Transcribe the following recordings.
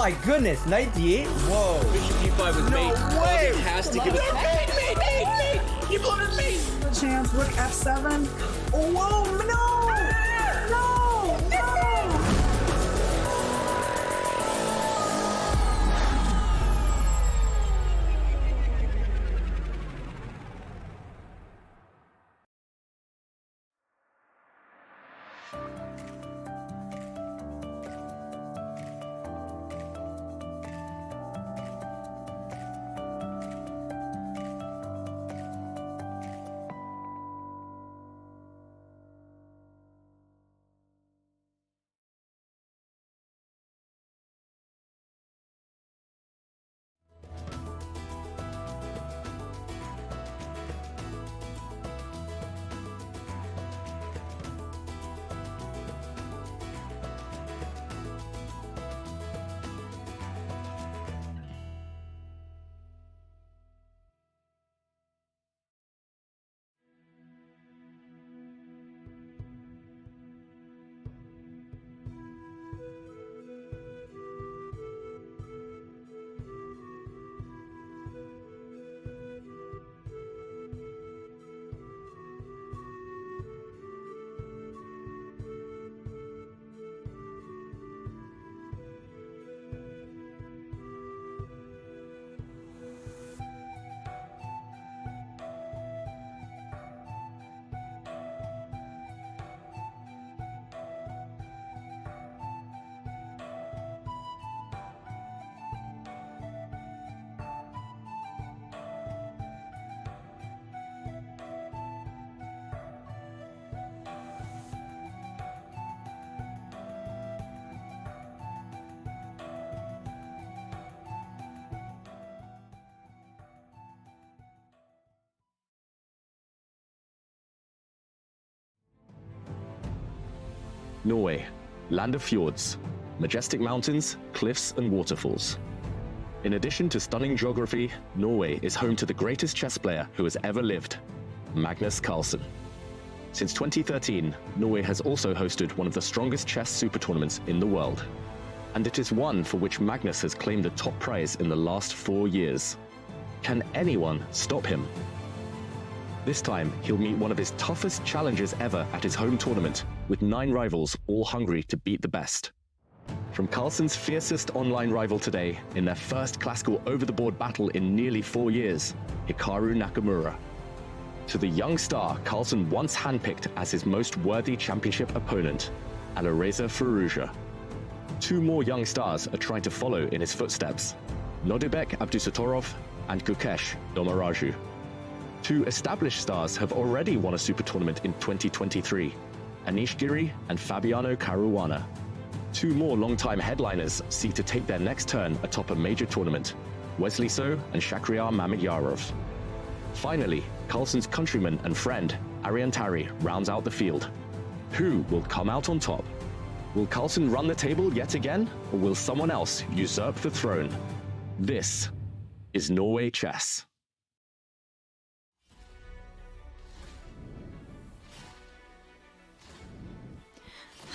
my goodness, 98? Whoa. Bishop d5 was mate. way. It has to give us... Mate! You voted mate! Chance, rook f7. Oh, whoa, no! Norway, land of fjords, majestic mountains, cliffs and waterfalls. In addition to stunning geography, Norway is home to the greatest chess player who has ever lived, Magnus Carlsen. Since 2013, Norway has also hosted one of the strongest chess super tournaments in the world. And it is one for which Magnus has claimed the top prize in the last 4 years. Can anyone stop him? This time, he'll meet one of his toughest challengers ever at his home tournament, with 9 rivals all hungry to beat the best. From Carlsen's fiercest online rival today, in their first classical over-the-board battle in nearly 4 years, Hikaru Nakamura, to the young star Carlsen once handpicked as his most worthy championship opponent, Alireza Firouzja. 2 more young stars are trying to follow in his footsteps, So-Abdusattorov and Gukesh. 2 established stars have already won a super tournament in 2023, Anish Giri and Fabiano Caruana. 2 more long-time headliners seek to take their next turn atop a major tournament, Wesley So and Mamedyarov. Finally, Carlsen's countryman and friend, Tari, rounds out the field. Who will come out on top? Will Carlsen run the table yet again, or will someone else usurp the throne? This is Norway Chess.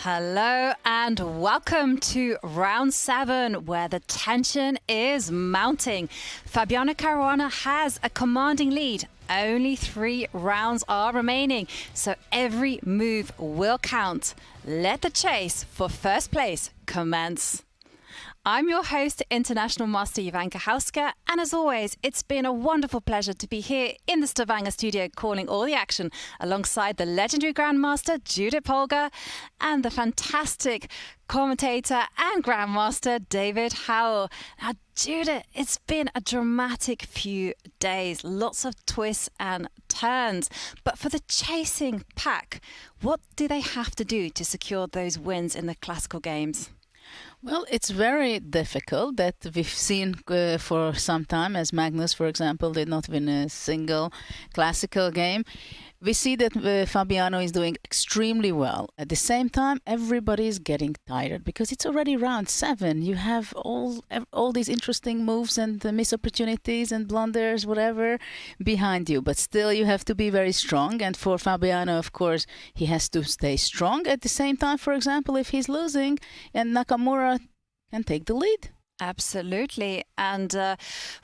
Hello and welcome to round 7, where the tension is mounting. Fabiano Caruana has a commanding lead. Only 3 rounds are remaining, so every move will count. Let the chase for first place commence. I'm your host, International Master Jovanka Hauska, and as always, it's been a wonderful pleasure to be here in the Stavanger studio calling all the action alongside the legendary Grandmaster Judith Polgar and the fantastic commentator and Grandmaster David Howell. Now, Judith, it's been a dramatic few days, lots of twists and turns, but for the chasing pack, what do they have to do to secure those wins in the classical games? Well, it's very difficult. That we've seen for some time, as Magnus, for example, did not win a single classical game. We see that Fabiano is doing extremely well. At the same time, everybody is getting tired because it's already round 7. You have all these interesting moves and missed opportunities and blunders, whatever, behind you. But still, you have to be very strong. And for Fabiano, of course, he has to stay strong. At the same time, for example, if he's losing and Nakamura can take the lead. Absolutely. And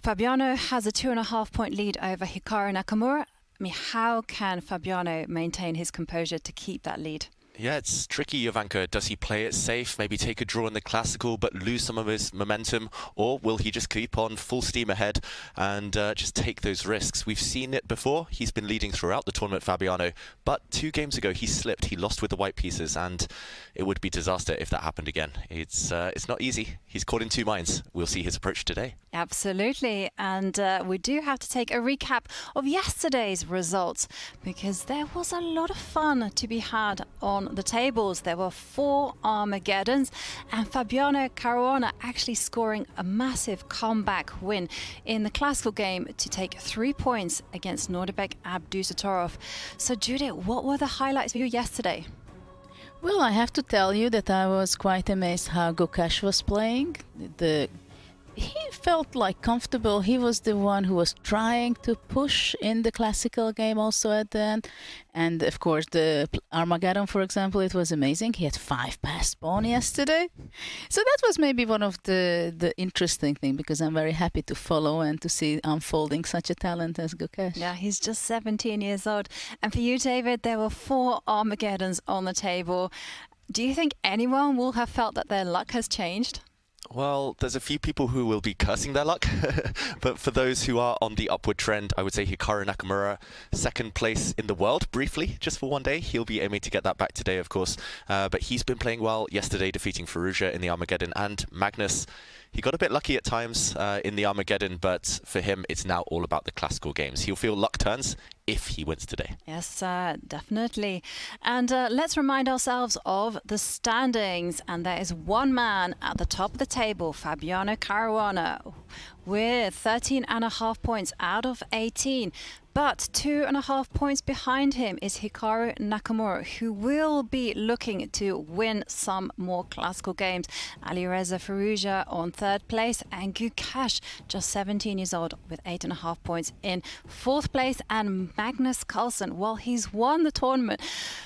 Fabiano has a 2.5 point lead over Hikaru Nakamura. I mean, how can Fabiano maintain his composure to keep that lead? Yeah, it's tricky, Jovanka. Does he play it safe, maybe take a draw in the classical, but lose some of his momentum? Or will he just keep on full steam ahead and just take those risks? We've seen it before. He's been leading throughout the tournament, Fabiano. But 2 games ago, he slipped. He lost with the white pieces, and it would be disaster if that happened again. It's not easy. He's caught in 2 minds. We'll see his approach today. Absolutely. And we do have to take a recap of yesterday's results, because there was a lot of fun to be had on the tables. There were 4 Armageddons, and Fabiano Caruana actually scoring a massive comeback win in the classical game to take 3 points against Abdusattorov. So Judith, what were the highlights for you yesterday? Well, I have to tell you that I was quite amazed how Gukesh was playing. He felt like comfortable. He was the one who was trying to push in the classical game also at the end. And of course, the Armageddon, for example, it was amazing. He had 5 passed pawn yesterday. So that was maybe one of the interesting thing, because I'm very happy to follow and to see unfolding such a talent as Gukesh. Yeah, he's just 17 years old. And for you, David, there were 4 Armageddons on the table. Do you think anyone will have felt that their luck has changed? Well, there's a few people who will be cursing their luck, but for those who are on the upward trend, I would say Hikaru Nakamura, 2nd place in the world, briefly, just for one day. He'll be aiming to get that back today, of course, but he's been playing well yesterday, defeating Firouzja in the Armageddon, and Magnus. He got a bit lucky at times in the Armageddon, but for him, it's now all about the classical games. He'll feel luck turns if he wins today. Yes, definitely. And let's remind ourselves of the standings. And there is one man at the top of the table, Fabiano Caruana, with 13.5 points out of 18. But 2.5 points behind him is Hikaru Nakamura, who will be looking to win some more classical games. Alireza Firouzja on 3rd place, and Gukesh, just 17 years old, with 8.5 points in 4th place. And Magnus Carlsen, well, he's won the tournament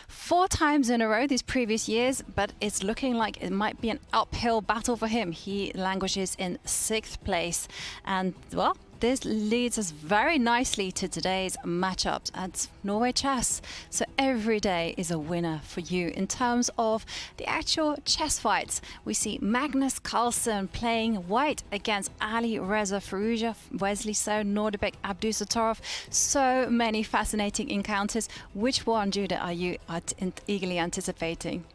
4 times in a row these previous years, but it's looking like it might be an uphill battle for him. He languishes in 6th place. And, well, this leads us very nicely to today's matchups at Norway Chess. So every day is a winner for you in terms of the actual chess fights. We see Magnus Carlsen playing white against Alireza Firouzja, Wesley So, Abdusattorov. So many fascinating encounters. Which one, Judah, are you eagerly anticipating?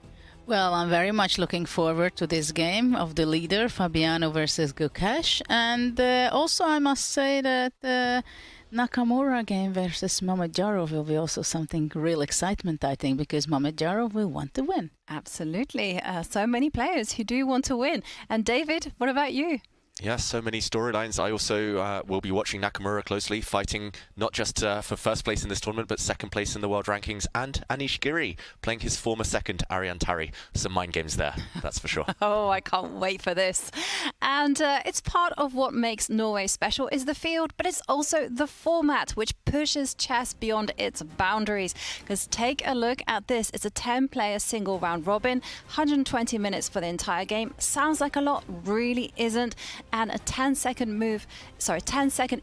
Well, I'm very much looking forward to this game of the leader, Fabiano versus Gukesh. And also I must say that Nakamura game versus Mamedyarov will be also something real excitement, I think, because Mamedyarov will want to win. Absolutely. So many players who do want to win. And David, what about you? Yeah, so many storylines. I also will be watching Nakamura closely, fighting not just for 1st place in this tournament, but 2nd place in the world rankings. And Anish Giri playing his former 2nd, Tari. Some mind games there, that's for sure. Oh, I can't wait for this. And it's part of what makes Norway special is the field, but it's also the format, which pushes chess beyond its boundaries. Because take a look at this. It's a 10-player single round robin, 120 minutes for the entire game. Sounds like a lot, really isn't. And a 10-second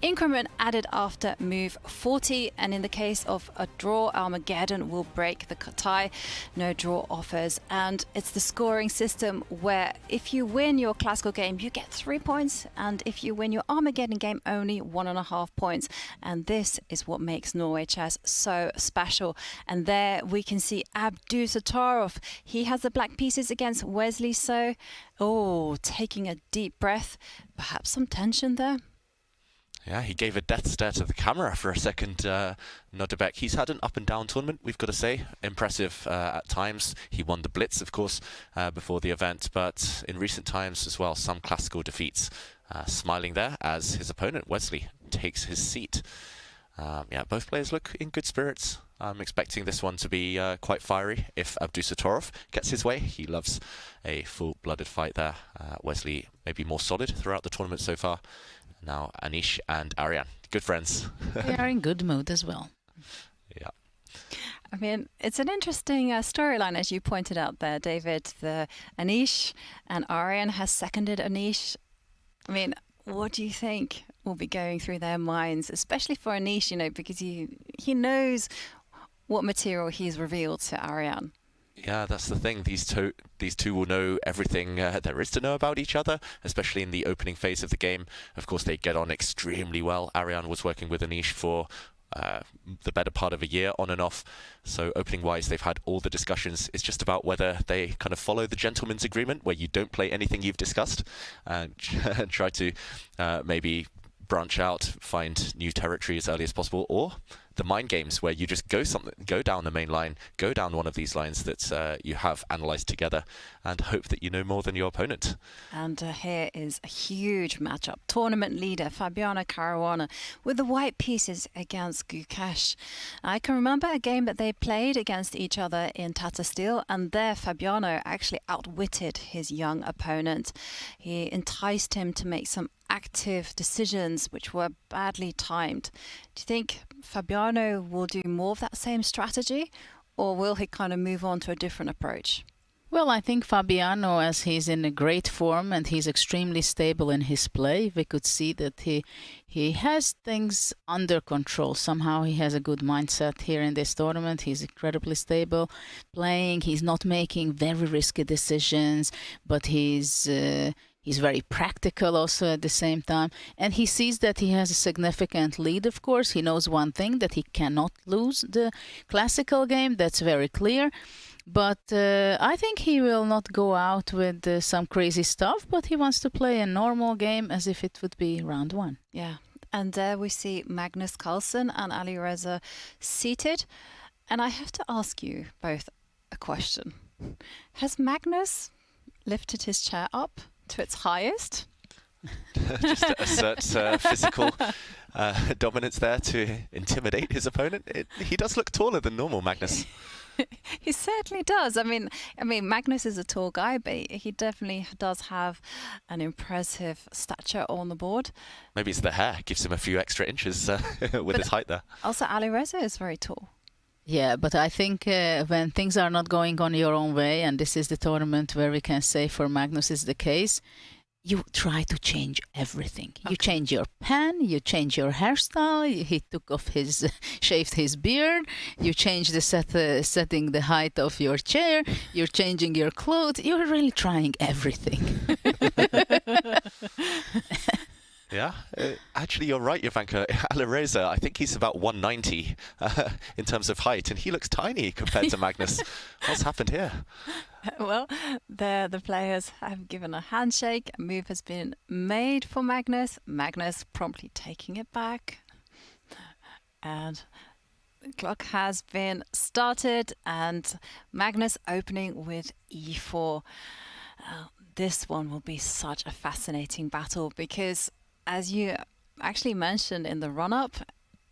increment added after move 40. And in the case of a draw, Armageddon will break the tie. No draw offers. And it's the scoring system where if you win your classical game, you get 3 points. And if you win your Armageddon game, only 1.5 points. And this is what makes Norway Chess so special. And there we can see Abdusattorov. He has the black pieces against Wesley So. Oh, taking a deep breath. Perhaps some tension there. Yeah, he gave a death stare to the camera for a second, Nodebek. He's had an up-and-down tournament, we've got to say. Impressive at times. He won the Blitz, of course, before the event, but in recent times as well, some classical defeats. Smiling there as his opponent, Wesley, takes his seat. Yeah, both players look in good spirits. I'm expecting this one to be quite fiery if Abdusattorov gets his way. He loves a full-blooded fight there. Wesley maybe more solid throughout the tournament so far. Now Anish and Ariane, good friends. They are in good mood as well. Yeah. I mean, it's an interesting storyline, as you pointed out there, David. The Anish and Ariane has seconded Anish. I mean, what do you think will be going through their minds, especially for Anish, because he knows what material he's revealed to Ariane. Yeah, that's the thing. These two will know everything there is to know about each other, especially in the opening phase of the game. Of course, they get on extremely well. Ariane was working with Anish for the better part of a year on and off. So opening-wise, they've had all the discussions. It's just about whether they kind of follow the gentleman's agreement, where you don't play anything you've discussed, and try to maybe branch out, find new territory as early as possible, or the mind games where you just go down the main line, go down one of these lines that you have analysed together, and hope that you know more than your opponent. And here is a huge matchup. Tournament leader Fabiano Caruana with the white pieces against Gukesh. I can remember a game that they played against each other in Tata Steel, and there Fabiano actually outwitted his young opponent. He enticed him to make some active decisions which were badly timed. Do you think Fabiano will do more of that same strategy, or will he kind of move on to a different approach? Well, I think Fabiano, as he's in a great form and he's extremely stable in his play, we could see that he has things under control. Somehow he has a good mindset here in this tournament. He's incredibly stable playing. He's not making very risky decisions, but he's very practical also at the same time. And he sees that he has a significant lead, of course. He knows one thing, that he cannot lose the classical game. That's very clear. But I think he will not go out with some crazy stuff, but he wants to play a normal game as if it would be round one. Yeah. And there we see Magnus Carlsen and Alireza seated. And I have to ask you both a question. Has Magnus lifted his chair up to its highest? Just to assert physical dominance there to intimidate his opponent. He does look taller than normal, Magnus. He certainly does. I mean, Magnus is a tall guy, but he definitely does have an impressive stature on the board. Maybe it's the hair, gives him a few extra inches with his height there. Also, Alireza is very tall. Yeah, but I think when things are not going on your own way, and this is the tournament where we can say for Magnus is the case, you try to change everything. Okay. You change your pen, you change your hairstyle, he took off shaved his beard, you change the setting the height of your chair, you're changing your clothes, you're really trying everything. Yeah, actually you're right, Jovanka. Alireza, I think he's about 190 in terms of height, and he looks tiny compared to Magnus. What's happened here? Well, the players have given a handshake. A move has been made for Magnus. Magnus promptly taking it back. And the clock has been started, and Magnus opening with e4. This one will be such a fascinating battle because, as you actually mentioned in the run-up,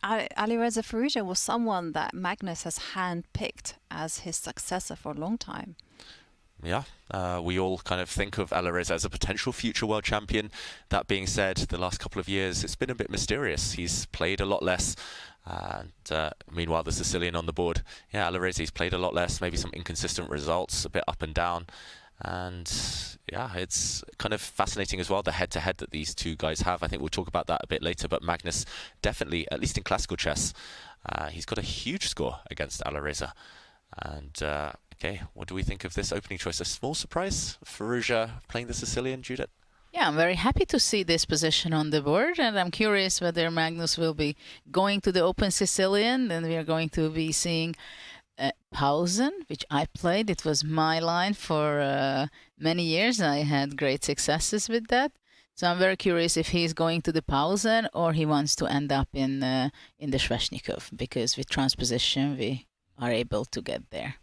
Alireza Firouzja was someone that Magnus has hand-picked as his successor for a long time. Yeah, we all kind of think of Alireza as a potential future world champion. That being said, the last couple of years, it's been a bit mysterious. He's played a lot less. And meanwhile, the Sicilian on the board. Yeah, Alireza's played a lot less, maybe some inconsistent results, a bit up and down. And yeah, it's kind of fascinating as well, the head-to-head that these two guys have. I think we'll talk about that a bit later, but Magnus definitely, at least in classical chess, he's got a huge score against Alireza. And okay, what do we think of this opening choice? A small surprise? Firouzja playing the Sicilian, Judith? Yeah, I'm very happy to see this position on the board, and I'm curious whether Magnus will be going to the open Sicilian. Then we are going to be seeing Pausen, which I played. It was my line for many years. I had great successes with that. So I'm very curious if he's going to the Pausen or he wants to end up in the Sveshnikov, because with transposition we are able to get there.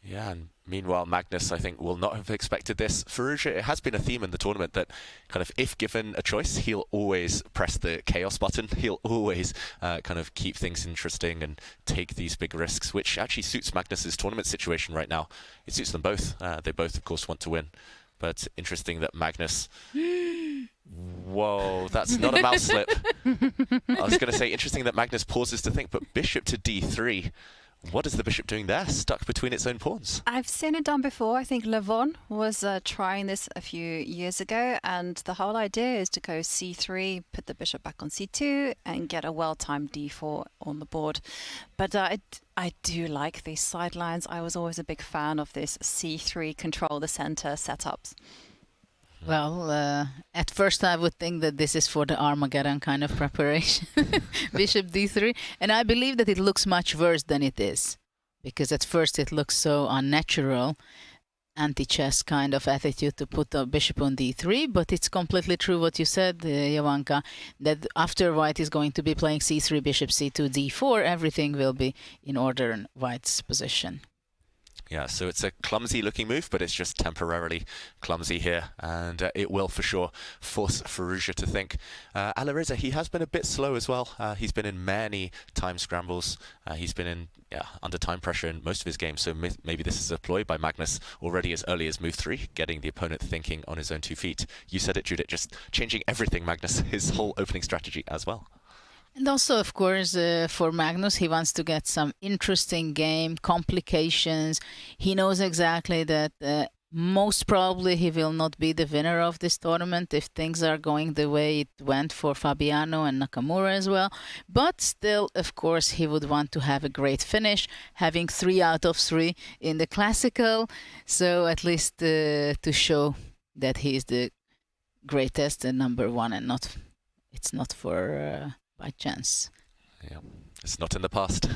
Yeah, and meanwhile, Magnus, I think, will not have expected this. Firouzja, it has been a theme in the tournament that kind of, if given a choice, he'll always press the chaos button. He'll always kind of keep things interesting and take these big risks, which actually suits Magnus's tournament situation right now. It suits them both. They both, of course, want to win. But interesting that Magnus... Whoa, that's not a mouse slip. I was going to say, interesting that Magnus pauses to think, but bishop to d3. What is the bishop doing there, stuck between its own pawns? I've seen it done before. I think Levon was trying this a few years ago, and the whole idea is to go c3, put the bishop back on c2, and get a well-timed d4 on the board. But I do like these sidelines. I was always a big fan of this c3 control the center setups. Well, at first I would think that this is for the Armageddon kind of preparation, bishop d3, and I believe that it looks much worse than it is, because at first it looks so unnatural, anti-chess kind of attitude to put the bishop on d3, but it's completely true what you said, Jovanka, that after white is going to be playing c3, bishop c2, d4, everything will be in order in white's position. Yeah, so it's a clumsy looking move, but it's just temporarily clumsy here, and it will for sure force Firouzja to think. Alireza, he has been a bit slow as well. He's been in many time scrambles. He's been in under time pressure in most of his games, so maybe this is a ploy by Magnus already as early as move 3, getting the opponent thinking on his own 2 feet. You said it, Judith, just changing everything, Magnus, his whole opening strategy as well. And also, of course, for Magnus, he wants to get some interesting game, complications. He knows exactly that most probably he will not be the winner of this tournament if things are going the way it went for Fabiano and Nakamura as well. But still, of course, he would want to have a great finish, having 3 out of 3 in the classical. So at least to show that he is the greatest and number 1 and it's not for... by chance. Yeah, it's not in the past.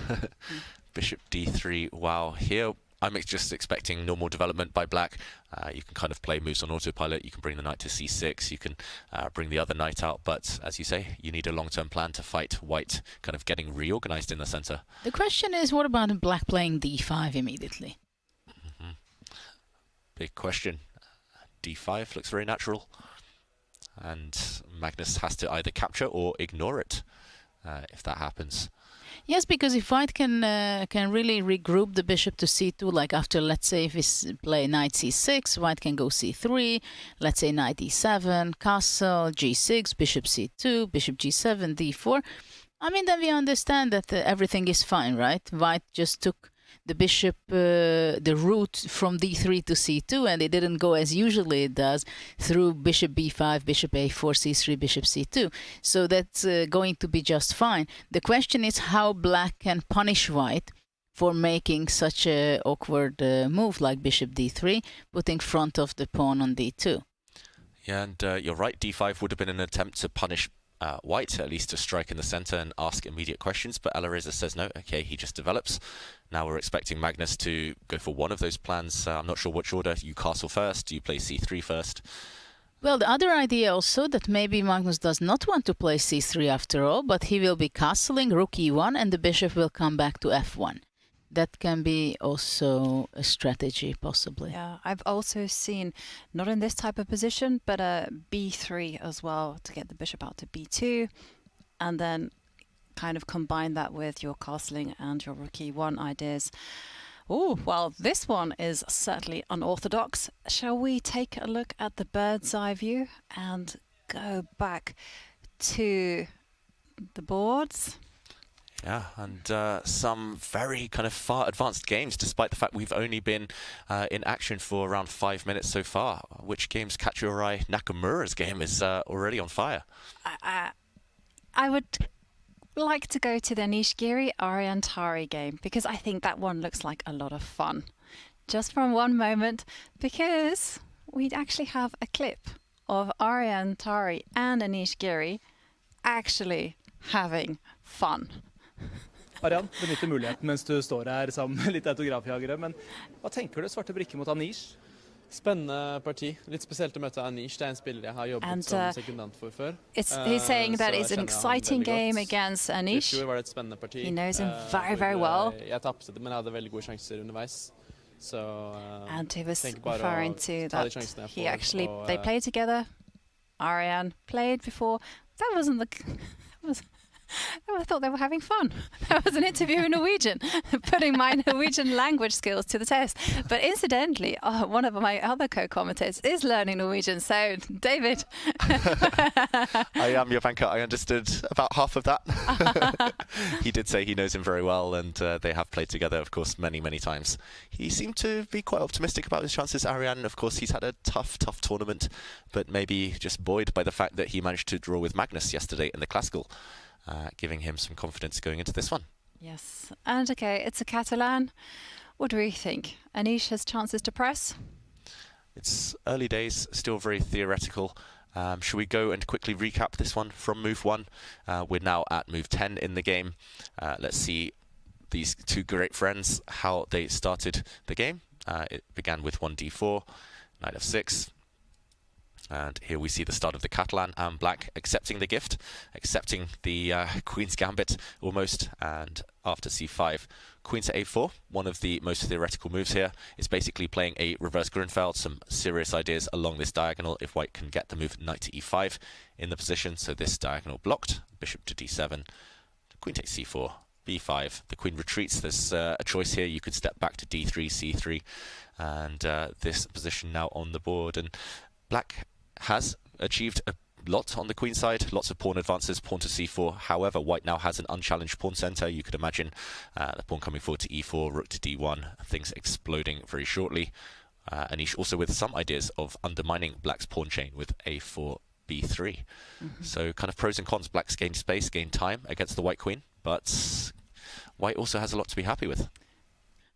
Bishop d3. Wow, here I'm just expecting normal development by black. You can kind of play moves on autopilot. You can bring the knight to c6. You can bring the other knight out. But as you say, you need a long-term plan to fight white kind of getting reorganized in the center. The question is, what about black playing d5 immediately? Big question. d5 looks very natural. And Magnus has to either capture or ignore it if that happens. Yes, because if white can really regroup the bishop to c2, like after, let's say, if we play knight c6, white can go c3, let's say knight e7, castle, g6, bishop c2, bishop g7, d4. I mean, then we understand that everything is fine, right? White just took the bishop, the route from d3 to c2, and it didn't go as usually it does through bishop b5, bishop a4, c3, bishop c2. So that's going to be just fine. The question is how black can punish white for making such a awkward move like bishop d3, putting front of the pawn on d2. Yeah, and you're right, d5 would have been an attempt to punish white, at least to strike in the center and ask immediate questions, but Alireza says no. Okay, he just develops. Now we're expecting Magnus to go for one of those plans. I'm not sure which order. You castle first, you play c3 first. Well, the other idea also that maybe Magnus does not want to play c3 after all, but he will be castling rook e1 and the bishop will come back to f1. That can be also a strategy, possibly. Yeah, I've also seen, not in this type of position, but a b3 as well, to get the bishop out to b2, and then kind of combine that with your castling and your rook e1 ideas. Oh, well, this one is certainly unorthodox. Shall we take a look at the bird's eye view and go back to the boards? Yeah, and some very kind of far advanced games, despite the fact we've only been in action for around 5 minutes so far. Which games catch your eye? Nakamura's game is already on fire. I would like to go to the Anish Giri Tari game, because I think that one looks like a lot of fun. Just from one moment, because we actually have a clip of Tari and Anish Giri actually having fun. Arian, benytter muligheten mens du står her sammen med litt autografjagere, men hva tenker du svarte brikke mot Anish? Spennende parti. Litt spesielt å møte Anish. Det er en spiller jeg har jobbet som sekundant for før. He's saying that it's an exciting game against Anish. I fjor var det et spennende parti. He knows him very, very well. Jeg tapte det, men jeg hadde veldig gode sjanser underveis. Så and he was referring to that he actually, they played together. Arian played before. That wasn't the... Oh, I thought they were having fun. That was an interview in Norwegian, putting my Norwegian language skills to the test. But incidentally, one of my other co-commentators is learning Norwegian. So, David. I am your banker. I understood about half of that. He did say he knows him very well, and they have played together, of course, many, many times. He seemed to be quite optimistic about his chances. Ariane, of course, he's had a tough tournament, but maybe just buoyed by the fact that he managed to draw with Magnus yesterday in the Classical. Giving him some confidence going into this one. Yes. And okay, it's a Catalan. What do we think? Anish has chances to press? It's early days, still very theoretical. Should we go and quickly recap this one from move 1? We're now at move 10 in the game. Let's see these two great friends, how they started the game. It began with 1d4, knight f6. And here we see the start of the Catalan, and black accepting the gift, accepting the Queen's Gambit almost, and after c5, Queen to a4, one of the most theoretical moves here, is basically playing a reverse Grunfeld, some serious ideas along this diagonal if white can get the move knight to e5 in the position, so this diagonal blocked, bishop to d7, Queen takes c4, b5, the Queen retreats, there's a choice here, you could step back to d3, c3, and this position now on the board, and black has achieved a lot on the queen side, lots of pawn advances, pawn to c4. However, white now has an unchallenged pawn center. You could imagine the pawn coming forward to e4, rook to d1, things exploding very shortly. Anish also with some ideas of undermining black's pawn chain with a4, b3. So kind of pros and cons. Black's gained space, gained time against the white queen, but white also has a lot to be happy with.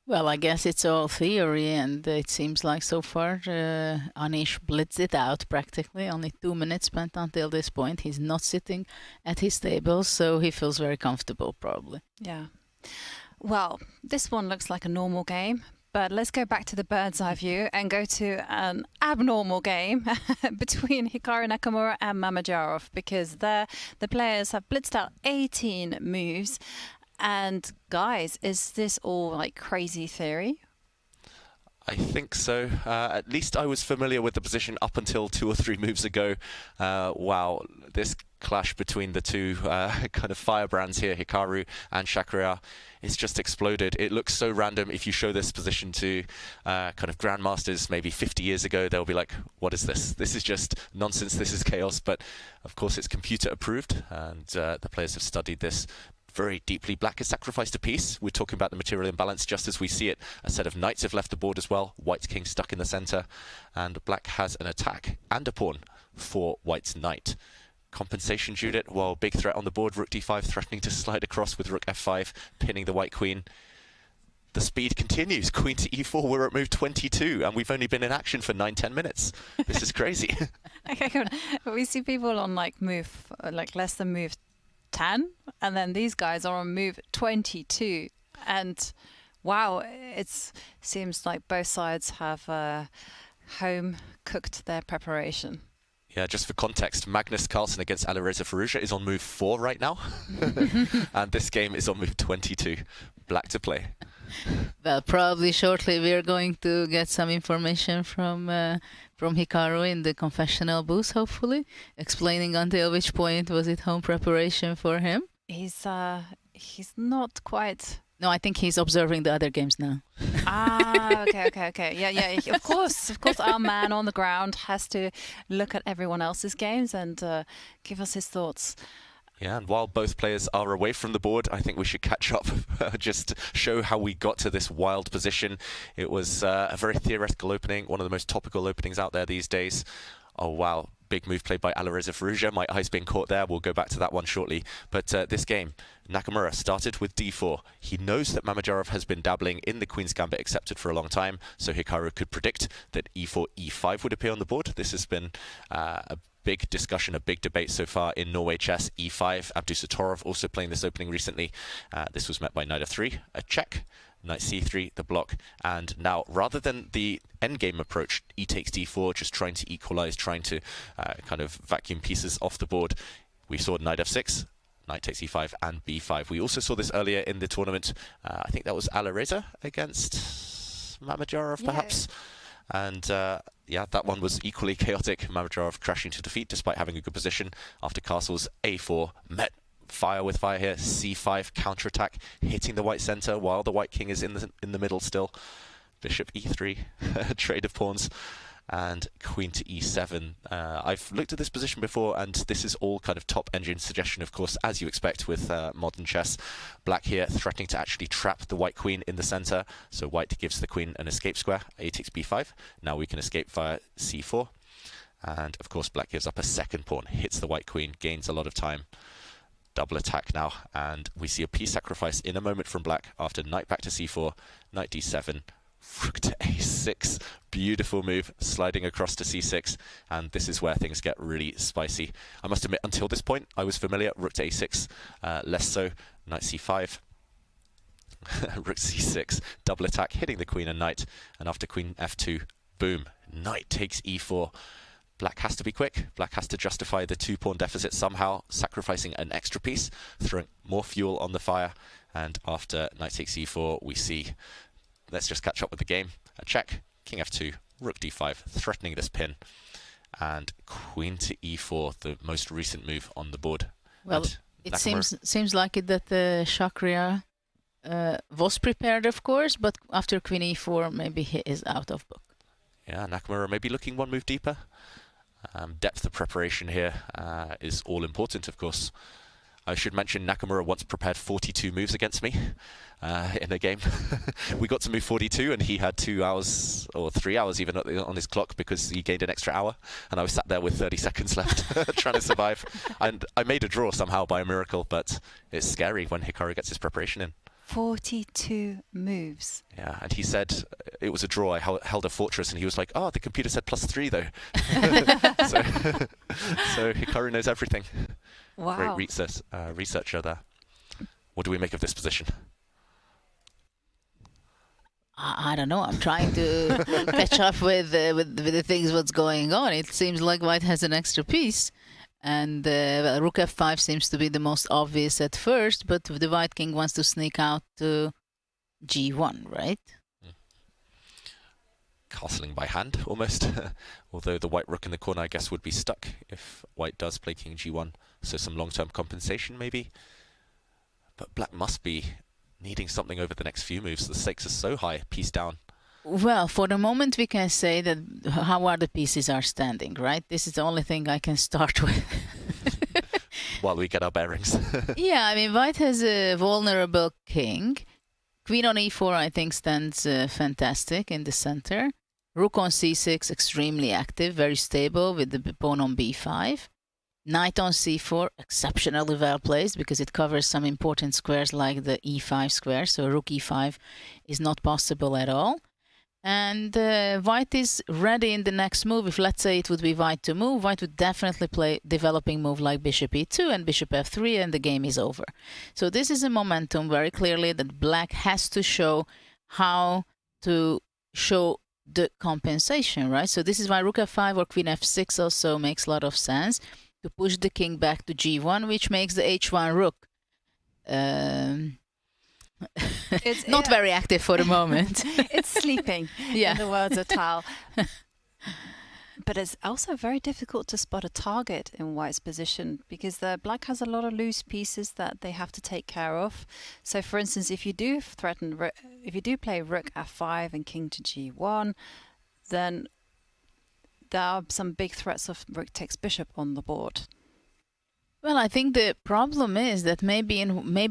Well, I guess it's all theory, and it seems like so far Anish blitzed it out practically. Only 2 minutes spent until this point. He's not sitting at his table, so he feels very comfortable, probably. Yeah. Well, this one looks like a normal game, but let's go back to the bird's eye view and go to an abnormal game between Hikaru Nakamura and Mamedyarov, because the players have blitzed out 18 moves. And guys, is this all like crazy theory? I think so. At least I was familiar with the position up until 2 or 3 moves ago. Wow, this clash between the two kind of firebrands here, Hikaru and Shakria, is just exploded. It looks so random. If you show this position to kind of grandmasters maybe 50 years ago, they'll be like, what is this? This is just nonsense. This is chaos. But of course, it's computer approved, and the players have studied this very deeply. Black has sacrificed a piece. We're talking about the material imbalance just as we see it. A set of knights have left the board as well. White's king stuck in the center, and black has an attack and a pawn for white's knight. Compensation Judith, well, big threat on the board. Rook d5 threatening to slide across with rook f5, pinning the white queen. The speed continues. Queen to e4, we're at move 22, and we've only been in action for 9-10 minutes. This is crazy. Okay, we see people on like move, like less than move 10, and then these guys are on move 22, and wow, it seems like both sides have home cooked their preparation. Yeah, just for context, Magnus Carlsen against Alireza Firouzja is on move 4 right now, and this game is on move 22. Black to play. Well, probably shortly we're going to get some information from Hikaru in the confessional booth, hopefully, explaining until which point was it home preparation for him. He's not quite. No, I think he's observing the other games now. Okay. Yeah. Of course, our man on the ground has to look at everyone else's games and give us his thoughts. Yeah, and while both players are away from the board, I think we should catch up, just show how we got to this wild position. It was a very theoretical opening, one of the most topical openings out there these days. Oh, wow. Big move played by Alireza Firouzja. My eyes being caught there. We'll go back to that one shortly. But this game, Nakamura started with d4. He knows that Mamedyarov has been dabbling in the Queen's Gambit accepted for a long time, so Hikaru could predict that e4, e5 would appear on the board. This has been a big discussion, a big debate so far in Norway Chess. e5, Abdusattorov also playing this opening recently. This was met by knight f3, a check. Knight c3, the block, and now rather than the endgame approach, e takes d4, just trying to equalize, trying to kind of vacuum pieces off the board, we saw knight f6, knight takes e5 and b5. We also saw this earlier in the tournament. I think that was Alireza against Mamedyarov, perhaps. And yeah, that one was equally chaotic. Mamedyarov crashing to defeat despite having a good position after castles a4 met fire with fire here. C5 counterattack, hitting the white center while the white king is in the middle still. Bishop E3, trade of pawns, and queen to E7. I've looked at this position before, and this is all kind of top engine suggestion, of course, as you expect with modern chess. Black here threatening to actually trap the white queen in the center, so white gives the queen an escape square. A takes B5. Now we can escape via C4. And of course black gives up a second pawn, hits the white queen, gains a lot of time. Double attack now, and we see a piece sacrifice in a moment from black after knight back to C4, knight D7, rook to A6. Beautiful move, sliding across to C6, and this is where things get really spicy. I must admit, until this point I was familiar. Rook to A6, less so. Knight C5. Rook C6, double attack, hitting the queen and knight, and after queen F2, boom, knight takes E4. Black has to be quick. Black has to justify the 2-pawn deficit somehow, sacrificing an extra piece, throwing more fuel on the fire. And after knight takes e4, we see, let's just catch up with the game. A check, king f2, rook d5, threatening this pin. And queen to e4, the most recent move on the board. Well, it seems like it that the Shakria was prepared, of course, but after queen e4, maybe he is out of book. Yeah, Nakamura maybe looking one move deeper. Depth of preparation here is all important, of course. I should mention Nakamura once prepared 42 moves against me in a game. We got to move 42 and he had 2 hours or 3 hours even on his clock because he gained an extra hour, and I was sat there with 30 seconds left trying to survive. And I made a draw somehow by a miracle, but it's scary when Hikaru gets his preparation in. 42 moves. Yeah, and he said it was a draw. I held a fortress, and he was like, "Oh, the computer said +3 though." so Hikaru knows everything. Wow. Great researcher there. What do we make of this position? I don't know. I'm trying to catch up with the things what's going on. It seems like white has an extra piece. And well, rook f5 seems to be the most obvious at first, but the white king wants to sneak out to g1, right? Castling by hand, almost. Although the white rook in the corner, I guess, would be stuck if white does play king g1. So some long-term compensation, maybe. But black must be needing something over the next few moves. The stakes are so high, piece down. Well, for the moment we can say that how are the pieces are standing, right? This is the only thing I can start with. While we get our bearings. Yeah, I mean, white has a vulnerable king. Queen on e4, I think, stands fantastic in the center. Rook on c6, extremely active, very stable with the pawn on b5. Knight on c4, exceptionally well placed because it covers some important squares like the e5 square, so rook e5 is not possible at all. And white is ready in the next move. If let's say it would be white to move, white would definitely play developing move like bishop e2 and bishop f3, and the game is over. So this is a momentum very clearly that black has to show how to show the compensation, right? So this is why rook f5 or queen f6 also makes a lot of sense, to push the king back to g1, which makes the h1 rook it's not very active for the moment. It's sleeping, yeah. In the words of Tal. But it's also very difficult to spot a target in white's position because the black has a lot of loose pieces that they have to take care of. So, for instance, if you do play rook f5 and king to g1, then there are some big threats of rook takes bishop on the board. Well, I think the problem is that maybe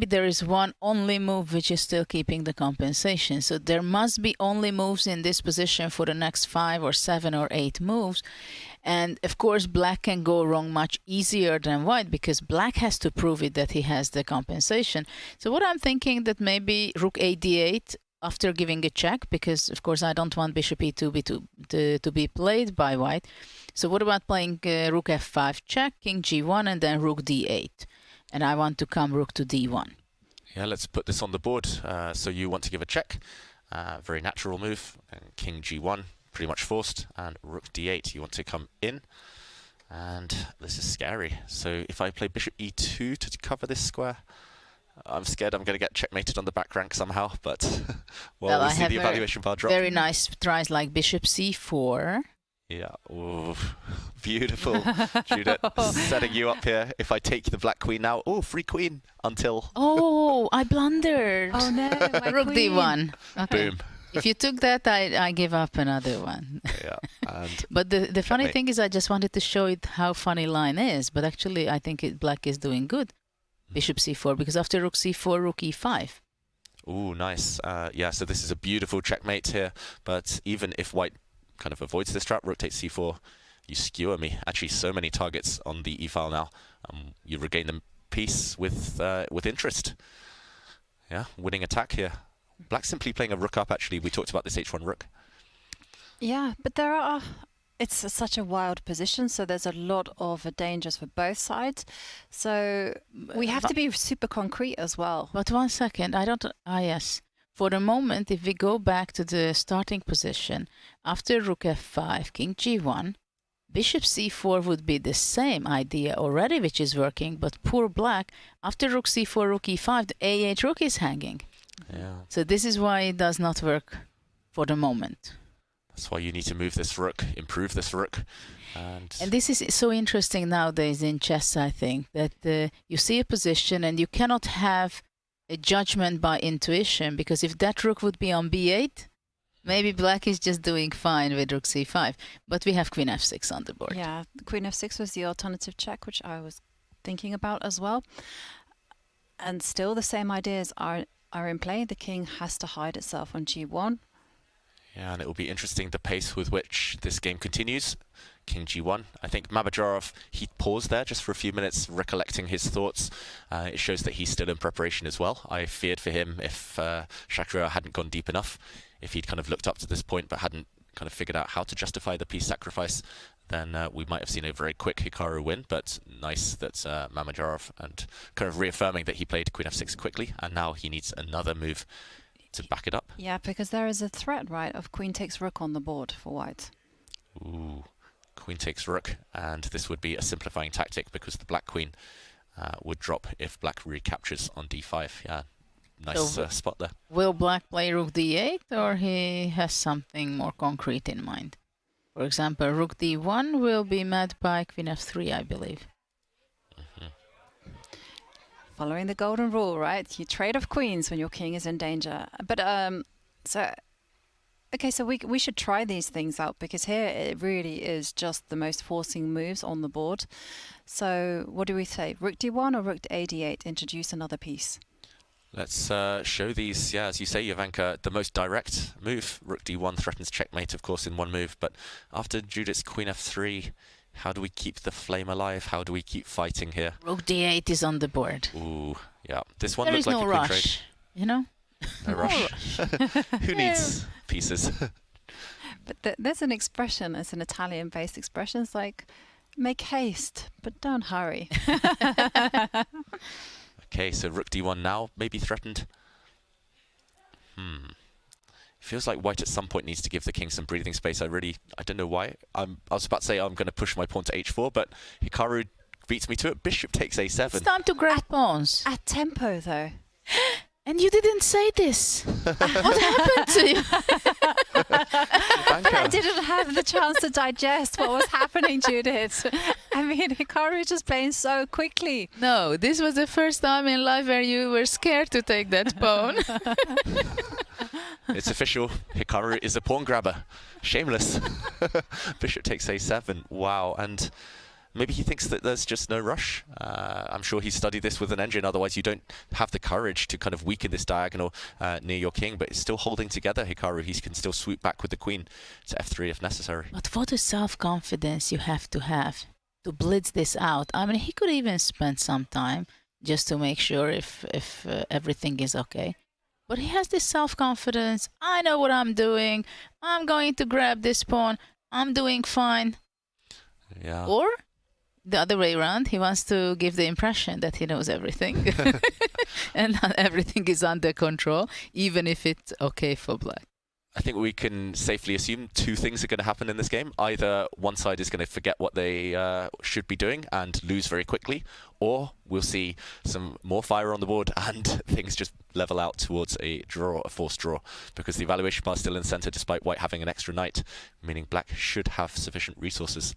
there is one only move which is still keeping the compensation. So there must be only moves in this position for the next 5 or 7 or 8 moves. And of course, black can go wrong much easier than white because black has to prove it that he has the compensation. So what I'm thinking that maybe rook a d8 after giving a check, because of course I don't want bishop e2 to be played by white. So what about playing rook f5 check, king g1, and then rook d8? And I want to come rook to d1. Yeah, let's put this on the board. So you want to give a check. Very natural move. And king g1, pretty much forced. And rook d8, you want to come in. And this is scary. So if I play bishop e2 to cover this square, I'm scared I'm going to get checkmated on the back rank somehow. But well, we'll see the evaluation bar drop. Very nice tries like bishop c4. Yeah, ooh, beautiful. Judith, setting you up here. If I take the black queen now, oh, free queen until... Oh, I blundered. Oh no, my Rook queen. D1. Okay. Boom. If you took that, I give up another one. Yeah. And But the funny checkmate. thing is, I just wanted to show it how funny line is. But actually, I think black is doing good. Bishop c4, because after rook c4, rook e5. Ooh, nice. Yeah, so this is a beautiful checkmate here. But even if white kind of avoids this trap, rook takes c4, you skewer me. Actually, so many targets on the e-file now. You regain the piece with interest. Yeah, winning attack here. Black simply playing a rook up, actually. We talked about this h1 rook. Yeah, but it's such a wild position, so there's a lot of dangers for both sides. So we have to be super concrete as well. But 1 second, I don't... yes. For the moment, if we go back to the starting position, after rook f5, king g1, bishop c4 would be the same idea already, which is working, but poor black, after rook c4, rook e5, the a8 rook is hanging. Yeah. So this is why it does not work for the moment. That's why you need to move this rook, improve this rook. And this is so interesting nowadays in chess, I think, that you see a position and you cannot have a judgment by intuition, because if that rook would be on b8, maybe black is just doing fine with rook c5. But we have queen f6 on the board. Yeah, queen f6 was the alternative check, which I was thinking about as well. And still the same ideas are in play. The king has to hide itself on g1. yeah, and it will be interesting the pace with which this game continues. King g1. I think Mamedyarov, he paused there just for a few minutes, recollecting his thoughts. It shows that he's still in preparation as well. I feared for him if Shakira hadn't gone deep enough, if he'd kind of looked up to this point but hadn't kind of figured out how to justify the piece sacrifice, then we might have seen a very quick Hikaru win. But nice that Mamedyarov, and kind of reaffirming that he played queen f6 quickly, and now he needs another move to back it up. Yeah, because there is a threat, right, of queen takes rook on the board for white. Ooh, queen takes rook, and this would be a simplifying tactic because the black queen would drop if black recaptures on d5. Yeah, nice spot there. Will black play rook d8, or he has something more concrete in mind? For example, rook d1 will be met by queen f3, I believe. Following the golden rule, right? You trade off queens when your king is in danger. But okay, so we should try these things out, because here it really is just the most forcing moves on the board. So what do we say? Rook d1 or rook to ad8? Introduce another piece. Let's show these, yeah, as you say, Jovanka, the most direct move. Rook d1 threatens checkmate, of course, in one move. But after Judith's queen f3, how do we keep the flame alive? How do we keep fighting here? Rook d8 is on the board. Ooh, yeah. This one There looks is like no a quick rush, trade. you know? No rush. Who needs pieces? But there's an expression, it's an Italian-based expression. It's like, make haste, but don't hurry. Okay, so rook d1 now, maybe threatened. Feels like white at some point needs to give the king some breathing space. I don't know why. I was about to say I'm going to push my pawn to h4, but Hikaru beats me to it. Bishop takes a7. It's time to grab pawns. At tempo, though. And you didn't say this. What happened to you? But I didn't have the chance to digest what was happening, Judith. I mean, Hikaru is just playing so quickly. No, this was the first time in life where you were scared to take that pawn. It's official. Hikaru is a pawn grabber. Shameless. Bishop takes a7. Wow. And maybe he thinks that there's just no rush. I'm sure he studied this with an engine. Otherwise, you don't have the courage to kind of weaken this diagonal near your king. But it's still holding together, Hikaru. He can still swoop back with the queen to f3 if necessary. But what a self-confidence you have to blitz this out. I mean, he could even spend some time just to make sure if everything is okay. But he has this self-confidence. I know what I'm doing. I'm going to grab this pawn. I'm doing fine. Yeah. Or the other way around, he wants to give the impression that he knows everything. And everything is under control, even if it's okay for black. I think we can safely assume two things are going to happen in this game. Either one side is going to forget what they should be doing and lose very quickly, or we'll see some more fire on the board and things just level out towards a draw, a forced draw, because the evaluation bar is still in the center despite white having an extra knight, meaning black should have sufficient resources.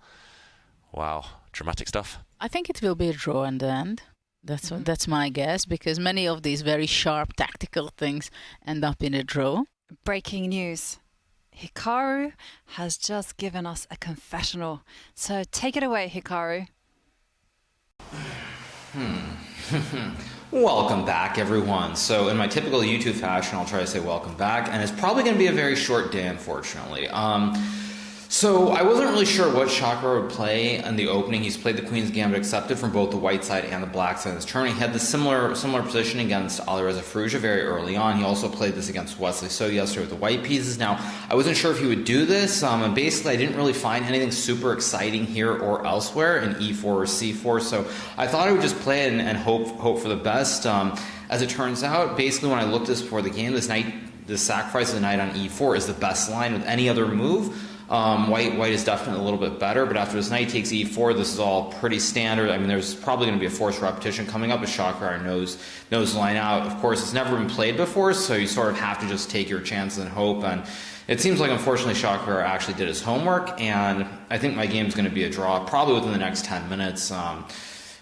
Wow, dramatic stuff. I think it will be a draw in the end. That's my guess, because many of these very sharp tactical things end up in a draw. Breaking news. Hikaru has just given us a confessional. So take it away, Hikaru. Welcome back, everyone. So in my typical YouTube fashion, I'll try to say welcome back, and it's probably going to be a very short day, unfortunately. So I wasn't really sure what Chakra would play in the opening. He's played the Queen's Gambit accepted from both the white side and the black side of this tournament. He had the similar position against Alireza Firouzja very early on. He also played this against Wesley So yesterday with the white pieces. Now, I wasn't sure if he would do this, and basically I didn't really find anything super exciting here or elsewhere in E4 or C4, so I thought I would just play it and hope for the best. As it turns out, basically when I looked at this before the game, the sacrifice of the knight on E4 is the best line with any other move. White is definitely a little bit better, but after this knight takes e4, this is all pretty standard. I mean, there's probably going to be a forced repetition coming up as Chakra knows the line out. Of course, it's never been played before, so you sort of have to just take your chances and hope. And it seems like, unfortunately, Chakra actually did his homework, and I think my game's going to be a draw, probably within the next 10 minutes.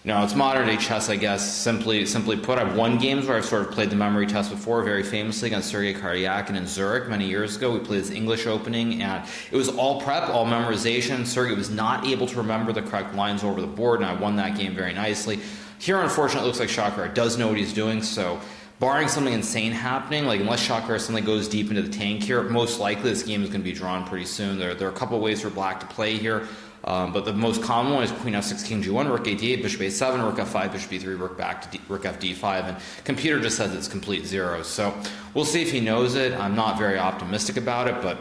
It's modern day chess, I guess, simply put. I've won games where I've sort of played the memory test before, very famously against Sergei Karyakin in Zurich many years ago. We played this English opening, and it was all prep, all memorization. Sergei was not able to remember the correct lines over the board, and I won that game very nicely. Here, unfortunately, it looks like Chakra does know what he's doing, so barring something insane happening, like unless Chakra suddenly goes deep into the tank here, most likely this game is going to be drawn pretty soon. There are a couple of ways for black to play here. But the most common one is Queen f6, King g1, Rook a8, Bishop a7, Rook f5, Bishop b3, Rook back to Rook fd5, and computer just says it's complete zeros. So we'll see if he knows it. I'm not very optimistic about it, but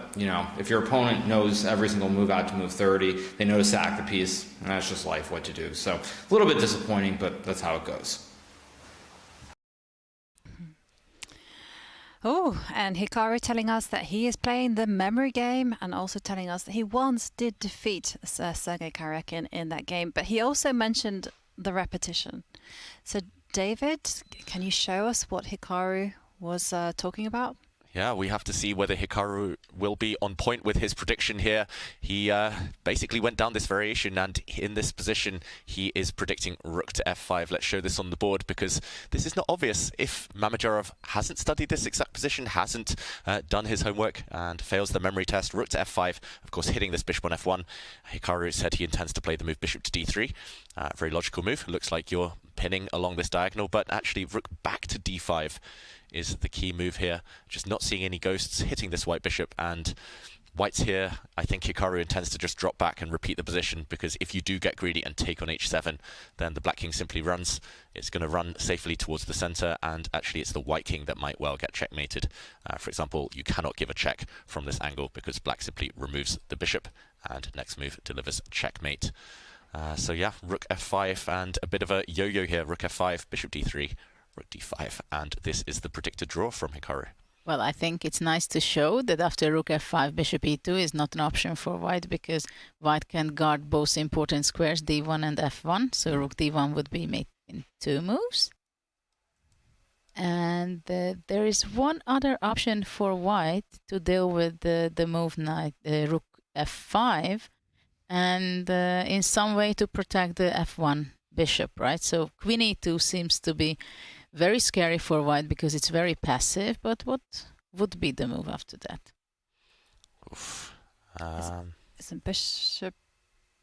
if your opponent knows every single move out to move 30, they know to sack the piece, and that's just life, what to do. So a little bit disappointing, but that's how it goes. Oh, and Hikaru telling us that he is playing the memory game, and also telling us that he once did defeat Sergei Karyakin in that game, but he also mentioned the repetition. So David, can you show us what Hikaru was talking about? Yeah, we have to see whether Hikaru will be on point with his prediction here. He basically went down this variation, and in this position, he is predicting rook to f5. Let's show this on the board, because this is not obvious. If Mamedyarov hasn't studied this exact position, hasn't done his homework, and fails the memory test, rook to f5, of course, hitting this bishop on f1. Hikaru said he intends to play the move bishop to d3. Very logical move. Looks like you're pinning along this diagonal, but actually rook back to d5 is the key move here. Just not seeing any ghosts, hitting this white bishop, and white's here. I think Hikaru intends to just drop back and repeat the position, because if you do get greedy and take on h7, then the black king simply runs. It's going to run safely towards the center, and actually it's the white king that might well get checkmated. For example, you cannot give a check from this angle because black simply removes the bishop, and next move delivers checkmate. So yeah, rook f5, and a bit of a yo-yo here. Rook f5, bishop d3, rook d5, and this is the predicted draw from Hikaru. Well, I think it's nice to show that after rook f5, bishop e2 is not an option for white, because white can guard both important squares, d1 and f1, so rook d1 would be made in 2 moves. And there is one other option for white to deal with the move knight, rook f5, and in some way to protect the f1 bishop, right? So queen e2 seems to be very scary for white because it's very passive, but what would be the move after that? Oof. Isn't bishop...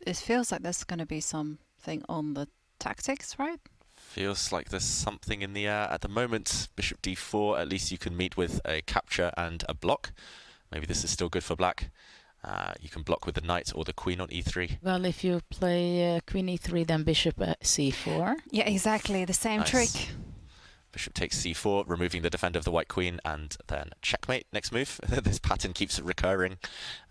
It feels like there's going to be something on the tactics, right? Feels like there's something in the air. At the moment, bishop d4, at least you can meet with a capture and a block. Maybe this is still good for black. You can block with the knight or the queen on e3. Well, if you play queen e3, then bishop c4. Yeah, exactly. The same trick. Bishop takes c4, removing the defender of the white queen, and then checkmate. Next move. This pattern keeps recurring.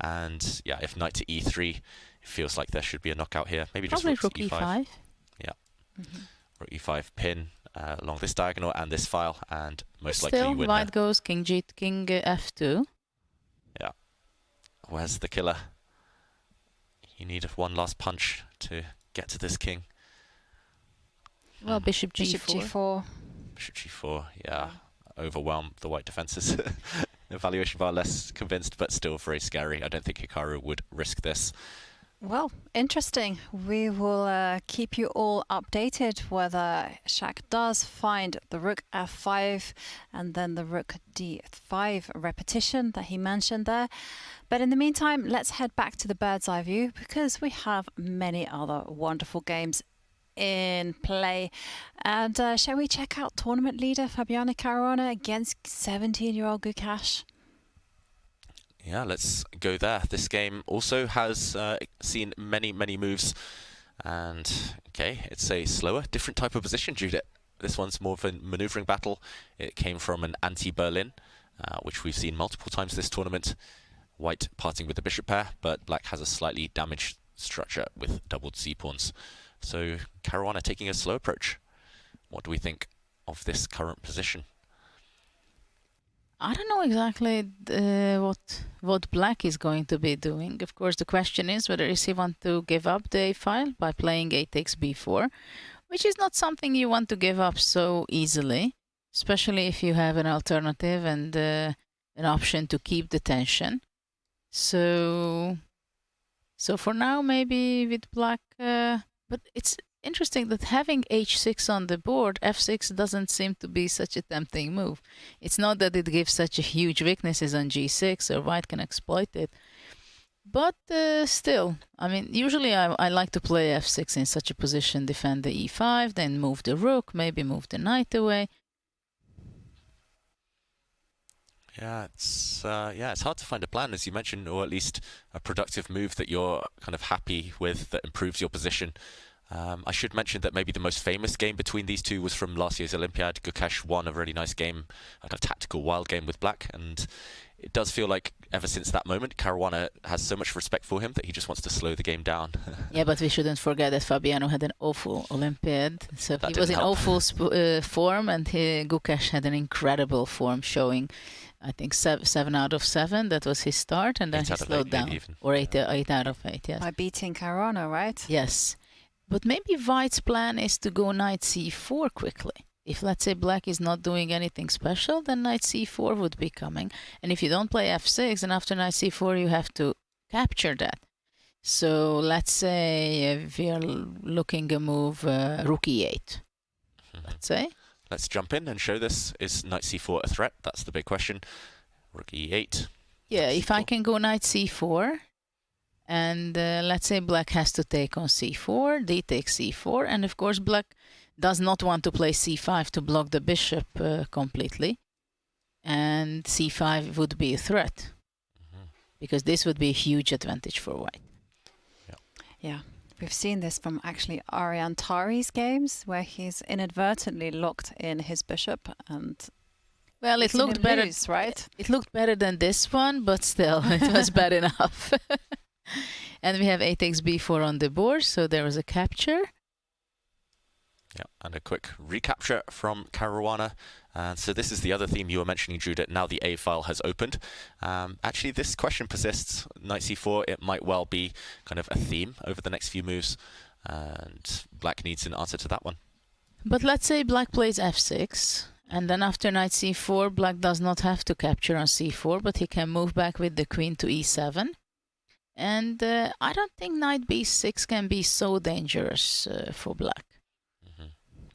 And yeah, if knight to e3, it feels like there should be a knockout here. Maybe probably just rook to e5. Yeah. Rook e5 pin along this diagonal and this file, and most Still, likely you win. White goes king f2. Where's the killer? You need one last punch to get to this king. Well, bishop g4. Bishop g4. Bishop g4, yeah. Overwhelm the white defenses. Evaluation bar less convinced, but still very scary. I don't think Hikaru would risk this. Well, interesting. We will keep you all updated whether Shaq does find the rook f5 and then the rook d5 repetition that he mentioned there. But in the meantime, let's head back to the bird's eye view because we have many other wonderful games in play. And shall we check out tournament leader Fabiano Caruana against 17-year-old Gukesh? Yeah, let's go there. This game also has seen many moves. And, okay, it's a slower, different type of position, Judith. This one's more of a maneuvering battle. It came from an anti-Berlin, which we've seen multiple times this tournament. White parting with the bishop pair, but black has a slightly damaged structure with doubled c-pawns. So Caruana taking a slow approach. What do we think of this current position? I don't know exactly what black is going to be doing. Of course, the question is whether he want to give up the a file by playing a takes b4, which is not something you want to give up so easily, especially if you have an alternative and an option to keep the tension. So for now, maybe with black, but it's interesting that having h6 on the board, f6 doesn't seem to be such a tempting move. It's not that it gives such a huge weaknesses on g6 or white can exploit it. But still, I mean, usually I like to play f6 in such a position, defend the e5, then move the rook, maybe move the knight away. Yeah, it's hard to find a plan, as you mentioned, or at least a productive move that you're kind of happy with that improves your position. I should mention that maybe the most famous game between these two was from last year's Olympiad. Gukesh won a really nice game, a kind of tactical wild game with black, and it does feel like ever since that moment, Caruana has so much respect for him that he just wants to slow the game down. Yeah, but we shouldn't forget that Fabiano had an awful Olympiad, so That he was in didn't help. awful form, and Gukesh had an incredible form showing, I think, 7 out of 7. That was his start, and then 8 he out of slowed 8 down. maybe even. Or 8 out of 8, yes. By beating Caruana, right? Yes. But maybe white's plan is to go knight c4 quickly. If, let's say, black is not doing anything special, then knight c4 would be coming. And if you don't play f6, and after knight c4, you have to capture that. So let's say if we are looking a move rook e8, let's say. Let's jump in and show this. Is knight c4 a threat? That's the big question. Rook e8. Yeah, if I c4. can go knight c4, and let's say black has to take on c4, d takes c4, and of course black does not want to play c5 to block the bishop completely, and c5 would be a threat, because this would be a huge advantage for white. Yeah, we've seen this from actually Ariane Tari's games, where he's inadvertently locked in his bishop and Well, it looked better, lose, right? It looked better than this one, but still, it was bad enough. And we have a takes b4 on the board, so there was a capture. Yeah, and a quick recapture from Caruana. And so this is the other theme you were mentioning, Judith. Now the A file has opened. Actually, this question persists. Knight c4, it might well be kind of a theme over the next few moves. And black needs an answer to that one. But let's say black plays f6, and then after knight c4, black does not have to capture on c4, but he can move back with the queen to e7. And I don't think knight b6 can be so dangerous for black.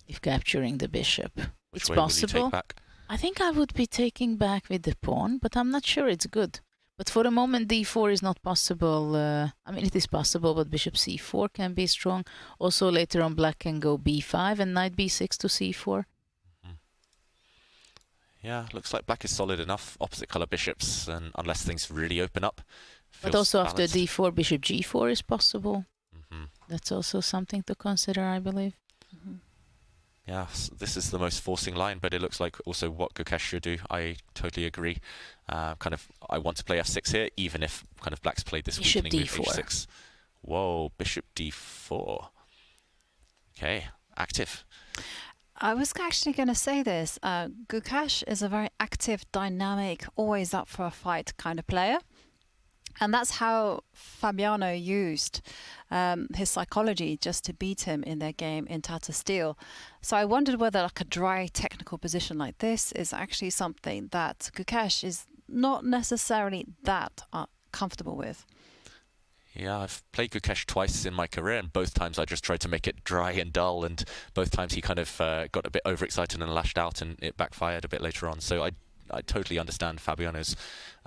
If capturing the bishop. Which It's way possible. will you take back? I think I would be taking back with the pawn, but I'm not sure it's good. But for the moment, d4 is not possible. I mean, it is possible, but bishop c4 can be strong. Also, later on, black can go b5 and knight b6 to c4. Yeah, looks like black is solid enough. Opposite color bishops, and unless things really open up. But feels also after balanced. d4, bishop g4 is possible. That's also something to consider, I believe. Yeah, this is the most forcing line, but it looks like also what Gukesh should do. I totally agree. Kind of, I want to play f6 here, even if kind of black's played this Bishop weakening move d4. h6. Whoa, bishop d4. Okay, active. I was actually going to say this. Gukesh is a very active, dynamic, always up for a fight kind of player. And that's how Fabiano used his psychology just to beat him in their game in Tata Steel. So I wondered whether like a dry technical position like this is actually something that Gukesh is not necessarily that comfortable with. Yeah, I've played Gukesh twice in my career, and both times I just tried to make it dry and dull, and both times he kind of got a bit overexcited and lashed out, and it backfired a bit later on. So I totally understand Fabiano's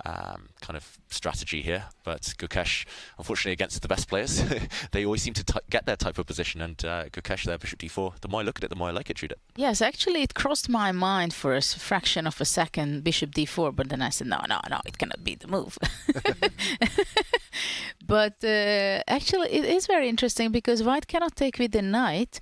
kind of strategy here, but Gukesh, unfortunately, against the best players, they always seem to get their type of position, and Gukesh there, bishop d4. The more I look at it, the more I like it, Judith. Yes, actually, it crossed my mind for a fraction of a second, bishop d4, but then I said, no, it cannot be the move. But actually, it is very interesting because white cannot take with the knight,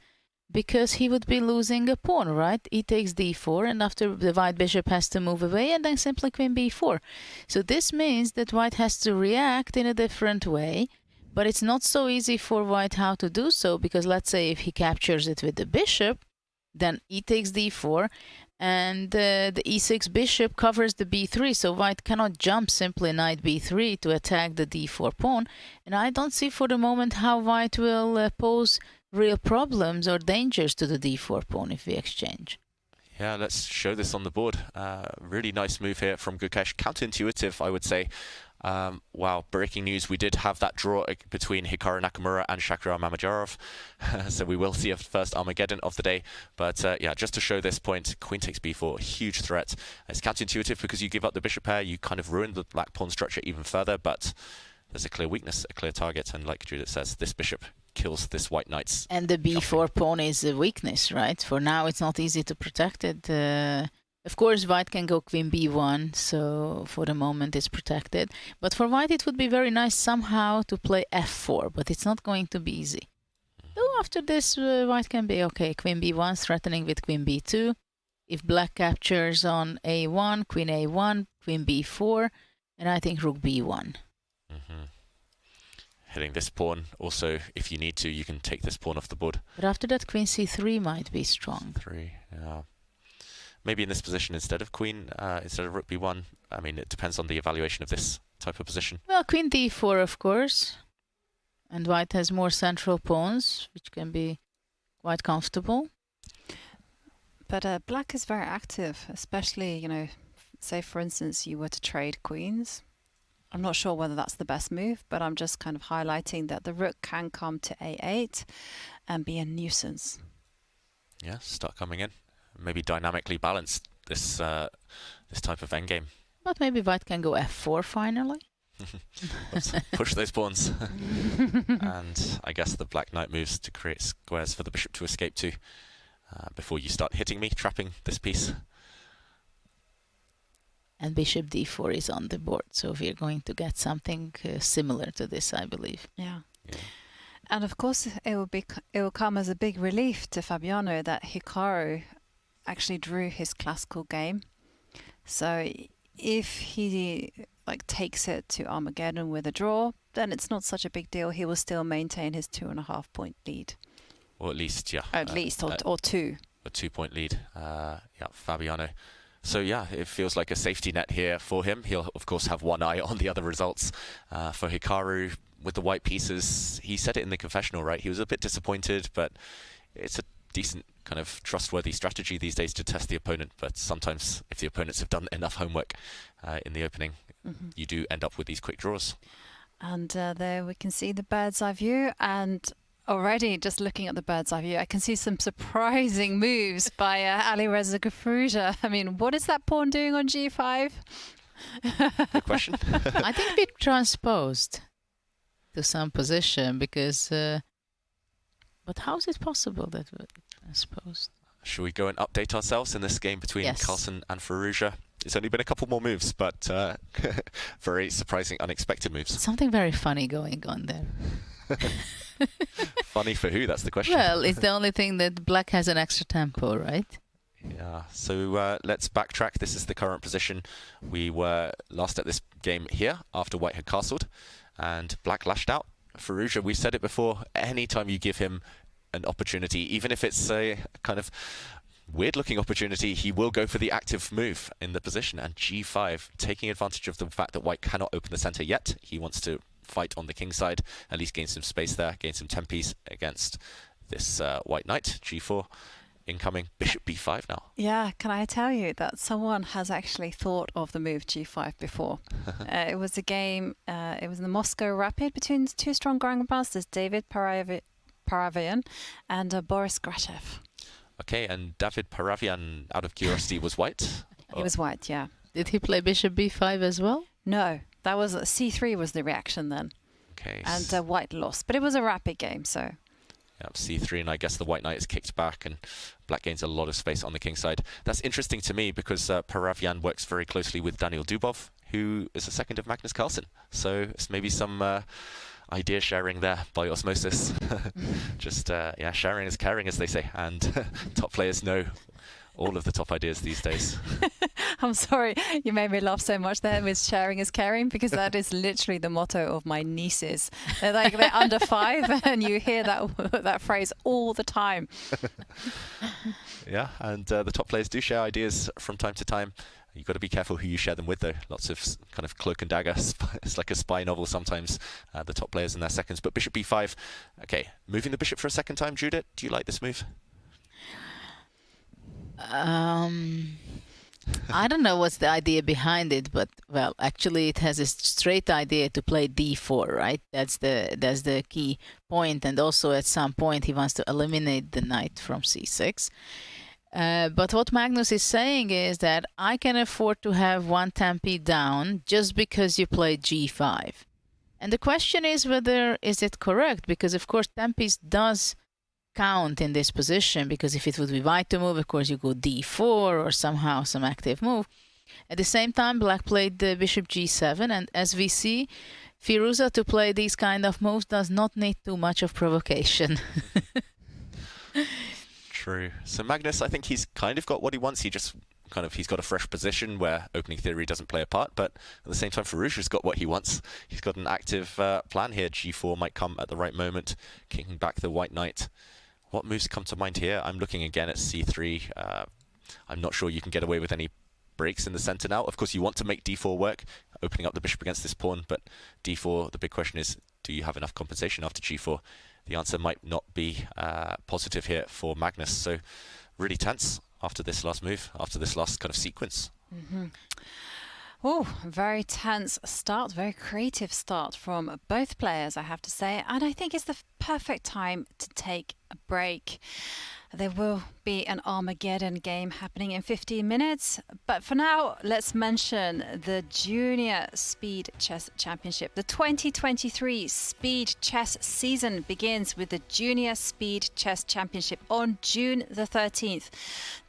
because he would be losing a pawn, right? He takes d4, and after the white bishop has to move away, and then simply queen b4. So this means that white has to react in a different way, but it's not so easy for white how to do so, because let's say if he captures it with the bishop, then he takes d4, and the e6 bishop covers the b3, so white cannot jump simply knight b3 to attack the d4 pawn, and I don't see for the moment how white will pose real problems or dangers to the d4 pawn if we exchange. Yeah, let's show this on the board. Really nice move here from Gukesh. Counterintuitive, I would say. Wow, breaking news. We did have that draw between Hikaru Nakamura and Mamedyarov. So we will see a first Armageddon of the day. But yeah, just to show this point, queen takes b4, huge threat. It's counterintuitive because you give up the bishop pair, you kind of ruin the black pawn structure even further, but there's a clear weakness, a clear target, and like Judith says, this bishop kills this white knight's. And the b4 pawn is a weakness, right? For now, it's not easy to protect it. Of course, white can go queen b1, so for the moment it's protected. But for white, it would be very nice somehow to play f4, but it's not going to be easy. So after this, white can be okay. Queen b1 threatening with queen b2. If black captures on a1, queen b4, and I think rook b1. Hitting this pawn. Also, if you need to, you can take this pawn off the board. But after that, queen c3 might be strong. Yeah. Maybe in this position instead of queen, instead of rook b1. I mean, it depends on the evaluation of this type of position. Well, queen d4, of course. And white has more central pawns, which can be quite comfortable. But black is very active, especially, you know, say for instance you were to trade queens. I'm not sure whether that's the best move, but I'm just kind of highlighting that the rook can come to a8 and be a nuisance. Yeah, start coming in. Maybe dynamically balance this this type of endgame. But maybe white can go f4 finally. Let's push those pawns. And I guess the black knight moves to create squares for the bishop to escape to before you start hitting me, trapping this piece. And bishop d4 is on the board, so we're going to get something similar to this, I believe. Yeah. And of course, it will come as a big relief to Fabiano that Hikaru actually drew his classical game. So if he takes it to Armageddon with a draw, then it's not such a big deal. He will still maintain his 2.5 point lead. Or at least, yeah. At least, or 2. A 2 point lead. Yeah, Fabiano. So yeah, it feels like a safety net here for him. He'll of course have one eye on the other results. For Hikaru, with the white pieces, he said it in the confessional, right? He was a bit disappointed, but it's a decent kind of trustworthy strategy these days to test the opponent. But sometimes if the opponents have done enough homework in the opening, you do end up with these quick draws. And there we can see the bird's eye view, and already just looking at the bird's eye view, I can see some surprising moves by Alireza Firouzja. I mean, what is that pawn doing on g5? Good question. I think we transposed to some position because... but how is it possible that we transposed? Should we go and update ourselves in this game between Carlsen and Firouzja? It's only been a couple more moves, but very surprising, unexpected moves. Something very funny going on there. Funny for who? That's the question. Well, it's the only thing that black has an extra tempo, right? Yeah, so let's backtrack. This is the current position. We were last at this game here after white had castled, and black lashed out. Firouzja, we've said it before, anytime you give him an opportunity, even if it's a kind of weird looking opportunity. He will go for the active move in the position, and g5, taking advantage of the fact that white cannot open the center yet. He wants to fight on the king side, at least gain some space there, gain some tempies against this white knight. G4 incoming, bishop b5 now. Yeah, can I tell you that someone has actually thought of the move g5 before? It was a game, it was in the Moscow Rapid between two strong grandmasters, David Paravian and Boris Grachev. Okay, and David Paravian, out of curiosity, was white? He was white, yeah. Did he play bishop b5 as well? No, that was c3 was the reaction then. Okay. And white lost, but it was a rapid game, so. Yeah, c3, and I guess the white knight is kicked back, and black gains a lot of space on the king side. That's interesting to me because Paravian works very closely with Daniel Dubov, who is a second of Magnus Carlsen. So it's maybe some idea sharing there by osmosis. Just yeah, sharing is caring, as they say, and top players know all of the top ideas these days. I'm sorry, you made me laugh so much there with sharing is caring, because that is literally the motto of my nieces. They're under 5 and you hear that phrase all the time. Yeah, and the top players do share ideas from time to time. You've got to be careful who you share them with, though. Lots of kind of cloak and dagger. It's like a spy novel sometimes, the top players in their seconds. But bishop b5. Okay, moving the bishop for a second time, Judith. Do you like this move? I don't know what's the idea behind it, but well, actually it has a straight idea to play d4, right? That's the key point, and also at some point he wants to eliminate the knight from c6. But what Magnus is saying is that I can afford to have one tempi down just because you play g5. And the question is whether is it correct, because of course tempis does count in this position, because if it would be white to move, of course you go d4 or somehow some active move. At the same time, black played the bishop g7, and as we see, Firouzja to play these kind of moves does not need too much of provocation. True. So Magnus, I think he's kind of got what he wants. He's got a fresh position where opening theory doesn't play a part, but at the same time, Firouzja's got what he wants. He's got an active plan here. G4 might come at the right moment, kicking back the white knight. What moves come to mind here? I'm looking again at c3. I'm not sure you can get away with any breaks in the center now. Of course, you want to make d4 work, opening up the bishop against this pawn, but d4, the big question is, do you have enough compensation after g4? The answer might not be positive here for Magnus. So really tense after this last move, after this last kind of sequence. Mm-hmm. Oh, very tense start, very creative start from both players, I have to say. And I think it's the perfect time to take a break. There will be an Armageddon game happening in 15 minutes. But for now, let's mention the Junior Speed Chess Championship. The 2023 Speed Chess season begins with the Junior Speed Chess Championship on June the 13th.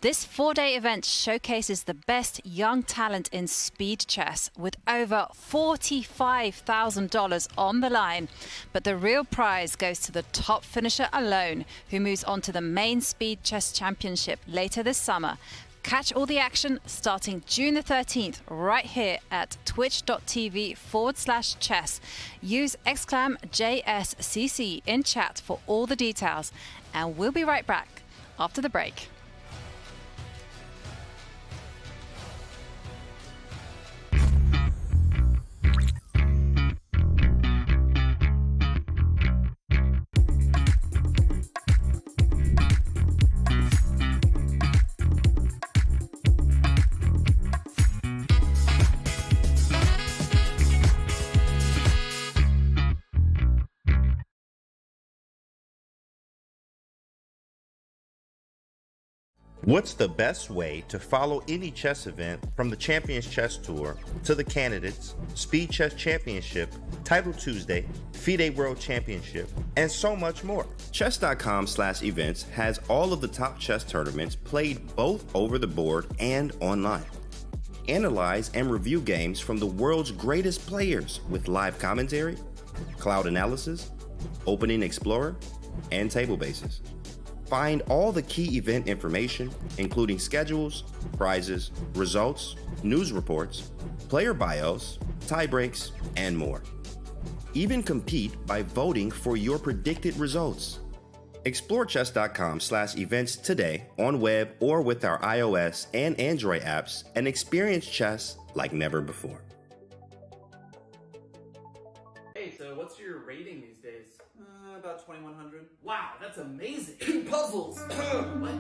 This 4-day event showcases the best young talent in speed chess with over $45,000 on the line. But the real prize goes to the top finisher alone, who moves on to the main Speed Chess Championship later this summer. Catch all the action starting June the 13th right here at twitch.tv/chess. Use !JSCC in chat for all the details. And we'll be right back after the break. What's the best way to follow any chess event, from the Champions Chess Tour to the Candidates, Speed Chess Championship, Title Tuesday, FIDE World Championship, and so much more? Chess.com/events has all of the top chess tournaments played both over the board and online. Analyze and review games from the world's greatest players with live commentary, cloud analysis, Opening Explorer, and table bases. Find all the key event information, including schedules, prizes, results, news reports, player bios, tie breaks, and more. Even compete by voting for your predicted results. Explore chess.com/events today on web or with our iOS and Android apps and experience chess like never before. Hey, so what's your rating these days? About 2100. Wow, that's amazing. Puzzles. What?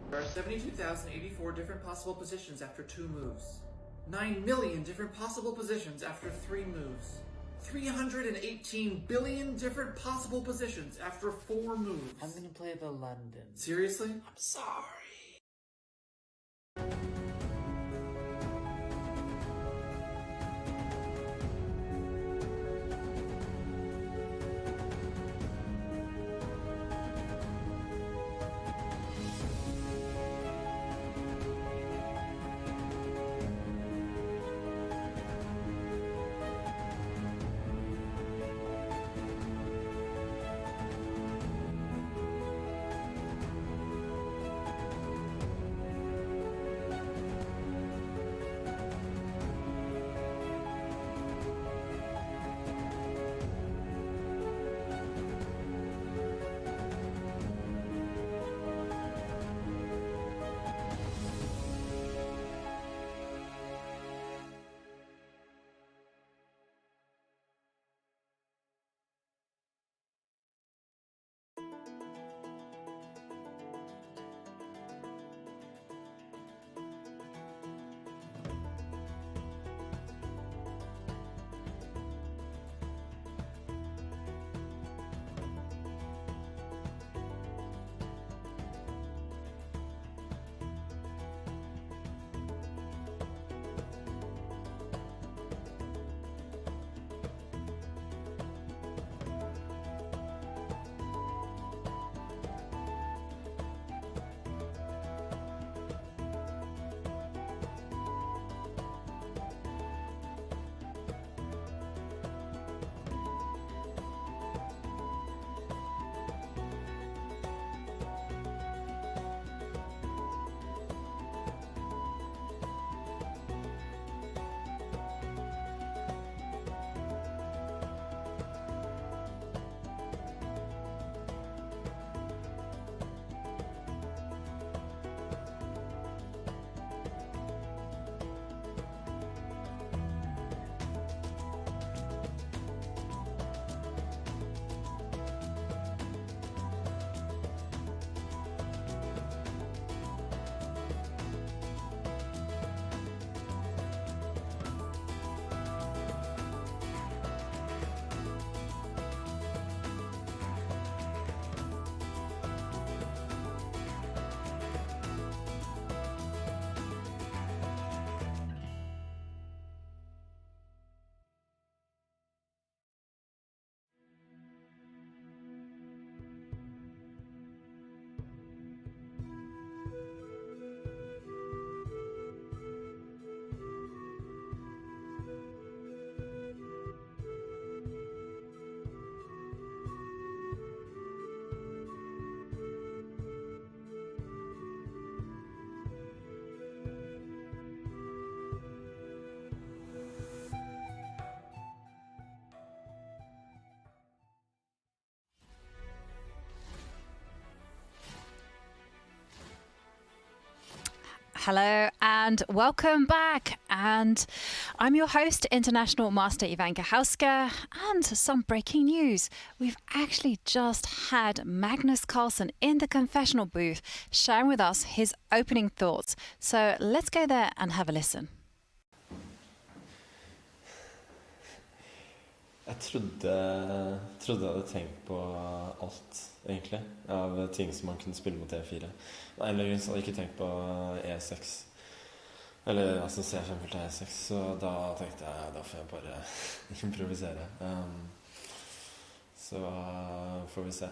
There are 72,084 different possible positions after 2 moves. 9 million different possible positions after 3 moves. 318 billion different possible positions after 4 moves. I'm gonna play the London. Seriously? I'm sorry. Hello and welcome back. And I'm your host, International Master Ivanka Hauska. And some breaking news. We've actually just had Magnus Carlsen in the Confessional booth sharing with us his opening thoughts. So let's go there and have a listen. Jeg trodde jeg hadde tenkt på alt, egentlig, av ting som man kunne spille mot E4. Eller jeg hadde ikke tenkt på E6, eller altså C5 til E6, så da tenkte jeg, da får jeg bare improvisere. Så får vi se.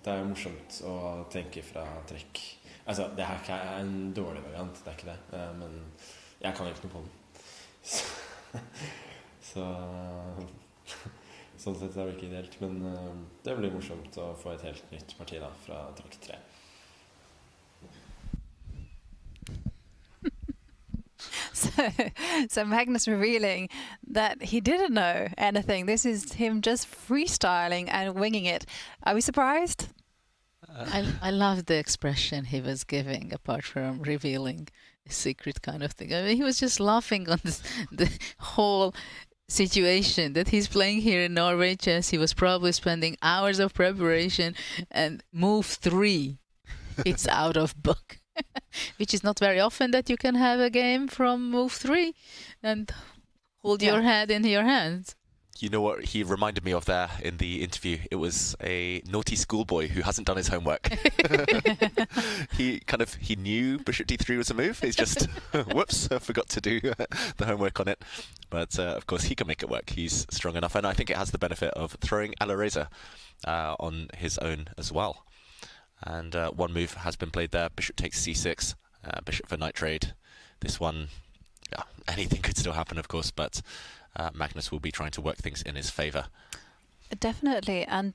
Det jo morsomt å tenke fra trekk. Altså, det her ikke en dårlig variant, det ikke det, men jeg kan ikke noe på den. Så sånn sett det ikke ideelt, men det blir morsomt å få et helt nytt parti da, fra trekk 3. So So Magnus revealing that he didn't know anything. This is him just freestyling and winging it. Are we surprised? I love the expression he was giving, apart from revealing a secret kind of thing. I mean, he was just laughing on the whole situation that he's playing here in Norway Chess. He was probably spending hours of preparation, and move 3, it's out of book. Which is not very often that you can have a game from move 3 and hold your head in your hands. You know what he reminded me of there in the interview? It was a naughty schoolboy who hasn't done his homework. He knew bishop d3 was a move. He's just, whoops, I forgot to do the homework on it. But of course, he can make it work. He's strong enough. And I think it has the benefit of throwing Alireza on his own as well. And one move has been played there. Bishop takes c6, bishop for knight trade. This one, anything could still happen, of course, but Magnus will be trying to work things in his favour. Definitely. And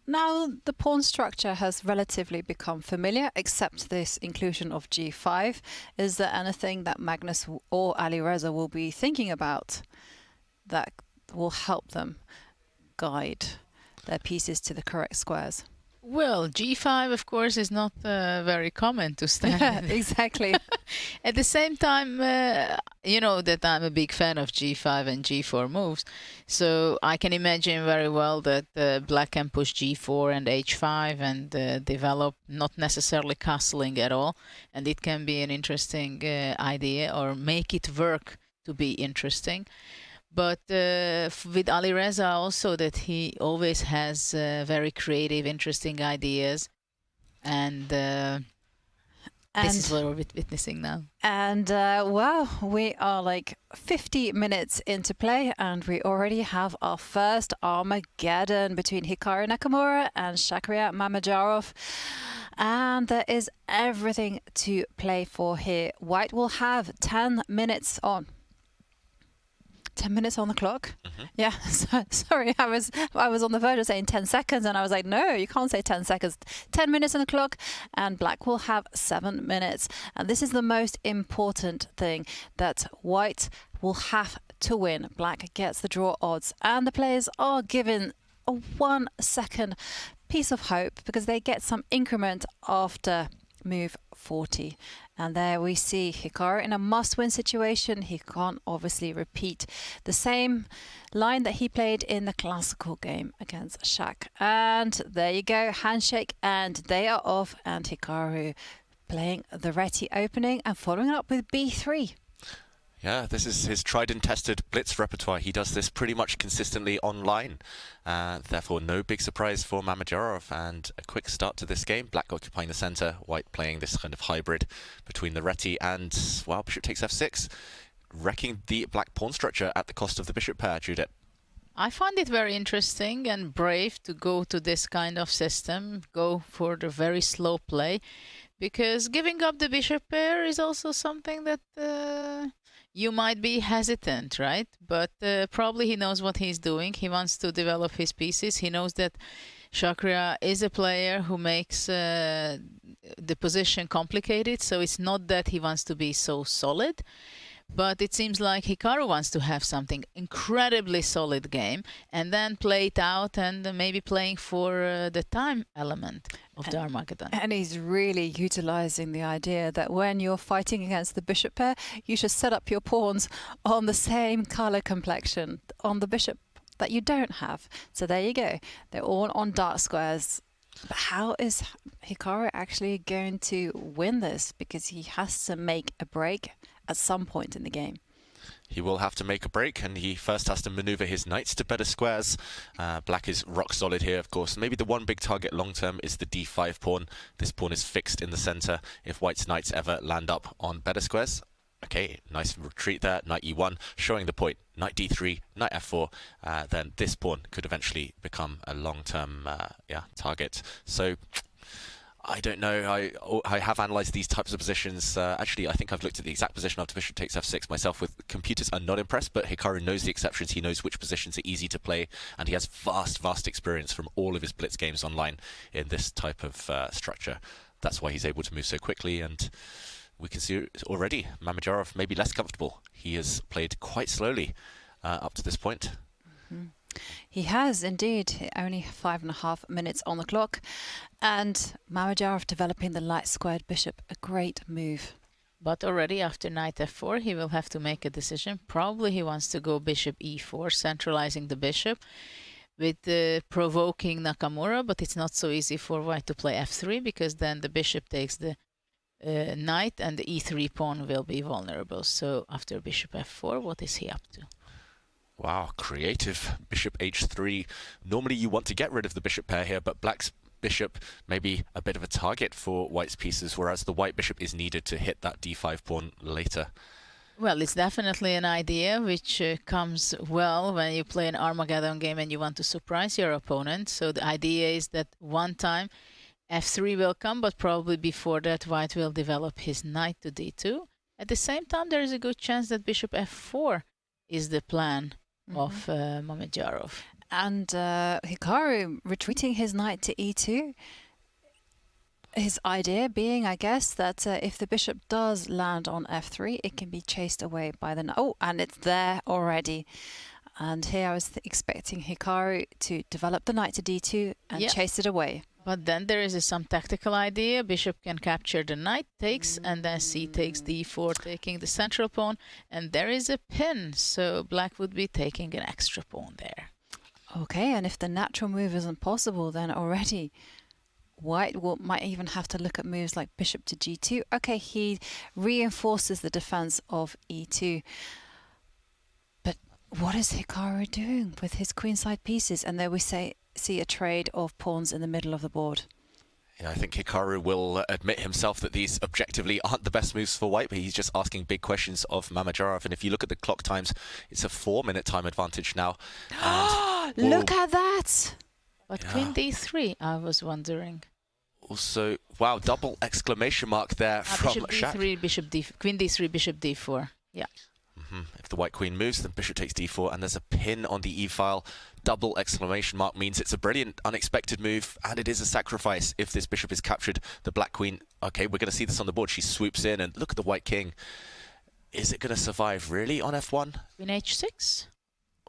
now the pawn structure has relatively become familiar, except this inclusion of g5. Is there anything that Magnus or Alireza will be thinking about that will help them guide their pieces to the correct squares? Well, g5, of course, is not very common to stand. Yeah, exactly. At the same time, you know that I'm a big fan of g5 and g4 moves. So I can imagine very well that black can push g4 and h5 and develop, not necessarily castling at all. And it can be an interesting idea, or make it work to be interesting. But with Alireza also, that he always has very creative, interesting ideas. And this is what we're witnessing now. And well, we are like 50 minutes into play, and we already have our first Armageddon between Hikaru Nakamura and Shakhriyar Mamedyarov. And there is everything to play for here. White will have 10 minutes on. 10 minutes on the clock? Mm-hmm. Yeah, sorry, I was on the verge of saying 10 seconds, and I was like, no, you can't say 10 seconds. 10 minutes on the clock, and black will have 7 minutes. And this is the most important thing, that white will have to win. Black gets the draw odds, and the players are given a 1 second piece of hope, because they get some increment after move 40. And there we see Hikaru in a must-win situation. He can't obviously repeat the same line that he played in the classical game against Shak. And there you go, handshake, and they are off. And Hikaru playing the Reti opening and following up with b3. Yeah, this is his tried and tested blitz repertoire. He does this pretty much consistently online. Therefore, no big surprise for Mamedyarov. And a quick start to this game. Black occupying the center, white playing this kind of hybrid between the Reti and, well, bishop takes f6, wrecking the black pawn structure at the cost of the bishop pair, Judith. I find it very interesting and brave to go to this kind of system, go for the very slow play, because giving up the bishop pair is also something that you might be hesitant, right? But probably he knows what he's doing. He wants to develop his pieces. He knows that Shakhriyar is a player who makes the position complicated, so it's not that he wants to be so solid. But it seems like Hikaru wants to have something incredibly solid game and then play it out, and maybe playing for the time element of the Armageddon. And he's really utilizing the idea that when you're fighting against the bishop pair, you should set up your pawns on the same color complexion on the bishop that you don't have. So there you go. They're all on dark squares. But how is Hikaru actually going to win this? Because he has to make a break at some point in the game. He will have to make a break, and he first has to maneuver his knights to better squares. Black is rock solid here, of course. Maybe the one big target long term is the d5 pawn. This pawn is fixed in the center. If white's knights ever land up on better squares, okay, nice retreat there, knight e1, showing the point. Knight d3, knight f4, then this pawn could eventually become a long-term target. So I don't know. I have analysed these types of positions. Actually, I think I've looked at the exact position after bishop takes f6 myself. With computers, I'm not impressed, but Hikaru knows the exceptions. He knows which positions are easy to play, and he has vast experience from all of his blitz games online in this type of structure. That's why he's able to move so quickly, and we can see already Mamedyarov maybe less comfortable. He has played quite slowly up to this point. He has indeed, only 5.5 minutes on the clock, and Mamedyarov developing the light squared bishop, a great move. But already after knight f4, he will have to make a decision. Probably he wants to go bishop e4, centralizing the bishop, with provoking Nakamura, but it's not so easy for white to play f3, because then the bishop takes the knight and the e3 pawn will be vulnerable. So after bishop f4, what is he up to? Wow, creative. Bishop h3. Normally you want to get rid of the bishop pair here, but black's bishop may be a bit of a target for white's pieces, whereas the white bishop is needed to hit that d5 pawn later. Well, it's definitely an idea which comes well when you play an Armageddon game and you want to surprise your opponent. So the idea is that one time f3 will come, but probably before that white will develop his knight to d2. At the same time, there is a good chance that bishop f4 is the plan of Mamedyarov. And Hikaru retreating his knight to e2. His idea being, I guess, that if the bishop does land on f3, it can be chased away by the knight. Oh, and it's there already. And here I was expecting Hikaru to develop the knight to d2 and chase it away. But then there is some tactical idea. Bishop can capture the knight, takes, and then c takes d4, taking the central pawn. And there is a pin, so black would be taking an extra pawn there. Okay, and if the natural move isn't possible, then already white might even have to look at moves like bishop to g2. Okay, he reinforces the defense of e2. But what is Hikaru doing with his queenside pieces? And there we see a trade of pawns in the middle of the board. Yeah, I think Hikaru will admit himself that these objectively aren't the best moves for white, but he's just asking big questions of Mamedyarov. And if you look at the clock times, it's a 4-minute time advantage now. And, look at that! But queen d3, I was wondering. Also, wow, double exclamation mark there from bishop Shaq. d3, queen d3, bishop d4. Yeah. If the white queen moves, then bishop takes d4, and there's a pin on the e-file. Double exclamation mark means it's a brilliant, unexpected move, and it is a sacrifice if this bishop is captured. The black queen, okay, we're going to see this on the board. She swoops in, and look at the white king. Is it going to survive, really, on f1? Queen h6.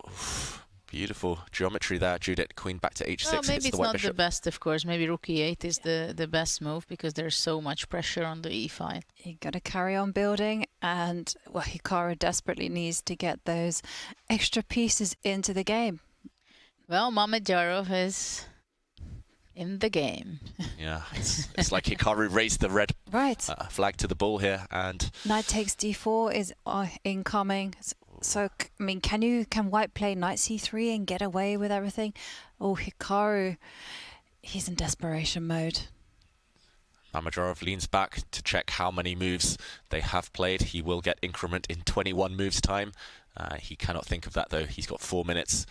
Oof, beautiful geometry there, Judith. Queen back to h6. Well, maybe it's not bishop. the best, of course. Maybe rook e8 is the best move, because there's so much pressure on the e-file. You got to carry on building, and well, Hikaru desperately needs to get those extra pieces into the game. Well, Mamedyarov is in the game. Yeah, it's like Hikaru raised the red flag to the ball here, and knight takes d4 is incoming. So, I mean, can white play knight c3 and get away with everything? Oh, Hikaru, he's in desperation mode. Mamedyarov leans back to check how many moves they have played. He will get increment in 21 moves time. He cannot think of that, though. He's got 4 minutes,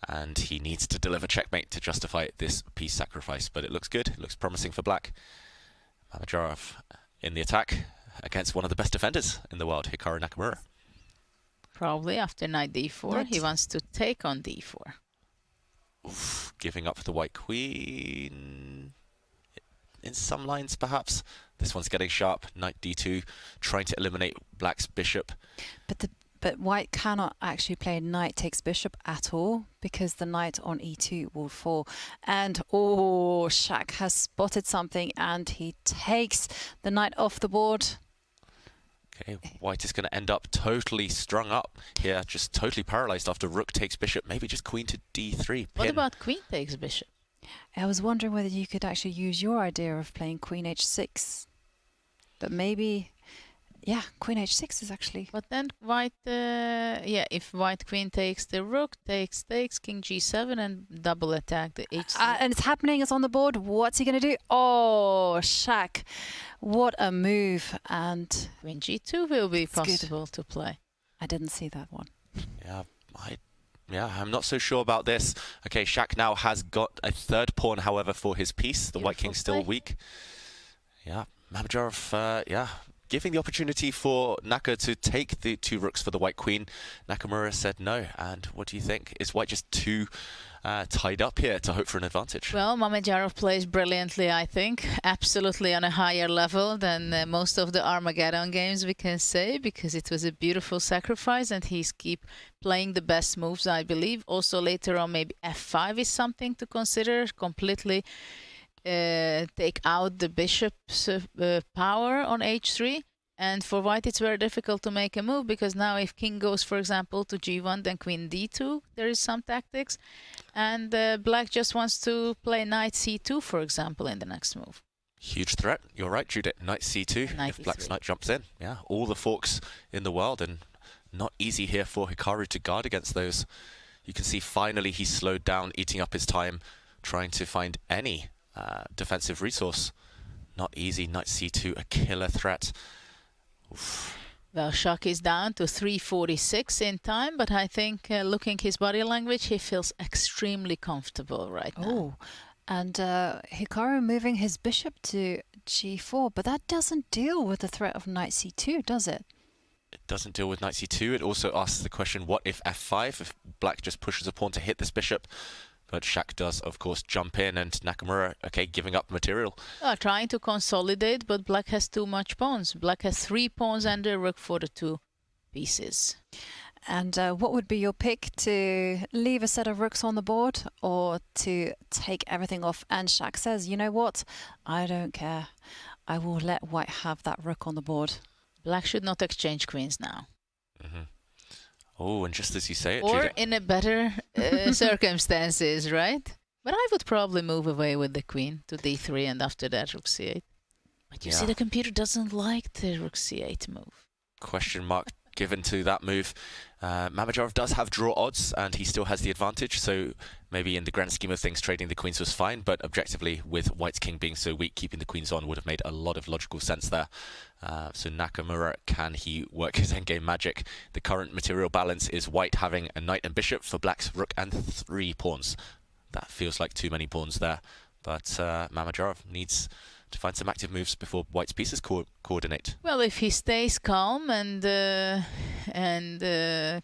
and he needs to deliver checkmate to justify this piece sacrifice. But it looks good. It looks promising for black. Mamedyarov in the attack against one of the best defenders in the world, Hikaru Nakamura. Probably after knight d4, he wants to take on d4. Oof, giving up the white queen. In some lines, perhaps. This one's getting sharp. Knight d2, trying to eliminate black's bishop. But white cannot actually play knight takes bishop at all, because the knight on e2 will fall. And oh, Shaq has spotted something, and he takes the knight off the board. Okay, white is going to end up totally strung up here, just totally paralyzed after rook takes bishop. Maybe just queen to d3. Pin. What about queen takes bishop? I was wondering whether you could actually use your idea of playing queen h6. But maybe, yeah, queen h6 is actually... But then white, if white queen takes the rook, takes, king g7 and double attack the h6. And it's happening, it's on the board. What's he going to do? Oh, Shaq, what a move. And queen g2 will be possible to play. I didn't see that one. Yeah, I'm not so sure about this. Okay, Shaq now has got a third pawn, however, for his piece. The white king's still weak. Yeah, Mamedyarov, giving the opportunity for Naka to take the 2 rooks for the white queen. Nakamura said no. And what do you think? Is white just too tied up here to hope for an advantage? Well, Mamedyarov plays brilliantly, I think. Absolutely on a higher level than most of the Armageddon games, we can say, because it was a beautiful sacrifice and he's keep playing the best moves, I believe. Also later on, maybe f5 is something to consider. Completely take out the bishop's power on h3. And for white, it's very difficult to make a move, because now if king goes, for example, to g1, then queen d2, there is some tactics. And black just wants to play knight c2, for example, in the next move. Huge threat. You're right, Judith. Knight c2, knight if e3. black's knight jumps in. Yeah, all the forks in the world, and not easy here for Hikaru to guard against those. You can see finally he's slowed down, eating up his time, trying to find any defensive resource. Not easy. Knight c2, a killer threat. Oof. Well, Shak is down to 3:46 in time, but I think looking his body language, he feels extremely comfortable right now. Oh, and Hikaru moving his bishop to g4, but that doesn't deal with the threat of knight c2, does it? It doesn't deal with knight c2. It also asks the question, what if f5, if black just pushes a pawn to hit this bishop? But Shak does, of course, jump in, and Nakamura, okay, giving up material. Trying to consolidate, but black has too much pawns. Black has 3 pawns and a rook for the 2 pieces. And what would be your pick, to leave a set of rooks on the board or to take everything off? And Shak says, you know what? I don't care. I will let white have that rook on the board. Black should not exchange queens now. Mm-hmm. Oh, and just as you say it, or Judith, in a better circumstances, right? But I would probably move away with the queen to d3 and after that rook c8. But you see, the computer doesn't like the rook c8 move. question mark given to that move. Mamedyarov does have draw odds, and he still has the advantage, so maybe in the grand scheme of things trading the queens was fine, but objectively with white's king being so weak, keeping the queens on would have made a lot of logical sense there. So Nakamura, can he work his endgame magic? The current material balance is white having a knight and bishop for black's rook and 3 pawns. That feels like too many pawns there, but Mamedyarov needs to find some active moves before white's pieces coordinate. Well, if he stays calm and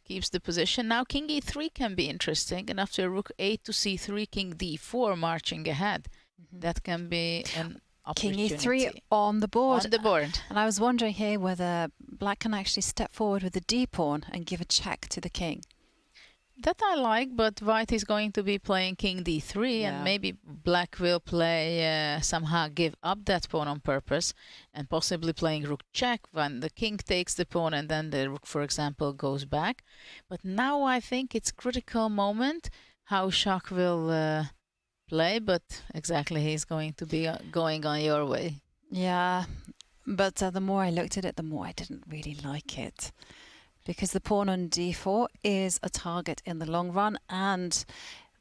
keeps the position, now king e3 can be interesting, and after rook a to c3, king d4 marching ahead. That can be an opportunity. King e3 on the board. On the board. And I was wondering here whether black can actually step forward with the d pawn and give a check to the king. That I like, but white is going to be playing king d3, and maybe black will play somehow give up that pawn on purpose, and possibly playing rook check when the king takes the pawn and then the rook, for example, goes back. But now I think it's critical moment how Shak will play, but exactly he's going to be going on your way. Yeah, but the more I looked at it, the more I didn't really like it. Because the pawn on d4 is a target in the long run, and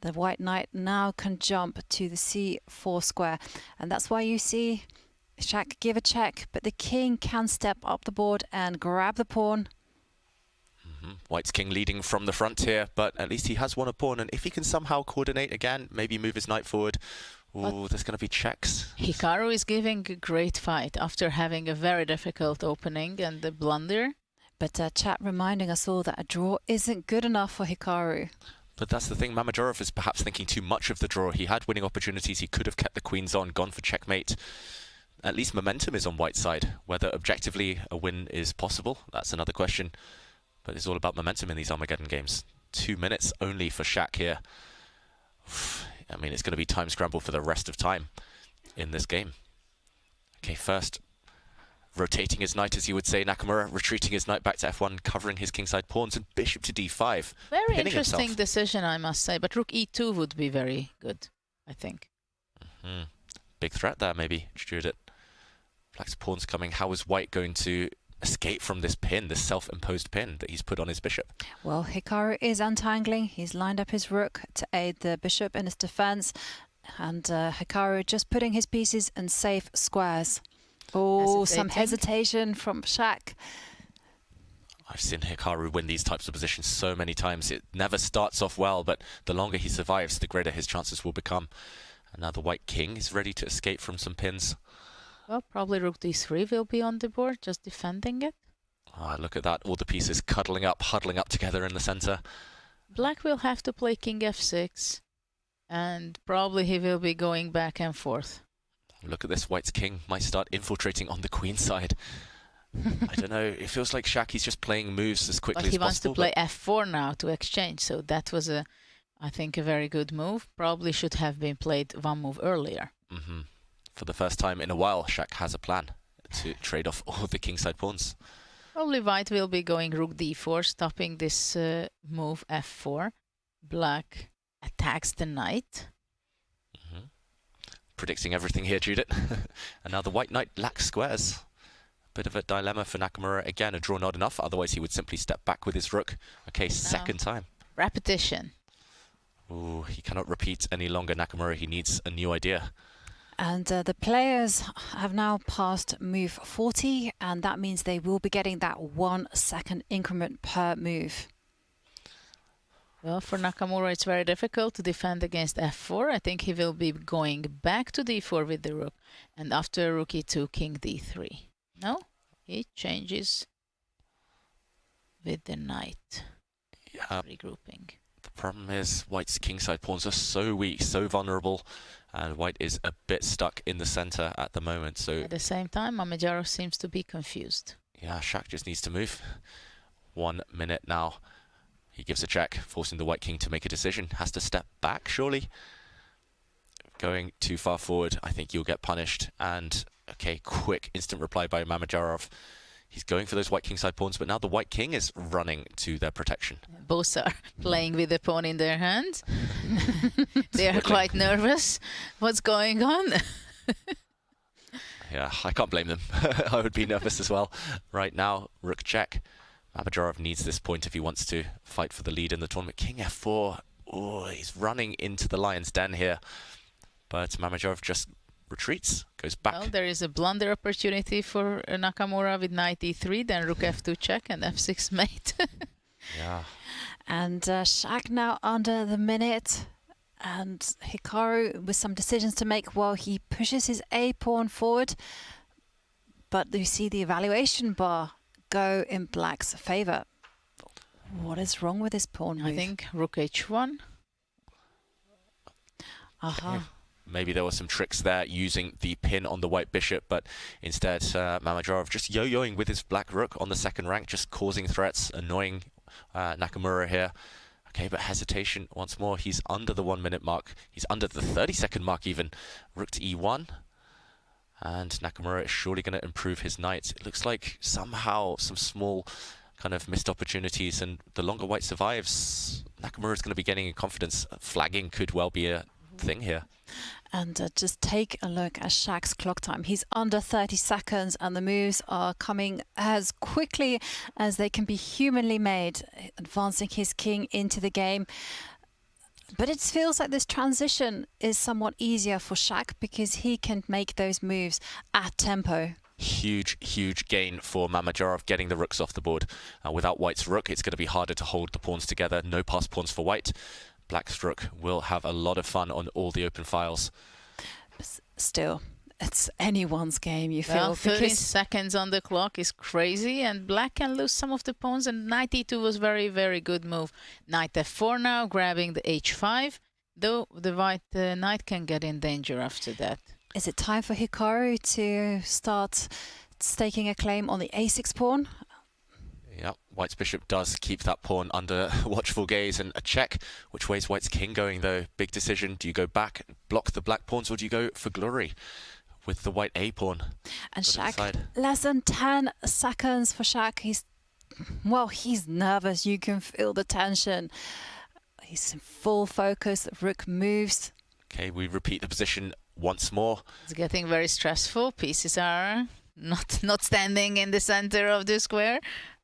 the white knight now can jump to the c4 square. And that's why you see Shak give a check, but the king can step up the board and grab the pawn. White's king leading from the front here, but at least he has won a pawn, and if he can somehow coordinate again, maybe move his knight forward, there's going to be checks. Hikaru is giving a great fight after having a very difficult opening and the blunder. But chat reminding us all that a draw isn't good enough for Hikaru. But that's the thing, Mamedyarov is perhaps thinking too much of the draw. He had winning opportunities, he could have kept the queens on, gone for checkmate. At least momentum is on white's side. Whether objectively a win is possible, that's another question. But it's all about momentum in these Armageddon games. 2 minutes only for Shak here. I mean, it's going to be time scramble for the rest of time in this game. Okay, first rotating his knight, as you would say, Nakamura, retreating his knight back to f1, covering his kingside pawns, and bishop to d5. Very interesting decision, I must say, but rook e2 would be very good, I think. Big threat there, maybe, Judith. Black's pawn's coming. How is white going to escape from this pin, this self-imposed pin that he's put on his bishop? Well, Hikaru is untangling. He's lined up his rook to aid the bishop in his defense, and Hikaru just putting his pieces in safe squares. Oh, some hesitation from Shak. I've seen Hikaru win these types of positions so many times. It never starts off well, but the longer he survives, the greater his chances will become. And now the white king is ready to escape from some pins. Well, probably rook d3 will be on the board, just defending it. Ah, look at that. All the pieces cuddling up, huddling up together in the center. Black will have to play king f6, and probably he will be going back and forth. Look at this. White's king might start infiltrating on the queen side. I don't know. It feels like Shaki's just playing moves as quickly as possible. But he wants to play f4 now to exchange, so that was, I think, a very good move. Probably should have been played one move earlier. Mm-hmm. For the first time in a while, Shak has a plan to trade off all the kingside pawns. Probably White will be going rook d4, stopping this move f4. Black attacks the knight. Mm-hmm. Predicting everything here, Judith. And now the white knight lacks squares. Bit of a dilemma for Nakamura. Again, a draw not enough, otherwise he would simply step back with his rook. Okay, second time. Repetition. Ooh, he cannot repeat any longer, Nakamura. He needs a new idea. And the players have now passed move 40, and that means they will be getting that 1 second increment per move. Well, for Nakamura, it's very difficult to defend against f4. I think he will be going back to d4 with the rook, and after rook e2, king d3. No, he changes with the knight. Yeah. Regrouping. The problem is White's kingside pawns are so weak, so vulnerable, and White is a bit stuck in the center at the moment. So at the same time, Mamedyarov seems to be confused. Yeah, Shak just needs to move. 1 minute now. He gives a check, forcing the white king to make a decision. Has to step back, surely. Going too far forward, I think you'll get punished. And okay, quick instant reply by Mamedyarov. He's going for those white kingside pawns, but now the white king is running to their protection. Both are playing with the pawn in their hands. They are quite nervous. What's going on? Yeah, I can't blame them. I would be nervous as well. Right now, rook check. Mamedyarov needs this point if he wants to fight for the lead in the tournament. King f4. Oh, he's running into the lion's den here. But Mamedyarov just retreats, goes back. Well, there is a blunder opportunity for Nakamura with knight e3, then rook f2 check and f6 mate. Yeah. And Shak now under the minute, and Hikaru with some decisions to make while he pushes his a pawn forward. But you see the evaluation bar go in Black's favor. What is wrong with this pawn move? I think rook h1. Aha. Okay. Maybe there were some tricks there using the pin on the white bishop, but instead Mamedyarov just yo-yoing with his black rook on the second rank, just causing threats, annoying Nakamura here. Okay, but hesitation once more. He's under the 1 minute mark. He's under the 30-second mark even. Rook to e1. And Nakamura is surely going to improve his knight. It looks like somehow some small kind of missed opportunities, and the longer white survives, Nakamura is going to be gaining in confidence. Flagging could well be a thing here. And just take a look at Shak's clock time. He's under 30 seconds and the moves are coming as quickly as they can be humanly made, advancing his king into the game. But it feels like this transition is somewhat easier for Shak because he can make those moves at tempo. Huge, huge gain for Mamedyarov getting the rooks off the board. Without White's rook, it's going to be harder to hold the pawns together. No passed pawns for White. Black's rook will have a lot of fun on all the open files. Still, it's anyone's game, you feel. Well, 30 seconds on the clock is crazy, and Black can lose some of the pawns, and knight e2 was very, very good move. Knight f4 now, grabbing the h5, though the white knight can get in danger after that. Is it time for Hikaru to start staking a claim on the a6 pawn? Yeah, White's bishop does keep that pawn under watchful gaze, and a check. Which way is White's king going, though? Big decision. Do you go back, block the black pawns, or do you go for glory with the white a pawn? And Shak, less than 10 seconds for Shak. He's nervous. You can feel the tension. He's in full focus. Rook moves. Okay, we repeat the position once more. It's getting very stressful. Pieces are not standing in the center of the square.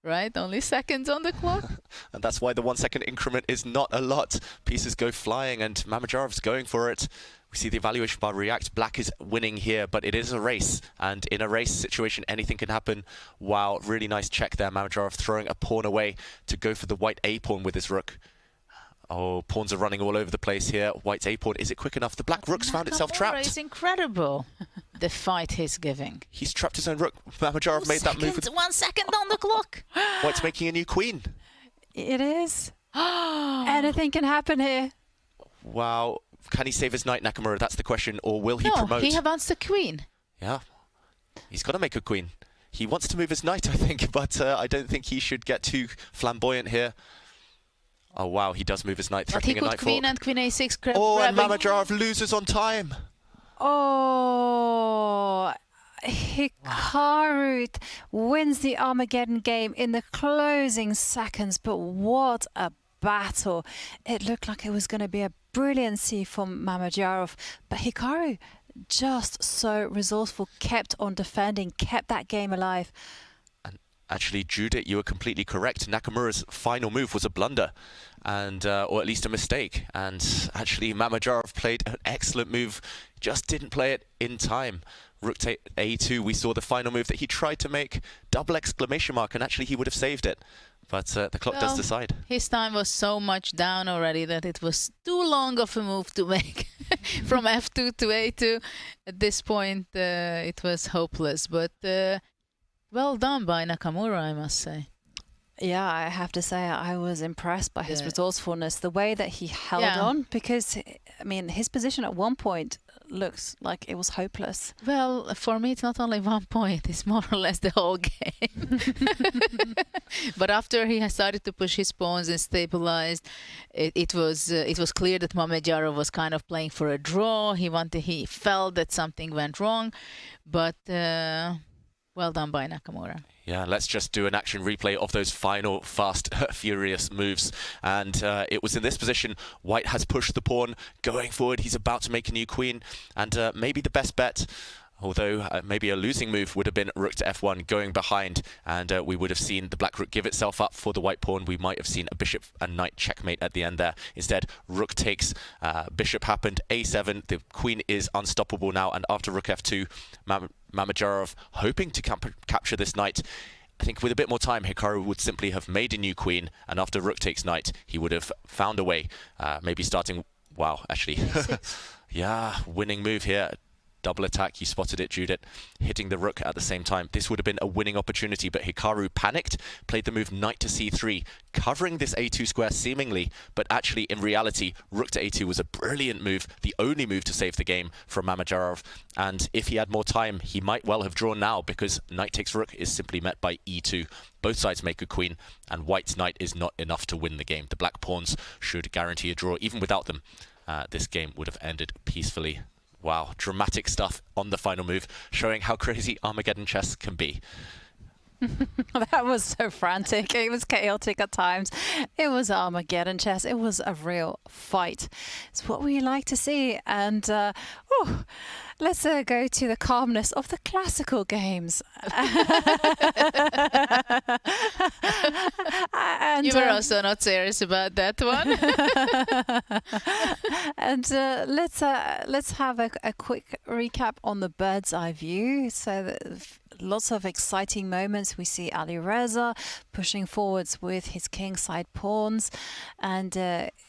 Right, only seconds on the clock. And that's why the 1 second increment is not a lot. Pieces go flying and Mamedyarov's going for it. We see the evaluation bar react. Black is winning here, but it is a race. And in a race situation, anything can happen. Wow, really nice check there. Mamedyarov throwing a pawn away to go for the white a pawn with his rook. Oh, pawns are running all over the place here. White's a pawn, is it quick enough? The black rook's found itself trapped. It's incredible. the fight he's giving. He's trapped his own rook. Mamedyarov made that move. 1 second on the clock. White's making a new queen. It is. Anything can happen here. Wow. Can he save his knight, Nakamura? That's the question. Or will he promote? No, he wants the queen. Yeah. He's got to make a queen. He wants to move his knight, I think, but I don't think he should get too flamboyant here. Oh, wow. He does move his knight, threatening a knight fork. Queen and queen a6. And Mamedyarov loses on time. Oh, Hikaru wins the Armageddon game in the closing seconds, but what a battle. It looked like it was going to be a brilliancy from Mamedyarov, but Hikaru, just so resourceful, kept on defending, kept that game alive. And actually, Judith, you were completely correct. Nakamura's final move was a blunder, and or at least a mistake. And actually, Mamedyarov played an excellent move, just didn't play it in time. Rook to A2, we saw the final move that he tried to make, double exclamation mark, and actually he would have saved it. But the clock does decide. His time was so much down already that it was too long of a move to make. From F2 to A2, at this point it was hopeless. But well done by Nakamura, I must say. Yeah, I have to say I was impressed by his resourcefulness, the way that he held on, because, I mean, his position at one point looks like it was hopeless. Well, for me, it's not only 1 point, it's more or less the whole game. But after he started to push his pawns and stabilized, it was clear that Mamedyarov was kind of playing for a draw. He felt that something went wrong, but well done by Nakamura. Yeah, let's just do an action replay of those final fast, furious moves. And it was in this position. White has pushed the pawn, going forward. He's about to make a new queen. And maybe the best bet, although maybe a losing move, would have been rook to F1, going behind. And we would have seen the black rook give itself up for the white pawn. We might have seen a bishop and knight checkmate at the end there. Instead, rook takes, bishop happened, A7. The queen is unstoppable now. And after rook F2, Mamedyarov hoping to capture this knight. I think with a bit more time, Hikaru would simply have made a new queen, and after rook takes knight, he would have found a way, maybe starting... Wow, actually, yeah, winning move here. Double attack, you spotted it, Judith, hitting the rook at the same time. This would have been a winning opportunity, but Hikaru panicked, played the move knight to C3, covering this A2 square seemingly, but actually in reality, rook to A2 was a brilliant move, the only move to save the game from Mamedyarov. And if he had more time, he might well have drawn now, because knight takes rook is simply met by E2. Both sides make a queen, and white's knight is not enough to win the game. The black pawns should guarantee a draw. Even without them, this game would have ended peacefully. Wow, dramatic stuff on the final move, showing how crazy Armageddon chess can be. That was so frantic. It was chaotic at times. It was Armageddon chess. It was a real fight. It's what we like to see. And let's go to the calmness of the classical games. And, you were also not serious about that one. And let's have a quick recap on the bird's eye view. So lots of exciting moments. We see Alireza pushing forwards with his kingside pawns, and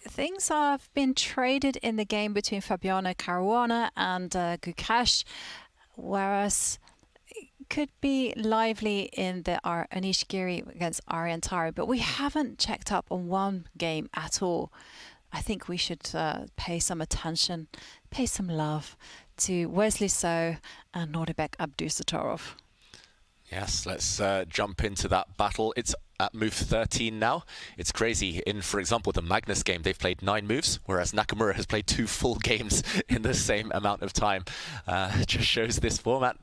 things have been traded in the game between Fabiano Caruana and Gukesh, whereas it could be lively in the Anish Giri against Aryan Tari, but we haven't checked up on one game at all. I think we should pay some attention, pay some love to Wesley So and So-Abdusattorov. Yes, let's jump into that battle. It's at move 13 now. It's crazy. In, for example, the Magnus game, they've played 9 moves, whereas Nakamura has played 2 full games in the same amount of time. It just shows this format.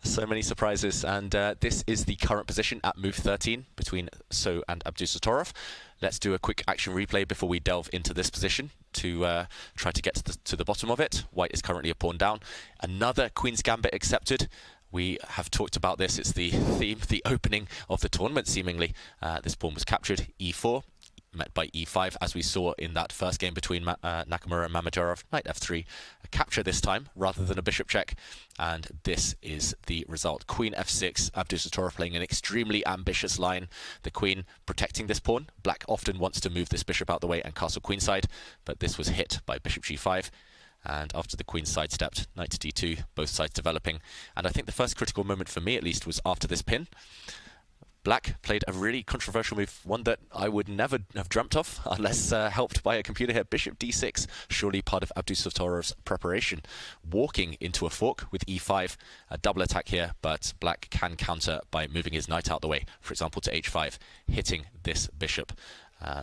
So many surprises. And this is the current position at move 13 between So and Abdusattorov. Let's do a quick action replay before we delve into this position to try to get to the bottom of it. White is currently a pawn down. Another Queen's Gambit accepted. We have talked about this. It's the theme, the opening of the tournament, seemingly. This pawn was captured, E4, met by E5, as we saw in that first game between Nakamura and Mamedyarov. Knight F3, a capture this time, rather than a bishop check. And this is the result. Queen F6, Abdusattorov playing an extremely ambitious line. The queen protecting this pawn. Black often wants to move this bishop out the way and castle queenside, but this was hit by bishop G5. And after the queen sidestepped, knight to d2, both sides developing. And I think the first critical moment for me, at least, was after this pin. Black played a really controversial move, one that I would never have dreamt of unless helped by a computer here. Bishop d6, surely part of Abdusattorov's preparation. Walking into a fork with e5, a double attack here, but Black can counter by moving his knight out the way, for example to h5, hitting this bishop.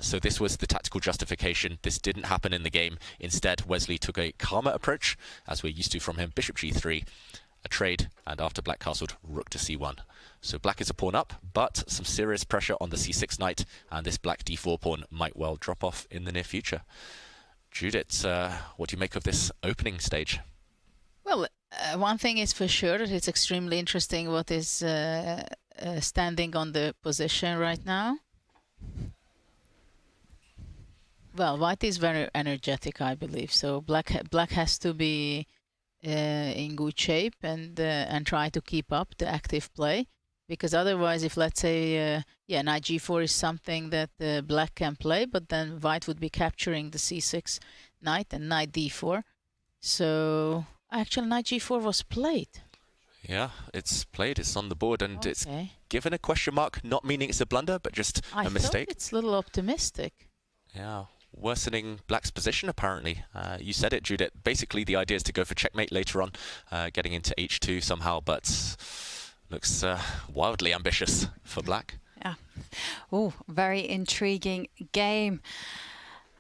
So this was the tactical justification. This didn't happen in the game. Instead, Wesley took a calmer approach, as we're used to from him. Bishop g3, a trade, and after Black castled, rook to c1. So Black is a pawn up, but some serious pressure on the c6 knight, and this Black d4 pawn might well drop off in the near future. Judith, what do you make of this opening stage? Well, one thing is for sure that it's extremely interesting what is standing on the position right now. Well, white is very energetic, I believe. So black has to be in good shape and try to keep up the active play, because otherwise, if let's say knight g4 is something that black can play, but then white would be capturing the c6 knight and knight d4. So actually, knight g4 was played. Yeah, it's played. It's on the board, and it's given a question mark, not meaning it's a blunder, but just a mistake. I thought it's a little optimistic. Yeah. Worsening Black's position, apparently. You said it, Judith. Basically, the idea is to go for checkmate later on, getting into h2 somehow, but looks wildly ambitious for Black. Yeah. Oh, very intriguing game.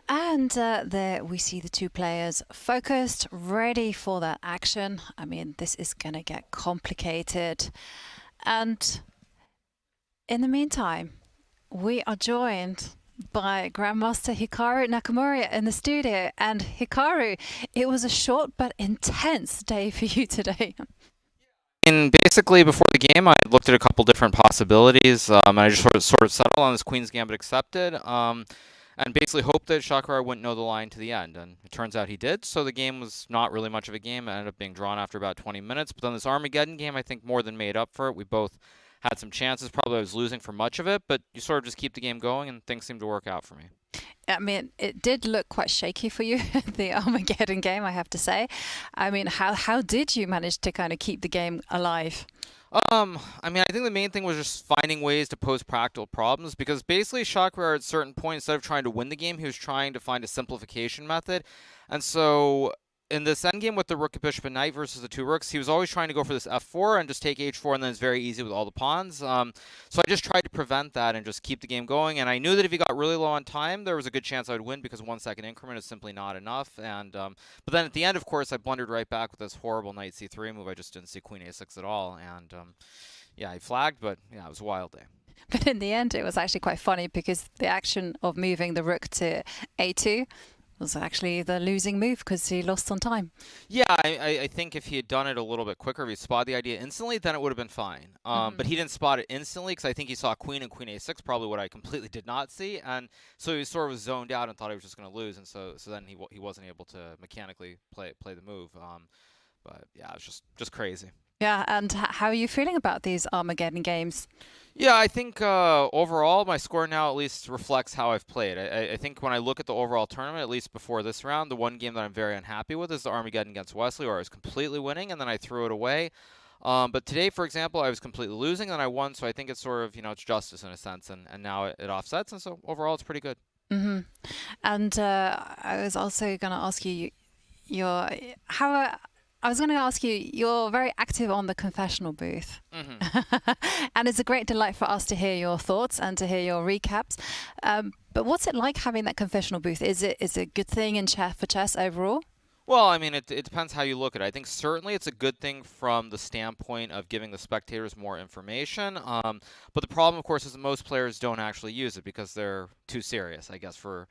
And there we see the two players focused, ready for that action. I mean, this is going to get complicated. And in the meantime, we are joined by Grandmaster Hikaru Nakamura in the studio. And Hikaru, it was a short but intense day for you today. And basically, before the game, I looked at a couple different possibilities, and I just sort of settled on this Queen's Gambit accepted, and basically hoped that Shakrar wouldn't know the line to the end. And it turns out he did, so the game was not really much of a game. It ended up being drawn after about 20 minutes. But then this Armageddon game, I think, more than made up for it. We both had some chances. Probably I was losing for much of it, but you sort of just keep the game going, and things seem to work out for me. I mean, it did look quite shaky for you, the Armageddon game, I have to say. I mean, how did you manage to kind of keep the game alive? I mean, I think the main thing was just finding ways to pose practical problems, because basically Shakrar at a certain point, instead of trying to win the game, he was trying to find a simplification method. And so in this endgame with the rook, bishop, and knight versus the two rooks, he was always trying to go for this f4 and just take h4, and then it's very easy with all the pawns. So I just tried to prevent that and just keep the game going. And I knew that if he got really low on time, there was a good chance I would win, because 1 second increment is simply not enough. And but then at the end, of course, I blundered right back with this horrible knight c3 move. I just didn't see queen a6 at all. And yeah, he flagged, but yeah, it was a wild day. But in the end, it was actually quite funny, because the action of moving the rook to a2 was actually the losing move, because he lost on time. Yeah, I think if he had done it a little bit quicker, if he spotted the idea instantly, then it would have been fine. But he didn't spot it instantly, because I think he saw queen and queen a6, probably what I completely did not see. And so he sort of was zoned out and thought he was just going to lose. And so then he wasn't able to mechanically play the move. But yeah, it was just crazy. Yeah, and how are you feeling about these Armageddon games? Yeah, I think overall my score now at least reflects how I've played. I think when I look at the overall tournament, at least before this round, the one game that I'm very unhappy with is the Armageddon against Wesley, where I was completely winning and then I threw it away. But today, for example, I was completely losing and I won, so I think it's sort of, it's justice in a sense, and now it offsets, and so overall it's pretty good. Mm-hmm. And I was also going to ask you you're very active on the Confessional booth. Mm-hmm. And it's a great delight for us to hear your thoughts and to hear your recaps. But what's it like having that Confessional booth? Is it a good thing for chess overall? Well, I mean, it depends how you look at it. I think certainly it's a good thing from the standpoint of giving the spectators more information. But the problem, of course, is that most players don't actually use it because they're too serious, I guess, for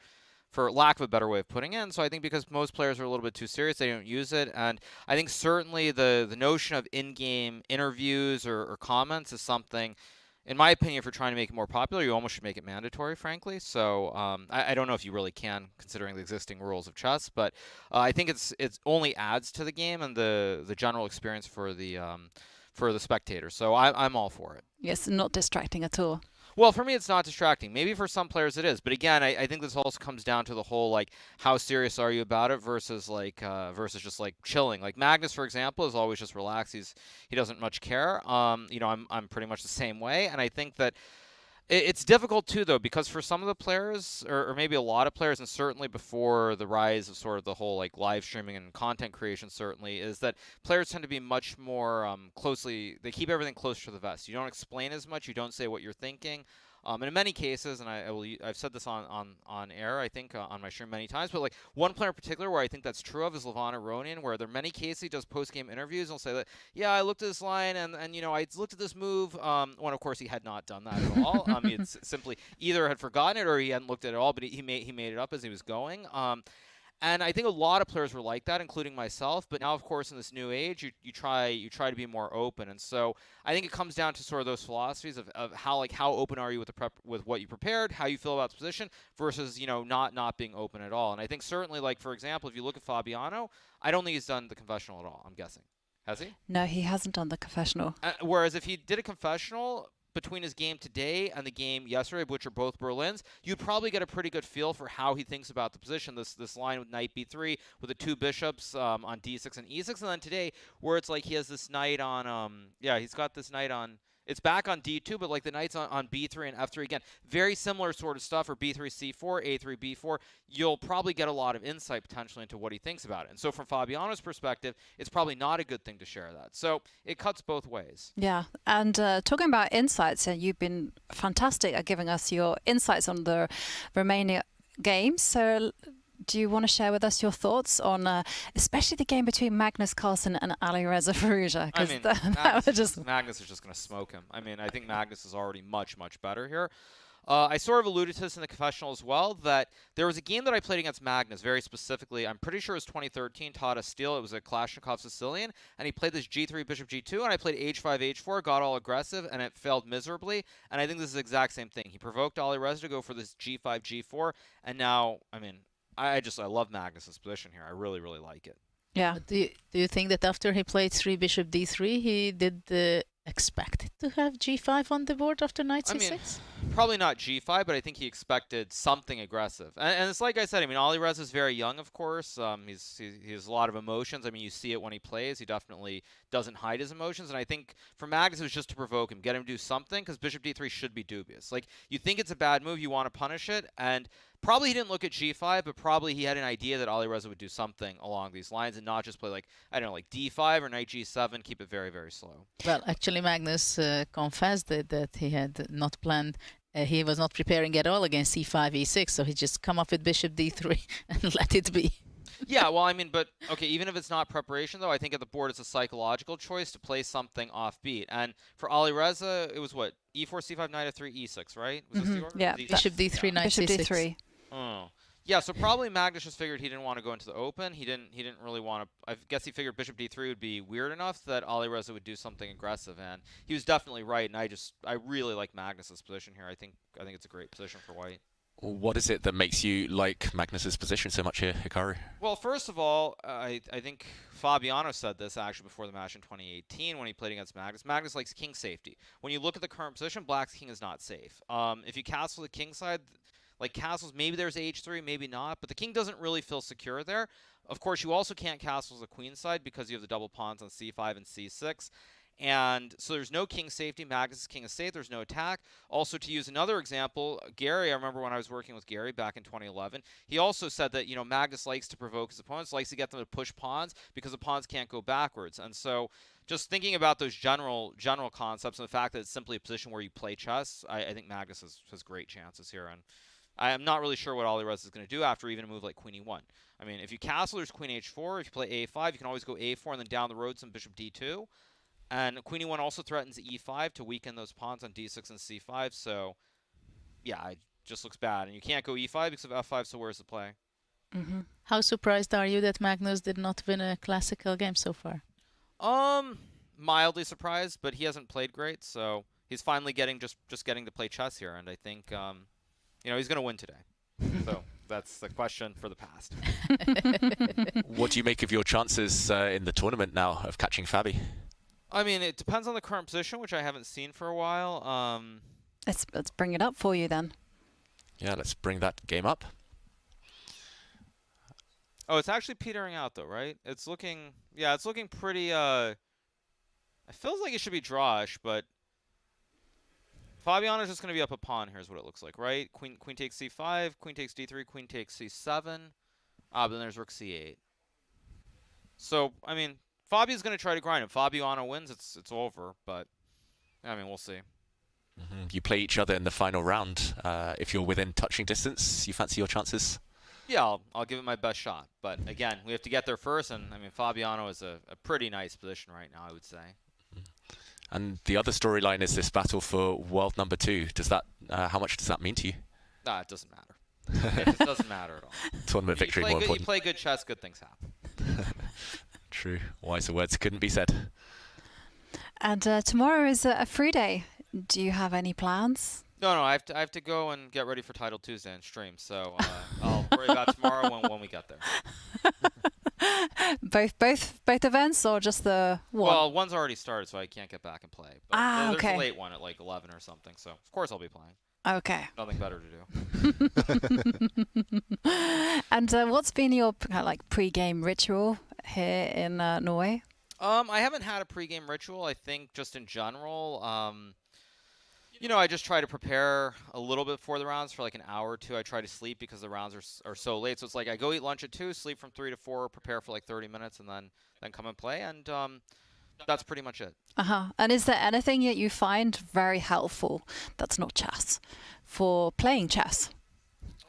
lack of a better way of putting it. And so I think because most players are a little bit too serious, they don't use it. And I think certainly the notion of in-game interviews or comments is something, in my opinion, if you're trying to make it more popular, you almost should make it mandatory, frankly. So I don't know if you really can, considering the existing rules of chess, but I think it only adds to the game and the general experience for the spectator. So I'm all for it. Yes, not distracting at all. Well, for me, it's not distracting. Maybe for some players it is, but again, I think this also comes down to the whole like how serious are you about it versus like versus just like chilling. Like Magnus, for example, is always just relaxed. He doesn't much care. You know, I'm pretty much the same way, and I think that it's difficult too, though, because for some of the players, or maybe a lot of players, and certainly before the rise of sort of the whole like live streaming and content creation, certainly, is that players tend to be much more they keep everything closer to the vest. You don't explain as much. You don't say what you're thinking. And in many cases, and I've said this on air, I think, on my stream many times, but like one player in particular where I think that's true of is Levon Aronian, where there are many cases he does post-game interviews and he'll say that, yeah, I looked at this line and you know, I looked at this move, when of course he had not done that at all. It's simply either had forgotten it or he hadn't looked at it at all, but he made it up as he was going. And I think a lot of players were like that, including myself. But now, of course, in this new age, you try to be more open. And so I think it comes down to sort of those philosophies of how open are you with what you prepared, how you feel about the position, versus, you know, not being open at all. And I think certainly, like, for example, if you look at Fabiano, I don't think he's done the confessional at all, I'm guessing. Has he? No, he hasn't done the confessional. Whereas if he did a confessional between his game today and the game yesterday, which are both Berlins, you'd probably get a pretty good feel for how he thinks about the position. This line with knight b3 with the two bishops on d6 and e6, and then today where it's like he has this knight on he's got this knight on. It's back on d2, but like the knight's on b3 and f3 again. Very similar sort of stuff, or b3, c4, a3, b4. You'll probably get a lot of insight potentially into what he thinks about it. And so from Fabiano's perspective, it's probably not a good thing to share that. So it cuts both ways. Yeah, and talking about insights, you've been fantastic at giving us your insights on the remaining games. So do you want to share with us your thoughts on especially the game between Magnus Carlsen and Alireza Firouzja? I mean, Magnus is just going to smoke him. I mean, I think Magnus is already much better here. I sort of alluded to this in the confessional as well, that there was a game that I played against Magnus very specifically. I'm pretty sure it was 2013, Tata Steel. It was a Kalashnikov Sicilian, and he played this g3, bishop g2, and I played h5, h4, got all aggressive, and it failed miserably. And I think this is the exact same thing. He provoked Alireza to go for this g5, g4, and now, I mean, I love Magnus's position here. I really like it. Yeah. Do you think that after he played 3 bishop d3, he did expect to have g5 on the board after knight c6? I mean, probably not g5, but I think he expected something aggressive. And it's like I said, I mean, Alireza is very young, of course. He has a lot of emotions. I mean, you see it when he plays. He definitely doesn't hide his emotions. And I think for Magnus, it was just to provoke him, get him to do something, because bishop d3 should be dubious. Like, you think it's a bad move, you want to punish it, and probably he didn't look at g5, but probably he had an idea that Alireza would do something along these lines and not just play, like, I don't know, like d5 or knight g7, keep it very slow. Well, actually, Magnus confessed that he had not planned, he was not preparing at all against c5, e6, so he just come up with bishop d3 and let it be. Yeah, well, I mean, but, okay, even if it's not preparation, though, I think at the board it's a psychological choice to play something offbeat. And for Alireza, it was what? e4, c5, knight f3, e6, right? Was this the order? Yeah, bishop d3, knight bishop c6. d3. Oh. Yeah, so probably Magnus just figured he didn't want to go into the open. He didn't really want to. I guess he figured bishop d3 would be weird enough that Alireza would do something aggressive, and he was definitely right. And I really like Magnus's position here. I think it's a great position for white. What is it that makes you like Magnus's position so much here, Hikaru? Well, first of all, I think Fabiano said this actually before the match in 2018 when he played against Magnus. Magnus likes king safety. When you look at the current position, black's king is not safe. If you castle the king side, like castles, maybe there's h3, maybe not, but the king doesn't really feel secure there. Of course, you also can't castle the queen side because you have the double pawns on c5 and c6. And so there's no king safety. Magnus' king is safe. There's no attack. Also, to use another example, Gary, I remember when I was working with Gary back in 2011, he also said that, you know, Magnus likes to provoke his opponents, likes to get them to push pawns because the pawns can't go backwards. And so just thinking about those general concepts and the fact that it's simply a position where you play chess, I think Magnus has great chances here. And I'm not really sure what Alireza is going to do after even a move like queen e1. I mean, if you castle, there's queen h4. If you play a5, you can always go a4 and then down the road some bishop d2. And queen e1 also threatens e5 to weaken those pawns on d6 and c5. So, yeah, it just looks bad. And you can't go e5 because of f5, so where's the play? Mm-hmm. How surprised are you that Magnus did not win a classical game so far? Mildly surprised, but he hasn't played great. So he's finally just getting to play chess here. And I think, you know, he's going to win today. So that's the question for the past. What do you make of your chances in the tournament now of catching Fabi? I mean, it depends on the current position, which I haven't seen for a while. Let's bring it up for you then. Yeah, let's bring that game up. Oh, it's actually petering out though, right? It's looking, yeah, it's looking pretty, it feels like it should be drawish, but Fabiano's just going to be up a pawn. Here's what it looks like, right? Queen takes c5, queen takes d3, queen takes c7. But then there's rook c8. So, I mean, Fabi's going to try to grind. If Fabiano wins, it's over, but, I mean, we'll see. You play each other in the final round. If you're within touching distance, you fancy your chances? Yeah, I'll give it my best shot. But again, we have to get there first, and I mean, Fabiano is a pretty nice position right now, I would say. And the other storyline is this battle for world number 2. Does that, how much does that mean to you? Nah, it doesn't matter. It doesn't matter at all. Tournament victory more important. You play good chess, good things happen. True. Wiser words couldn't be said. And tomorrow is a free day. Do you have any plans? No, I have to go and get ready for Title Tuesday and stream. So I'll worry about tomorrow when we get there. Both events or just the one? Well, one's already started, so I can't get back and play. But okay. There's a late one at like 11 or something, so of course I'll be playing. Okay. Nothing better to do. And what's been your pre-game ritual here in Norway? I haven't had a pre-game ritual. I think just in general, you know, I just try to prepare a little bit for the rounds for like an hour or two. I try to sleep because the rounds are so late. So it's like I go eat lunch at 2, sleep from 3 to 4, prepare for like 30 minutes, and then come and play. And that's pretty much it. And is there anything that you find very helpful that's not chess for playing chess?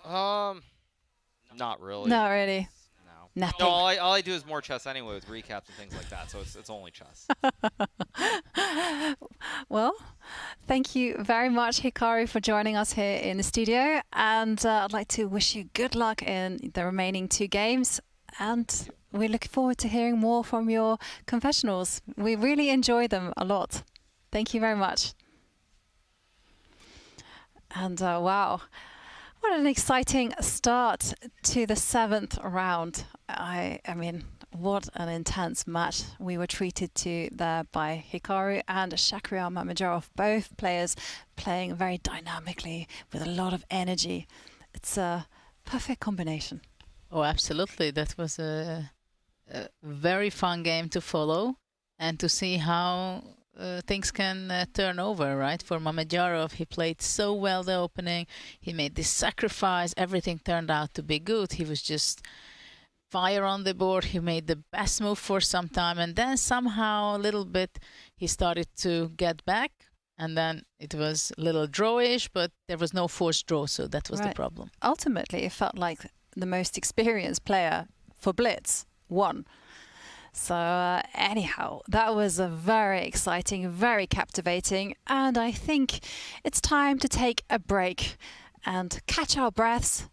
Not really. Not really. No. Nothing. No, all I do is more chess anyway with recaps and things like that. So it's only chess. Well, thank you very much, Hikaru, for joining us here in the studio. And I'd like to wish you good luck in the remaining 2 games. And we look forward to hearing more from your confessionals. We really enjoy them a lot. Thank you very much. And wow, what an exciting start to the 7th round. I mean, what an intense match we were treated to there by Hikaru and Shakhriyar Mamedyarov, both players playing very dynamically with a lot of energy. It's a perfect combination. Oh, absolutely. That was a very fun game to follow and to see how things can turn over, right? For Mamedyarov, he played so well the opening. He made this sacrifice. Everything turned out to be good. He was just fire on the board. He made the best move for some time, and then somehow a little bit he started to get back, and then it was a little drawish, but there was no forced draw, so that was the problem. Ultimately, it felt like the most experienced player for Blitz won. So anyhow, that was a very exciting, very captivating, and I think it's time to take a break and catch our breaths,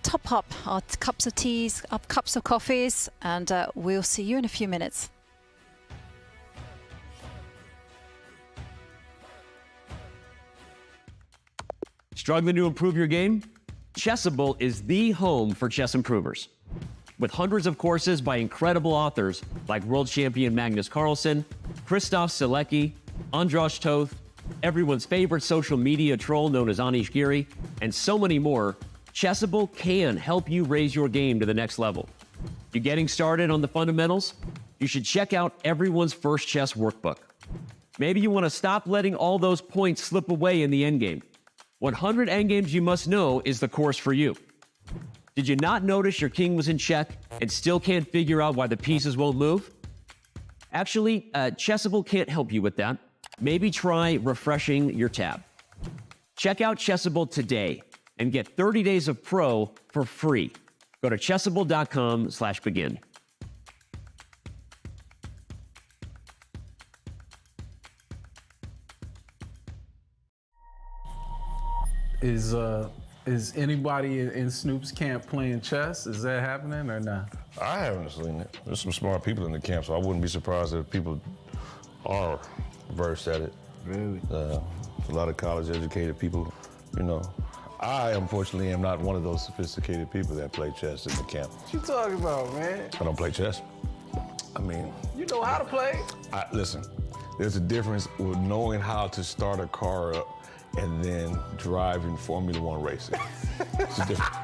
top up our cups of teas, our cups of coffees, and we'll see you in a few minutes. Struggling to improve your game? Chessable is the home for chess improvers. With hundreds of courses by incredible authors like world champion Magnus Carlsen, Christoph Selecki, Andras Toth, everyone's favorite social media troll known as Anish Giri, and so many more, Chessable can help you raise your game to the next level. You getting started on the fundamentals? You should check out everyone's first chess workbook. Maybe you want to stop letting all those points slip away in the endgame. 100 endgames you must know is the course for you. Did you not notice your king was in check and still can't figure out why the pieces won't move? Actually, Chessable can't help you with that. Maybe try refreshing your tab. Check out Chessable today and get 30 days of Pro for free. Go to chessable.com/begin. Is anybody in Snoop's camp playing chess? Is that happening or not? I haven't seen it. There's some smart people in the camp, so I wouldn't be surprised if people are versed at it. Really? There's a lot of college-educated people, you know. I, unfortunately, am not one of those sophisticated people that play chess in the camp. What you talking about, man? I don't play chess. I mean... You know how to play. Listen, There's a difference with knowing how to start a car up and then drive in Formula One racing. It's a difference.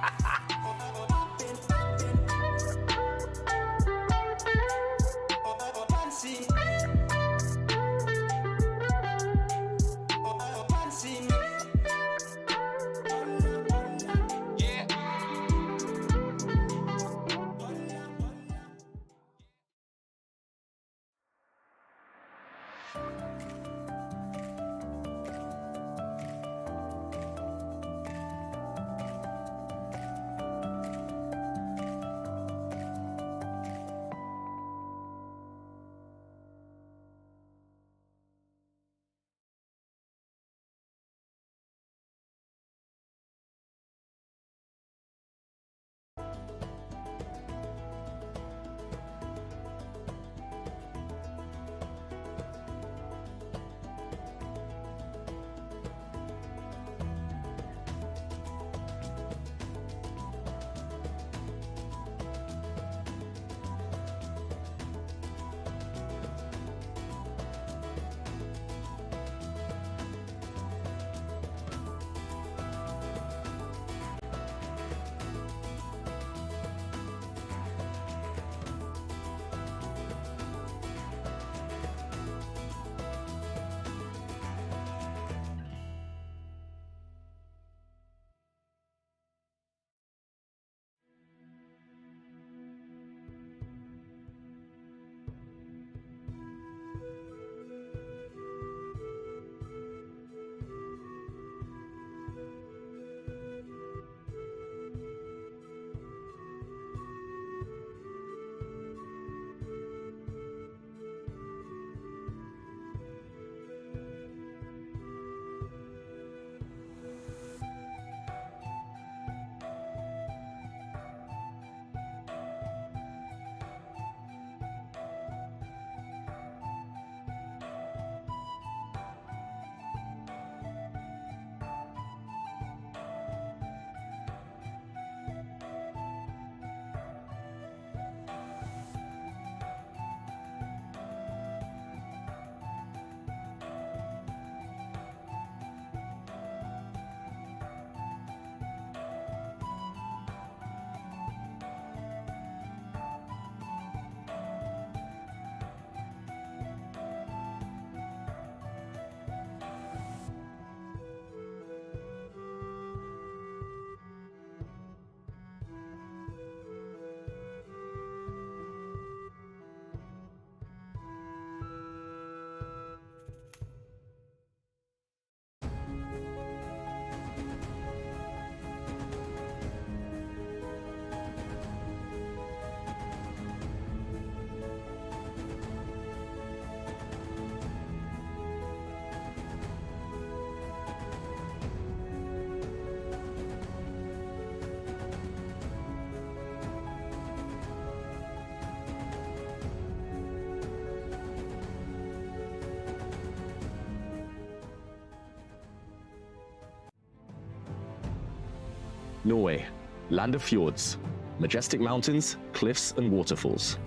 Norway, land of fjords, majestic mountains, cliffs and waterfalls.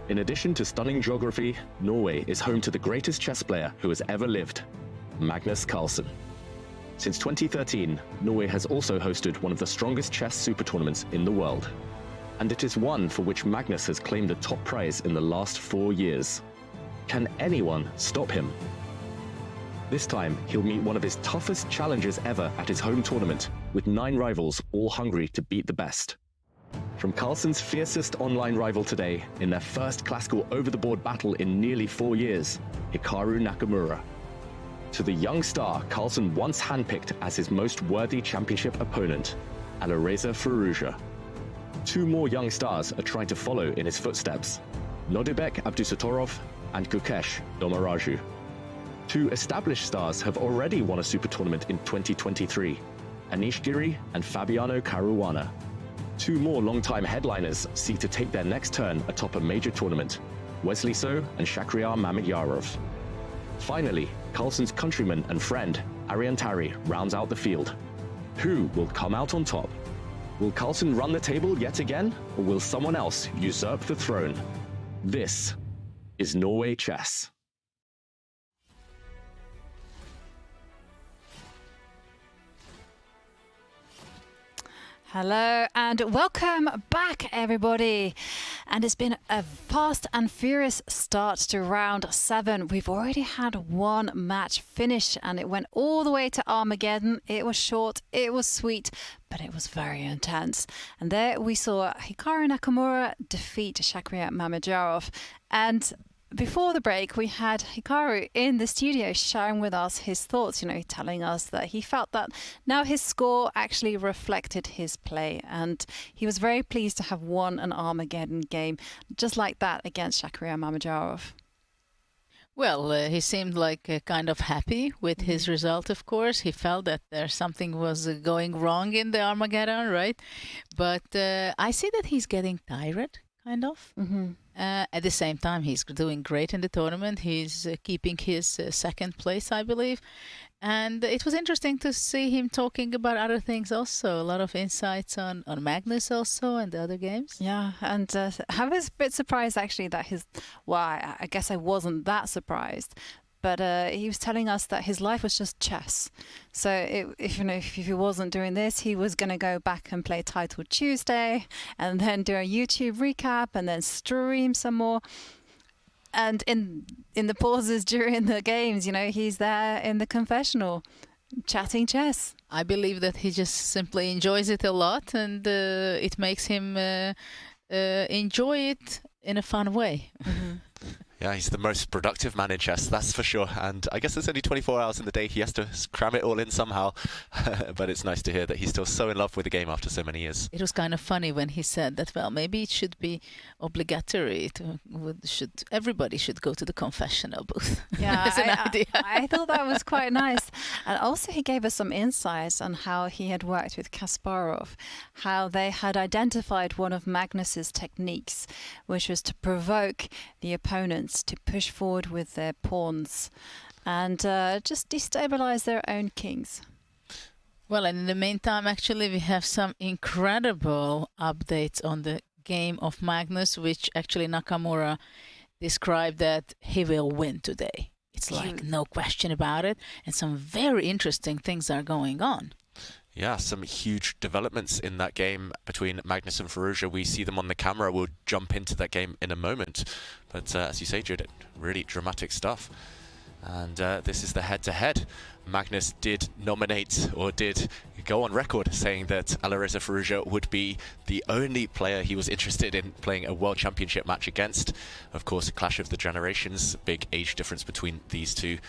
In addition to stunning geography, Norway is home to the greatest chess player who has ever lived, Magnus Carlsen. Since 2013, Norway has also hosted one of the strongest chess super tournaments in the world. And it is one for which Magnus has claimed the top prize in the last 4 years. Can anyone stop him? This time, he'll meet one of his toughest challengers ever at his home tournament, with 9 rivals all hungry to beat the best. From Carlsen's fiercest online rival today, in their first classical over-the-board battle in nearly 4 years, Hikaru Nakamura, to the young star Carlsen once handpicked as his most worthy championship opponent, Alireza Firouzja. 2 more young stars are trying to follow in his footsteps, So-Abdusattorov and Gukesh. 2 established stars have already won a super tournament in 2023, Anish Giri and Fabiano Caruana. 2 more long-time headliners seek to take their next turn atop a major tournament, Wesley So and Mamedyarov. Finally, Carlsen's countryman and friend, Tari, rounds out the field. Who will come out on top? Will Carlsen run the table yet again, or will someone else usurp the throne? This is Norway Chess. Hello and welcome back, everybody. And it's been a fast and furious start to round 7. We've already had one match finish and it went all the way to Armageddon. It was short, it was sweet, but it was very intense. And there we saw Hikaru Nakamura defeat Shakhriyar Mamedyarov. And before the break, we had Hikaru in the studio sharing with us his thoughts, telling us that he felt that now his score actually reflected his play. And he was very pleased to have won an Armageddon game just like that against Shakhriyar Mamedyarov. Well, he seemed like kind of happy with his result, of course. He felt that there something was going wrong in the Armageddon, right? But I see that he's getting tired, kind of. At the same time, he's doing great in the tournament. He's keeping his second place, I believe. And it was interesting to see him talking about other things also. A lot of insights on Magnus also and the other games. Yeah, and I was a bit surprised actually that I guess I wasn't that surprised. But he was telling us that his life was just chess. So if he wasn't doing this, he was going to go back and play Title Tuesday and then do a YouTube recap and then stream some more. And in the pauses during the games, he's there in the confessional chatting chess. I believe that he just simply enjoys it a lot and it makes him enjoy it in a fun way. Yeah, he's the most productive man in chess, that's for sure. And I guess there's only 24 hours in the day. He has to cram it all in somehow. But it's nice to hear that he's still so in love with the game after so many years. It was kind of funny when he said that, well, maybe it should be obligatory. Everybody should go to the confessional booth. Yeah, as an idea. I thought that was quite nice. And also he gave us some insights on how he had worked with Kasparov, how they had identified one of Magnus's techniques, which was to provoke the opponent to push forward with their pawns and just destabilize their own kings. Well, and in the meantime, actually, we have some incredible updates on the game of Magnus, which actually Nakamura described that he will win today. It's like no question about it. And some very interesting things are going on. Yeah, some huge developments in that game between Magnus and Firouzja. We see them on the camera. We'll jump into that game in a moment. But as you say, Judith, really dramatic stuff. And this is the head-to-head. Magnus did nominate, or did go on record saying that Alireza Firouzja would be the only player he was interested in playing a World Championship match against. Of course, a clash of the generations, big age difference between these two.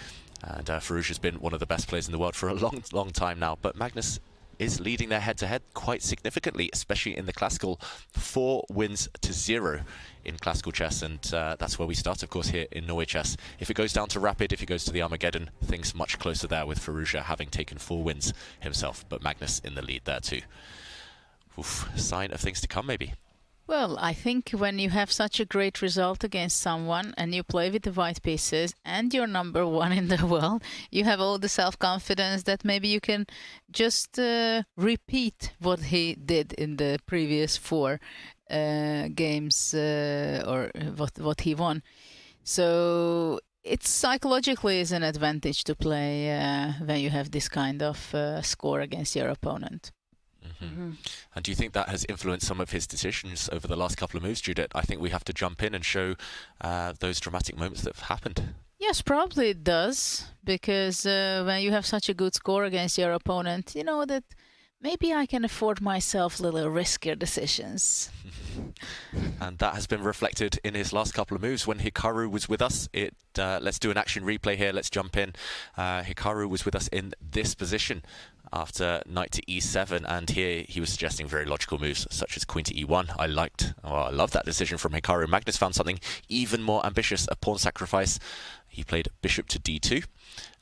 And Firouzja's been one of the best players in the world for a long, long time now. But Magnus is leading their head-to-head quite significantly, especially in the classical. 4 wins to 0 in classical chess, and that's where we start, of course, here in Norway Chess. If it goes down to Rapid, if it goes to the Armageddon, things much closer there with Firouzja having taken 4 wins himself, but Magnus in the lead there too. Oof, sign of things to come, maybe. Well, I think when you have such a great result against someone and you play with the white pieces and you're number 1 in the world, you have all the self-confidence that maybe you can just repeat what he did in the previous 4 games or what he won. So it psychologically is an advantage to play when you have this kind of score against your opponent. And do you think that has influenced some of his decisions over the last couple of moves, Judith? I think we have to jump in and show those dramatic moments that have happened. Yes, probably it does, because when you have such a good score against your opponent, you know that maybe I can afford myself little riskier decisions. And that has been reflected in his last couple of moves. When Hikaru was with us, let's do an action replay here. Let's jump in. Hikaru was with us in this position after knight to e7, and here he was suggesting very logical moves such as queen to e1. I love that decision from Hikaru. Magnus found something even more ambitious, a pawn sacrifice. He played bishop to d2,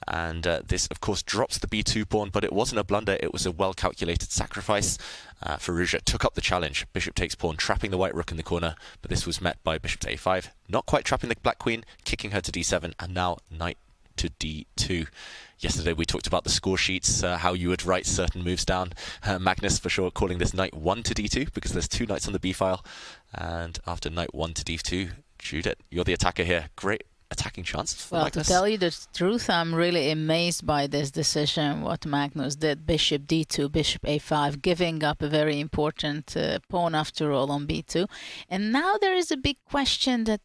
and this of course drops the b2 pawn, but it wasn't a blunder, it was a well calculated sacrifice. Firouzja took up the challenge. Bishop takes pawn, trapping the white rook in the corner, but this was met by bishop to a5, not quite trapping the black queen, kicking her to d7, and now knight to d2. Yesterday we talked about the score sheets, how you would write certain moves down. Magnus for sure calling this knight 1 to d2 because there's 2 knights on the b file. And after knight 1 to d2, Judith, you're the attacker here. Great attacking chances for Well, Magnus. to tell you the truth, I'm really amazed by this decision, what Magnus did. Bishop d2, bishop a5, giving up a very important pawn after all on b2. And now there is a big question that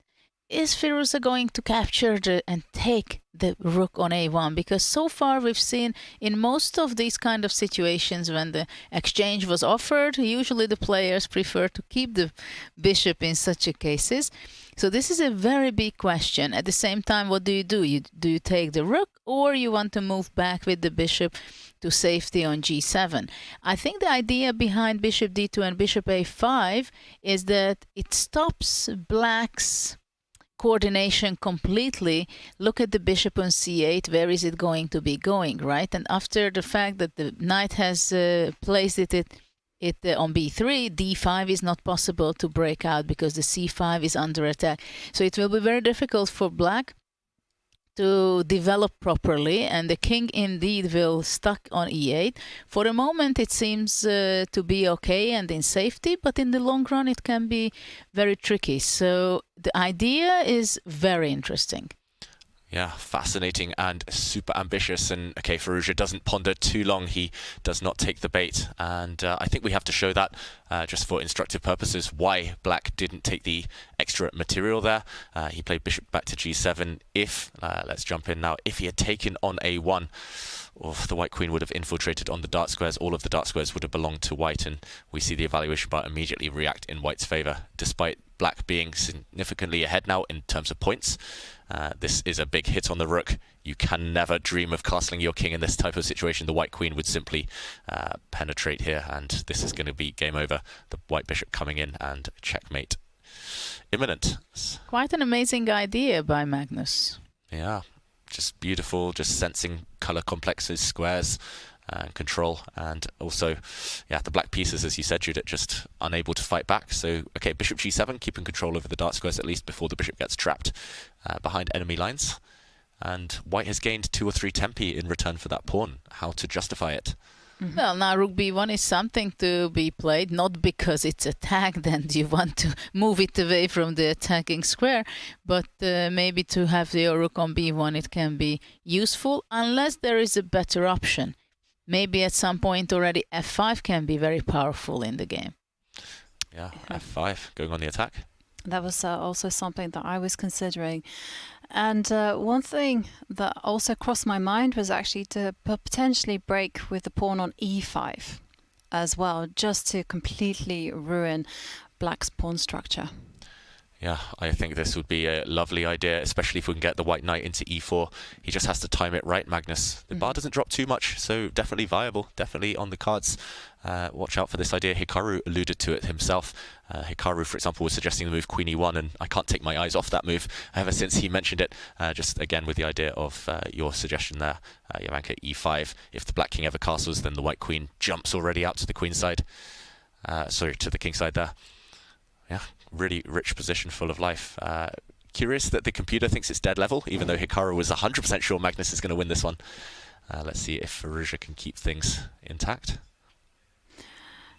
is Firouzja going to capture and take the rook on a1? Because so far we've seen in most of these kind of situations when the exchange was offered, usually the players prefer to keep the bishop in such a cases. So this is a very big question. At the same time, what do? Do you take the rook, or you want to move back with the bishop to safety on g7? I think the idea behind bishop d2 and bishop a5 is that it stops black's coordination completely. Look at the bishop on c8. Where is it going to be going, right? And after the fact that the knight has placed it on b3, d5 is not possible to break out because the c5 is under attack. So it will be very difficult for black to develop properly, and the king indeed will stuck on e8. For a moment it seems to be okay and in safety, but in the long run it can be very tricky. So the idea is very interesting. Yeah, fascinating and super ambitious. And okay, Firouzja doesn't ponder too long. He does not take the bait. And I think we have to show that, just for instructive purposes, why black didn't take the extra material there. He played bishop back to g7. If, let's jump in now, if he had taken on a1, the white queen would have infiltrated on the dark squares. All of the dark squares would have belonged to white. And we see the evaluation bar immediately react in white's favor, despite black being significantly ahead now in terms of points. This is a big hit on the rook. You can never dream of castling your king in this type of situation. The white queen would simply penetrate here, and this is going to be game over. The white bishop coming in and checkmate imminent. Quite an amazing idea by Magnus. Yeah, just beautiful, just sensing color complexes, squares, control, and also, yeah, the black pieces, as you said, Judith, just unable to fight back. So, okay, bishop g7, keeping control over the dark squares at least before the bishop gets trapped behind enemy lines. And white has gained 2 or 3 tempi in return for that pawn. How to justify it? Well, now rook b1 is something to be played, not because it's attacked and you want to move it away from the attacking square, but maybe to have your rook on b1, it can be useful, unless there is a better option. Maybe at some point already f5 can be very powerful in the game. Yeah, f5 going on the attack. That was also something that I was considering. And one thing that also crossed my mind was actually to potentially break with the pawn on e5 as well, just to completely ruin black's pawn structure. Yeah, I think this would be a lovely idea, especially if we can get the white knight into e4. He just has to time it right, Magnus. The bar doesn't drop too much, so definitely viable, definitely on the cards. Watch out for this idea. Hikaru alluded to it himself. Hikaru, for example, was suggesting the move queen e1, and I can't take my eyes off that move ever since he mentioned it. Just again with the idea of your suggestion there, Jovanka, e5. If the black king ever castles, then the white queen jumps already out to the queen side. Sorry, to the king side there. Yeah, really rich position, full of life. Curious that the computer thinks it's dead level, even though Hikaru was 100% sure Magnus is going to win this one. Let's see if Firouzja can keep things intact.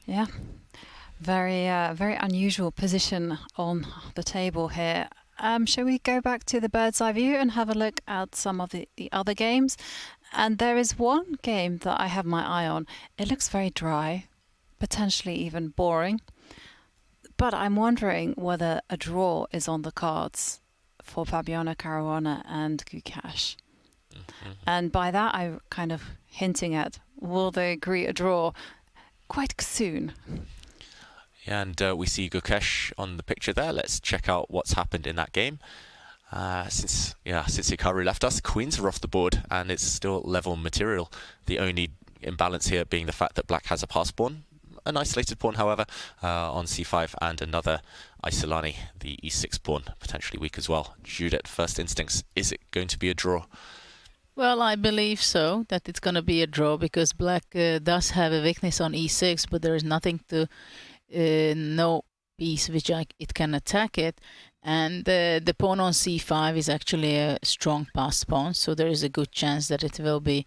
Yeah, very unusual position on the table here. Shall we go back to the bird's eye view and have a look at some of the other games? And there is one game that I have my eye on. It looks very dry, potentially even boring. But I'm wondering whether a draw is on the cards for Fabiano Caruana and Gukesh. And by that, I'm kind of hinting at, will they agree a draw quite soon? Yeah, and we see Gukesh on the picture there. Let's check out what's happened in that game. Since Hikaru left us, queens are off the board, and it's still level material. The only imbalance here being the fact that black has a pass pawn. An isolated pawn, however, on c5, and another Isolani, the e6 pawn, potentially weak as well. Judith, first instincts, is it going to be a draw? Well, I believe so, that it's going to be a draw, because black does have a weakness on e6, but there is nothing to, no piece which it can attack it. And the pawn on c5 is actually a strong passed pawn, so there is a good chance that it will be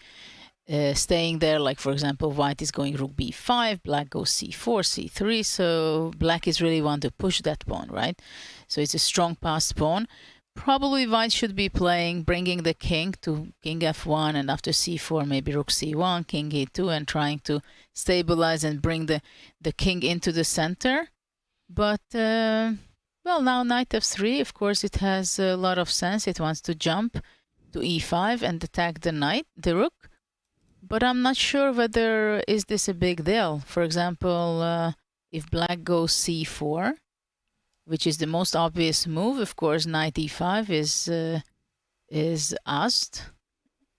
staying there. Like, for example, white is going rook b5, black goes c4, c3, so black is really want to push that pawn, right? So it's a strong passed pawn, Probably white should be playing, bringing the king to king f1, and after c4 maybe rook c1, king e2, and trying to stabilize and bring the king into the center. But well, now knight f3, of course it has a lot of sense. It wants to jump to e5 and attack the rook. But I'm not sure whether is this a big deal. For example, if black goes c4, which is the most obvious move, of course knight e5 is asked.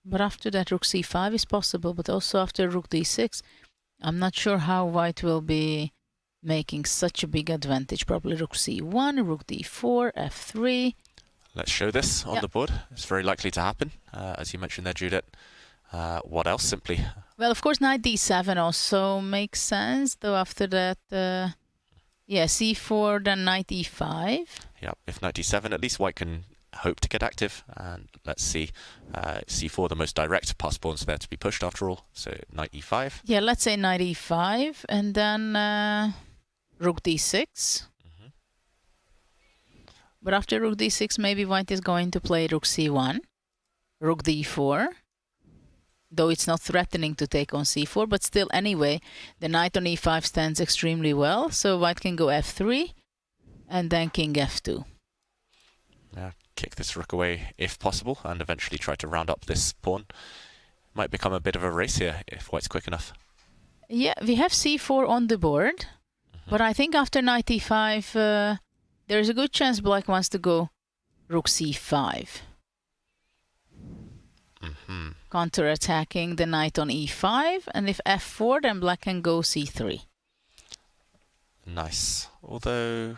But after that rook c5 is possible, but also after rook d6, I'm not sure how white will be making such a big advantage. Probably rook c1, rook d4, f3. Let's show this on the board. It's very likely to happen, as you mentioned there, Judith. What else, simply? Well, of course, knight d7 also makes sense, though after that, yeah, c4, then knight e5. Yeah, if knight d7, at least white can hope to get active. And let's see, c4, the most direct pass pawns there to be pushed after all. So knight e5. Yeah, let's say knight e5, and then rook d6. But after rook d6, maybe white is going to play rook c1, rook d4. Though it's not threatening to take on c4, but still anyway, the knight on e5 stands extremely well, so white can go f3, and then king f2. Yeah, kick this rook away if possible, and eventually try to round up this pawn. Might become a bit of a race here if white's quick enough. Yeah, we have c4 on the board, but I think after knight e5, there's a good chance black wants to go rook c5. Counter-attacking the knight on e5, and if f4, then black can go c3. Nice. Although,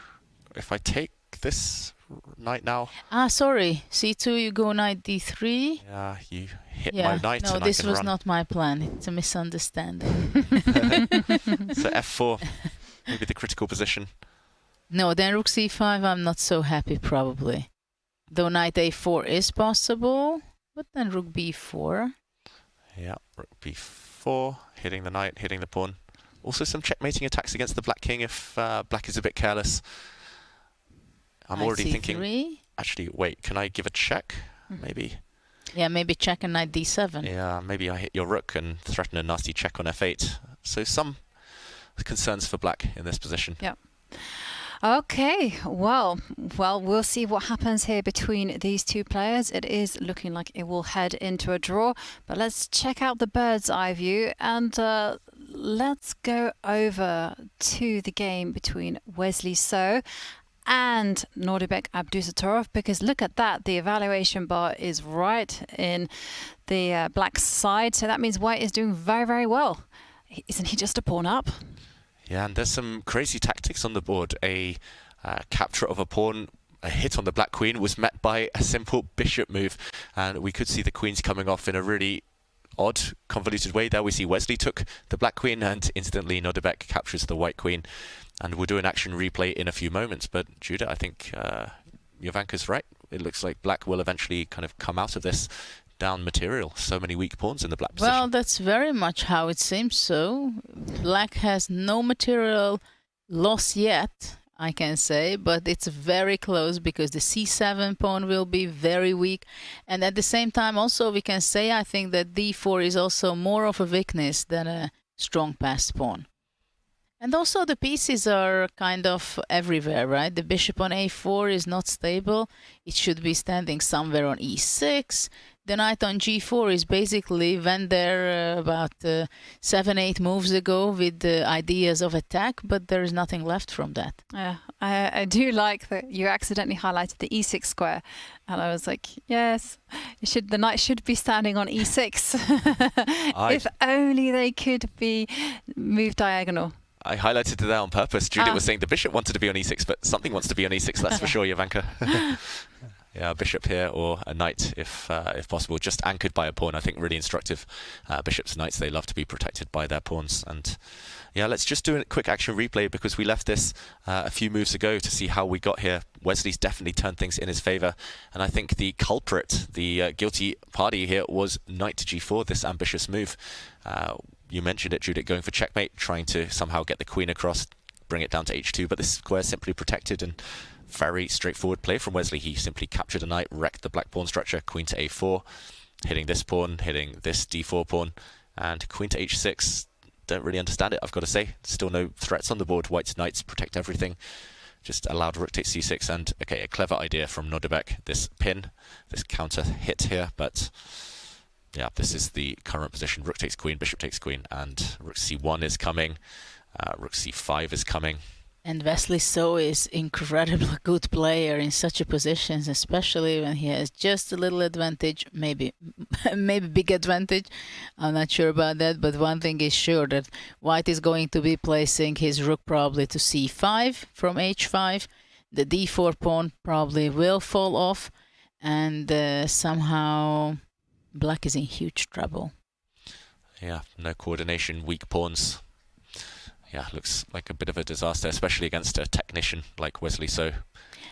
if I take this knight now... Ah, sorry. c2, you go knight d3. Yeah, you hit my knight no, and this I can was run. not my plan. It's a misunderstanding. So f4, maybe the critical position. No, then rook c5, I'm not so happy, probably. Though knight a4 is possible... But then rook b4. Yeah, rook b4, hitting the knight, hitting the pawn. Also some checkmating attacks against the black king if black is a bit careless. I'm already thinking, actually, wait, can I give a check? Maybe. Yeah, maybe check and knight d7. Yeah, maybe I hit your rook and threaten a nasty check on f8. So some concerns for black in this position. Yeah. Okay, well, we'll see what happens here between these two players. It is looking like it will head into a draw, but let's check out the bird's eye view and let's go over to the game between Wesley So and Norway-Abdusattorov, because look at that, the evaluation bar is right in the black side, so that means white is doing very, very well. Isn't he just a pawn up? Yeah, and there's some crazy tactics on the board. A capture of a pawn, a hit on the black queen was met by a simple bishop move. And we could see the queens coming off in a really odd, convoluted way. There we see Wesley took the black queen and instantly Nodebek captures the white queen. And we'll do an action replay in a few moments. But Judah, I think Jovanka's right. It looks like black will eventually kind of come out of this down material. So many weak pawns in the black position. Well, that's very much how it seems so. Black has no material loss yet, I can say, but it's very close because the c7 pawn will be very weak. And at the same time, also, we can say, I think that d4 is also more of a weakness than a strong passed pawn. And also the pieces are kind of everywhere, right? The bishop on a4 is not stable. It should be standing somewhere on e6. The knight on g4 is basically went there about 7-8 moves ago with the ideas of attack, but there is nothing left from that. Yeah, I do like that you accidentally highlighted the e6 square, and I was like, yes, the knight should be standing on e6. If only they could be moved diagonal. I highlighted it there on purpose. Judith was saying the bishop wanted to be on e6, but something wants to be on e6, that's for sure, Jovanka. Yeah, a bishop here or a knight if possible, just anchored by a pawn. I think really instructive. Bishops, knights, they love to be protected by their pawns. And yeah, let's just do a quick action replay because we left this a few moves ago to see how we got here. Wesley's definitely turned things in his favor. And I think the culprit, the guilty party here was knight to g4, this ambitious move. You mentioned it, Judith, going for checkmate, trying to somehow get the queen across, bring it down to h2, but this square is simply protected and very straightforward play from Wesley. He simply captured a knight, wrecked the black pawn structure, queen to a4, hitting this pawn, hitting this d4 pawn, and queen to h6. Don't really understand it, I've got to say. Still no threats on the board. White's knights protect everything. Just allowed rook takes c6, and okay, a clever idea from Nordebek. This pin, this counter hit here, but yeah, this is the current position. Rook takes queen, bishop takes queen, and rook c1 is coming. Rook c5 is coming. And Wesley So is incredibly good player in such a positions, especially when he has just a little advantage, maybe big advantage. I'm not sure about that, but one thing is sure, that White is going to be placing his rook probably to c5 from h5. The d4 pawn probably will fall off, and somehow Black is in huge trouble. Yeah, no coordination, weak pawns. Yeah, looks like a bit of a disaster, especially against a technician like Wesley So.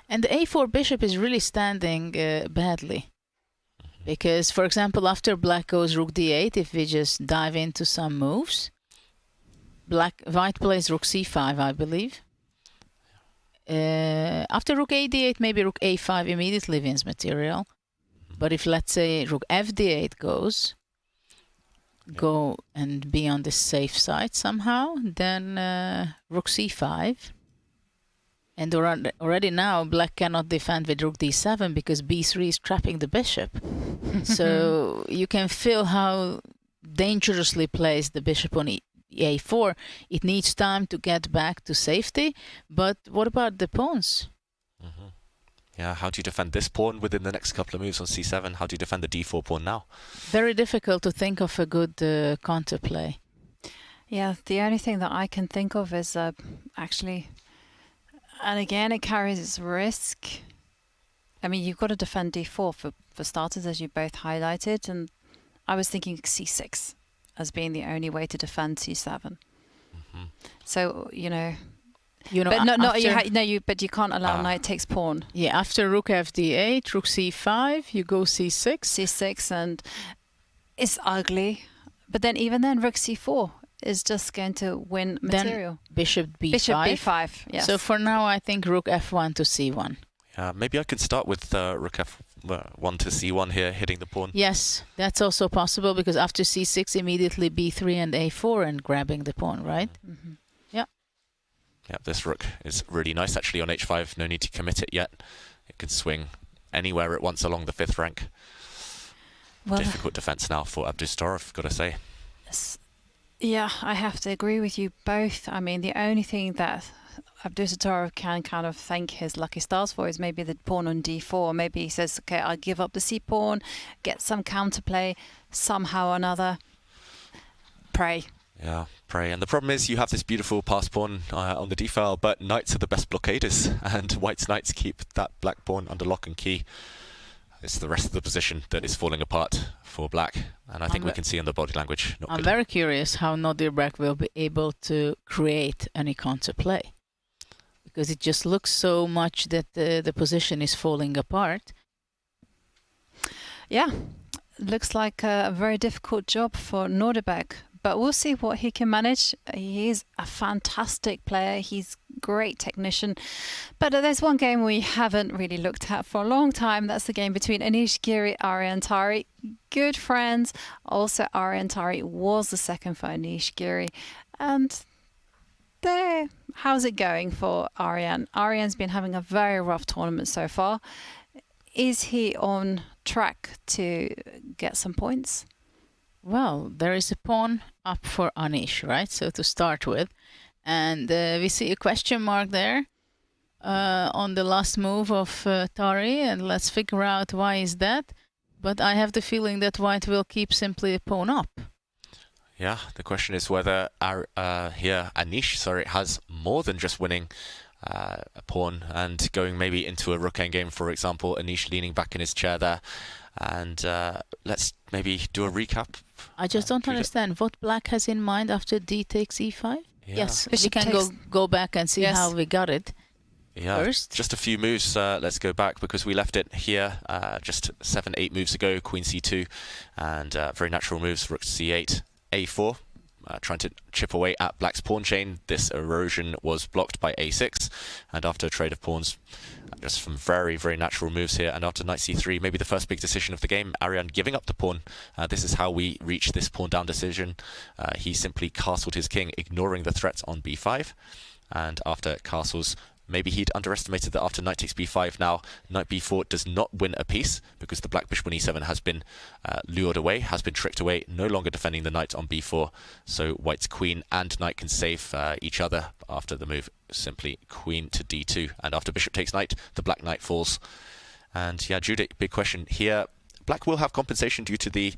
And the a4 bishop is really standing badly. Because, for example, after Black goes rook d8, if we just dive into some moves, White plays rook c5, I believe. After rook a d8, maybe rook a5 immediately wins material. But if, let's say, rook f d8 goes, go and be on the safe side somehow, then rook c5. And already now Black cannot defend with rook d7 because b3 is trapping the bishop. So you can feel how dangerously placed the bishop on a4. It needs time to get back to safety. But what about the pawns? Yeah, how do you defend this pawn within the next couple of moves on c7? How do you defend the d4 pawn now? Very difficult to think of a good counterplay. Yeah, the only thing that I can think of is actually, and again, it carries its risk. I mean, you've got to defend d4 for starters, as you both highlighted, and I was thinking c6 as being the only way to defend c7. So, you know, but you can't allow knight takes pawn. Yeah, after rook f d8, rook c5, you go c6. C6, and it's ugly. But then even then, rook c4 is just going to win material. Then bishop b5. Bishop b5, yes. So for now, I think rook f1 to c1. Maybe I can start with rook f1 to c1 here, hitting the pawn. Yes, that's also possible, because after c6, immediately b3 and a4 and grabbing the pawn, right? Yeah, this rook is really nice actually on h5. No need to commit it yet. It can swing anywhere it wants along the 5th rank. Well, difficult defense now for Abdusattorov, gotta say. Yeah, I have to agree with you both. I mean, the only thing that Abdusattorov can kind of thank his lucky stars for is maybe the pawn on d4. Maybe he says, okay, I'll give up the c pawn, get some counterplay, somehow or another. Pray. Yeah, pray. And the problem is you have this beautiful pass pawn on the d-file, but knights are the best blockaders, and White's knights keep that black pawn under lock and key. It's the rest of the position that is falling apart for Black, and I think we can see in the body language. I'm very curious how Nordebek will be able to create any counterplay, because it just looks so much that the position is falling apart. Yeah, looks like a very difficult job for Nordebek. But we'll see what he can manage. He is a fantastic player. He's a great technician. But there's one game we haven't really looked at for a long time. That's the game between Anish Giri, Arian Tari. Good friends. Also, Arian Tari was the second for Anish Giri. And there, how's it going for Arian? Arian's been having a very rough tournament so far. Is he on track to get some points? Well, there is a pawn up for Anish, right? So to start with. And we see a question mark there on the last move of Tari. And let's figure out why is that. But I have the feeling that White will keep simply a pawn up. Yeah, the question is whether Anish has more than just winning a pawn and going maybe into a rook endgame, for example. Anish leaning back in his chair there. And let's maybe do a recap. I just don't understand what Black has in mind after d takes e5. Yeah. Yes, we can go back and see how we got it. Yeah, first. Just a few moves. Let's go back because we left it here just 7-8 moves ago. Queen c2 and very natural moves. Rook c8, a4. trying to chip away at black's pawn chain. This erosion was blocked by a6, and after a trade of pawns, just some very, very natural moves here, and after knight c3, maybe the first big decision of the game, Arian giving up the pawn. This is how we reach this pawn down decision. He simply castled his king, ignoring the threat on b5, and after castles, maybe he'd underestimated that after knight takes b5 now, knight b4 does not win a piece because the black bishop on e7 has been lured away, has been tricked away, no longer defending the knight on b4. So white's queen and knight can save each other after the move, simply queen to d2. And after bishop takes knight, the black knight falls. And yeah, Judith, big question here. Black will have compensation due to the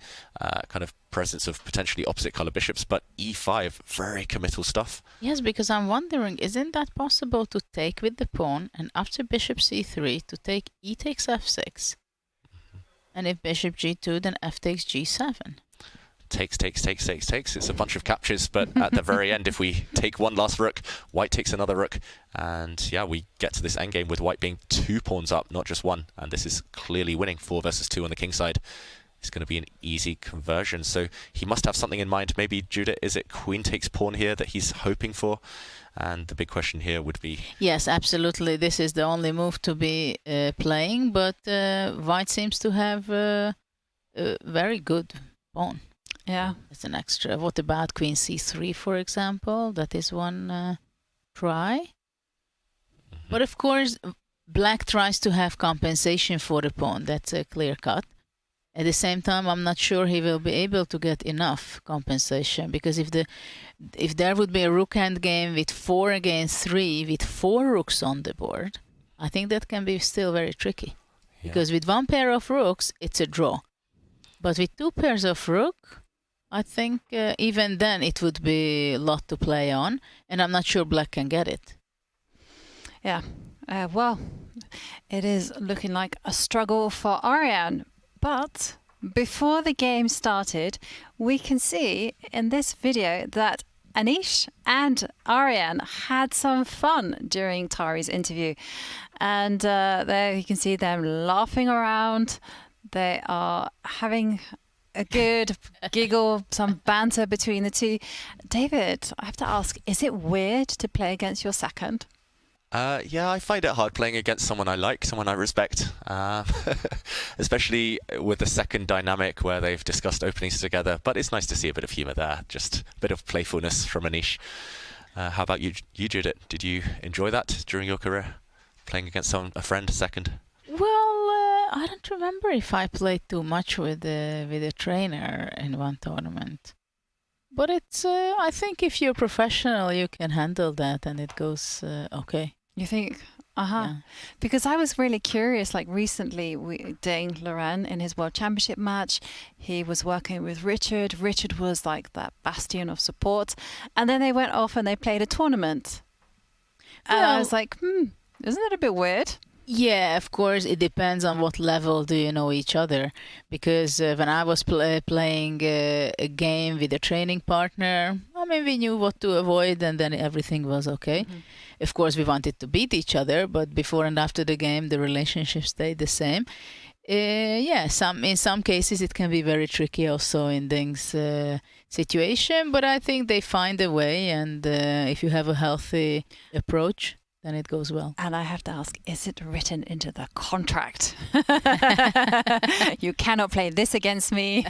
kind of presence of potentially opposite color bishops, but e5, very committal stuff. Yes, because I'm wondering, isn't that possible to take with the pawn and after bishop c3 to take e takes f6? And if bishop g2, then f takes g7. Takes. It's a bunch of captures, but at the very end, if we take one last rook, white takes another rook, and yeah, we get to this endgame with white being 2 pawns up, not just 1, and this is clearly winning 4 versus 2 on the king side. It's going to be an easy conversion, so he must have something in mind. Maybe, Judah, is it queen takes pawn here that he's hoping for? And the big question here would be... Yes, absolutely. This is the only move to be playing, but white seems to have a very good pawn. Yeah. It's an extra. What about queen c3, for example? That is one try. But of course, black tries to have compensation for the pawn. That's a clear cut. At the same time, I'm not sure he will be able to get enough compensation, because if there would be a rook endgame with 4 against 3, with 4 rooks on the board, I think that can be still very tricky. Yeah. Because with 1 pair of rooks, it's a draw. But with 2 pairs of rook, I think even then it would be a lot to play on, and I'm not sure black can get it. Yeah, well, it is looking like a struggle for Arian. But before the game started, we can see in this video that Anish and Arian had some fun during Tari's interview. And there you can see them laughing around. They are having a good giggle, some banter between the two. David, I have to ask, is it weird to play against your second? Yeah, I find it hard playing against someone I like, someone I respect, especially with the second dynamic where they've discussed openings together. But it's nice to see a bit of humour there, just a bit of playfulness from Anish. How about you, Judith? Did you enjoy that during your career, playing against a friend second? Well, I don't remember if I played too much with a trainer in one tournament. But it's, I think if you're professional, you can handle that and it goes okay. You think? Yeah. Because I was really curious, like recently, Dane Loren in his World Championship match, he was working with Richard. Richard was like that bastion of support. And then they went off and they played a tournament. And I was like, isn't that a bit weird? Yeah, of course, it depends on what level do you know each other. Because when I was playing a game with a training partner, I mean, we knew what to avoid and then everything was okay. Mm-hmm. Of course, we wanted to beat each other, but before and after the game, the relationship stayed the same. Yeah, in some cases, it can be very tricky also in Ding's situation, but I think they find a way, and if you have a healthy approach, then it goes well. And I have to ask, is it written into the contract? You cannot play this against me.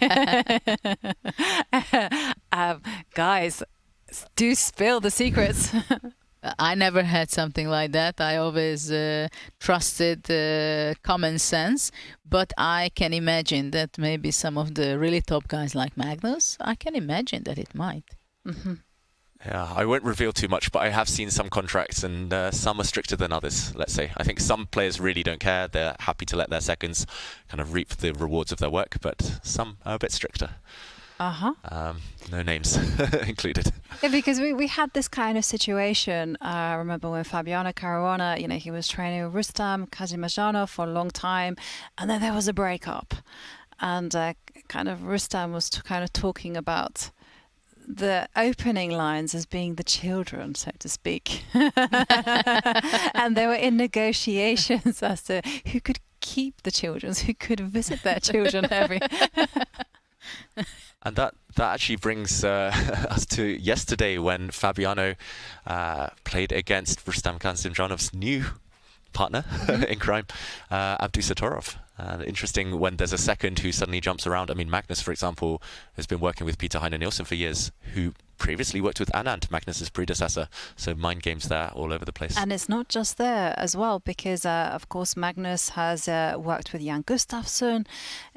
Guys, do spill the secrets. I never had something like that. I always trusted common sense, but I can imagine that maybe some of the really top guys like Magnus, I can imagine that it might. Mm-hmm. Yeah, I won't reveal too much, but I have seen some contracts and some are stricter than others, let's say. I think some players really don't care. They're happy to let their seconds kind of reap the rewards of their work, but some are a bit stricter. No names included. Yeah, because we had this kind of situation. I remember when Fabiano Caruana, he was training with Rustam Kazimazhanov for a long time, and then there was a breakup. And kind of Rustam was kind of talking about the opening lines as being the children, so to speak. And they were in negotiations as to who could keep the children, who could visit their children every... And that actually brings us to yesterday when Fabiano played against Rustam Kasimjanov's new partner in crime, Abdusattorov. Interesting when there's a second who suddenly jumps around. I mean, Magnus, for example, has been working with Peter Heine Nielsen for years, who previously worked with Anand, Magnus's predecessor. So mind games there all over the place. And it's not just there as well, because of course Magnus has worked with Jan Gustafsson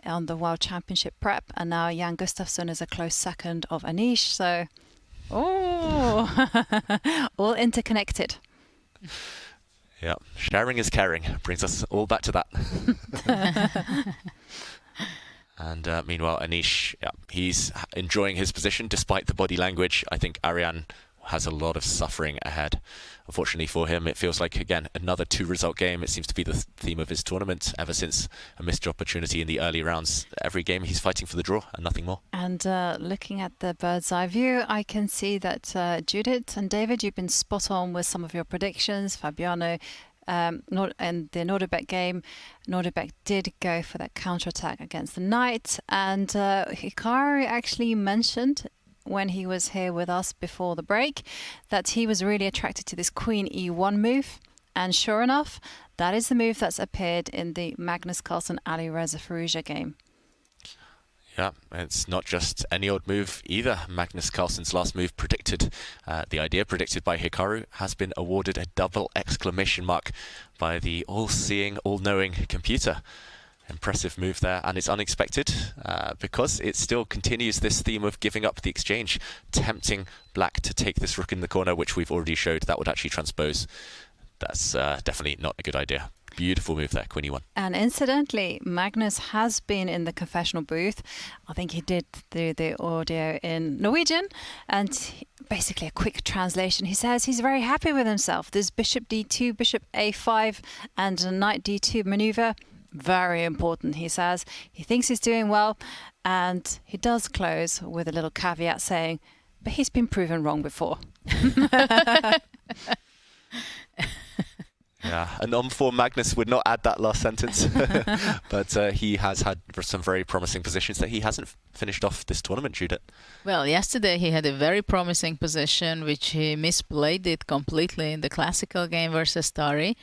on the World Championship prep, and now Jan Gustafsson is a close second of Anish. So, all interconnected. Yeah, sharing is caring. Brings us all back to that. And meanwhile, Anish, he's enjoying his position despite the body language. I think Ariane has a lot of suffering ahead. Unfortunately for him, it feels like, again, another 2-result game. It seems to be the theme of his tournament ever since a missed opportunity in the early rounds. Every game he's fighting for the draw and nothing more. And looking at the bird's eye view, I can see that Judith and David, you've been spot on with some of your predictions. Fabiano, and the Nordebek game, Nordebek did go for that counterattack against the knight. And Hikaru actually mentioned when he was here with us before the break that he was really attracted to this Queen E1 move. And sure enough, that is the move that's appeared in the Magnus Carlsen Alireza Firouzja game. Yeah, it's not just any old move either. Magnus Carlsen's last move predicted, the idea predicted by Hikaru, has been awarded a double exclamation mark by the all-seeing, all-knowing computer. Impressive move there, and it's unexpected because it still continues this theme of giving up the exchange, tempting black to take this rook in the corner, which we've already showed that would actually transpose. That's definitely not a good idea. Beautiful move there, Queen E1. And incidentally, Magnus has been in the confessional booth. I think he did the audio in Norwegian, and basically a quick translation. He says he's very happy with himself. This bishop d2, bishop a5, and a knight d2 maneuver. Very important, he says. He thinks he's doing well, and he does close with a little caveat saying, but he's been proven wrong before. Yeah, and on-form Magnus would not add that last sentence, but he has had some very promising positions that he hasn't finished off this tournament, Judith. Well, yesterday he had a very promising position, which he misplayed it completely in the classical game versus Tari.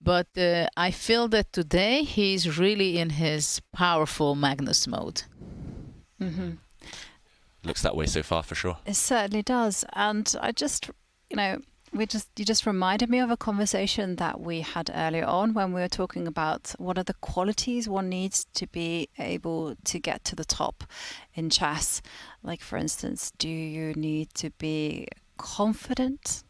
But I feel that today he's really in his powerful Magnus mode. Mm-hmm. Looks that way so far, for sure. It certainly does. And I just, you just reminded me of a conversation that we had earlier on when we were talking about what are the qualities one needs to be able to get to the top in chess. Like, for instance, do you need to be confident?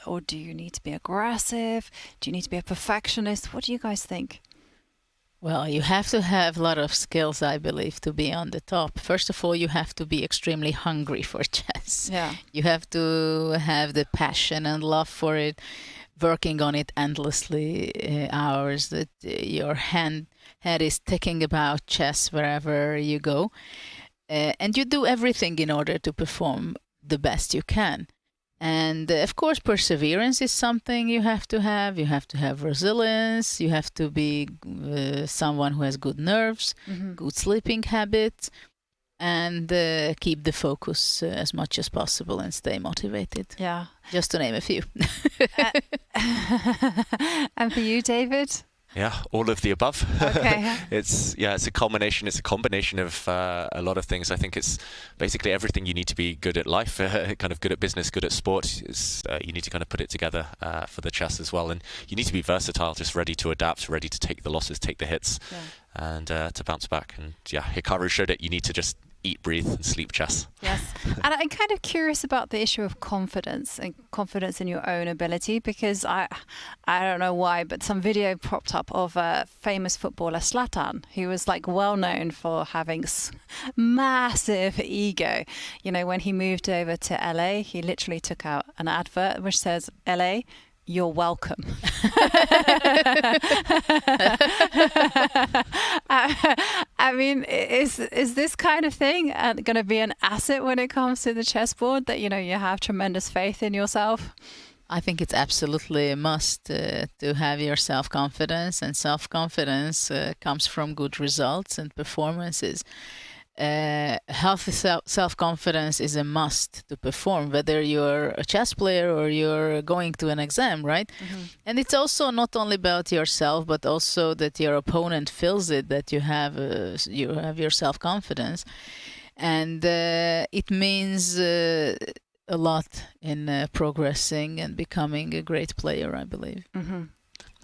Or do you need to be aggressive? Do you need to be a perfectionist? What do you guys think? Well, you have to have a lot of skills, I believe, to be on the top. First of all, you have to be extremely hungry for chess. Yeah. You have to have the passion and love for it, working on it endlessly, hours that your head is thinking about chess wherever you go. And you do everything in order to perform the best you can. And of course, perseverance is something you have to have. You have to have resilience. You have to be someone who has good nerves, good sleeping habits, and keep the focus as much as possible and stay motivated. Yeah. Just to name a few. And for you, David? Yeah, all of the above. Okay. It's a combination. It's a combination of a lot of things. I think it's basically everything you need to be good at life, kind of good at business, good at sport. You need to kind of put it together for the chess as well. And you need to be versatile, just ready to adapt, ready to take the losses, take the hits, and to bounce back. And yeah, Hikaru showed it. You need to just eat, breathe, and sleep chess. Yes. And I'm kind of curious about the issue of confidence and confidence in your own ability, because I don't know why, but some video popped up of a famous footballer, Zlatan, who was well known for having massive ego. When he moved over to LA, he literally took out an advert which says, LA, you're welcome. I mean, is this kind of thing going to be an asset when it comes to the chessboard, that you have tremendous faith in yourself? I think it's absolutely a must to have your self-confidence, and self-confidence comes from good results and performances. healthy self-confidence is a must to perform, whether you're a chess player or you're going to an exam, right? And it's also not only about yourself, but also that your opponent feels it, that you have your self-confidence. And it means a lot in progressing and becoming a great player, I believe.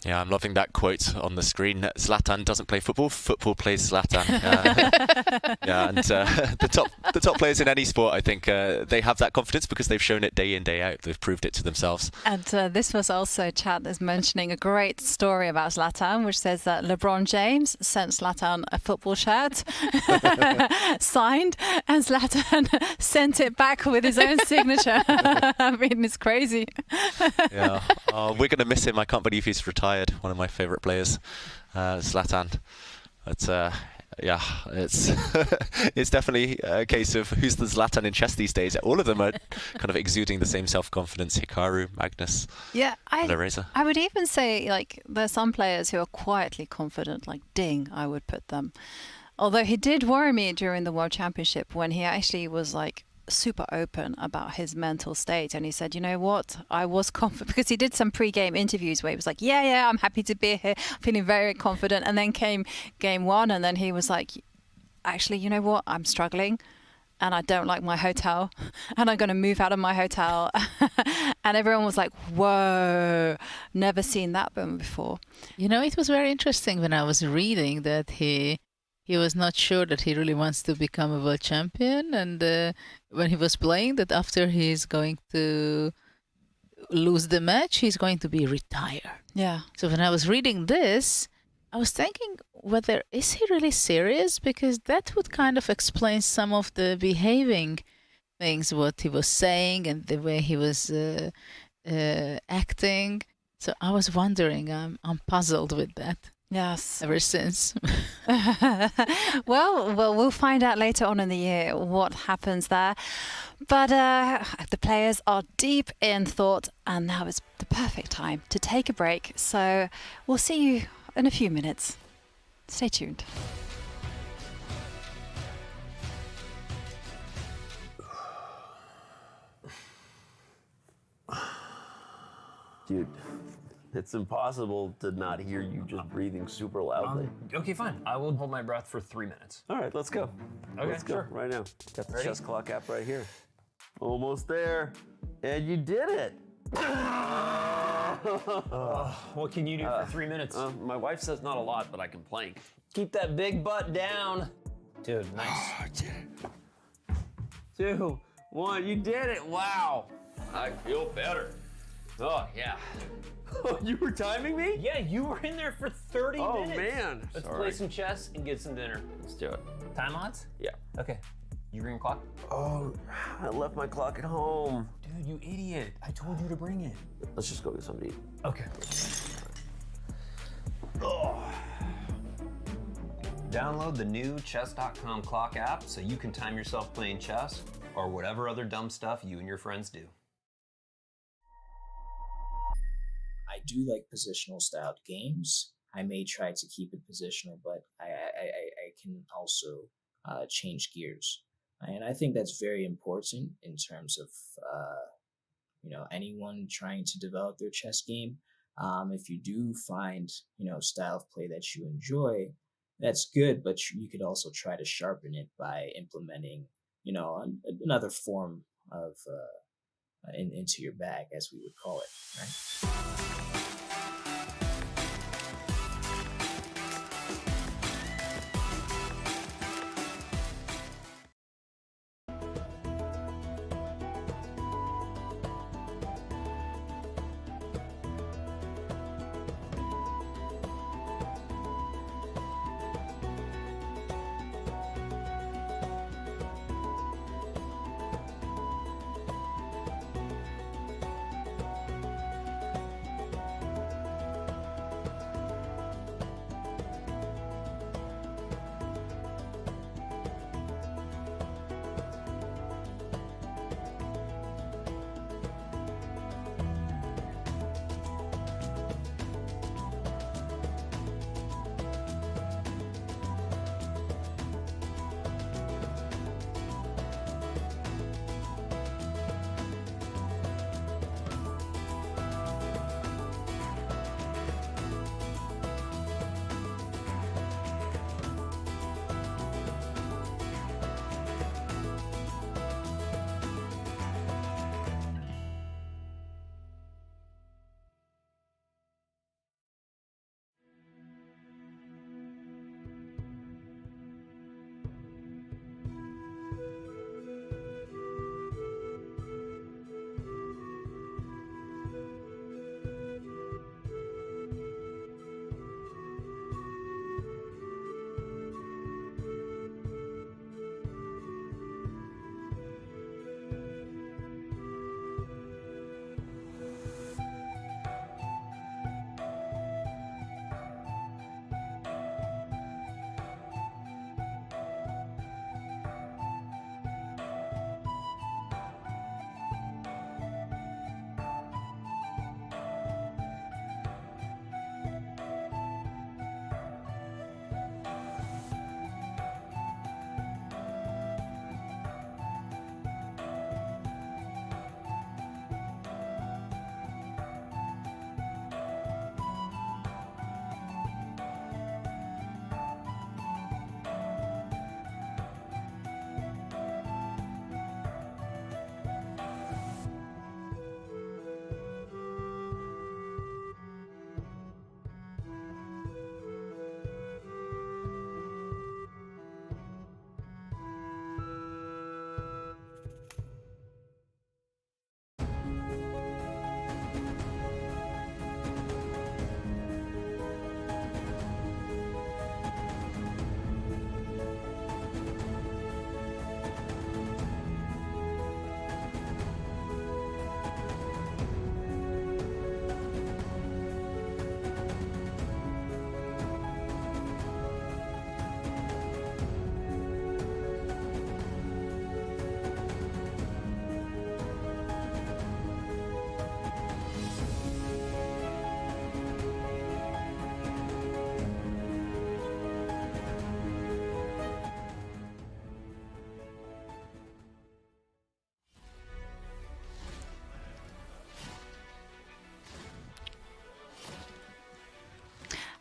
Yeah, I'm loving that quote on the screen. Zlatan doesn't play football, football plays Zlatan. Yeah, and the top players in any sport, I think, they have that confidence because they've shown it day in, day out. They've proved it to themselves. And this was also chat that's mentioning a great story about Zlatan, which says that LeBron James sent Zlatan a football shirt signed, and Zlatan sent it back with his own signature. I mean, it's crazy. Yeah, we're going to miss him. I can't believe he's retired. One of my favourite players, Zlatan. But yeah, it's it's definitely a case of who's the Zlatan in chess these days. All of them are kind of exuding the same self-confidence. Hikaru, Magnus, Alireza. I would even say, like, there's some players who are quietly confident, like Ding, I would put them. Although he did worry me during the World Championship when he actually was like super open about his mental state, and he said, you know what, I was confident, because he did some pre-game interviews where he was like, yeah, I'm happy to be here, feeling very confident, and then came game one, and then he was like, actually, you know what, I'm struggling and I don't like my hotel and I'm going to move out of my hotel. And everyone was like, whoa, never seen that before. You know, it was very interesting when I was reading that he was not sure that he really wants to become a world champion, and when he was playing, that after he's going to lose the match, he's going to be retired. Yeah. So when I was reading this, I was thinking, whether is he really serious? Because that would kind of explain some of the behaving things, what he was saying and the way he was acting. So I was wondering, I'm puzzled with that. Yes. Ever since. Well, we'll find out later on in the year what happens there. But the players are deep in thought, and now is the perfect time to take a break. So we'll see you in a few minutes. Stay tuned. Dude, it's impossible to not hear you just breathing super loudly. Okay, fine. I will hold my breath for 3 minutes. All right, let's go. Okay, let's go sure. right now. Got the Ready? chess clock app right here. Almost there. And you did it. What can you do for 3 minutes? My wife says not a lot, but I can plank. Keep that big butt down. Dude, nice. 2, 1, you did it. Wow. I feel better. Oh, yeah. You were timing me? Yeah, you were in there for 30 minutes. Oh, man. Let's Sorry. play some chess and get some dinner. Let's do it. Time odds? Yeah. Okay. You bring your clock? Oh, I left my clock at home. Dude, you idiot. I told you to bring it. Let's just go get something to eat. Okay. Oh. Download the new chess.com clock app so you can time yourself playing chess or whatever other dumb stuff you and your friends do. I do like positional styled games. I may try to keep it positional, but I can also change gears. And I think that's very important in terms of, anyone trying to develop their chess game. If you do find, style of play that you enjoy, that's good, but you could also try to sharpen it by implementing, another form of, into your bag, as we would call it, right?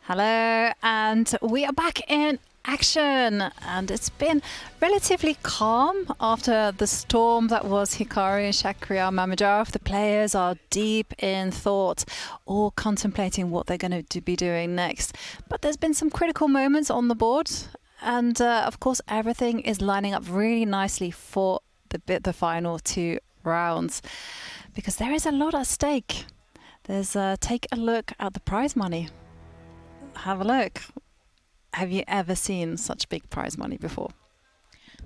Hello, and we are back in action, and it's been relatively calm after the storm that was Hikaru, Shakria, Mamedyarov. The players are deep in thought, all contemplating what they're going to be doing next. But there's been some critical moments on the board, and of course everything is lining up really nicely for the final 2 rounds, because there is a lot at stake. There's take a look at the prize money. Have a look. Have you ever seen such big prize money before?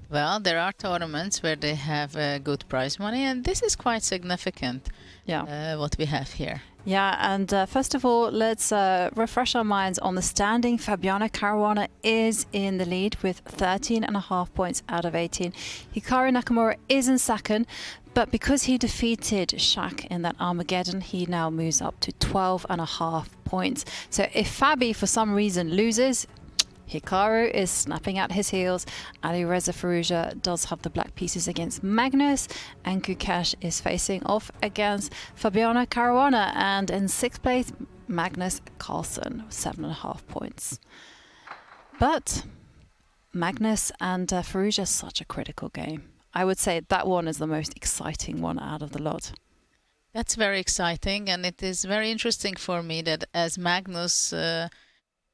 Well, there are tournaments where they have good prize money, and this is quite significant. Yeah, what we have here. Yeah, and first of all, let's refresh our minds on the standing. Fabiano Caruana is in the lead with 13.5 points out of 18. Hikaru Nakamura is in second, but because he defeated Shaq in that Armageddon, he now moves up to 12.5 points. So if Fabi, for some reason, loses, Hikaru is snapping at his heels. Alireza Firouzja does have the black pieces against Magnus, and Gukesh is facing off against Fabiano Caruana. And in 6th place, Magnus Carlsen, 7.5 points. But Magnus and Firouzja, such a critical game. I would say that one is the most exciting one out of the lot. That's very exciting, and it is very interesting for me that as Magnus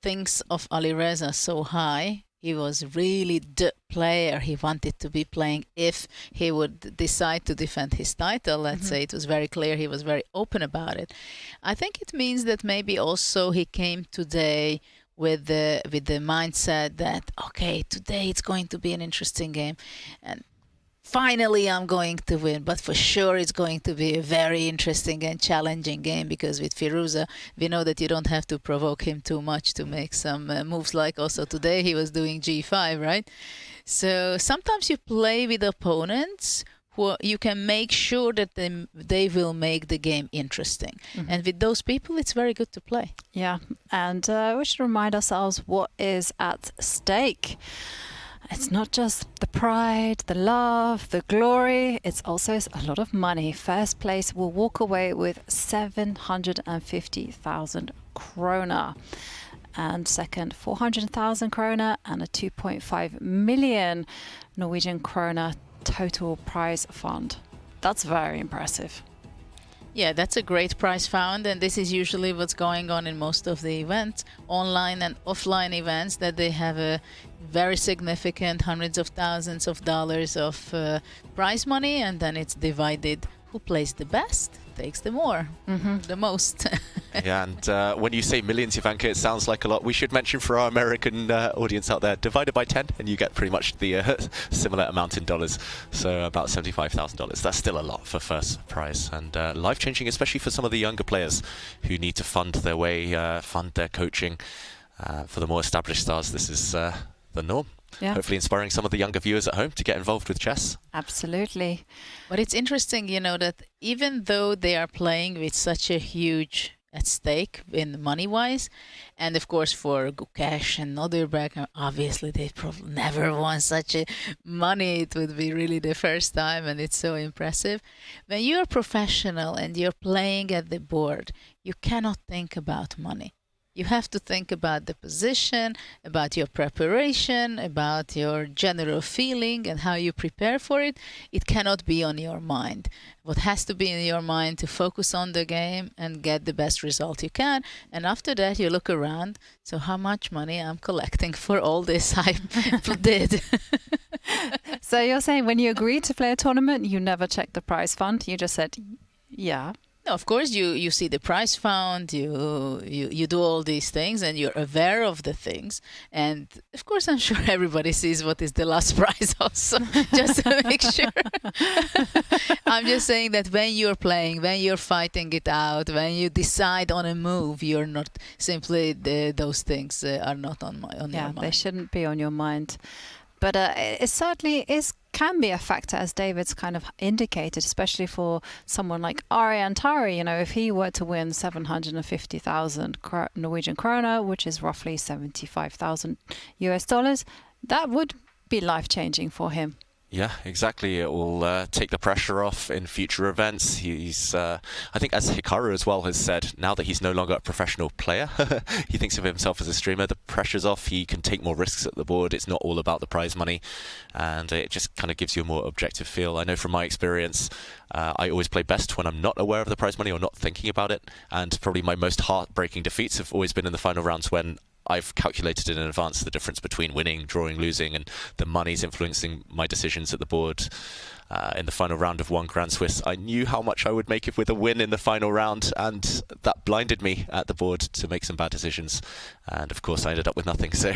thinks of Alireza so high, he was really the player he wanted to be playing if he would decide to defend his title. Let's say it was very clear, he was very open about it. I think it means that maybe also he came today with the mindset that, okay, today it's going to be an interesting game, and finally I'm going to win, but for sure it's going to be a very interesting and challenging game, because with Firouzja we know that you don't have to provoke him too much to make some moves, like also today he was doing g5, right? So sometimes you play with opponents who you can make sure that they will make the game interesting. And with those people it's very good to play. Yeah, and we should remind ourselves what is at stake. It's not just the pride, the love, the glory, it's also a lot of money. First place will walk away with 750,000 krona. And second, 400,000 krona and a 2.5 million Norwegian krona total prize fund. That's very impressive. Yeah, that's a great prize fund, and this is usually what's going on in most of the events, online and offline events, that they have a very significant hundreds of thousands of dollars of prize money, and then it's divided. Who plays the best takes the most. Yeah, and when you say millions, Ivanka, it sounds like a lot. We should mention for our American audience out there, divided by 10 and you get pretty much the similar amount in dollars, so about $75,000. That's still a lot for first prize, and life-changing, especially for some of the younger players who need to fund their way, fund their coaching. For the more established stars, this is the norm. Yeah. Hopefully inspiring some of the younger viewers at home to get involved with chess. Absolutely. But it's interesting, you know, that even though they are playing with such a huge at stake in money-wise, and of course for Gukesh and Norway, obviously they probably never won such a money. It would be really the first time, and it's so impressive. When you're professional and you're playing at the board, you cannot think about money. You have to think about the position, about your preparation, about your general feeling and how you prepare for it. It cannot be on your mind. What has to be in your mind to focus on the game and get the best result you can. And after that, you look around. So how much money I'm collecting for all this I did. So you're saying when you agreed to play a tournament, you never checked the prize fund. You just said, yeah. No, of course, you see the prize fund, you do all these things, and you're aware of the things. And of course, I'm sure everybody sees what is the last prize also, just to make sure. I'm just saying that when you're playing, when you're fighting it out, when you decide on a move, you're not simply those things are not on your mind. Yeah, they shouldn't be on your mind. But it certainly can be a factor, as David's kind of indicated, especially for someone like Arian Tari. You know, if he were to win 750,000 Norwegian krona, which is roughly $75,000 US, that would be life-changing for him. Yeah, exactly. It will take the pressure off in future events. He's, I think, as Hikaru as well has said, now that he's no longer a professional player, he thinks of himself as a streamer. The pressure's off. He can take more risks at the board. It's not all about the prize money, and it just kind of gives you a more objective feel. I know from my experience, I always play best when I'm not aware of the prize money or not thinking about it, and probably my most heartbreaking defeats have always been in the final rounds when I've calculated in advance the difference between winning, drawing, losing, and the money's influencing my decisions at the board. In the final round of one Grand Swiss, I knew how much I would make it with a win in the final round, and that blinded me at the board to make some bad decisions. And of course, I ended up with nothing. So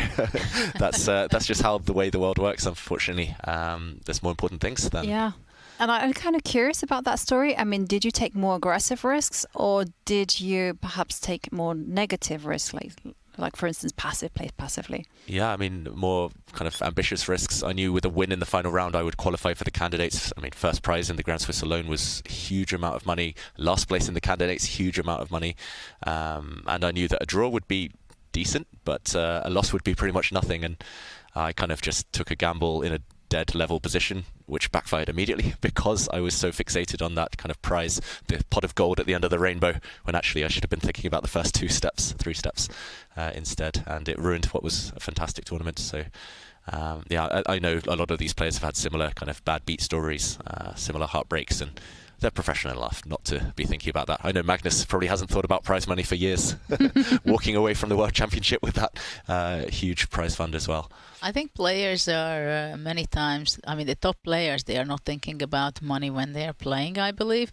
that's just how the way the world works, unfortunately. There's more important things than... Yeah. And I'm kind of curious about that story. I mean, did you take more aggressive risks, or did you perhaps take more negative risks, like for instance, play passively? Yeah, I mean, more kind of ambitious risks. I knew with a win in the final round, I would qualify for the candidates. I mean, first prize in the Grand Swiss alone was a huge amount of money. Last place in the candidates, huge amount of money. And I knew that a draw would be decent, but a loss would be pretty much nothing. And I kind of just took a gamble in a dead level position, which backfired immediately because I was so fixated on that kind of prize, the pot of gold at the end of the rainbow, when actually I should have been thinking about the first 3 steps instead, and it ruined what was a fantastic tournament. So yeah, I know a lot of these players have had similar kind of bad beat stories, similar heartbreaks, and they're professional enough not to be thinking about that. I know Magnus probably hasn't thought about prize money for years, walking away from the World Championship with that huge prize fund as well. I think players are many times, I mean, the top players, they are not thinking about money when they are playing, I believe.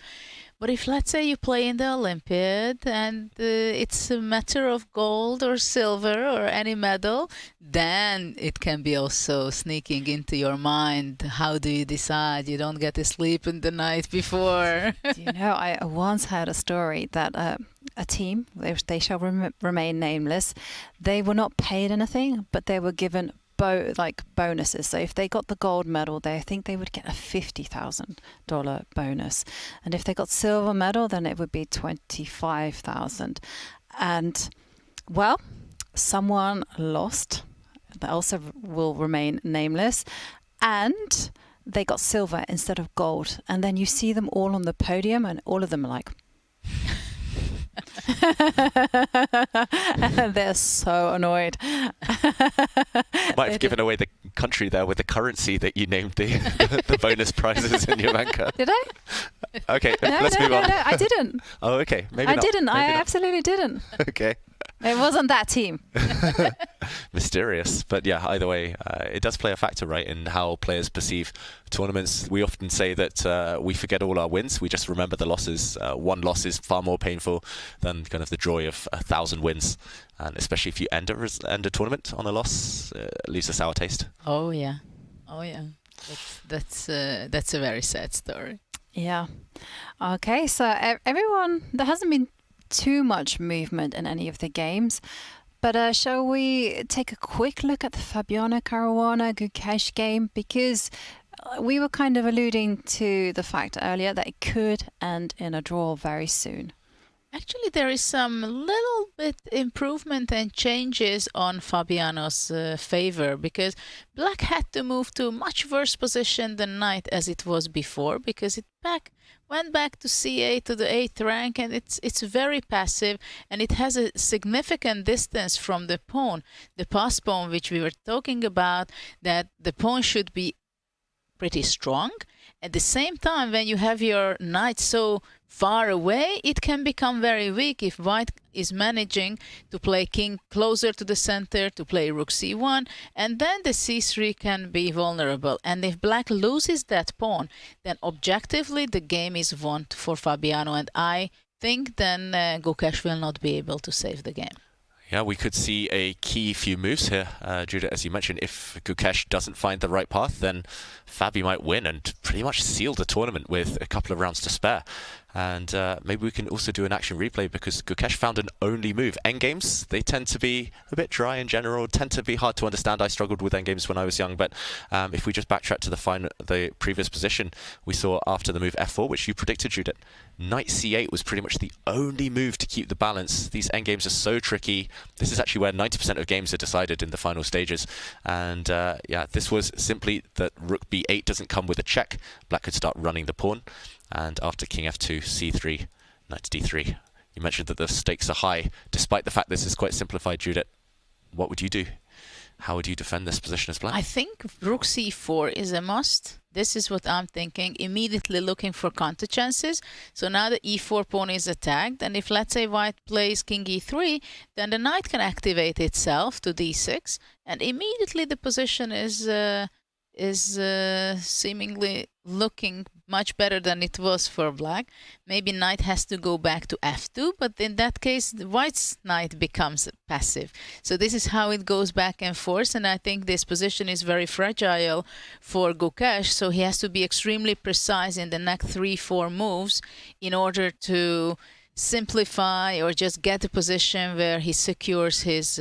But if, let's say, you play in the Olympiad and it's a matter of gold or silver or any medal, then it can be also sneaking into your mind. How do you decide? You don't get to sleep in the night before. You know, I once heard a story that a team, they shall remain nameless, they were not paid anything, but they were given bonuses. So if they got the gold medal, I think they would get a $50,000 bonus, and if they got silver medal, then it would be $25,000. And well, someone lost. That also will remain nameless, and they got silver instead of gold. And then you see them all on the podium, and all of them are like. They're so annoyed. Might have given away the country there with the currency that you named the bonus prizes in your banker. Did I? Okay, let's move on. No, I didn't. Oh, okay. Maybe I not. didn't. Maybe I not. absolutely didn't. Okay. It wasn't that team. Mysterious. But yeah, either way, it does play a factor, right, in how players perceive tournaments. We often say that we forget all our wins. We just remember the losses. One loss is far more painful than kind of the joy of 1,000 wins. And especially if you end a tournament on a loss, it leaves a sour taste. Oh, yeah. Oh, yeah. That's a very sad story. Yeah. Okay, so everyone, there hasn't been too much movement in any of the games, but shall we take a quick look at the Fabiano Caruana Gukesh game, because we were kind of alluding to the fact earlier that it could end in a draw very soon. Actually, there is some little bit improvement and changes on Fabiano's favor, because Black had to move to a much worse position than Knight as it was before, because it went back to C8 to the 8th rank, and it's very passive, and it has a significant distance from the pawn. The pass pawn, which we were talking about, that the pawn should be pretty strong. At the same time, when you have your knight so far away, it can become very weak if white is managing to play king closer to the center, to play rook c1, and then the c3 can be vulnerable. And if black loses that pawn, then objectively the game is won for Fabiano, and I think then Gukesh will not be able to save the game. Yeah, we could see a key few moves here, Judah, as you mentioned. If Gukesh doesn't find the right path, then Fabi might win and pretty much seal the tournament with a couple of rounds to spare. And maybe we can also do an action replay because Gukesh found an only move. Endgames, they tend to be a bit dry in general, tend to be hard to understand. I struggled with endgames when I was young, but if we just backtrack to the previous position, we saw after the move f4, which you predicted, Judith, knight c8 was pretty much the only move to keep the balance. These endgames are so tricky. This is actually where 90% of games are decided in the final stages. And yeah, this was simply that rook b8 doesn't come with a check. Black could start running the pawn. And after king f2, c3, knight to d3. You mentioned that the stakes are high. Despite the fact this is quite simplified, Judith, what would you do? How would you defend this position as black? I think rook c4 is a must. This is what I'm thinking. Immediately looking for counter chances. So now the e4 pawn is attacked, and if let's say white plays king e3, then the knight can activate itself to d6, and immediately the position is seemingly looking much better than it was for black. Maybe knight has to go back to f2, but in that case the white's knight becomes passive. So this is how it goes back and forth, and I think this position is very fragile for Gukesh, so he has to be extremely precise in the next 3-4 moves in order to simplify or just get a position where he secures his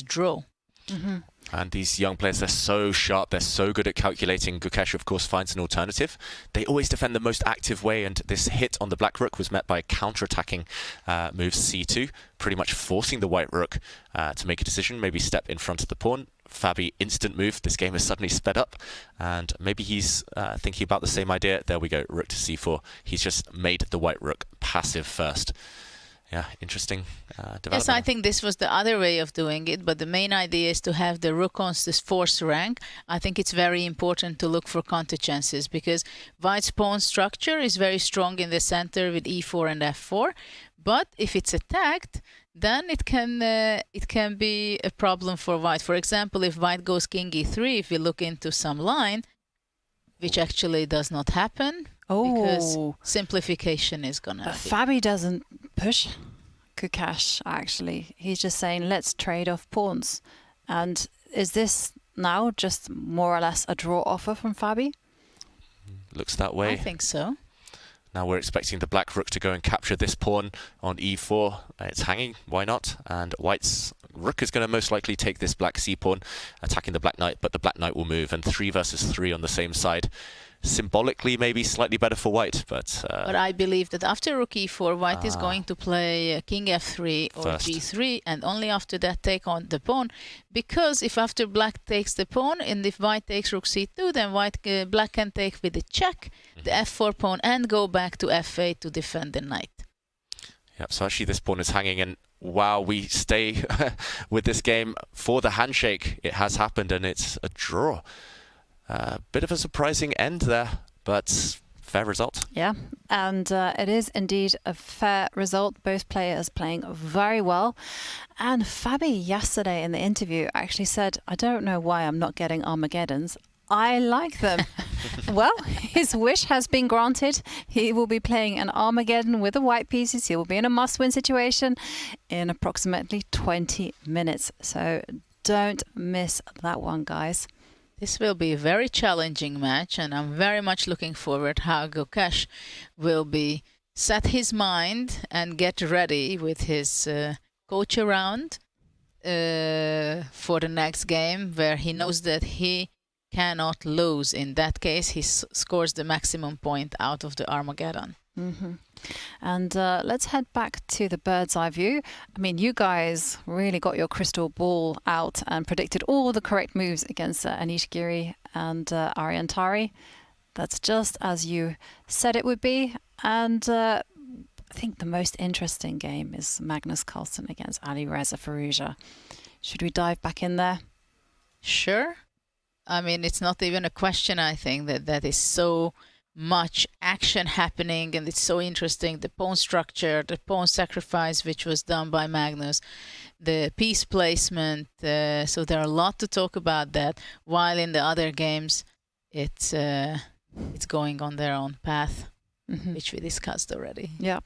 draw. Mm-hmm. And these young players, they're so sharp, they're so good at calculating. Gukesh, of course, finds an alternative. They always defend the most active way, and this hit on the black rook was met by a counter-attacking move c2, pretty much forcing the white rook to make a decision, maybe step in front of the pawn. Fabi, instant move. This game has suddenly sped up, and maybe he's thinking about the same idea. There we go, rook to c4. He's just made the white rook passive first. Yeah, interesting development. Yes, I think this was the other way of doing it, but the main idea is to have the rook on this fourth rank. I think it's very important to look for counter chances because white's pawn structure is very strong in the center with e4 and f4, but if it's attacked, then it can be a problem for white. For example, if white goes king e3, if we look into some line, which actually does not happen, because simplification is gonna But Fabi doesn't push Gukesh, actually. He's just saying, let's trade off pawns. And is this now just more or less a draw offer from Fabi? Looks that way. I think so. Now we're expecting the black rook to go and capture this pawn on e4. It's hanging, why not? And white's rook is going to most likely take this black c-pawn, attacking the black knight, but the black knight will move, and 3 versus 3 on the same side. Symbolically, maybe slightly better for white, but I believe that after rook e4, white is going to play king f3 or first. g3, and only after that take on the pawn. Because if after black takes the pawn, and if white takes rook c2, then black can take with a check the f4 pawn and go back to f8 to defend the knight. Yep, so actually this pawn is hanging, and wow, we stay with this game for the handshake. It has happened, and it's a draw. Bit of a surprising end there, but fair result. Yeah, and it is indeed a fair result. Both players playing very well. And Fabi yesterday in the interview actually said, I don't know why I'm not getting Armageddons. I like them. Well, his wish has been granted. He will be playing an Armageddon with the white pieces. He will be in a must-win situation in approximately 20 minutes. So don't miss that one, guys. This will be a very challenging match, and I'm very much looking forward how Gukesh will be set his mind and get ready with his coach around for the next game, where he knows that he cannot lose. In that case, he scores the maximum point out of the Armageddon. Mm-hmm. And let's head back to the bird's eye view. I mean, you guys really got your crystal ball out and predicted all the correct moves against Anish Giri and Tari. That's just as you said it would be. And I think the most interesting game is Magnus Carlsen against Alireza Firouzja. Should we dive back in there? Sure. I mean, it's not even a question, I think, that is so much action happening, and it's so interesting. The pawn structure, the pawn sacrifice, which was done by Magnus, the piece placement. So there are a lot to talk about that. While in the other games, it's going on their own path, which we discussed already. Yeah.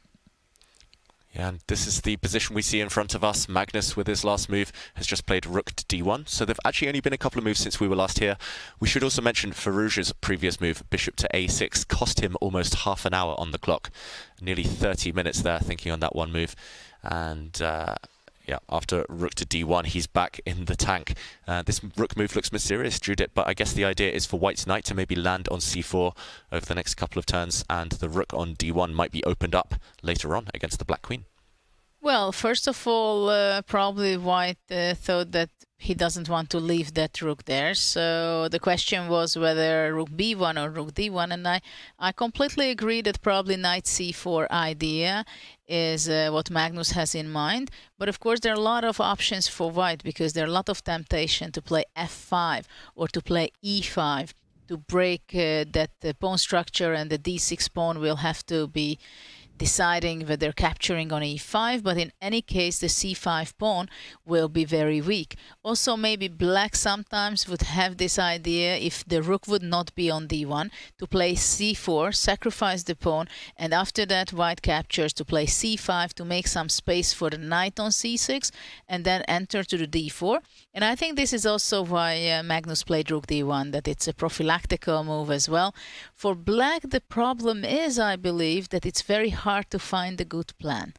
Yeah, and this is the position we see in front of us. Magnus, with his last move, has just played rook to d1. So they've actually only been a couple of moves since we were last here. We should also mention Firouzja's previous move, bishop to a6, cost him almost half an hour on the clock. Nearly 30 minutes there thinking on that one move. And yeah, after rook to d1, he's back in the tank. This rook move looks mysterious, Judith, but I guess the idea is for white's knight to maybe land on c4 over the next couple of turns, and the rook on d1 might be opened up later on against the black queen. Well, first of all, probably white thought that he doesn't want to leave that rook there. So the question was whether rook b1 or rook d1, and I completely agree that probably knight c4 idea is what Magnus has in mind. But of course, there are a lot of options for white, because there are a lot of temptation to play f5 or to play e5 to break that pawn structure, and the d6 pawn will have to be deciding whether capturing on e5, but in any case the c5 pawn will be very weak. Also, maybe black sometimes would have this idea, if the rook would not be on d1, to play c4, sacrifice the pawn, and after that white captures to play c5 to make some space for the knight on c6, and then enter to the d4. And I think this is also why Magnus played rook d1, that it's a prophylactical move as well. For black, the problem is, I believe, that it's very hard to find a good plan.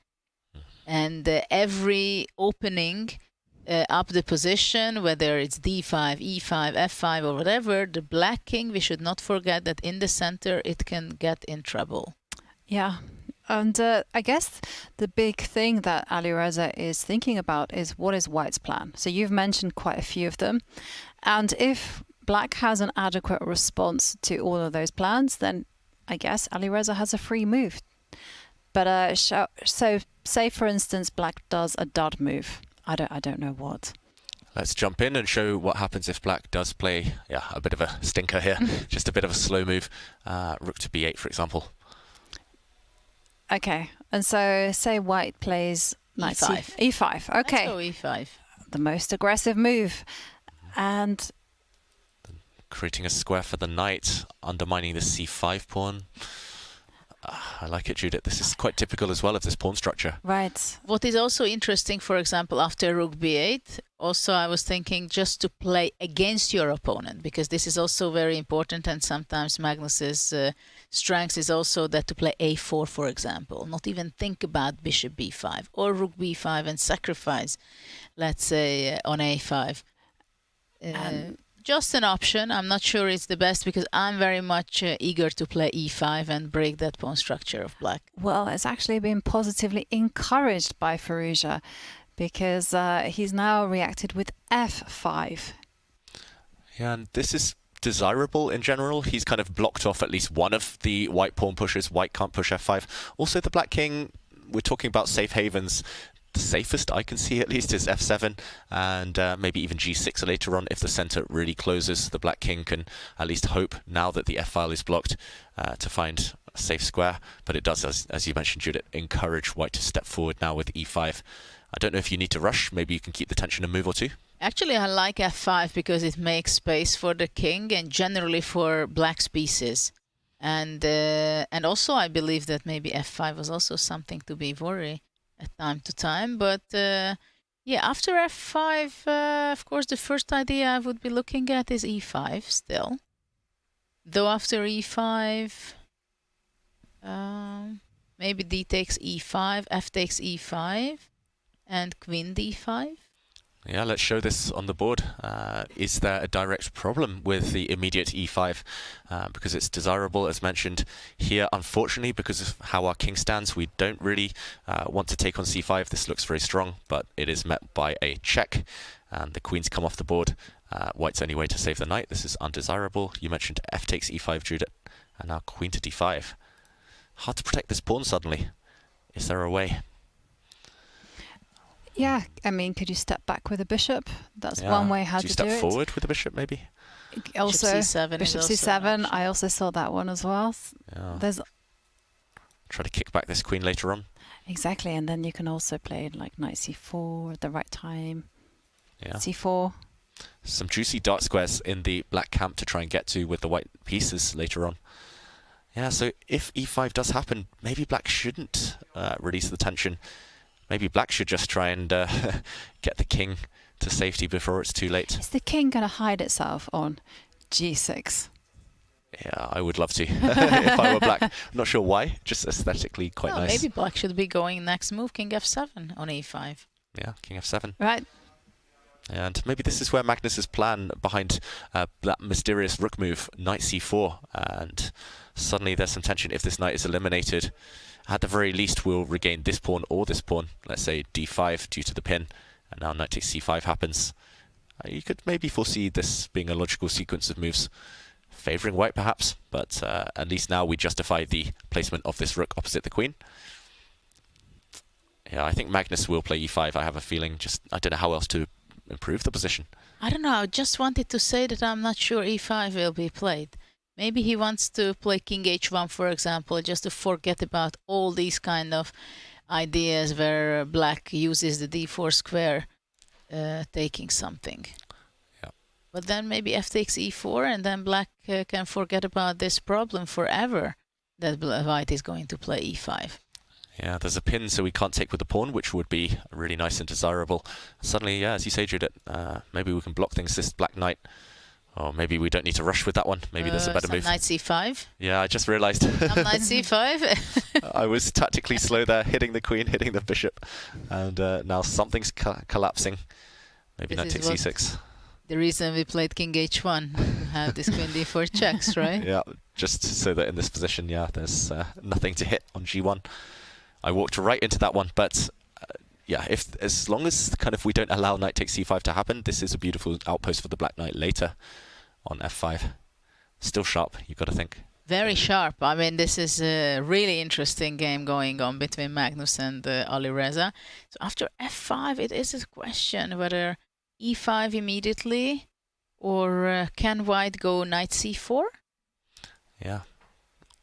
And every opening up the position, whether it's d5, e5, f5 or whatever, the black king, we should not forget that in the center it can get in trouble. Yeah. And I guess the big thing that Alireza is thinking about is, what is white's plan? So you've mentioned quite a few of them. And if black has an adequate response to all of those plans, then I guess Alireza has a free move. But so say, for instance, black does a dud move. I don't know what. Let's jump in and show what happens if black does play, yeah, a bit of a stinker here. Just a bit of a slow move. Rook to b8, for example. Okay, and so say white plays knight e5. e5. Okay. Let's go e5. The most aggressive move. And creating a square for the knight, undermining the c5 pawn. I like it, Judith. This is quite typical as well of this pawn structure. Right. What is also interesting, for example, after rook b8, also I was thinking just to play against your opponent, because this is also very important, and sometimes Magnus's strength is also that to play a4, for example, not even think about bishop b5 or rook b5 and sacrifice, let's say, on a5. Just an option. I'm not sure it's the best, because I'm very much eager to play e5 and break that pawn structure of black. Well, it's actually been positively encouraged by Firouzja, because he's now reacted with f5. Yeah, and this is desirable in general. He's kind of blocked off at least one of the white pawn pushes. White can't push f5. Also, the black king, we're talking about safe havens. The safest I can see at least is f7, and maybe even g6 later on. If the center really closes, the black king can at least hope, now that the f-file is blocked, to find a safe square. But it does, as you mentioned, Judith, encourage white to step forward now with e5. I don't know if you need to rush. Maybe you can keep the tension a move or two. Actually, I like f5 because it makes space for the king and generally for black's pieces. And also I believe that maybe f5 was also something to be worried at time to time. But yeah, after f5, of course, the first idea I would be looking at is e5 still. Though after e5, maybe d takes e5, f takes e5, and queen d5. Yeah, let's show this on the board. Is there a direct problem with the immediate e5? Because it's desirable, as mentioned here. Unfortunately, because of how our king stands, we don't really want to take on c5. This looks very strong, but it is met by a check. And the queen's come off the board. White's only way to save the knight. This is undesirable. You mentioned f takes e5, Judith, and now queen to d5. Hard to protect this pawn suddenly. Is there a way? Yeah, I mean, could you step back with a bishop? That's one way how to do it. Do you step forward with a bishop, maybe? Also, bishop c7. I also saw that one as well. Yeah. There's try to kick back this queen later on. Exactly, and then you can also play like knight c4 at the right time. Yeah. c4. Some juicy dark squares in the black camp to try and get to with the white pieces later on. Yeah, so if e5 does happen, maybe black shouldn't release the tension. Maybe black should just try and get the king to safety before it's too late. Is the king going to hide itself on g6? Yeah, I would love to if I were black. I'm not sure why, just aesthetically quite nice. Maybe black should be going next move, king f7 on e5. Yeah, king f7. Right. And maybe this is where Magnus's plan behind that mysterious rook move, knight c4, and suddenly there's some tension. If this knight is eliminated, at the very least we'll regain this pawn or this pawn, let's say d5 due to the pin, and now knight takes c5 happens. You could maybe foresee this being a logical sequence of moves, favouring white perhaps, but at least now we justify the placement of this rook opposite the queen. Yeah, I think Magnus will play e5, I have a feeling. Just I don't know how else to improve the position. I don't know, I just wanted to say that I'm not sure e5 will be played. Maybe he wants to play king h1, for example, just to forget about all these kind of ideas where black uses the d4 square taking something. Yeah. But then maybe f takes e4 and then black can forget about this problem forever, that white is going to play e5. Yeah, there's a pin, so we can't take with the pawn, which would be really nice and desirable. Suddenly, yeah, as you say, Judith, maybe we can block things, this black knight. Or maybe we don't need to rush with that one. Maybe there's a better move. Knight c5? Yeah, I just realised. Knight c5? I was tactically slow there, hitting the queen, hitting the bishop. And now something's collapsing. Maybe knight takes c6. The reason we played king h1, to have this queen d4 checks, right? Yeah, just so that in this position, yeah, there's nothing to hit on g1. I walked right into that one, but yeah, as long as kind of we don't allow knight takes c5 to happen, this is a beautiful outpost for the black knight later on f5. Still sharp, you've got to think. Very sharp. I mean, this is a really interesting game going on between Magnus and Alireza. So after f5, it is a question whether e5 immediately or can white go knight c4? Yeah.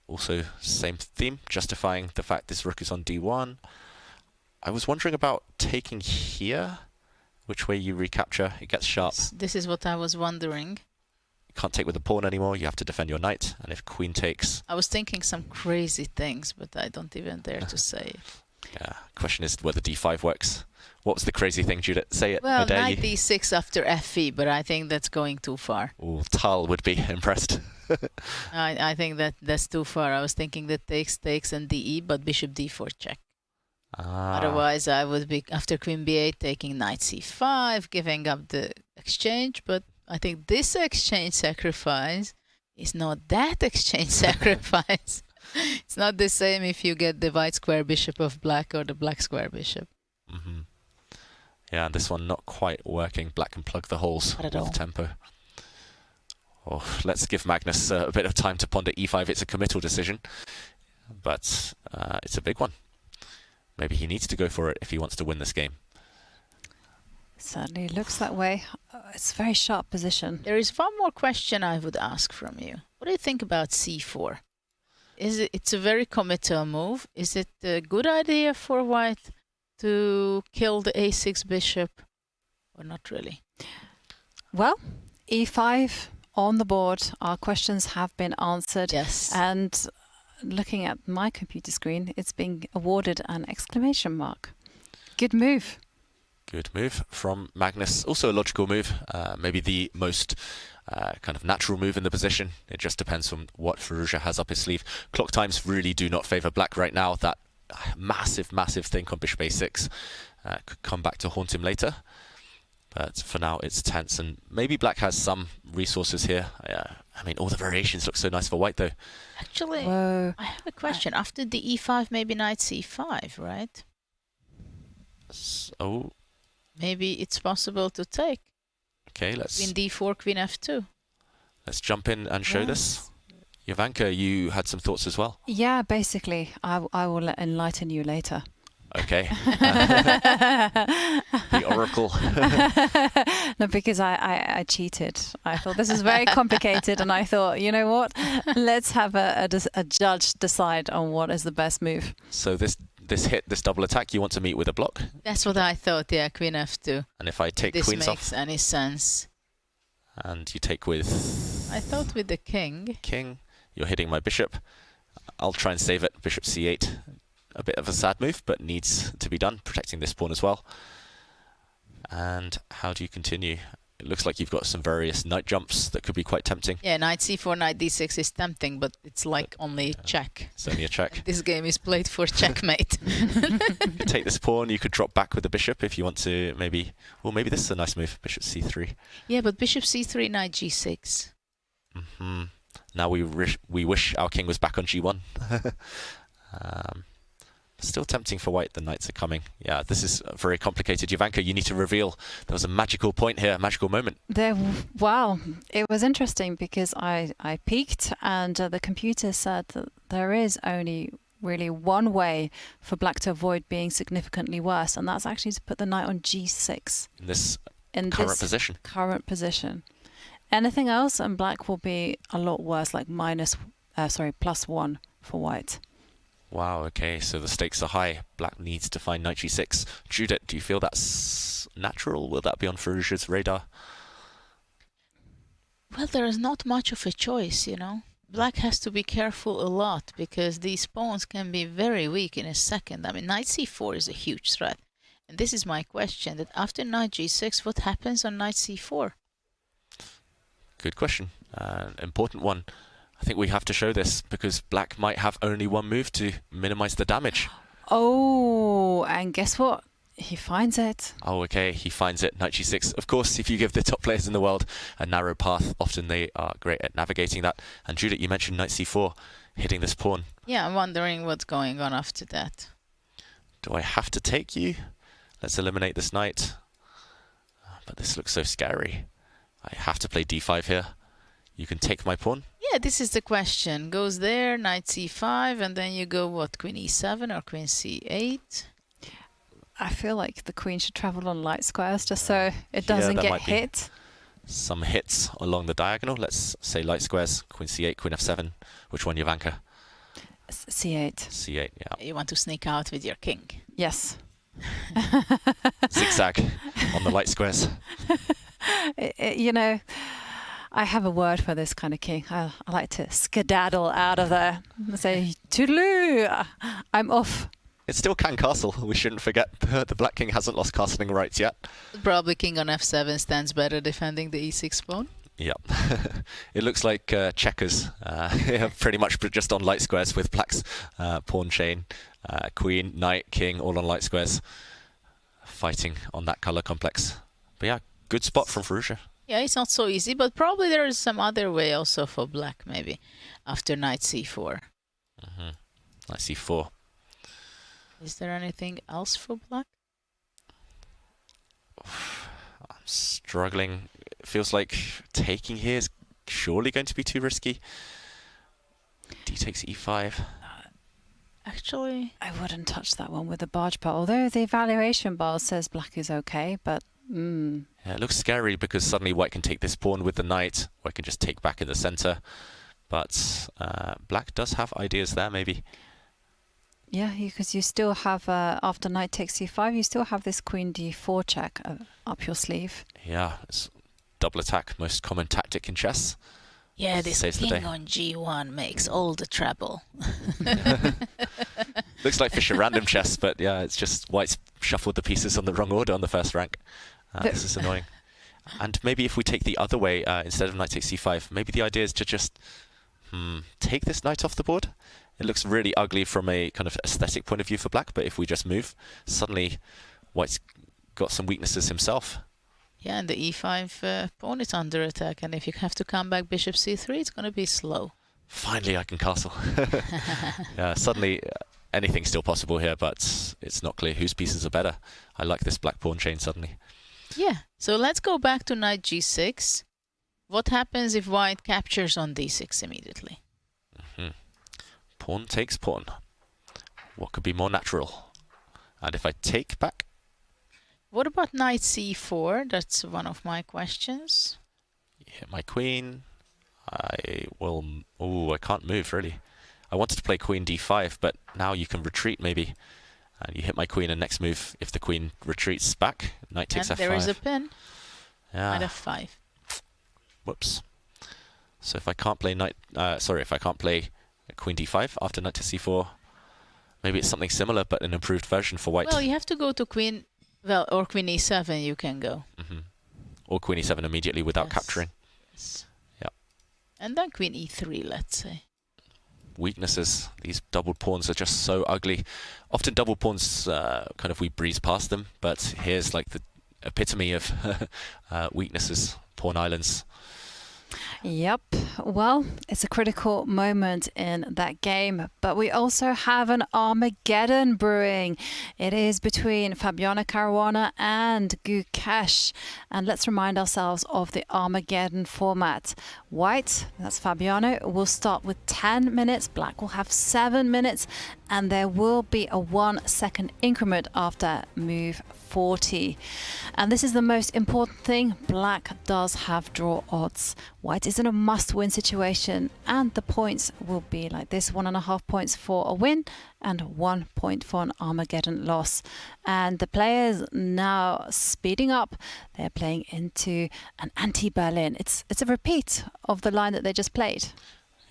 Also, same theme, justifying the fact this rook is on d1. I was wondering about taking here, which way you recapture, it gets sharp. This is what I was wondering. You can't take with the pawn anymore, you have to defend your knight, and if queen takes... I was thinking some crazy things, but I don't even dare to say it. Yeah, question is whether d5 works. What was the crazy thing, Judith? Say it, well, I dare knight you. d6 after fe, but I think that's going too far. Ooh, Tal would be impressed. I think that's too far. I was thinking that takes and de, but bishop d4 check. Otherwise, I would be, after queen b8, taking knight c5, giving up the exchange, but I think this exchange sacrifice is not that exchange sacrifice. It's not the same if you get the white square bishop of black or the black square bishop. Mm-hmm. Yeah, and this one not quite working. Black can plug the holes with tempo. Oh, let's give Magnus a bit of time to ponder e5. It's a committal decision, but it's a big one. Maybe he needs to go for it if he wants to win this game. Certainly looks that way. It's a very sharp position. There is one more question I would ask from you. What do you think about c4? It's a very committal move. Is it a good idea for white to kill the a6 bishop or not really? Well, e5 on the board. Our questions have been answered. Yes. And looking at my computer screen, it's being awarded an exclamation mark. Good move. Good move from Magnus. Also a logical move. Maybe the most kind of natural move in the position. It just depends on what Firouzja has up his sleeve. Clock times really do not favour black right now. That massive, massive thing on bishop a6 could come back to haunt him later. But for now, it's tense. And maybe black has some resources here. I mean, all the variations look so nice for white, though. Actually, I have a question. After the e5, maybe knight c5, right? So... maybe it's possible to take. Okay, let's... queen d4, queen f2. Let's jump in and show this. Jovanka, you had some thoughts as well. Yeah, basically. I will enlighten you later. Okay. The oracle. No, because I cheated. I thought this is very complicated, and I thought, you know what? Let's have a judge decide on what is the best move. So this double attack, you want to meet with a block? That's what I thought, yeah, queen f2. And if I take queens off... this makes any sense. And you take with... I thought with the king. King. You're hitting my bishop. I'll try and save it. Bishop c8. A bit of a sad move, but needs to be done, protecting this pawn as well. And how do you continue? It looks like you've got some various knight jumps that could be quite tempting. Yeah, knight c4, knight d6 is tempting, but it's like only check. It's only a check. This game is played for checkmate. You could take this pawn, you could drop back with the bishop if you want to maybe... Well, maybe this is a nice move, bishop c3. Yeah, but bishop c3, knight g6. Now we wish our king was back on g1. Still tempting for white, the knights are coming. Yeah, this is very complicated. Jovanka, you need to reveal. There was a magical point here, a magical moment. Wow, it was interesting because I peeked and the computer said that there is only really one way for black to avoid being significantly worse, and that's actually to put the knight on g6. In this current position. Current position. Anything else and black will be a lot worse, like +1 for white. Wow, okay, so the stakes are high. Black needs to find knight g6. Judith, do you feel that's natural? Will that be on Firouzja's radar? Well, there is not much of a choice, you know. Black has to be careful a lot because these pawns can be very weak in a second. I mean, knight c4 is a huge threat. And this is my question, that after knight g6, what happens on knight c4? Good question. Important one. I think we have to show this because black might have only one move to minimize the damage. Oh, and guess what? He finds it. Oh, okay, he finds it. Knight g6. Of course, if you give the top players in the world a narrow path, often they are great at navigating that. And Judith, you mentioned knight c4, hitting this pawn. Yeah, I'm wondering what's going on after that. Do I have to take you? Let's eliminate this knight. But this looks so scary. I have to play d5 here. You can take my pawn. Yeah, this is the question. Goes there, knight c5, and then you go, what, queen e7 or queen c8? I feel like the queen should travel on light squares just so it doesn't get hit. Some hits along the diagonal. Let's say light squares, queen c8, queen f7. Which one, Jovanka? c8. c8, yeah. You want to sneak out with your king. Yes. Zigzag on the light squares. You know, I have a word for this kind of king. I like to skedaddle out of there and say, toodaloo, I'm off. It's still can castle. We shouldn't forget the black king hasn't lost castling rights yet. Probably king on f7 stands better defending the e6 pawn. Yep. It looks like checkers, pretty much just on light squares with black's pawn chain, queen, knight, king, all on light squares, fighting on that color complex. But yeah, good spot from Firouzja. Yeah, it's not so easy, but probably there is some other way also for black, maybe, after knight c4. Knight c4. Is there anything else for black? I'm struggling. It feels like taking here is surely going to be too risky. D takes e5. Actually, I wouldn't touch that one with the barge bar, although the evaluation bar says black is okay, but yeah, it looks scary because suddenly white can take this pawn with the knight, or it can just take back in the center. But black does have ideas there, maybe. Yeah, because you still have, after knight takes c5, you still have this queen d4 check up your sleeve. Yeah, it's double attack, most common tactic in chess. Yeah, this king on g1 makes all the trouble. Looks like Fischer random chess, but yeah, it's just white's shuffled the pieces on the wrong order on the first rank. This is annoying. And maybe if we take the other way, instead of knight takes c5, maybe the idea is to just take this knight off the board. It looks really ugly from a kind of aesthetic point of view for black, but if we just move, suddenly white's got some weaknesses himself. Yeah, and the e5 pawn is under attack, and if you have to come back bishop c3, it's going to be slow. Finally, I can castle. Yeah, suddenly, anything's still possible here, but it's not clear whose pieces are better. I like this black pawn chain suddenly. Yeah, so let's go back to knight g6. What happens if white captures on d6 immediately? Pawn takes pawn. What could be more natural? And if I take back? What about knight c4? That's one of my questions. Hit my queen. I will... Oh, I can't move, really. I wanted to play queen d5, but now you can retreat, maybe. And you hit my queen, and next move, if the queen retreats back, knight takes f5. There is a pin. Yeah. Knight f5. Whoops. So if I can't play knight... if I can't play queen d5 after knight to c4. Maybe it's something similar, but an improved version for white. Well, you have to go to queen, well, or queen e7 you can go. Or queen e7 immediately without capturing. Yes. Yeah. And then queen e3, let's say. Weaknesses. These doubled pawns are just so ugly. Often double pawns, kind of we breeze past them, but here's like the epitome of weaknesses, pawn islands. Yep. Well, it's a critical moment in that game, but we also have an Armageddon brewing. It is between Fabiano Caruana and Gukesh. And let's remind ourselves of the Armageddon format. White, that's Fabiano, will start with 10 minutes. Black will have 7 minutes. And there will be a 1 second increment after move 40. And this is the most important thing. Black does have draw odds. White is in a must-win situation, and the points will be like this: 1.5 points for a win and 1 point for an Armageddon loss. And the players now speeding up. They're playing into an anti-Berlin. It's a repeat of the line that they just played.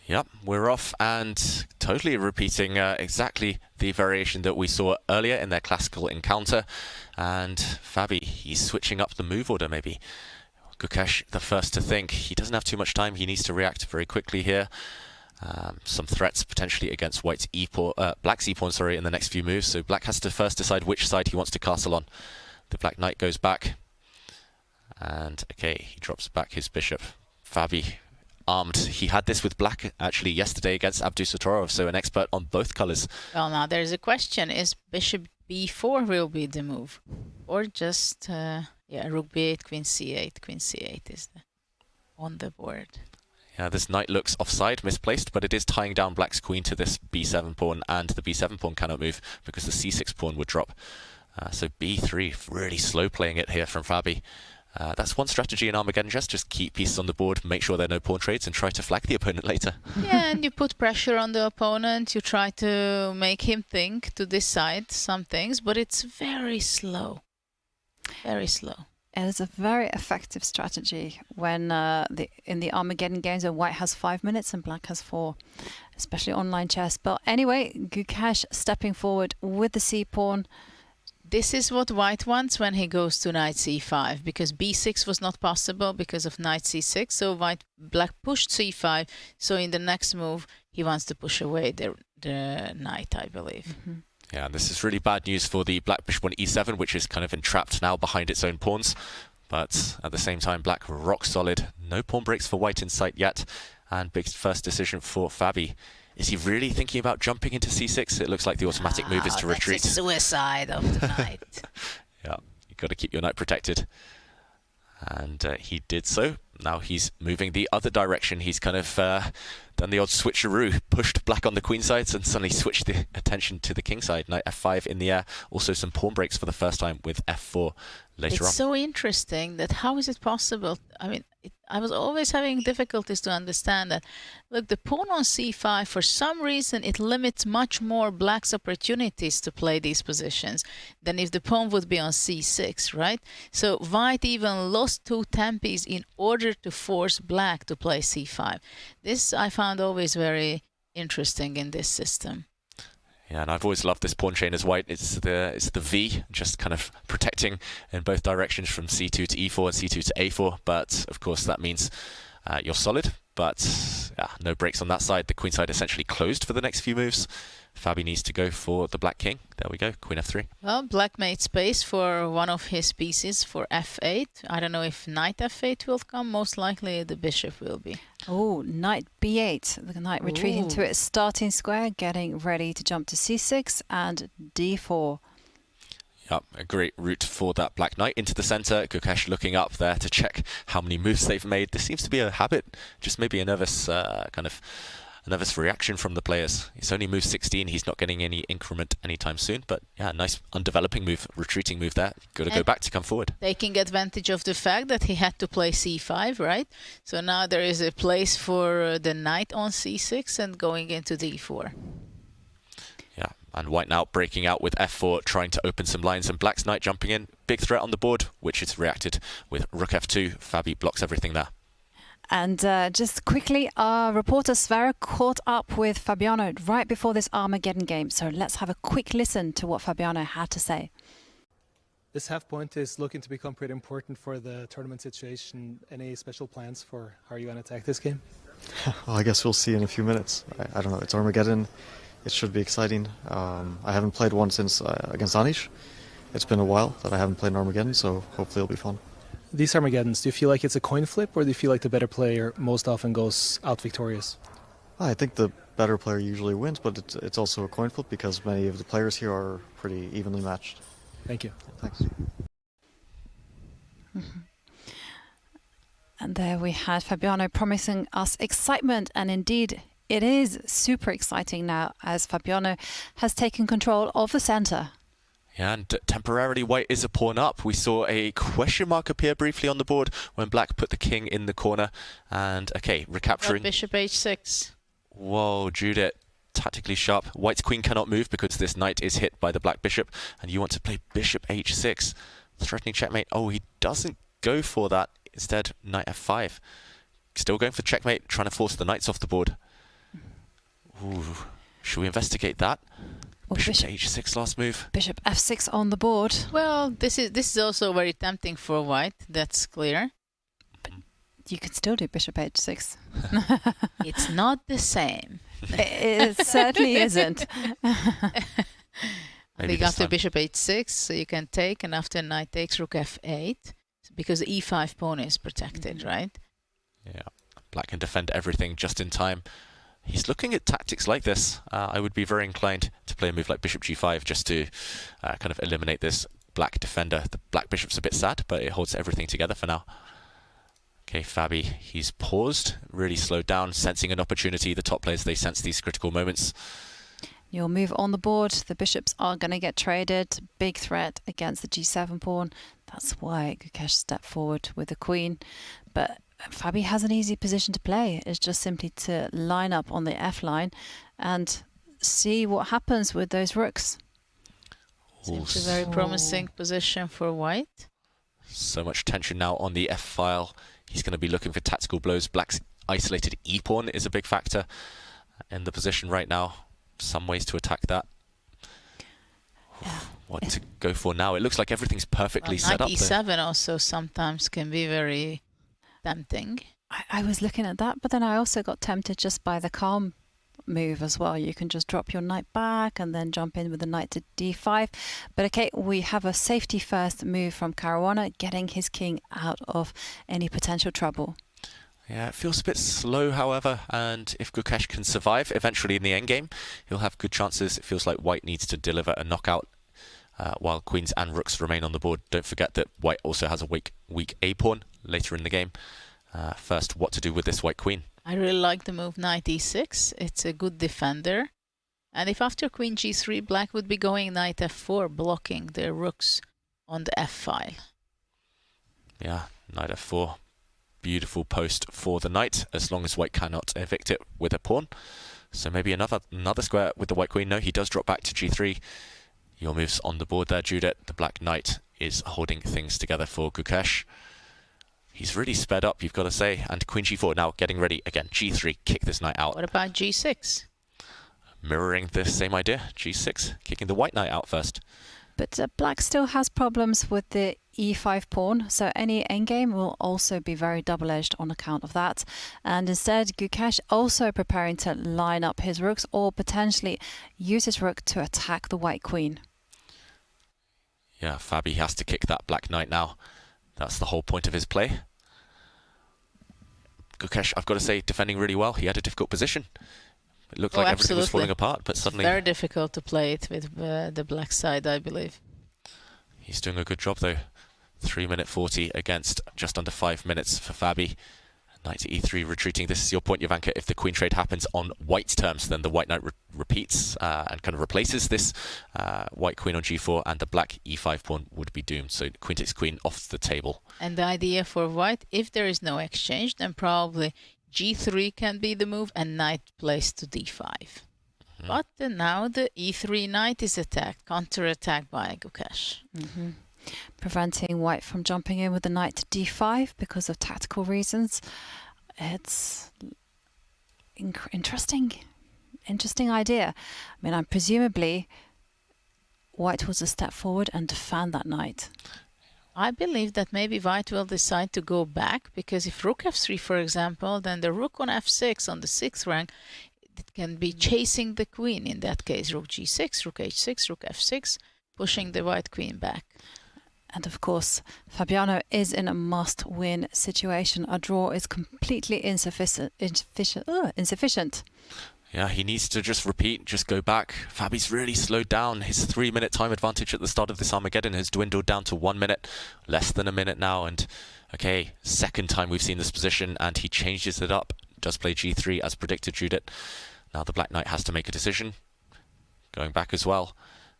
Yep, we're off and totally repeating exactly the variation that we saw earlier in their classical encounter. And Fabi, he's switching up the move order maybe. Gukesh, the first to think. He doesn't have too much time. He needs to react very quickly here. Some threats potentially against white's black's e-pawn, sorry, in the next few moves. So black has to first decide which side he wants to castle on. The black knight goes back. And okay, he drops back his bishop. Fabi armed. He had this with black actually yesterday against Abdusattorov, so an expert on both colors. Well, now there's a question: is bishop b4 will be the move, or just rook b8, queen c8? Queen c8 is on the board. Yeah, this knight looks offside, misplaced, but it is tying down black's queen to this b7 pawn, and the b7 pawn cannot move because the c6 pawn would drop. So b3, really slow playing it here from Fabi. That's one strategy in Armageddon chess: just keep pieces on the board, make sure there are no pawn trades, and try to flag the opponent later. Yeah, and you put pressure on the opponent, you try to make him think, to decide some things, but it's very slow. Very slow. It is a very effective strategy when in the Armageddon games where white has 5 minutes and black has 4, especially online chess. But anyway, Gukesh stepping forward with the c-pawn. This is what white wants when he goes to knight c5, because b6 was not possible because of knight c6. So black pushed c5. So in the next move, he wants to push away the knight, I believe. Yeah, this is really bad news for the black bishop on e7, which is kind of entrapped now behind its own pawns. But at the same time, black rock solid. No pawn breaks for white in sight yet. And big first decision for Fabi. Is he really thinking about jumping into c6? It looks like the automatic move is to retreat. That's a suicide of the knight. Yeah, you've got to keep your knight protected. And he did so. Now he's moving the other direction. He's kind of done the odd switcheroo, pushed black on the queen side and suddenly switched the attention to the king side. Knight f5 in the air. Also some pawn breaks for the first time with f4 later on. It's so interesting that how is it possible? I mean, I was always having difficulties to understand that. Look, the pawn on c5, for some reason, it limits much more black's opportunities to play these positions than if the pawn would be on c6, right? So white even lost 2 tempes in order to force black to play c5. This I found always very interesting in this system. Yeah, and I've always loved this pawn chain as white. It's the V, just kind of protecting in both directions from c2 to e4 and c2 to a4. But of course, that means you're solid. But yeah, no breaks on that side. The queen side essentially closed for the next few moves. Fabi needs to go for the black king. There we go, queen f3. Well, black made space for one of his pieces for f8. I don't know if knight f8 will come. Most likely the bishop will be. Oh, knight b8. The knight retreating to its starting square, getting ready to jump to c6 and d4. Yep, a great route for that black knight into the center. Gukesh looking up there to check how many moves they've made. This seems to be a habit, just maybe a nervous nervous reaction from the players. He's only moved 16. He's not getting any increment anytime soon. But yeah, nice undeveloping move, retreating move there. Got to go back to come forward. Taking advantage of the fact that he had to play c5, right? So now there is a place for the knight on c6 and going into d4. Yeah, and white now breaking out with f4, trying to open some lines, and black's knight jumping in. Big threat on the board, which is reacted with rook f2. Fabi blocks everything there. And just quickly, our reporter Sverre caught up with Fabiano right before this Armageddon game. So let's have a quick listen to what Fabiano had to say. This half point is looking to become pretty important for the tournament situation. Any special plans for how you're going to attack this game? Well, I guess we'll see in a few minutes. I don't know. It's Armageddon. It should be exciting. I haven't played one since against Anish. It's been a while that I haven't played an Armageddon, so hopefully it'll be fun. These Armageddons, do you feel like it's a coin flip, or do you feel like the better player most often goes out victorious? I think the better player usually wins, but it's also a coin flip because many of the players here are pretty evenly matched. Thank you. Thanks. And there we had Fabiano promising us excitement, and indeed it is super exciting now as Fabiano has taken control of the center. Yeah, and temporarily white is a pawn up. We saw a question mark appear briefly on the board when black put the king in the corner. And, okay, recapturing. Bishop h6. Whoa, Judith, tactically sharp. White's queen cannot move because this knight is hit by the black bishop. And you want to play bishop h6. Threatening checkmate. Oh, he doesn't go for that. Instead, knight f5. Still going for checkmate, trying to force the knights off the board. Ooh, should we investigate that? Bishop to h6 last move. Bishop f6 on the board. Well, this is also very tempting for white. That's clear. But you could still do bishop h6. It's not the same. It certainly isn't. I think after bishop h6, so you can take, and after knight takes rook f8, because the e5 pawn is protected, right? Yeah, black can defend everything just in time. He's looking at tactics like this. I would be very inclined to play a move like bishop g5 just to kind of eliminate this black defender. The black bishop's a bit sad, but it holds everything together for now. Okay, Fabi, he's paused, really slowed down, sensing an opportunity. The top players, they sense these critical moments. Your move on the board. The bishops are going to get traded. Big threat against the g7 pawn. That's why Gukesh stepped forward with the queen. But Fabi has an easy position to play. It's just simply to line up on the f line and see what happens with those rooks. Seems a very promising position for white. So much tension now on the f file. He's going to be looking for tactical blows. Black's isolated e pawn is a big factor in the position right now. Some ways to attack that. Yeah. What to go for now? It looks like everything's perfectly set up. Knight e7 also sometimes can be very tempting. I was looking at that, but then I also got tempted just by the calm move as well. You can just drop your knight back and then jump in with the knight to d5. But okay, we have a safety first move from Caruana, getting his king out of any potential trouble. Yeah, it feels a bit slow, however, and if Gukesh can survive eventually in the endgame, he'll have good chances. It feels like white needs to deliver a knockout while queens and rooks remain on the board. Don't forget that white also has a weak a-pawn later in the game. First, what to do with this white queen? I really like the move knight e6. It's a good defender. And if after queen g3, black would be going knight f4, blocking the rooks on the f file. Yeah, knight f4. Beautiful post for the knight, as long as white cannot evict it with a pawn. So maybe another square with the white queen. No, he does drop back to g3. Your move's on the board there, Judith. The black knight is holding things together for Gukesh. He's really sped up, you've got to say. And queen g4 now getting ready. Again, g3, kick this knight out. What about g6? Mirroring the same idea. g6, kicking the white knight out first. But black still has problems with the e5 pawn, so any endgame will also be very double-edged on account of that. And instead, Gukesh also preparing to line up his rooks or potentially use his rook to attack the white queen. Yeah, Fabi has to kick that black knight now. That's the whole point of his play. Gukesh, I've got to say, defending really well. He had a difficult position. It looked like everything was falling apart, but suddenly... It's very difficult to play it with the black side, I believe. He's doing a good job, though. 3 minute 40 against just under 5 minutes for Fabi. Knight to e3 retreating. This is your point, Jovanka. If the queen trade happens on white's terms, then the white knight repeats and kind of replaces this white queen on g4, and the black e5 pawn would be doomed. So queen takes queen off the table. And the idea for white, if there is no exchange, then probably g3 can be the move and knight plays to d5. But now the e3 knight is attacked, counter-attacked by Gukesh. Preventing white from jumping in with the knight to d5 because of tactical reasons. It's interesting idea. I mean, presumably White was a step forward and defend that knight. I believe that maybe White will decide to go back, because if rook f3, for example, then the rook on f6 on the 6th rank, it can be chasing the queen. In that case, rook g6, rook h6, rook f6, pushing the white queen back. And of course, Fabiano is in a must-win situation. A draw is completely insufficient. Yeah, he needs to just repeat, just go back. Fabi's really slowed down. His 3-minute time advantage at the start of this Armageddon has dwindled down to 1 minute, less than a minute now. And okay, second time we've seen this position, and he changes it up. Does play g3 as predicted, Judith. Now the black knight has to make a decision. Going back as well.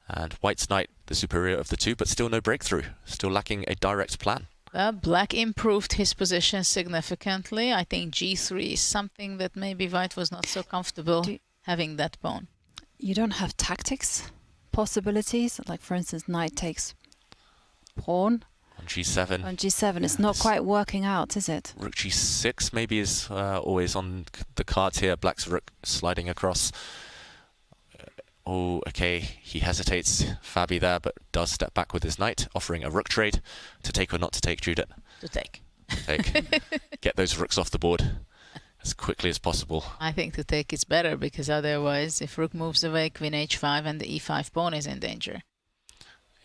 And White's knight, the superior of the two, but still no breakthrough. Still lacking a direct plan. Well, Black improved his position significantly. I think g3 is something that maybe White was not so comfortable having that pawn. You don't have tactics possibilities, like for instance, knight takes pawn. On g7. On g7, it's not quite working out, is it? Rook g6 maybe is always on the cards here. Black's rook sliding across. Oh, okay, he hesitates, Fabi there, but does step back with his knight, offering a rook trade. To take or not to take, Judith? To take. Take. Get those rooks off the board as quickly as possible. I think to take is better, because otherwise, if rook moves away, queen h5 and the e5 pawn is in danger.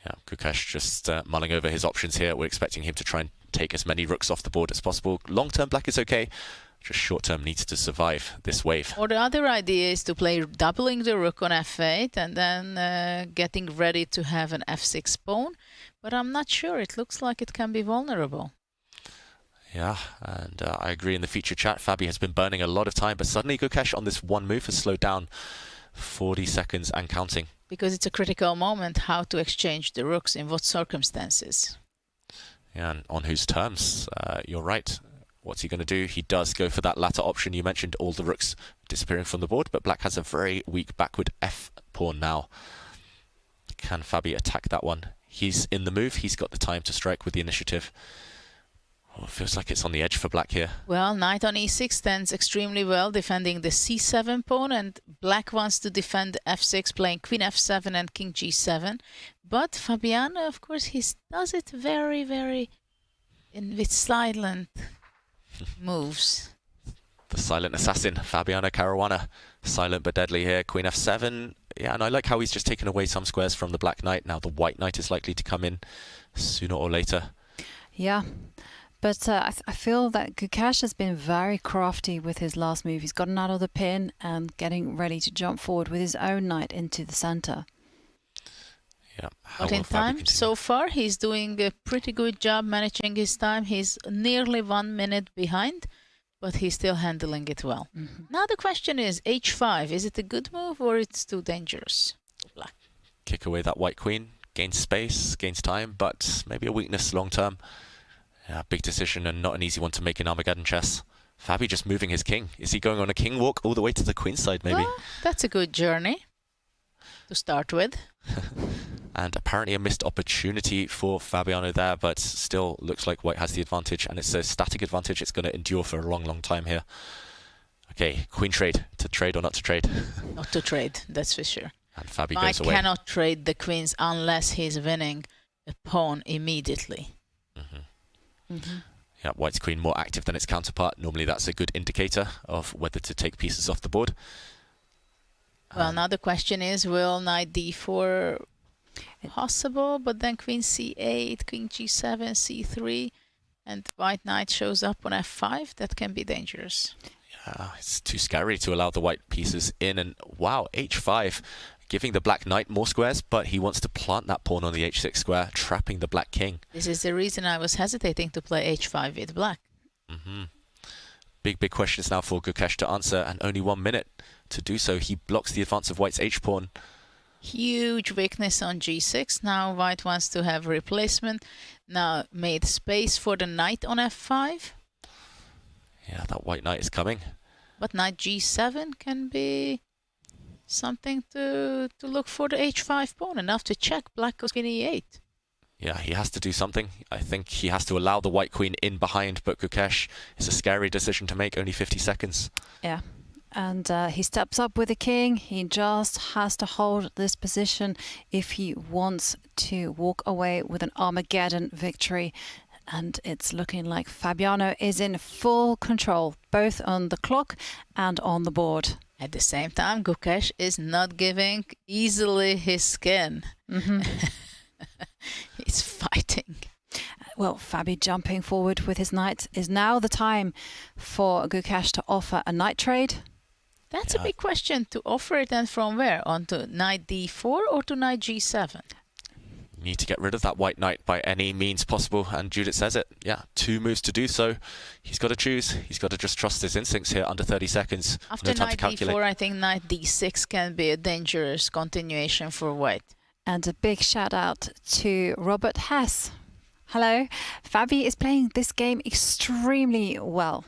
Yeah, Gukesh just mulling over his options here. We're expecting him to try and take as many rooks off the board as possible. Long-term, Black is okay. Just short-term needs to survive this wave. Or the other idea is to play doubling the rook on f8 and then getting ready to have an f6 pawn. But I'm not sure. It looks like it can be vulnerable. Yeah, and I agree in the feature chat. Fabi has been burning a lot of time, but suddenly Gukesh on this one move has slowed down 40 seconds and counting. Because it's a critical moment how to exchange the rooks, in what circumstances. Yeah, and on whose terms? You're right. What's he going to do? He does go for that latter option. You mentioned all the rooks disappearing from the board, but Black has a very weak backward F pawn now. Can Fabi attack that one? He's in the move. He's got the time to strike with the initiative. Oh, it feels like it's on the edge for Black here. Well, knight on e6 stands extremely well, defending the c7 pawn, and Black wants to defend f6, playing queen f7 and king g7. But Fabiano, of course, he does it very, very with silent moves. The silent assassin, Fabiano Caruana. Silent but deadly here. Queen f7. Yeah, and I like how he's just taken away some squares from the black knight. Now the white knight is likely to come in sooner or later. Yeah, but I feel that Gukesh has been very crafty with his last move. He's gotten out of the pin and getting ready to jump forward with his own knight into the center. Yeah. But in time, so far, he's doing a pretty good job managing his time. He's nearly 1 minute behind, but he's still handling it well. Mm-hmm. Now the question is, h5, is it a good move or it's too dangerous? Black. Kick away that white queen, gains space, gains time, but maybe a weakness long term. Yeah, big decision and not an easy one to make in Armageddon chess. Fabi just moving his king. Is he going on a king walk all the way to the queen side, maybe? Well, that's a good journey to start with. And apparently a missed opportunity for Fabiano there, but still looks like white has the advantage, and it's a static advantage. It's going to endure for a long, long time here. Okay, queen trade. To trade or not to trade? Not to trade, that's for sure. And Fabi White goes away. cannot trade the queens unless he's winning a pawn immediately. Yeah, white's queen more active than its counterpart. Normally that's a good indicator of whether to take pieces off the board. Well, now the question is, will knight d4 possible, but then queen c8, queen g7, c3, and white knight shows up on f5? That can be dangerous. Yeah, it's too scary to allow the white pieces in, and wow, h5, giving the black knight more squares, but he wants to plant that pawn on the h6 square, trapping the black king. This is the reason I was hesitating to play h5 with black. Big, big questions now for Gukesh to answer, and only 1 minute to do so. He blocks the advance of white's h-pawn. Huge weakness on g6. Now white wants to have replacement. Now made space for the knight on f5. Yeah, that white knight is coming. But knight g7 can be something to look for the h5 pawn. Enough to check black goes queen e8. Yeah, he has to do something. I think he has to allow the white queen in behind, but Gukesh is a scary decision to make, only 50 seconds. Yeah. And he steps up with the king. He just has to hold this position if he wants to walk away with an Armageddon victory. And it's looking like Fabiano is in full control, both on the clock and on the board. At the same time, Gukesh is not giving easily his skin. He's fighting. Well, Fabi jumping forward with his knight. Is now the time for Gukesh to offer a knight trade? That's a big question. To offer it, and from where? Onto knight d4 or to knight g7? You need to get rid of that white knight by any means possible, and Judith says it. Yeah, 2 moves to do so. He's got to choose. He's got to just trust his instincts here under 30 seconds. After no time knight to calculate. d4, I think knight d6 can be a dangerous continuation for white. And a big shout out to Robert Hess. Hello. Fabi is playing this game extremely well.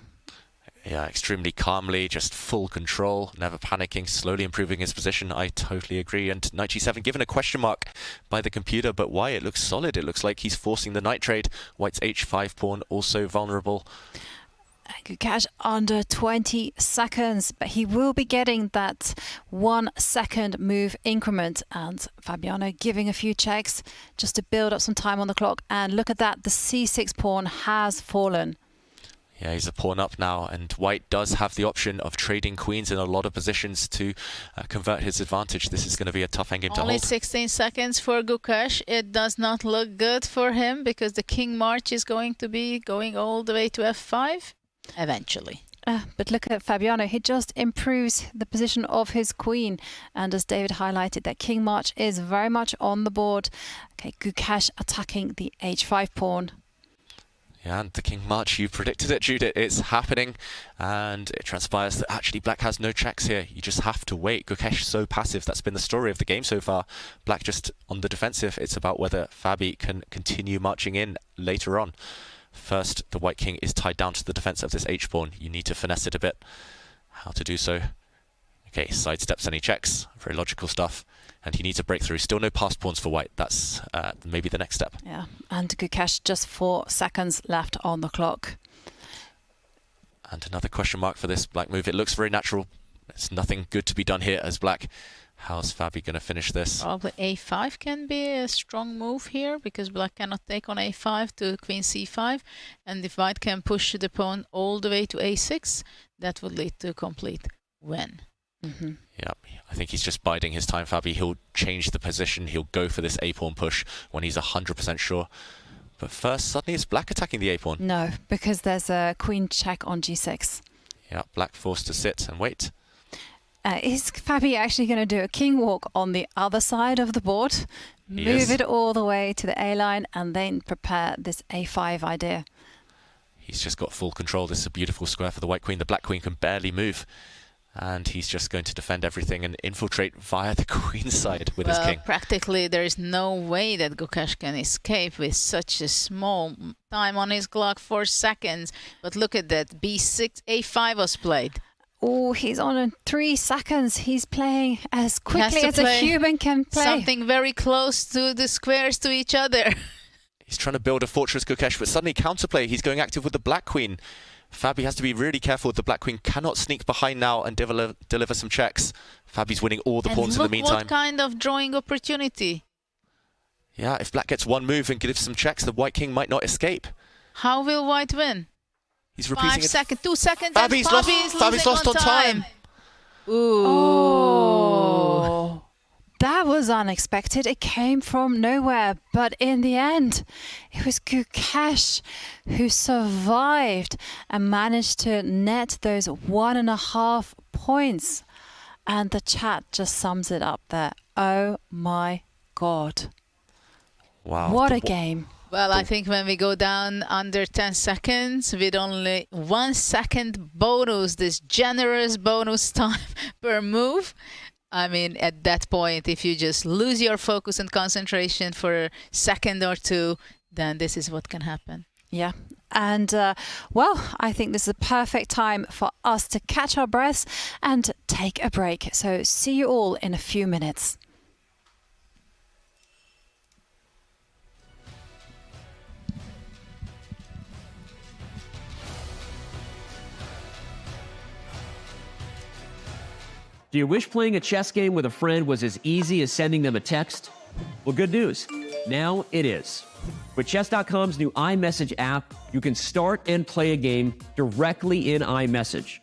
Yeah, extremely calmly, just full control, never panicking, slowly improving his position. I totally agree. And knight g7 given a question mark by the computer, but why? It looks solid. It looks like he's forcing the knight trade. White's h5 pawn also vulnerable. Gukesh under 20 seconds, but he will be getting that 1 second move increment. And Fabiano giving a few checks just to build up some time on the clock. And look at that, the c6 pawn has fallen. Yeah, he's a pawn up now, and white does have the option of trading queens in a lot of positions to convert his advantage. This is going to be a tough endgame to hold. Only 16 seconds for Gukesh. It does not look good for him because the king march is going to be going all the way to f5 eventually. But look at Fabiano. He just improves the position of his queen. And as David highlighted, that king march is very much on the board. Okay, Gukesh attacking the h5 pawn. Yeah, and the king march, you predicted it, Judith. It's happening, and it transpires that actually black has no checks here. You just have to wait. Gukesh so passive. That's been the story of the game so far. Black just on the defensive. It's about whether Fabi can continue marching in later on. First, the white king is tied down to the defense of this h-pawn. You need to finesse it a bit. How to do so? Okay, sidesteps any checks. Very logical stuff. And he needs a breakthrough. Still no passed pawns for white. That's maybe the next step. Yeah, and Gukesh just 4 seconds left on the clock. And another question mark for this black move. It looks very natural. There's nothing good to be done here as black. How's Fabi going to finish this? Probably a5 can be a strong move here because black cannot take on a5 to queen c5. And if white can push the pawn all the way to a6, that would lead to a complete win. Yeah, I think he's just biding his time, Fabi. He'll change the position. He'll go for this a-pawn push when he's 100% sure. But first, suddenly it's black attacking the a-pawn. No, because there's a queen check on g6. Yeah, black forced to sit and wait. Is Fabi actually going to do a king walk on the other side of the board? Move it all the way to the a-line and then prepare this a5 idea. He's just got full control. This is a beautiful square for the white queen. The black queen can barely move. And he's just going to defend everything and infiltrate via the queen side with his king. Practically, there is no way that Gukesh can escape with such a small time on his clock, 4 seconds. But look at that, b6, a5 was played. Oh, he's on 3 seconds. He's playing as quickly as a human can play. Something very close to the squares to each other. He's trying to build a fortress, Gukesh, but suddenly counterplay. He's going active with the black queen. Fabi has to be really careful. The black queen cannot sneak behind now and deliver some checks. Fabi's winning all the pawns in the meantime. What kind of drawing opportunity. Yeah, if black gets one move and gives some checks, the white king might not escape. How will white win? He's repeating 5 seconds, 2 seconds, Fabi's lost on time. Ooh. Oh. That was unexpected. It came from nowhere. But in the end, it was Gukesh who survived and managed to net those 1.5 points. And the chat just sums it up there. Oh my God. Wow. What a game. Well, I think when we go down under 10 seconds with only 1 second bonus, this generous bonus time per move, I mean, at that point, if you just lose your focus and concentration for a second or two, then this is what can happen. Yeah. And, well, I think this is a perfect time for us to catch our breaths and take a break. So see you all in a few minutes. Do you wish playing a chess game with a friend was as easy as sending them a text? Well, good news. Now it is. With Chess.com's new iMessage app, you can start and play a game directly in iMessage.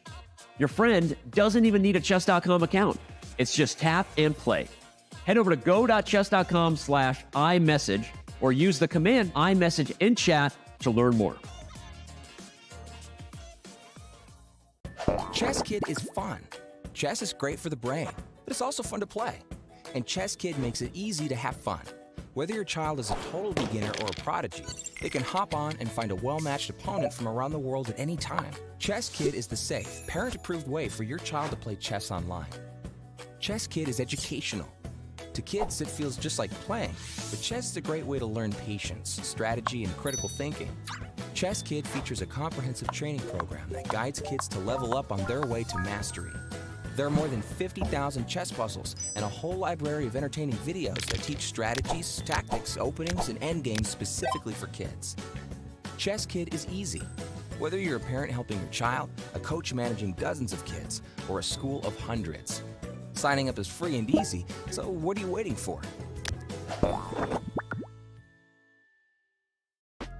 Your friend doesn't even need a Chess.com account. It's just tap and play. Head over to go.chess.com/iMessage or use the command iMessage in chat to learn more. Chess Kid is fun. Chess is great for the brain, but it's also fun to play. And Chess Kid makes it easy to have fun. Whether your child is a total beginner or a prodigy, they can hop on and find a well-matched opponent from around the world at any time. Chess Kid is the safe, parent-approved way for your child to play chess online. Chess Kid is educational. To kids, it feels just like playing, but chess is a great way to learn patience, strategy, and critical thinking. Chess Kid features a comprehensive training program that guides kids to level up on their way to mastery. There are more than 50,000 chess puzzles and a whole library of entertaining videos that teach strategies, tactics, openings, and endgames specifically for kids. Chess Kid is easy. Whether you're a parent helping your child, a coach managing dozens of kids, or a school of hundreds. Signing up is free and easy, so what are you waiting for?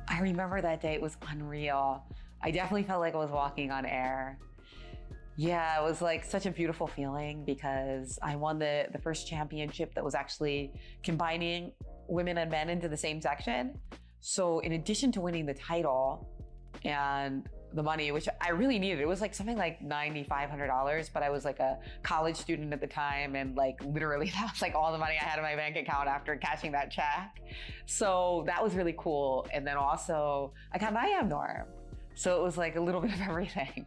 I remember that day. It was unreal. I definitely felt like I was walking on air. Yeah, it was like such a beautiful feeling because I won the first championship that was actually combining women and men into the same section. So in addition to winning the title and the money, which I really needed, it was like something like $9,500, but I was like a college student at the time, and like literally that was like all the money I had in my bank account after cashing that check. So that was really cool. And then also I got an IM norm. So it was like a little bit of everything.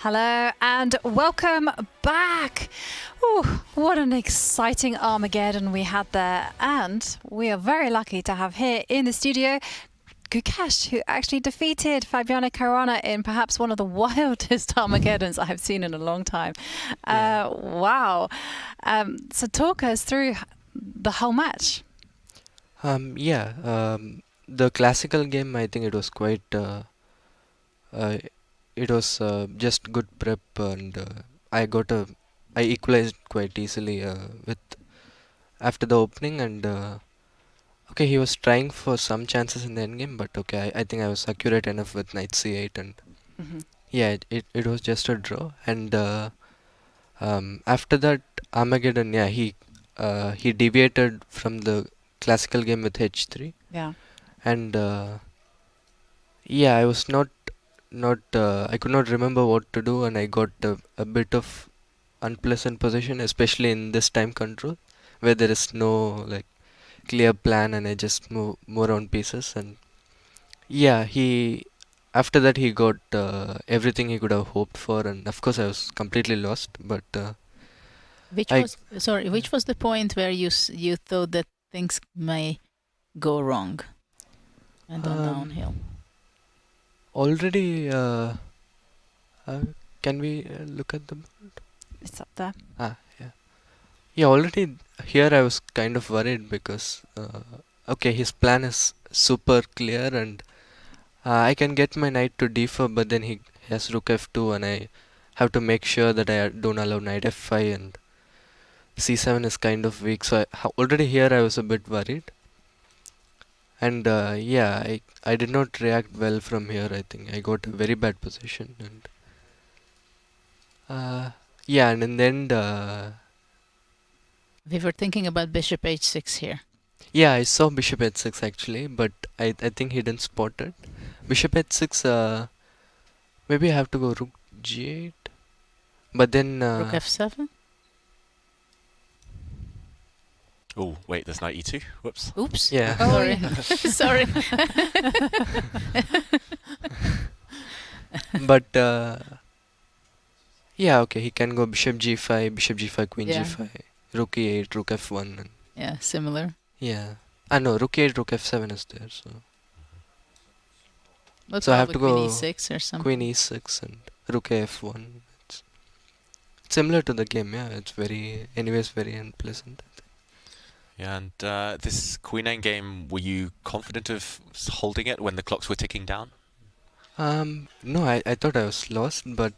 Hello and welcome back. Ooh, what an exciting Armageddon we had there. And we are very lucky to have here in the studio Gukesh, who actually defeated Fabiano Caruana in perhaps one of the wildest Armageddons I've seen in a long time. Wow. So talk us through the whole match. The classical game, I think it was quite... it was just good prep, and I equalized quite easily with after the opening, and okay, he was trying for some chances in the endgame, but okay, I think I was accurate enough with knight c8, and yeah, it was just a draw. And after that Armageddon, he deviated from the classical game with h3. Yeah. And I was not I could not remember what to do, and I got a bit of unpleasant position, especially in this time control, where there is no like clear plan, and I just move around pieces. And after that he got everything he could have hoped for, and of course I was completely lost. But which was the point where you thought that things may go wrong and go downhill? Already, can we look at the board? It's up there. Yeah, already here I was kind of worried because, okay, his plan is super clear, and I can get my knight to d4, but then he has rook f2, and I have to make sure that I don't allow knight f5, and c7 is kind of weak. So already here I was a bit worried. And I did not react well from here. I think I got a very bad position, and and in the end, we were thinking about bishop h6 here. Yeah, I saw bishop h6 actually, but I think he didn't spot it. Bishop h6, maybe I have to go rook g8, but then rook f7. Oh, wait, there's knight e2. Whoops. Oops. Yeah. Oh, sorry. Sorry. But, okay, he can go bishop g5, queen g5, rook e8, rook f1. And yeah, similar. Yeah. No, rook e8, rook f7 is there, so... So I have to go queen e6 or something. Queen e6 and rook f1. It's similar to the game, it's anyways very unpleasant. Yeah, and this Queen Endgame, were you confident of holding it when the clocks were ticking down? No, I thought I was lost, but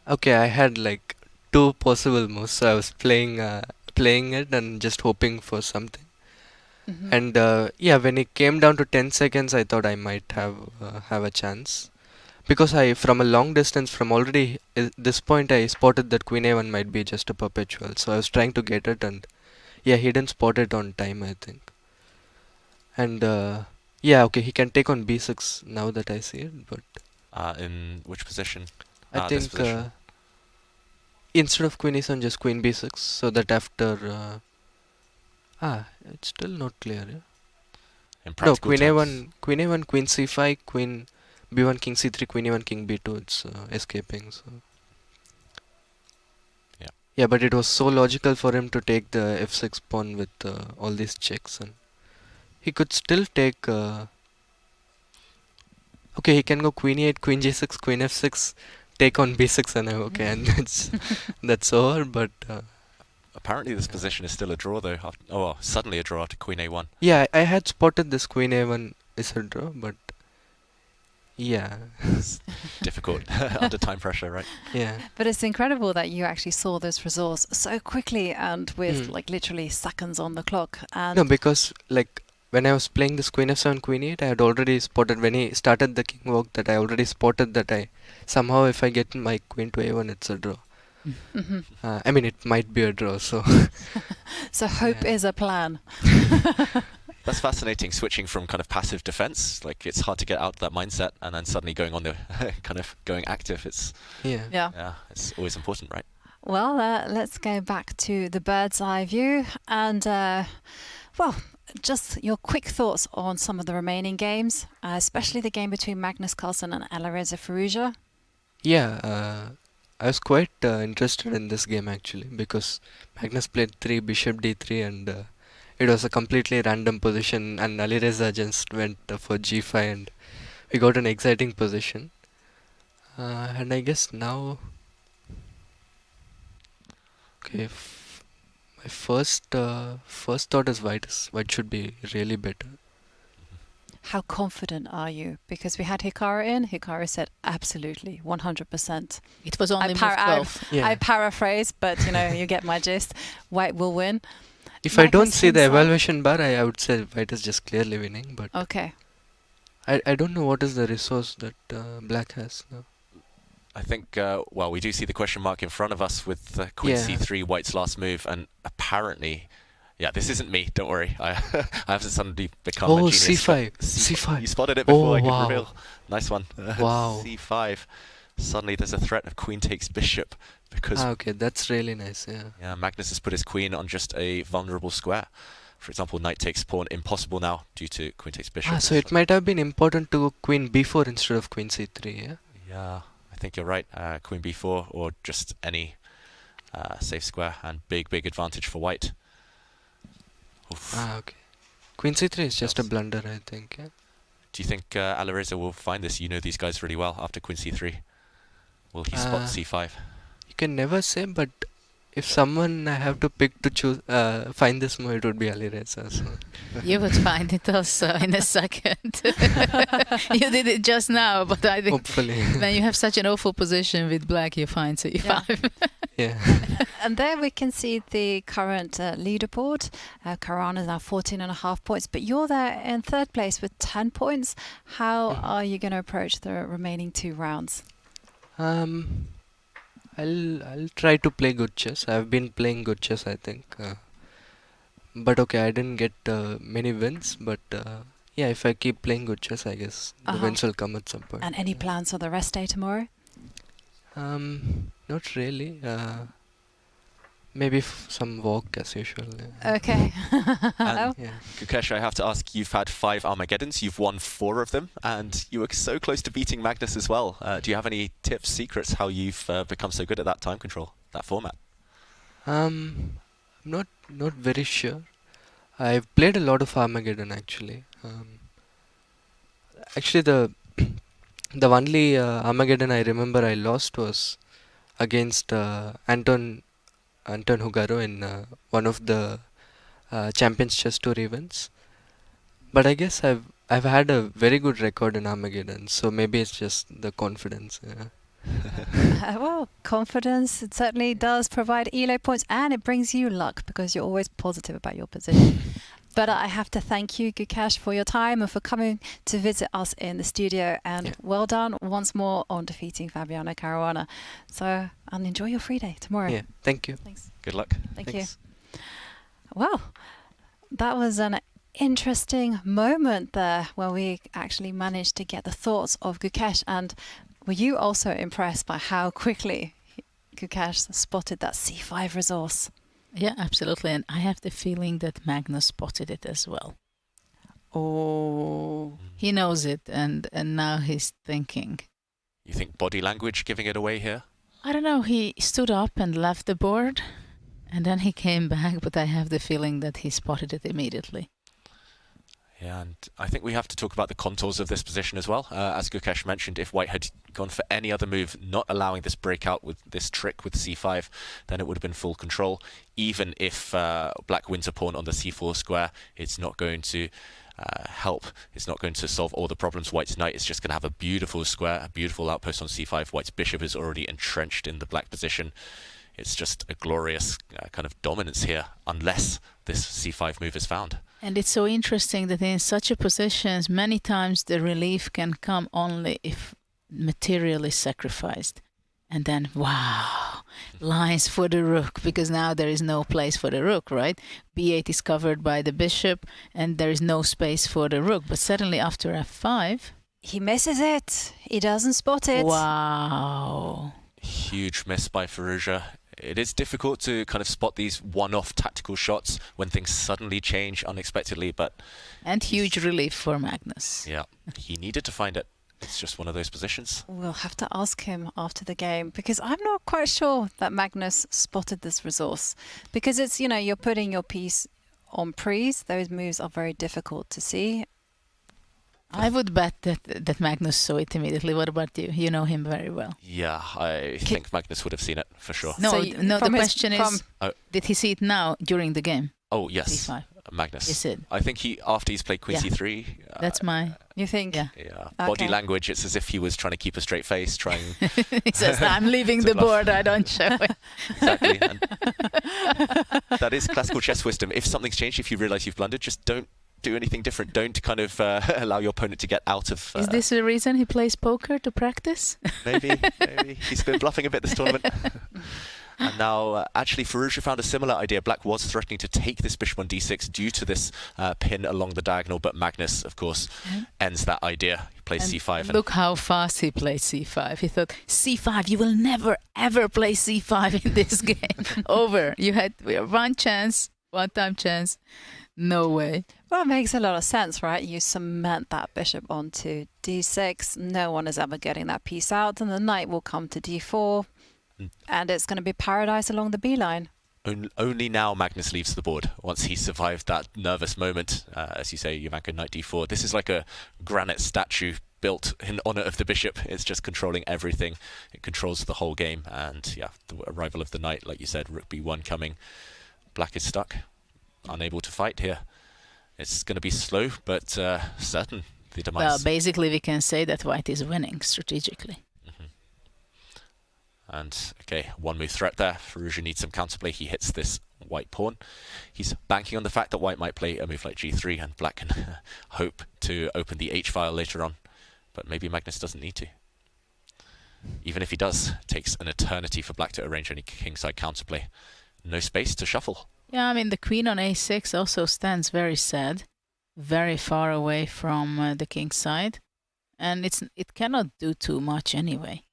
okay, I had like 2 possible moves, so I was playing it and just hoping for something. And when it came down to 10 seconds, I thought I might have a chance, because from a long distance, from already this point, I spotted that Queen A1 might be just a perpetual, so I was trying to get it, and he didn't spot it on time, I think. And okay, he can take on b6 now that I see it, but in which position? I think instead of queen e7, just queen b6, so that after it's still not clear. No, queen a1, queen c5, queen b1, king c3, queen e1, king b2. It's escaping. So. Yeah, but it was so logical for him to take the f6 pawn with all these checks, and he could still take. Okay, he can go queen e8, queen g6, queen f6, take on b6, and and that's over. But apparently, this position is still a draw, though. Suddenly a draw after queen a1. Yeah, I had spotted this queen a1 is a draw, but it's difficult under time pressure, right? Yeah. But it's incredible that you actually saw this resource so quickly and with like literally seconds on the clock. And no, because like when I was playing this queen f7, queen e8, I had already spotted when he started the king walk that I already spotted that somehow if I get my queen to a1, it's a draw. I mean, it might be a draw, so. So hope is a plan. That's fascinating, switching from kind of passive defense, like it's hard to get out of that mindset, and then suddenly going on the kind of going active. It's it's always important, right? Well, let's go back to the bird's eye view, and just your quick thoughts on some of the remaining games, especially the game between Magnus Carlsen and Alireza Firouzja. Yeah, I was quite interested in this game actually because Magnus played 3 bishop d3 and it was a completely random position and Alireza just went for g5 and we got an exciting position. And I guess now, okay, my first thought is white should be really better. How confident are you? Because we had Hikaru in. Hikaru said absolutely, 100%. It was only move 12. I paraphrase, but you get my gist. White will win. If I don't see the evaluation bar, I would say white is just clearly winning. But okay. I don't know what is the resource that black has now. I think, well, we do see the question mark in front of us with Queen c3, white's last move, and apparently... Yeah, this isn't me, don't worry. I haven't suddenly become a genius. C5. C5. You spotted it before I could wow. reveal. Nice one. Wow. C5. Suddenly there's a threat of queen takes bishop because... okay, that's really nice, yeah. Yeah, Magnus has put his queen on just a vulnerable square. For example, knight takes pawn, impossible now due to queen takes bishop. So it might have been important to go queen b4 instead of queen c3, yeah? Yeah, I think you're right. Queen b4 or just any safe square and big advantage for white. Oof. Okay. Queen c3 is just a blunder, I think. Yeah? Do you think Alireza will find this? You know these guys really well after Queen c3. Will he spot c5? You can never say, but if someone I have to pick to choose, find this move, it would be Alireza. So. You would find it also in a second. You did it just now, but I think hopefully. When you have such an awful position with black, you find c5. Yeah. And there we can see the current leaderboard. Caruana is now 14.5 points, but you're there in third place with 10 points. How are you going to approach the remaining 2 rounds? I'll try to play good chess. I've been playing good chess, I think. But okay, I didn't get many wins. But yeah, if I keep playing good chess, I guess the wins will come at some point. And any plans for the rest day tomorrow? Not really. Maybe some walk as usual. Yeah. Okay. And Gukesh, I have to ask, you've had 5 Armageddons, you've won 4 of them, and you were so close to beating Magnus as well. Do you have any tips, secrets, how you've become so good at that time control, that format? Not very sure. I've played a lot of Armageddon actually. Actually, the only Armageddon I remember I lost was against Anton Hikaru in one of the Champions Chess Tour events. But I guess I've had a very good record in Armageddon, so maybe it's just the confidence. Yeah. Well, confidence, it certainly does provide elo points, and it brings you luck because you're always positive about your position. But I have to thank you, Gukesh, for your time and for coming to visit us in the studio. And well done once more on defeating Fabiano Caruana. So, and enjoy your free day tomorrow. Yeah, thank you. Thanks. Good luck. Thank you. Well, that was an interesting moment there where we actually managed to get the thoughts of Gukesh. And were you also impressed by how quickly Gukesh spotted that c5 resource? Yeah, absolutely. And I have the feeling that Magnus spotted it as well. Oh. He knows it, and now he's thinking. You think body language giving it away here? I don't know. He stood up and left the board, and then he came back, but I have the feeling that he spotted it immediately. Yeah, and I think we have to talk about the contours of this position as well. As Gukesh mentioned, if white had gone for any other move, not allowing this breakout with this trick with c5, then it would have been full control. Even if black wins a pawn on the c4 square, it's not going to help. It's not going to solve all the problems. White's knight is just going to have a beautiful square, a beautiful outpost on c5. White's bishop is already entrenched in the black position. It's just a glorious kind of dominance here, unless this c5 move is found. And it's so interesting that in such a position, many times the relief can come only if material is sacrificed. And then, wow, lines for the rook, because now there is no place for the rook, right? b8 is covered by the bishop, and there is no space for the rook. But suddenly after f5... He misses it. He doesn't spot it. Wow. Huge miss by Firouzja. It is difficult to kind of spot these one-off tactical shots when things suddenly change unexpectedly, but... And huge relief for Magnus. Yeah, he needed to find it. It's just one of those positions. We'll have to ask him after the game, because I'm not quite sure that Magnus spotted this resource. Because it's, you're putting your piece on prees. Those moves are very difficult to see. I would bet that Magnus saw it immediately. What about you? You know him very well. Yeah, I think Magnus would have seen it for sure. No, the question is, did he see it now during the game? Oh, yes. D5. Magnus. Yes, it. I think after he's played Queen C3. That's my. You think? Yeah. Yeah. Body language. It's as if he was trying to keep a straight face, trying. He says, "I'm leaving the board. I don't show it." Exactly. And that is classical chess wisdom. If something's changed, if you realise you've blundered, just don't do anything different. Don't kind of allow your opponent to get out of. Is this the reason he plays poker, to practice? Maybe. He's been bluffing a bit this tournament. And now, actually, Firouzja found a similar idea. Black was threatening to take this bishop on d6 due to this pin along the diagonal, but Magnus, of course, ends that idea. He plays c5. And look how fast he played c5. He thought, c5, you will never, ever play c5 in this game. Over. You had one chance, one-time chance. No way. Well, it makes a lot of sense, right? You cement that bishop onto d6. No one is ever getting that piece out, and the knight will come to d4. And it's going to be paradise along the b-line. Only now Magnus leaves the board, once he survived that nervous moment. As you say, Jovanka, knight d4. This is like a granite statue built in honor of the bishop. It's just controlling everything. It controls the whole game. And yeah, the arrival of the knight, like you said, rook b1 coming. Black is stuck, unable to fight here. It's going to be slow, but certain, the demise. Well, basically we can say that white is winning strategically. And, okay, one move threat there. Firouzja needs some counterplay. He hits this white pawn. He's banking on the fact that white might play a move like g3, and black can hope to open the h-file later on. But maybe Magnus doesn't need to. Even if he does, it takes an eternity for black to arrange any kingside counterplay. No space to shuffle. Yeah, I mean, the queen on a6 also stands very sad, very far away from the king's side. And it cannot do too much anyway.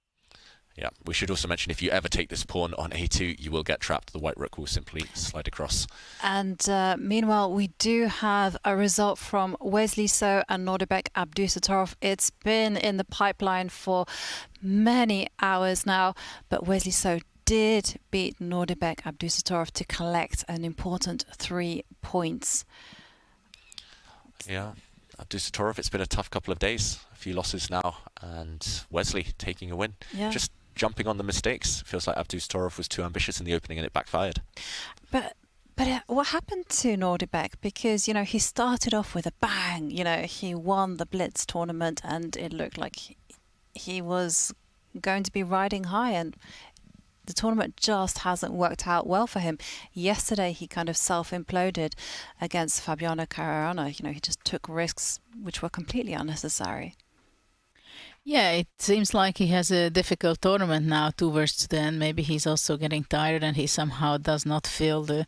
Yeah, we should also mention if you ever take this pawn on a2, you will get trapped. The white rook will simply slide across. And meanwhile, we do have a result from Wesley So and Abdusattorov. It's been in the pipeline for many hours now, but Wesley So did beat Abdusattorov to collect an important 3 points. Yeah, Abdusattorov, it's been a tough couple of days. A few losses now, and Wesley taking a win. Yeah. Just jumping on the mistakes. Feels like Abdusattorov was too ambitious in the opening and it backfired. But what happened to Nordebek? Because, he started off with a bang. He won the Blitz tournament and it looked like he was going to be riding high, and the tournament just hasn't worked out well for him. Yesterday, he kind of self-imploded against Fabiano Caruana. He just took risks which were completely unnecessary. Yeah, it seems like he has a difficult tournament now towards the end. Maybe he's also getting tired and he somehow does not feel the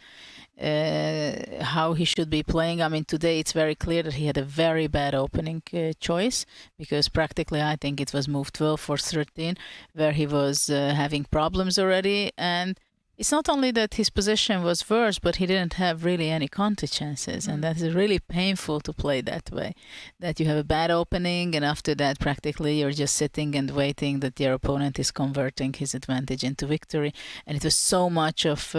how he should be playing. I mean, today it's very clear that he had a very bad opening choice, because practically I think it was move 12 for 13 where he was having problems already. And it's not only that his position was worse, but he didn't have really any counter chances. And that is really painful to play that way, that you have a bad opening and after that practically you're just sitting and waiting that your opponent is converting his advantage into victory. And it was so much of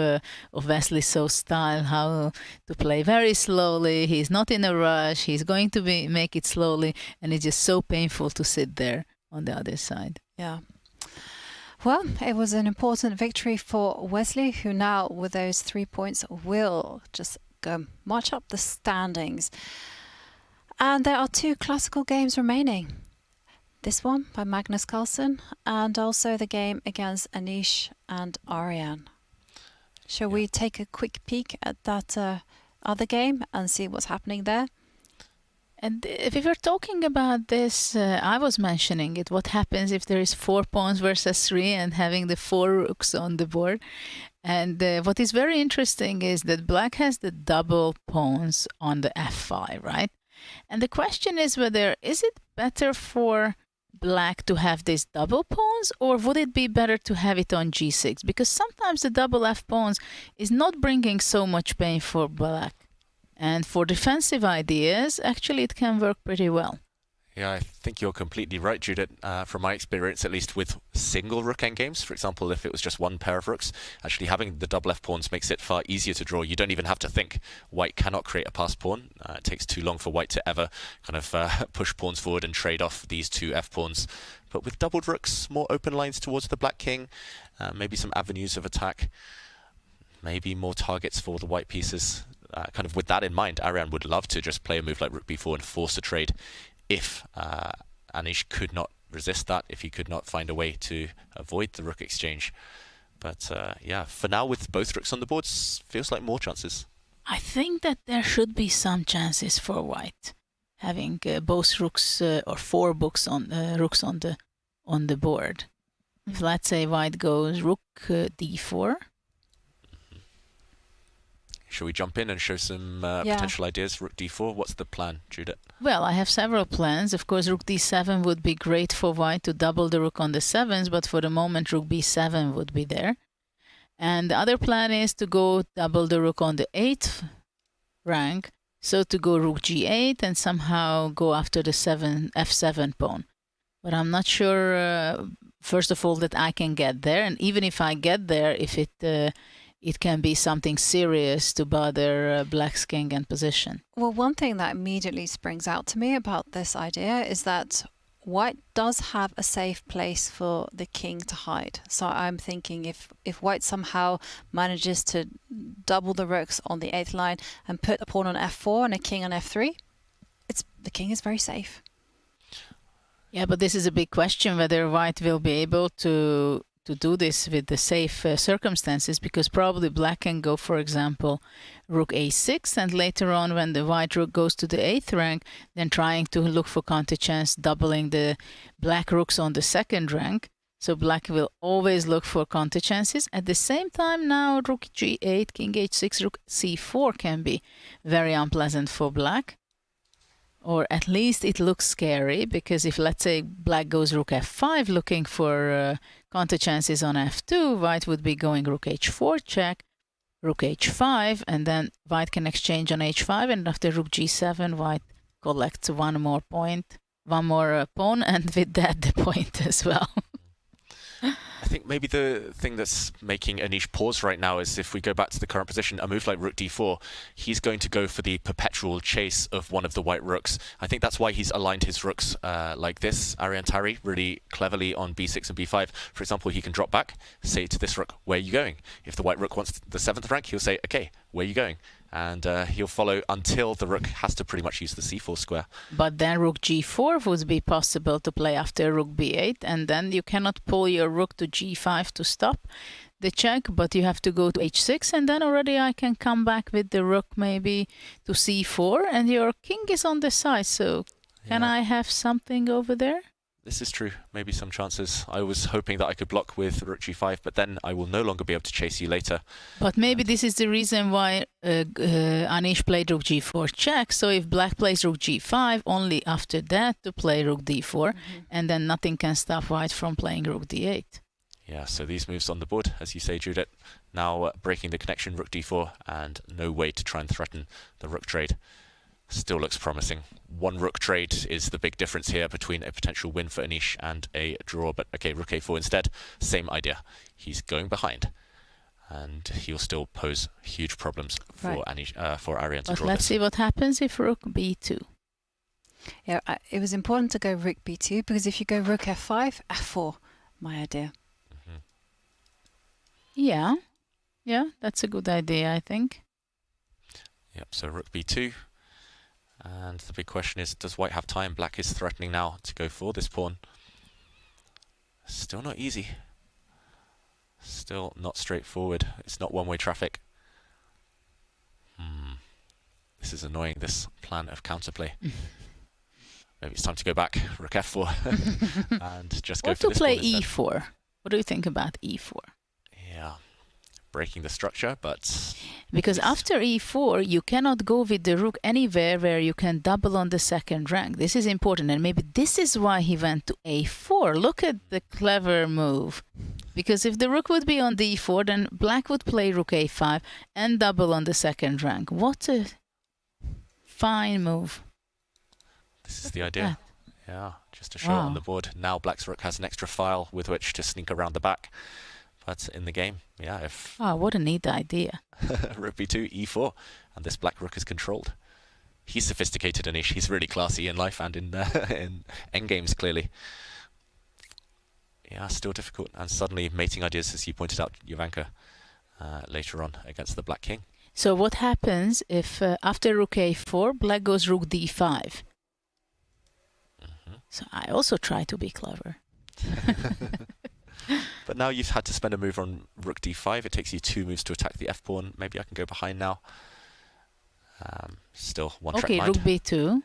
Wesley So style, how to play very slowly. He's not in a rush. He's going to make it slowly. And it's just so painful to sit there on the other side. Yeah. Well, it was an important victory for Wesley, who now, with those 3 points, will just go march up the standings. And there are 2 classical games remaining. This one by Magnus Carlsen, and also the game against Anish and Ariane. Shall we take a quick peek at that other game and see what's happening there? And if we were talking about this, I was mentioning it. What happens if there is 4 pawns versus 3 and having the 4 rooks on the board? And what is very interesting is that black has the double pawns on the f5, right? And the question is whether, is it better for black to have these double pawns, or would it be better to have it on g6? Because sometimes the double f pawns is not bringing so much pain for black. And for defensive ideas, actually, it can work pretty well. Yeah, I think you're completely right, Judith. From my experience, at least with single rook endgames, for example, if it was just one pair of rooks, actually having the double F pawns makes it far easier to draw. You don't even have to think. White cannot create a passed pawn. It takes too long for white to ever kind of push pawns forward and trade off these two F pawns. But with doubled rooks, more open lines towards the black king, maybe some avenues of attack, maybe more targets for the white pieces. Kind of with that in mind, Ariane would love to just play a move like rook b4 and force a trade if Anish could not resist that, if he could not find a way to avoid the rook exchange. But yeah, for now, with both rooks on the board, feels like more chances. I think that there should be some chances for white, having both rooks or four rooks on the board. If let's say white goes rook d4. Shall we jump in and show some potential ideas? Rook d4, what's the plan, Judith? Well, I have several plans. Of course, rook d7 would be great for white to double the rook on the 7s, but for the moment, rook b7 would be there. And the other plan is to go double the rook on the 8th rank, so to go rook g8 and somehow go after the f7 pawn. But I'm not sure, first of all, that I can get there. And even if I get there, if it can be something serious to bother black's king and position. Well, one thing that immediately springs out to me about this idea is that white does have a safe place for the king to hide. So I'm thinking if white somehow manages to double the rooks on the 8th line and put a pawn on f4 and a king on f3, the king is very safe. Yeah, but this is a big question whether white will be able to do this with the safe circumstances, because probably black can go, for example, rook a6, and later on when the white rook goes to the 8th rank, then trying to look for counter chance, doubling the black rooks on the 2nd rank. So black will always look for counter chances. At the same time, now rook g8, king h6, rook c4 can be very unpleasant for black. Or at least it looks scary, because if, let's say, black goes rook f5 looking for counter chances on f2, white would be going rook h4 check, rook h5, and then white can exchange on h5, and after rook g7, white collects one more pawn, and with that the point as well. I think maybe the thing that's making Anish pause right now is if we go back to the current position, a move like rook d4, he's going to go for the perpetual chase of one of the white rooks. I think that's why he's aligned his rooks like this, Ariane Tari, really cleverly on b6 and b5. For example, he can drop back, say to this rook, where are you going? If the white rook wants the 7th rank, he'll say, okay, where are you going? And he'll follow until the rook has to pretty much use the c4 square. But then rook g4 would be possible to play after rook b8, and then you cannot pull your rook to g5 to stop the check, but you have to go to h6, and then already I can come back with the rook maybe to c4, and your king is on the side, so can I have something over there? This is true. Maybe some chances. I was hoping that I could block with rook g5, but then I will no longer be able to chase you later. But maybe this is the reason why Anish played rook g4 check. So if black plays rook g5, only after that to play rook d4, and then nothing can stop white from playing rook d8. Yeah, so these moves on the board, as you say, Judith, now breaking the connection, rook d4, and no way to try and threaten the rook trade. Still looks promising. One rook trade is the big difference here between a potential win for Anish and a draw. But okay, rook a4 instead, same idea. He's going behind, and he'll still pose huge problems for Anish, for Ariane to draw. But let's see what happens if rook b2. Yeah, it was important to go rook b2, because if you go rook f5, f4, my idea. Yeah, that's a good idea, I think. Yep, so rook b2. And the big question is, does white have time? Black is threatening now to go for this pawn. Still not easy. Still not straightforward. It's not one-way traffic. This is annoying, this plan of counterplay. Maybe it's time to go back, rook f4, and just go for this pawn instead. Or to play e4. What do you think about e4? Yeah, breaking the structure, but... Because after e4, you cannot go with the rook anywhere where you can double on the 2nd rank. This is important, and maybe this is why he went to a4. Look at the clever move. Because if the rook would be on d4, then black would play rook a5 and double on the 2nd rank. What a fine move. This is the idea. Yeah, just to show it on the board. Now Black's rook has an extra file with which to sneak around the back. But in the game, yeah, if... Oh, what a neat idea. Rook b2, e4, and this black rook is controlled. He's sophisticated, Anish. He's really classy in life and in endgames, clearly. Yeah, still difficult. And suddenly mating ideas, as you pointed out, Jovanka, later on against the black king. So what happens if after rook a4, black goes rook d5? So I also try to be clever. But now you've had to spend a move on rook d5. It takes you 2 moves to attack the f-pawn. Maybe I can go behind now. Still one track mind. Okay, rook b2.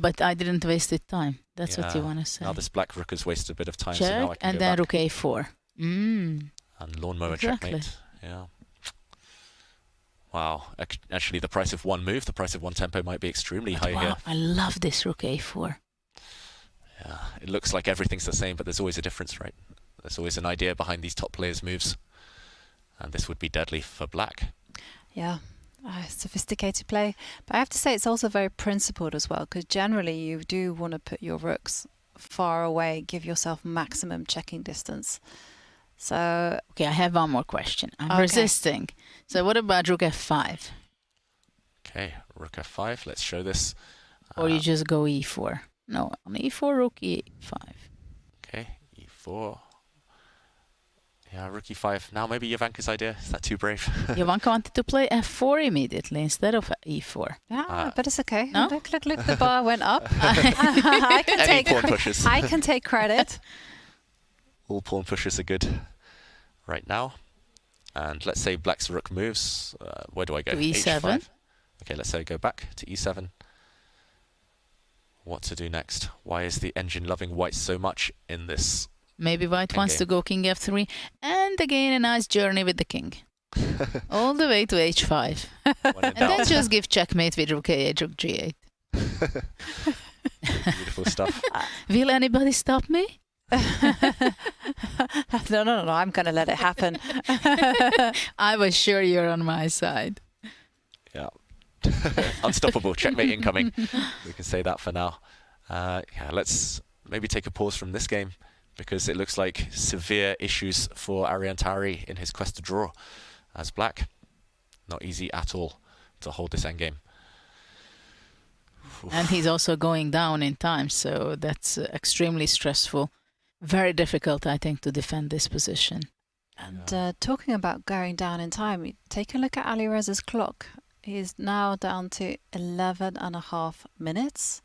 But I didn't waste it time. That's what you want to say. Now this black rook has wasted a bit of time. Check, so now I can and go then back. rook a4. And lawnmower checkmate. Yeah. Wow. Actually, the price of one move, the price of one tempo might be extremely high here. I love this rook a4. Yeah, it looks like everything's the same, but there's always a difference, right? There's always an idea behind these top players' moves. And this would be deadly for black. Yeah, sophisticated play. But I have to say it's also very principled as well, because generally you do want to put your rooks far away, give yourself maximum checking distance. So... Okay, I have one more question. I'm resisting. So what about rook f5? Okay, rook f5. Let's show this. Or you just go e4. No, on e4, rook e5. Okay, e4. Yeah, rook e5. Now maybe Jovanka's idea. Is that too brave? Jovanka wanted to play f4 immediately instead of e4. Yeah, but it's okay. No? Look, the bar went up. I can take credit. All pawn pushes are good right now. And let's say black's rook moves. Where do I go? To e7. H5. Okay, let's say I go back to e7. What to do next? Why is the engine loving white so much in this? Maybe white wants to go king f3. And again, a nice journey with the king. All the way to h5. And then just give checkmate with rook a8, rook g8. Beautiful stuff. Will anybody stop me? No, I'm going to let it happen. I was sure you're on my side. Yeah. Unstoppable. Checkmate incoming. We can say that for now. Yeah, let's maybe take a pause from this game, because it looks like severe issues for Tari in his quest to draw as black. Not easy at all to hold this endgame. And he's also going down in time, so that's extremely stressful. Very difficult, I think, to defend this position. And talking about going down in time, take a look at Alireza's clock. He's now down to 11.5 minutes.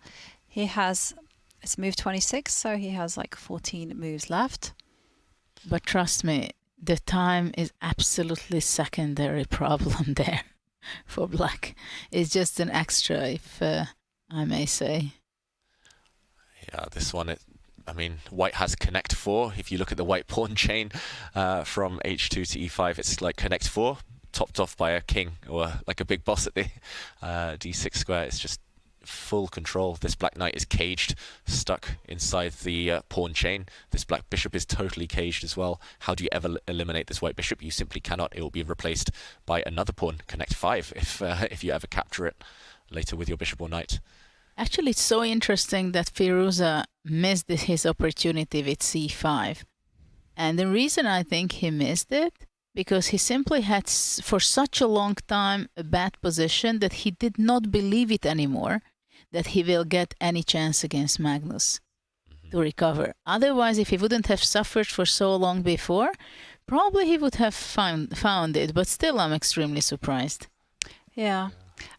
He has, it's move 26, so he has like 14 moves left. But trust me, the time is absolutely secondary problem there for black. It's just an extra, if I may say. Yeah, this one, I mean, white has connect 4. If you look at the white pawn chain from h2 to e5, it's like connect 4, topped off by a king or like a big boss at the d6 square. It's just full control. This black knight is caged, stuck inside the pawn chain. This black bishop is totally caged as well. How do you ever eliminate this white bishop? You simply cannot. It will be replaced by another pawn, connect 5, if you ever capture it later with your bishop or knight. Actually, it's so interesting that Firouzja missed his opportunity with c5. And the reason I think he missed it, because he simply had for such a long time a bad position that he did not believe it anymore that he will get any chance against Magnus to recover. Otherwise, if he wouldn't have suffered for so long before, probably he would have found it. But still, I'm extremely surprised. Yeah.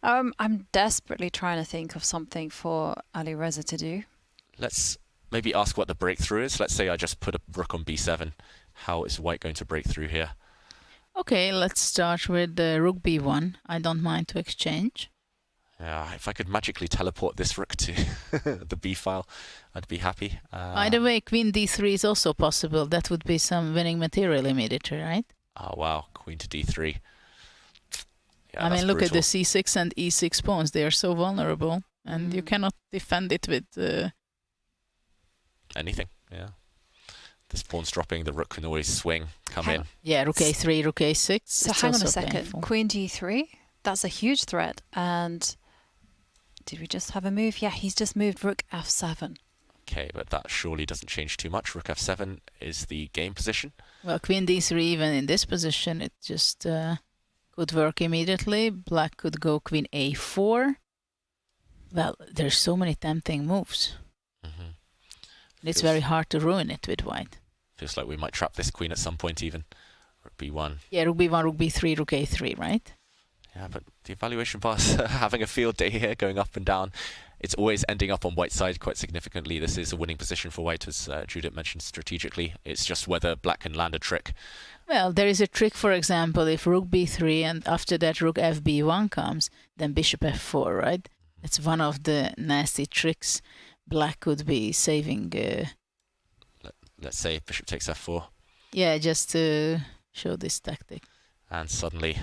I'm desperately trying to think of something for Alireza to do. Let's maybe ask what the breakthrough is. Let's say I just put a rook on b7. How is white going to break through here? Okay, let's start with rook b1. I don't mind to exchange. Yeah, if I could magically teleport this rook to the b file, I'd be happy. By the way, queen d3 is also possible. That would be some winning material immediately, right? Oh, wow. Queen to d3. Yeah, I mean, look brutal. at the c6 and e6 pawns. They are so vulnerable, and you cannot defend it with... anything, yeah. This pawn's dropping, the rook can always swing, come in. Yeah, rook a3, rook a6. So hang on a second. Painful. Queen d3, that's a huge threat. And did we just have a move? Yeah, he's just moved rook f7. Okay, but that surely doesn't change too much. Rook f7 is the game position. Well, queen d3, even in this position, it just could work immediately. Black could go queen a4. Well, there's so many tempting moves. It's very hard to ruin it with white. Feels like we might trap this queen at some point even. Rook b1. Yeah, rook b1, rook b3, rook a3, right? Yeah, but the evaluation bar's having a field day here, going up and down. It's always ending up on white's side quite significantly. This is a winning position for white, as Judith mentioned strategically. It's just whether black can land a trick. Well, there is a trick, for example, if rook b3 and after that rook fb1 comes, then bishop f4, right? It's one of the nasty tricks black could be saving. Let's say bishop takes f4. Yeah, just to show this tactic. And suddenly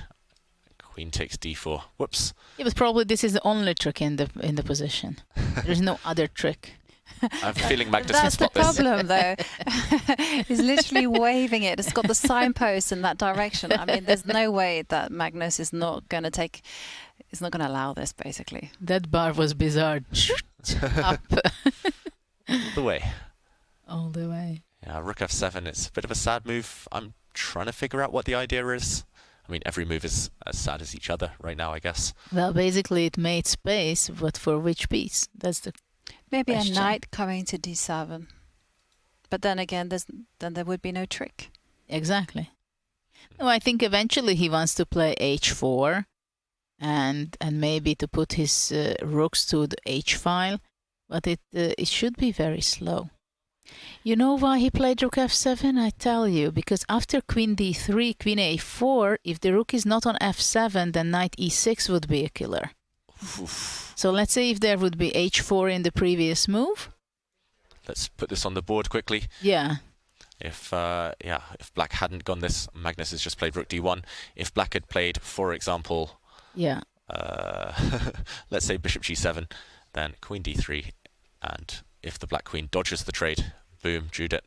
queen takes d4. Whoops. Yeah, but probably this is the only trick in the position. There's no other trick. I'm feeling Magnus That's can spot the this. problem, though. He's literally waving it. It's got the signpost in that direction. I mean, there's no way that Magnus is not going to take. He's not going to allow this, basically. That bar was bizarre. Up. All the way. All the way. Yeah, rook f7. It's a bit of a sad move. I'm trying to figure out what the idea is. I mean, every move is as sad as each other right now, I guess. Well, basically it made space, but for which piece? That's the Maybe question. a knight coming to d7. But then again, then there would be no trick. Exactly. No, I think eventually he wants to play h4 and maybe to put his rooks to the h file, but it should be very slow. You know why he played rook f7? I tell you, because after queen d3, queen a4, if the rook is not on f7, then knight e6 would be a killer. So let's say if there would be h4 in the previous move. Let's put this on the board quickly. Yeah. If black hadn't gone this, Magnus has just played rook d1. If black had played, for example, yeah, let's say bishop g7, then queen d3, and if the black queen dodges the trade, boom, Judith.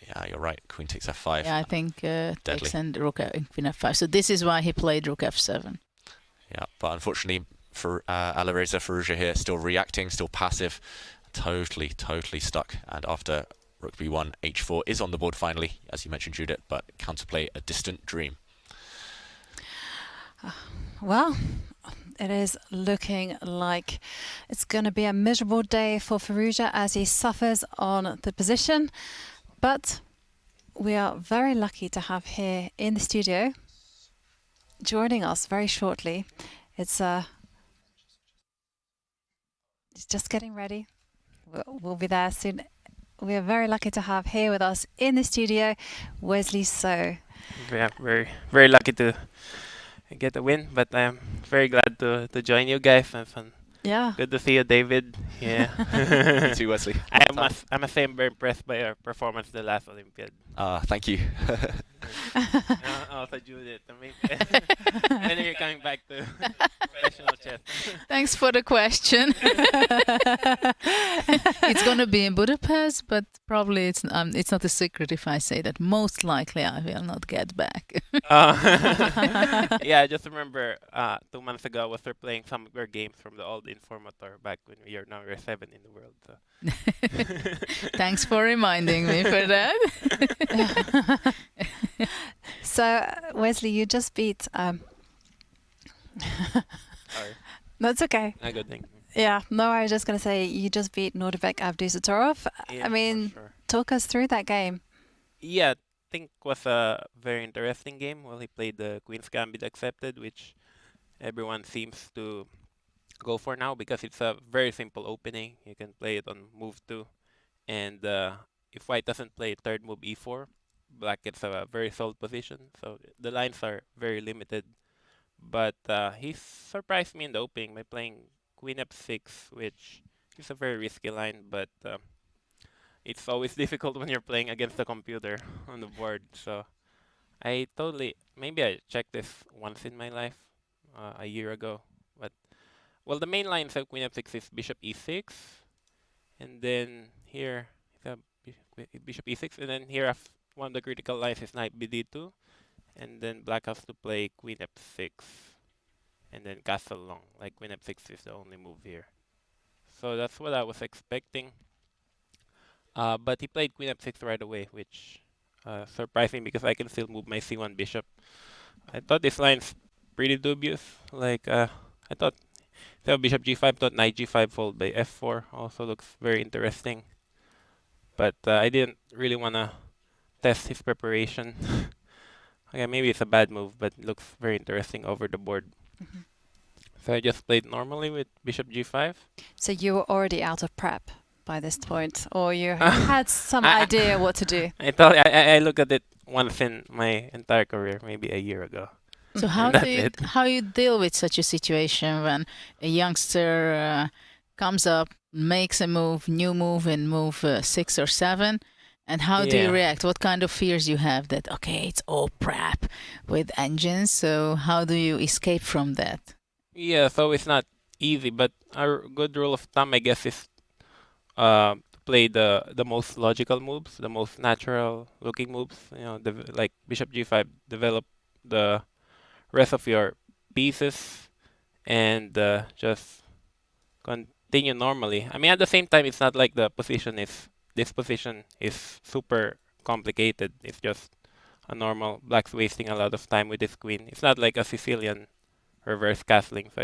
Yeah, you're right. Queen takes f5. Yeah, I think deadly. takes and rook queen f5. So this is why he played rook f7. Yeah, but unfortunately for Alireza Firouzja here, still reacting, still passive, totally stuck. And after rook b1, h4 is on the board finally, as you mentioned, Judith, but counterplay a distant dream. Well, it is looking like it's going to be a miserable day for Firouzja as he suffers on the position. But we are very lucky to have here in the studio, joining us very shortly. It's just getting ready. We'll be there soon. We are very lucky to have here with us in the studio Wesley So. Yeah, very lucky to get the win, but I'm very glad to join you guys. And fun. Yeah. Good to see you, David. Yeah. You too, Wesley. I must say I'm very impressed by your performance the last Olympiad. Thank you. Also Judith. And then you're coming back to professional chess. Thanks for the question. It's going to be in Budapest, but probably it's not a secret if I say that most likely I will not get back. Yeah, I just remember 2 months ago I was playing some of your games from the old Informator back when we are number 7 in the world. So. Thanks for reminding me for that. So, Wesley, you just beat... Sorry. That's okay. Good thing. Yeah, no, I was just going to say you just beat So-Abdusattorov. Yeah, I mean, for sure. Talk us through that game. Yeah, I think it was a very interesting game. Well, he played the Queen's Gambit Accepted, which everyone seems to go for now because it's a very simple opening. You can play it on move 2. And if white doesn't play third move e4, black gets a very solid position. So the lines are very limited. But he surprised me in the opening by playing queen f6, which is a very risky line, but it's always difficult when you're playing against the computer on the board. So maybe I checked this once in my life, a year ago. But well, the main line of queen f6 is bishop e6, and then here bishop e6, and then here one of the critical lines is knight bd2, and then black has to play queen f6, and then castle long. Like queen f6 is the only move here. So that's what I was expecting. But he played queen f6 right away, which surprised me because I can still move my c1 bishop. I thought this line's pretty dubious. Like I thought instead of bishop g5, thought knight g5 followed by f4 also looks very interesting. But I didn't really wanna test his preparation. Okay, maybe it's a bad move, but it looks very interesting over the board. So I just played normally with bishop g5. So you were already out of prep by this point, or you had some idea what to do? I thought I looked at it once in my entire career, maybe a year ago. So how you deal with such a situation when a youngster comes up, makes a new move in move 6 or 7, and how do you react? What kind of fears you have that okay, it's all prep with engines? So how do you escape from that? Yeah, so it's not easy, but a good rule of thumb, I guess, is to play the most logical moves, the most natural looking moves. You know, like bishop g5, develop the rest of your pieces and just continue normally. I mean, at the same time, it's not like this position is super complicated. It's just a normal black's wasting a lot of time with his queen. It's not like a Sicilian reverse castling, so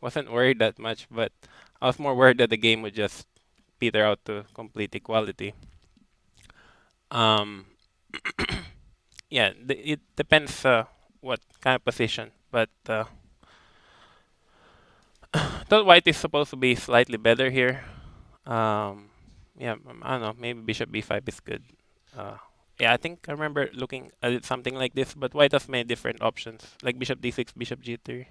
wasn't worried that much, but I was more worried that the game would just peter out to complete equality. Yeah, it depends what kind of position, but thought white is supposed to be slightly better here. Yeah, I don't know, maybe bishop b5 is good. Yeah, I think I remember looking at it something like this, but white has many different options, like bishop d6, bishop g3.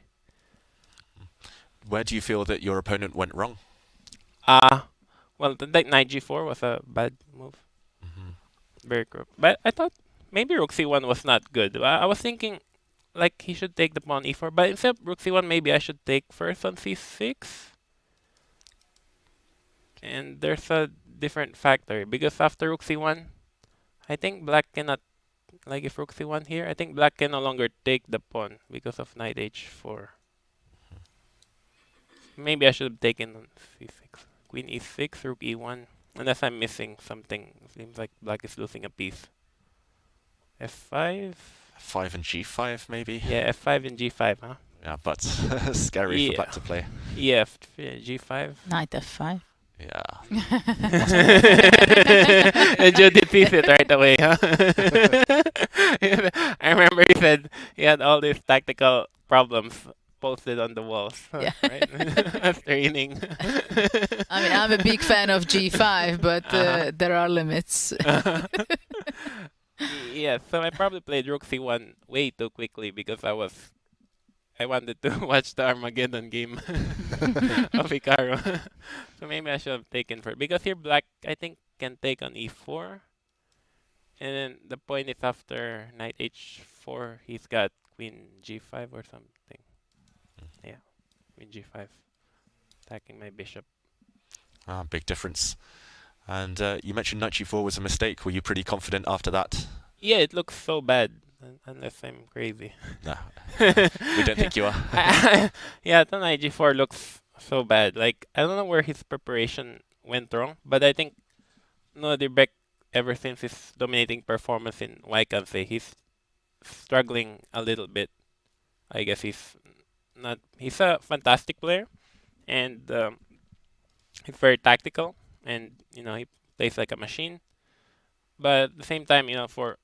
Where do you feel that your opponent went wrong? Well, the knight g4 was a bad move. Very crook. But I thought maybe rook c1 was not good. I was thinking like he should take the pawn e4, but instead of rook c1, maybe I should take first on c6. And there's a different factor because after rook c1, I think black cannot, like if rook c1 here, I think black can no longer take the pawn because of knight h4. Maybe I should have taken on c6. Queen e6, rook e1, unless I'm missing something. Seems like black is losing a piece. f5? f5 and g5 maybe? Yeah, f5 and g5, huh? Yeah, but scary for black to play. Yeah, g5. Knight f5. Yeah. Judith sees it right away, huh? I remember he said he had all these tactical problems posted on the walls. Yeah. Right? After inning. I mean, I'm a big fan of g5, but there are limits. Yeah, so I probably played rook c1 way too quickly because I wanted to watch the Armageddon game of Hikaru. So maybe I should have taken for because here black I think can take on e4. And then the point is after knight h4 he's got queen g5 or something. Yeah. Queen g5. Attacking my bishop. Big difference. And you mentioned knight g4 was a mistake. Were you pretty confident after that? Yeah, it looks so bad. Unless I'm crazy. No, we don't think you are. Yeah, the knight g4 looks so bad. Like, I don't know where his preparation went wrong, but I think Beck, ever since his dominating performance in Waikansei, he's struggling a little bit. I guess he's a fantastic player, and he's very tactical, and, he plays like a machine. But at the same time, for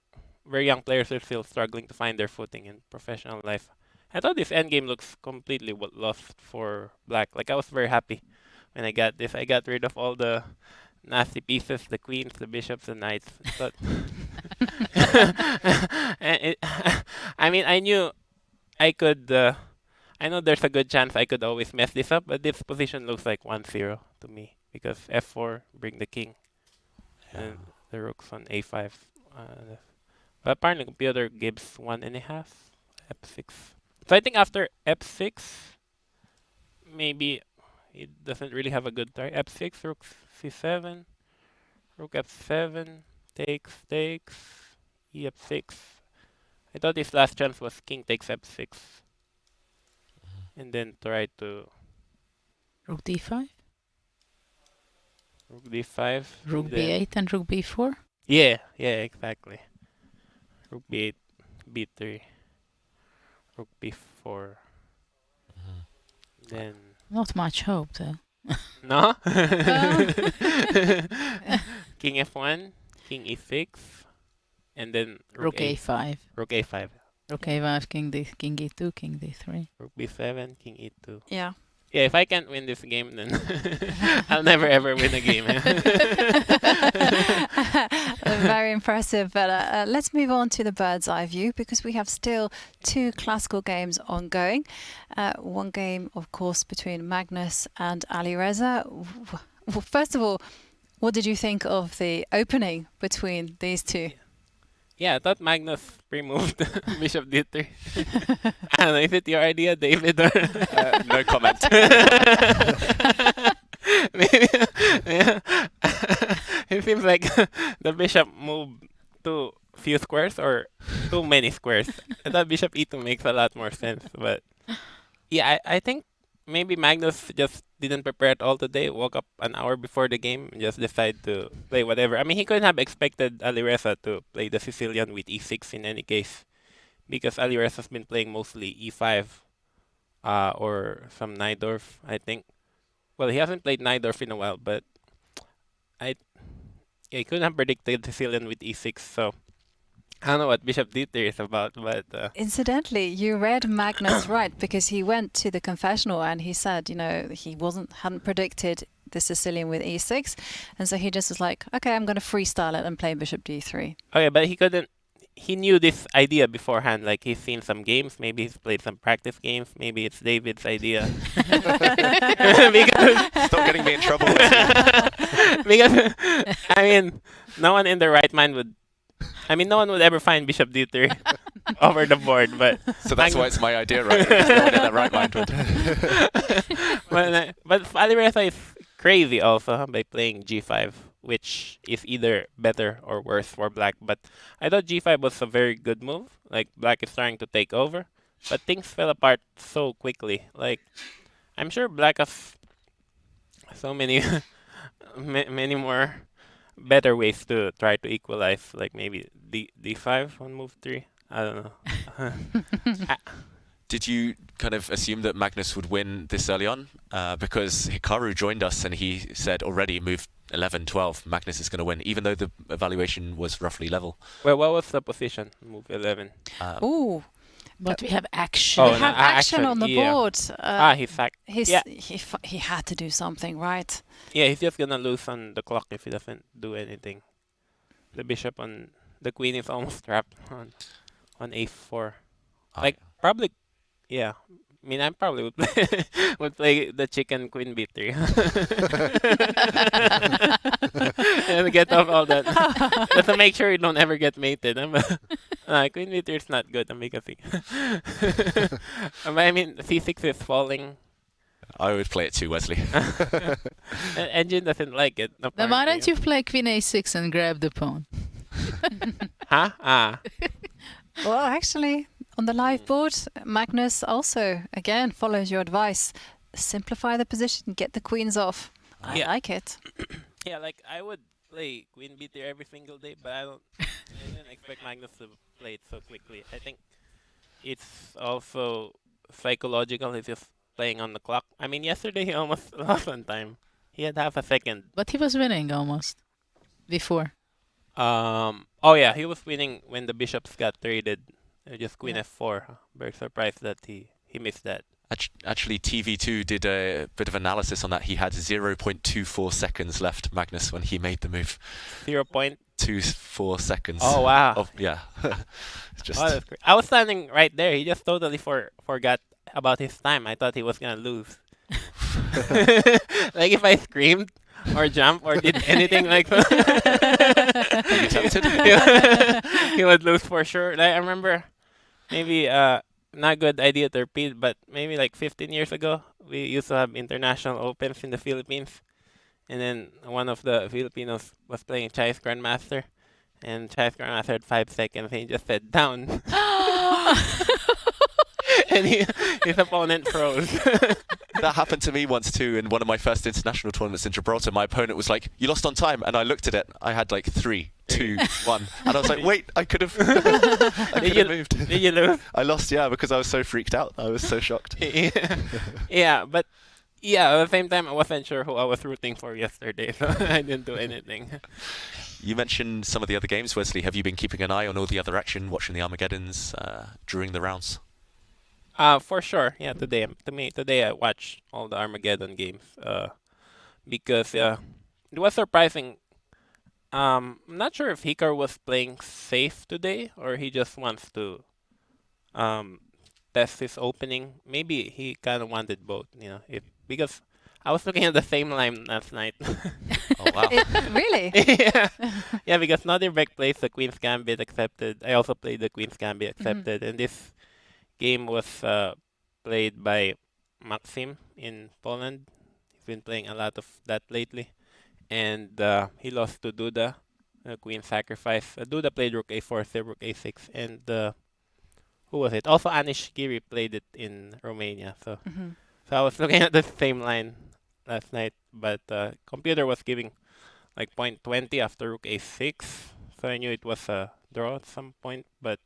very young players are still struggling to find their footing in professional life. I thought this endgame looks completely lost for black. Like, I was very happy when I got this. I got rid of all the nasty pieces, the queens, the bishops, the knights. But I mean, I knew I could. I know there's a good chance I could always mess this up, but this position looks like 1-0 to me because f4 bring the king, and the rook's on a5. But apparently the computer gives 1.5, f6. So I think after f6, maybe it doesn't really have a good target. f6, rook c7, rook f7, takes, e6. I thought his last chance was king takes f6. And then try to... Rook d5? Rook d5. Rook then- b8 and rook b4? Yeah, exactly. Rook b8, b3. Rook b4. Then Not much hope, though. no. King f1, king e6, and then Rook a5. Rook a5. Rook a5, king e2, king d3. Rook b7, king e2. Yeah. Yeah, if I can't win this game, then I'll never ever win a game. Very impressive. But let's move on to the bird's eye view because we have still 2 classical games ongoing. One game, of course, between Magnus and Alireza. Well, first of all, what did you think of the opening between these two? Yeah, I thought Magnus pre-moved Bishop d3. I don't know, is it your idea, David? Or No comment. Maybe, yeah. It seems like the bishop moved too few squares or too many squares. I thought bishop e2 makes a lot more sense, but yeah, I think maybe Magnus just didn't prepare at all today. Woke up an hour before the game and just decided to play whatever. I mean, he couldn't have expected Alireza to play the Sicilian with e6 in any case, because Alireza's been playing mostly e5 or some Najdorf, I think. Well, he hasn't played Najdorf in a while, but he couldn't have predicted Sicilian with e6, so I don't know what Bishop d3 is about, but... Incidentally, you read Magnus right, because he went to the confessional and he said, he hadn't predicted the Sicilian with e6, and so he just was like, okay, I'm going to freestyle it and play bishop d3. Okay, but he knew this idea beforehand, like he's seen some games, maybe he's played some practice games, maybe it's David's idea. Stop getting me in trouble. Because, I mean, no one in their right mind would... no one would ever find bishop d3 over the board, but... So that's why it's my idea, right? Because no one in their right mind would. But Alireza is crazy also by playing g5, which is either better or worse for black. But I thought g5 was a very good move. Like, black is trying to take over, but things fell apart so quickly. Like, I'm sure black has so many, many more better ways to try to equalize, like maybe d5 on move 3. I don't know. Did you kind of assume that Magnus would win this early on? Because Hikaru joined us and he said already move 11, 12, Magnus is going to win, even though the evaluation was roughly level. Well, what was the position? Move 11. Ooh. But we have action. We have action on the board. He had to do something, right? Yeah, he's just gonna lose on the clock if he doesn't do anything. The bishop on the queen is almost trapped on a4. Probably, yeah. I mean, I probably would play the chicken queen b3 and get off all that, just to make sure you don't ever get mated. Queen b3 is not good. Because I mean, c6 is falling. I would play it too, Wesley. Engine doesn't like it. Then why don't you play queen a6 and grab the pawn? Huh? Well, actually, on the live board, Magnus also, again, follows your advice. Simplify the position, get the queens off. I like it. Yeah, like, I would play queen b3 every single day, but I didn't expect Magnus to play it so quickly. I think it's also psychological. He's just playing on the clock. I mean, yesterday he almost lost on time. He had half a second. But he was winning almost before. Oh yeah, he was winning when the bishops got traded. Just queen f4. Very surprised that he missed that. Actually, TV2 did a bit of analysis on that. He had 0.24 seconds left, Magnus, when he made the move. 0.24 seconds. Oh wow! Yeah. Just that's great. I was standing right there. He just totally forgot about his time. I thought he was gonna lose. Like if I screamed or jumped or did anything like that, you tempted? He would lose for sure. Like, I remember maybe not good idea to repeat, but maybe like 15 years ago, we used to have international opens in the Philippines, and then one of the Filipinos was playing Chinese grandmaster, and Chinese grandmaster had 5 seconds, and he just said down. And his opponent froze. That happened to me once too in one of my first international tournaments in Gibraltar. My opponent was like, "You lost on time," and I looked at it. I had like 3, 2, 1, and I was like, "Wait, I could have, I could have moved." Did you lose? I lost, yeah, because I was so freaked out. I was so shocked. Yeah, but yeah, at the same time, I wasn't sure who I was rooting for yesterday, so I didn't do anything. You mentioned some of the other games, Wesley. Have you been keeping an eye on all the other action, watching the Armageddons during the rounds? For sure. Yeah, today I watched all the Armageddon games because it was surprising. I'm not sure if Hikaru was playing safe today or he just wants to test his opening. Maybe he kind of wanted both, because I was looking at the same line last night. Oh, wow. Really? Yeah, because Norway plays the Queen's Gambit accepted. I also played the Queen's Gambit accepted, and this game was played by Maxim in Poland. He's been playing a lot of that lately. And he lost to Duda, Queen Sacrifice. Duda played Rook A4, Rook A6. And who was it? Also Anish Giri played it in Romania. So I was looking at the same line last night. But computer was giving like 0.20 after Rook A6. So I knew it was a draw at some point. But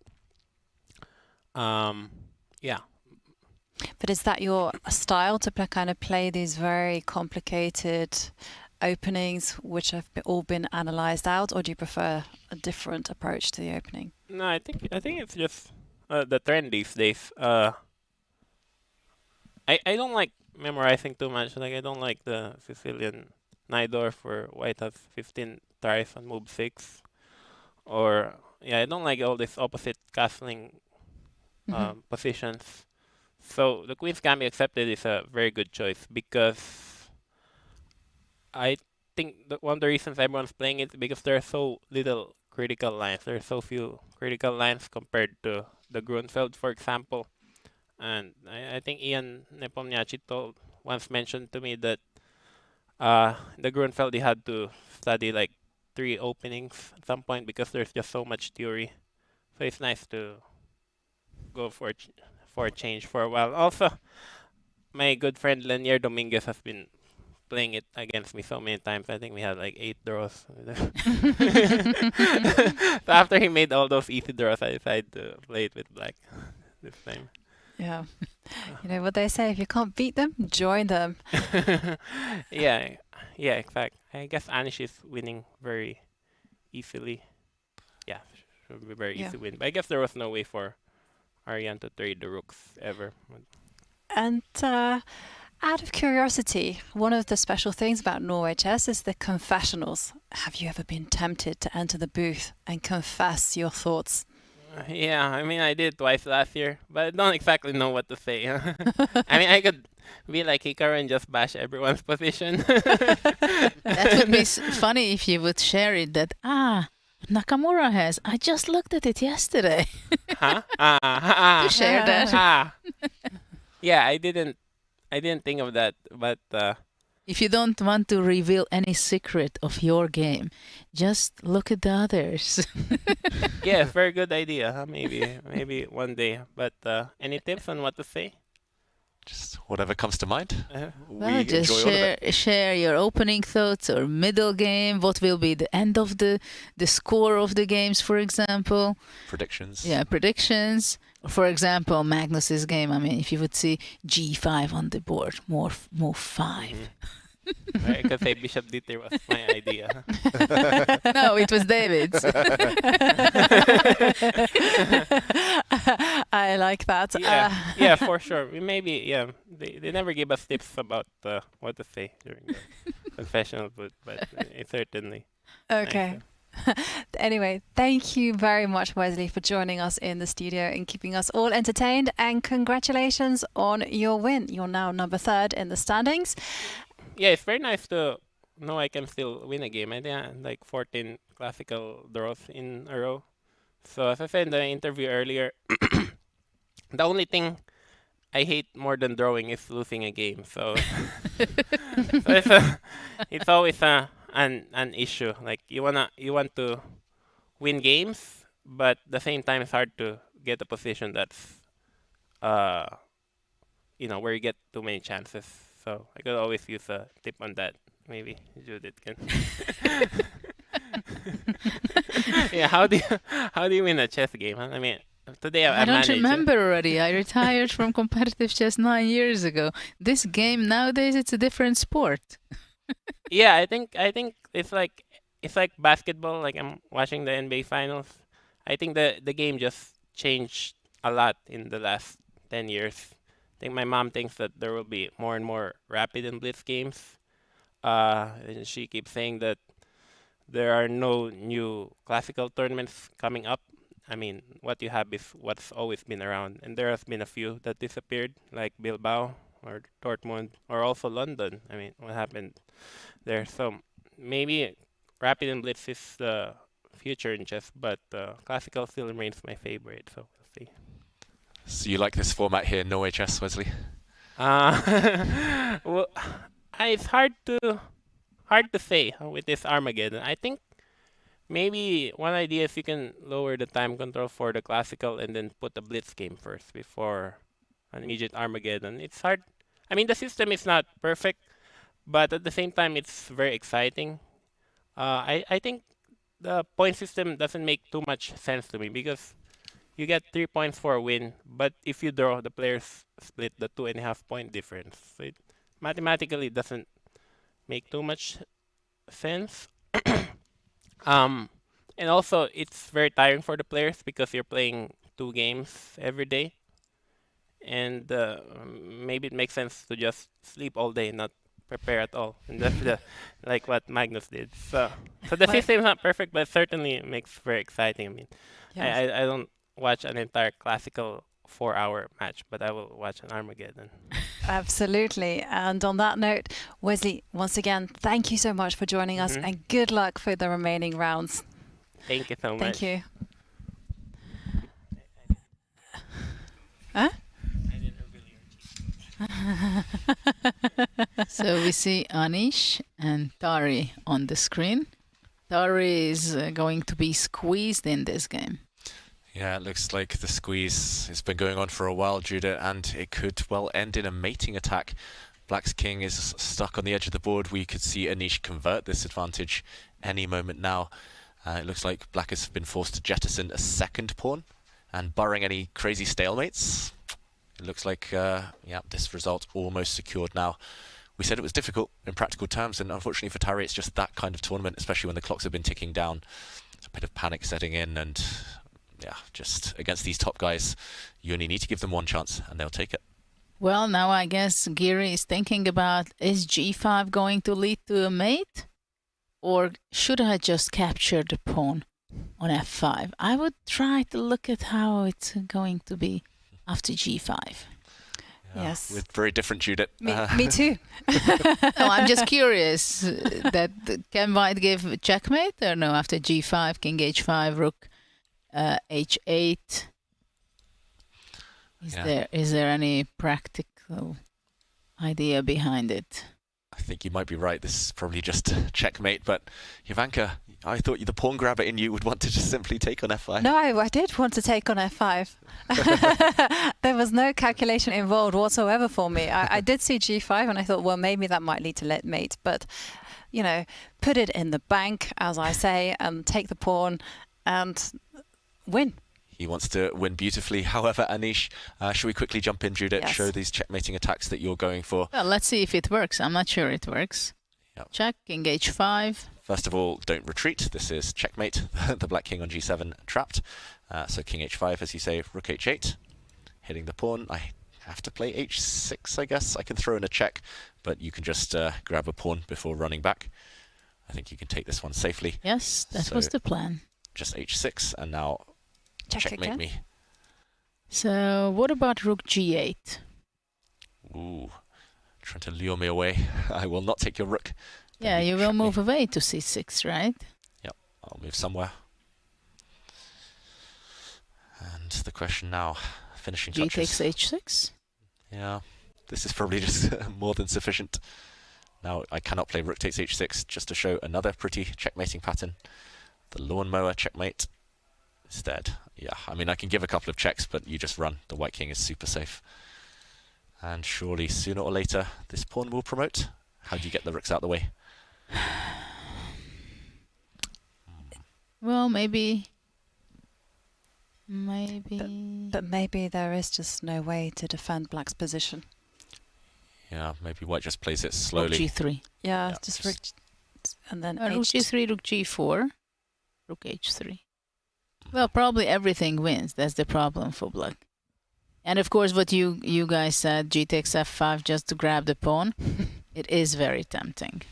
yeah. But is that your style to kind of play these very complicated openings which have all been analyzed out, or do you prefer a different approach to the opening? No, I think it's just the trend these days. I don't like memorizing too much. Like I don't like the Sicilian Najdorf where White has 15 tries on move 6, or I don't like all this opposite castling positions. So the Queen's Gambit accepted is a very good choice because I think one of the reasons everyone's playing it is because there are so little critical lines. There are so few critical lines compared to the Grunfeld, for example. And I think Ian Nepomniachtchi once mentioned to me that the Grunfeld, he had to study like 3 openings at some point because there's just so much theory. So it's nice to go for a change for a while. Also, my good friend Lenier Dominguez has been playing it against me so many times. I think we had like 8 draws. So after he made all those easy draws, I decided to play it with black this time. Yeah. You know what they say, if you can't beat them, join them. Yeah, in fact. I guess Anish is winning very easily. Yeah, should be very easy win. But I guess there was no way for Aryan to trade the rooks ever. And out of curiosity, one of the special things about Norway Chess is the confessionals. Have you ever been tempted to enter the booth and confess your thoughts? Yeah, I mean, I did twice last year, but I don't exactly know what to say. I mean, I could be like Hikaru and just bash everyone's position. That would be funny if you would share it that, Nakamura has. I just looked at it yesterday. Huh? To share that. Yeah, I didn't think of that, but if you don't want to reveal any secret of your game, just look at the others. yeah, very good idea. Maybe one day. But any tips on what to say? Just whatever comes to mind. Well, just share your opening thoughts or middle game. What will be the end of the score of the games, for example? Predictions. Yeah, predictions. For example, Magnus's game. I mean, if you would see G5 on the board, move 5. I could say Bishop D3 was my idea. No, it was David's. I like that. Yeah, for sure. They never give us tips about what to say during the confessional, but it's certainly. Okay. Anyway, thank you very much, Wesley, for joining us in the studio and keeping us all entertained. And congratulations on your win. You're now number 3rd in the standings. Yeah, it's very nice to know I can still win a game. I think I had like 14 classical draws in a row. So as I said in the interview earlier, the only thing I hate more than drawing is losing a game. So, it's always an issue. Like you want to win games, but at the same time it's hard to get a position that's where you get too many chances. So I could always use a tip on that. Maybe Judith can. Yeah, how do you win a chess game? Huh? I mean, today I don't managed. remember already. I retired from competitive chess 9 years ago. This game nowadays, it's a different sport. Yeah, I think it's like basketball. Like I'm watching the NBA finals. I think the game just changed a lot in the last 10 years. I think my mom thinks that there will be more and more rapid and blitz games. And she keeps saying that there are no new classical tournaments coming up. I mean, what you have is what's always been around, and there has been a few that disappeared, like Bilbao or Dortmund, or also London. I mean, what happened there? So maybe rapid and blitz is the future in chess, but classical still remains my favorite. So we'll see. So you like this format here, Norway Chess, Wesley? Well, it's hard to say with this Armageddon. I think maybe one idea is you can lower the time control for the classical and then put the blitz game first before an immediate Armageddon. It's hard. I mean, the system is not perfect, but at the same time, it's very exciting. I think the point system doesn't make too much sense to me because you get 3 points for a win, but if you draw, the players split the 2.5 point difference. So it mathematically doesn't make too much sense. And also, it's very tiring for the players because you're playing 2 games every day. And maybe it makes sense to just sleep all day, not prepare at all. And that's like what Magnus did. So the system is not perfect, but certainly it makes very exciting. I mean, Yes. I don't watch an entire classical 4-hour match, but I will watch an Armageddon. Absolutely. And on that note, Wesley, once again, thank you so much for joining us and good luck for the remaining rounds. Thank you so much. Thank you. Huh? So we see Anish and Tari on the screen. Tari is going to be squeezed in this game. Yeah, it looks like the squeeze has been going on for a while, Judah, and it could well end in a mating attack. Black's king is stuck on the edge of the board. We could see Anish convert this advantage any moment now. It looks like Black has been forced to jettison a second pawn, and barring any crazy stalemates, it looks like this result almost secured now. We said it was difficult in practical terms, and unfortunately for Tari, it's just that kind of tournament, especially when the clocks have been ticking down. There's a bit of panic setting in, and yeah, just against these top guys, you only need to give them one chance, and they'll take it. Well, now I guess Giri is thinking about, is g5 going to lead to a mate? Or should I just capture the pawn on f5? I would try to look at how it's going to be after g5. Yes. With very different Judith. Me too. No, I'm just curious. Can White give checkmate or no? After g5, king h5, rook h8. Is there any practical idea behind it? I think you might be right. This is probably just checkmate, but Jovanka, I thought the pawn grabber in you would want to just simply take on f5. No, I did want to take on f5. There was no calculation involved whatsoever for me. I did see g5 and I thought, well, maybe that might lead to mate, but, put it in the bank, as I say, and take the pawn and win. He wants to win beautifully. However, Anish, should we quickly jump in, Judith, Yes. show these checkmating attacks that you're going for? Well, let's see if it works. I'm not sure it works. Yep. Check, king h5. First of all, don't retreat. This is checkmate. The black king on g7 trapped. So king h5, as you say, rook h8. Hitting the pawn. I have to play h6, I guess. I can throw in a check, but you can just grab a pawn before running back. I think you can take this one safely. Yes, that was the plan. Just h6, and now checkmate again. me. So what about rook g8? Ooh, trying to lure me away. I will not take your rook. Yeah, you will move away to c6, right? Yep, I'll move somewhere. And the question now, finishing G touches. takes h6. Yeah, this is probably just more than sufficient. Now I cannot play rook takes h6 just to show another pretty checkmating pattern. The lawnmower checkmate instead. Yeah, I mean I can give a couple of checks, but you just run. The white king is super safe. And surely sooner or later this pawn will promote. How do you get the rooks out the way? Well, maybe. But maybe there is just no way to defend black's position. Yeah, maybe white just plays it slowly. Rook G3. Yeah, just rook, and then Rook G3, Rook G4, Rook H3. Well, probably everything wins. That's the problem for black. And of course, what you guys said, G takes F5 just to grab the pawn. It is very tempting.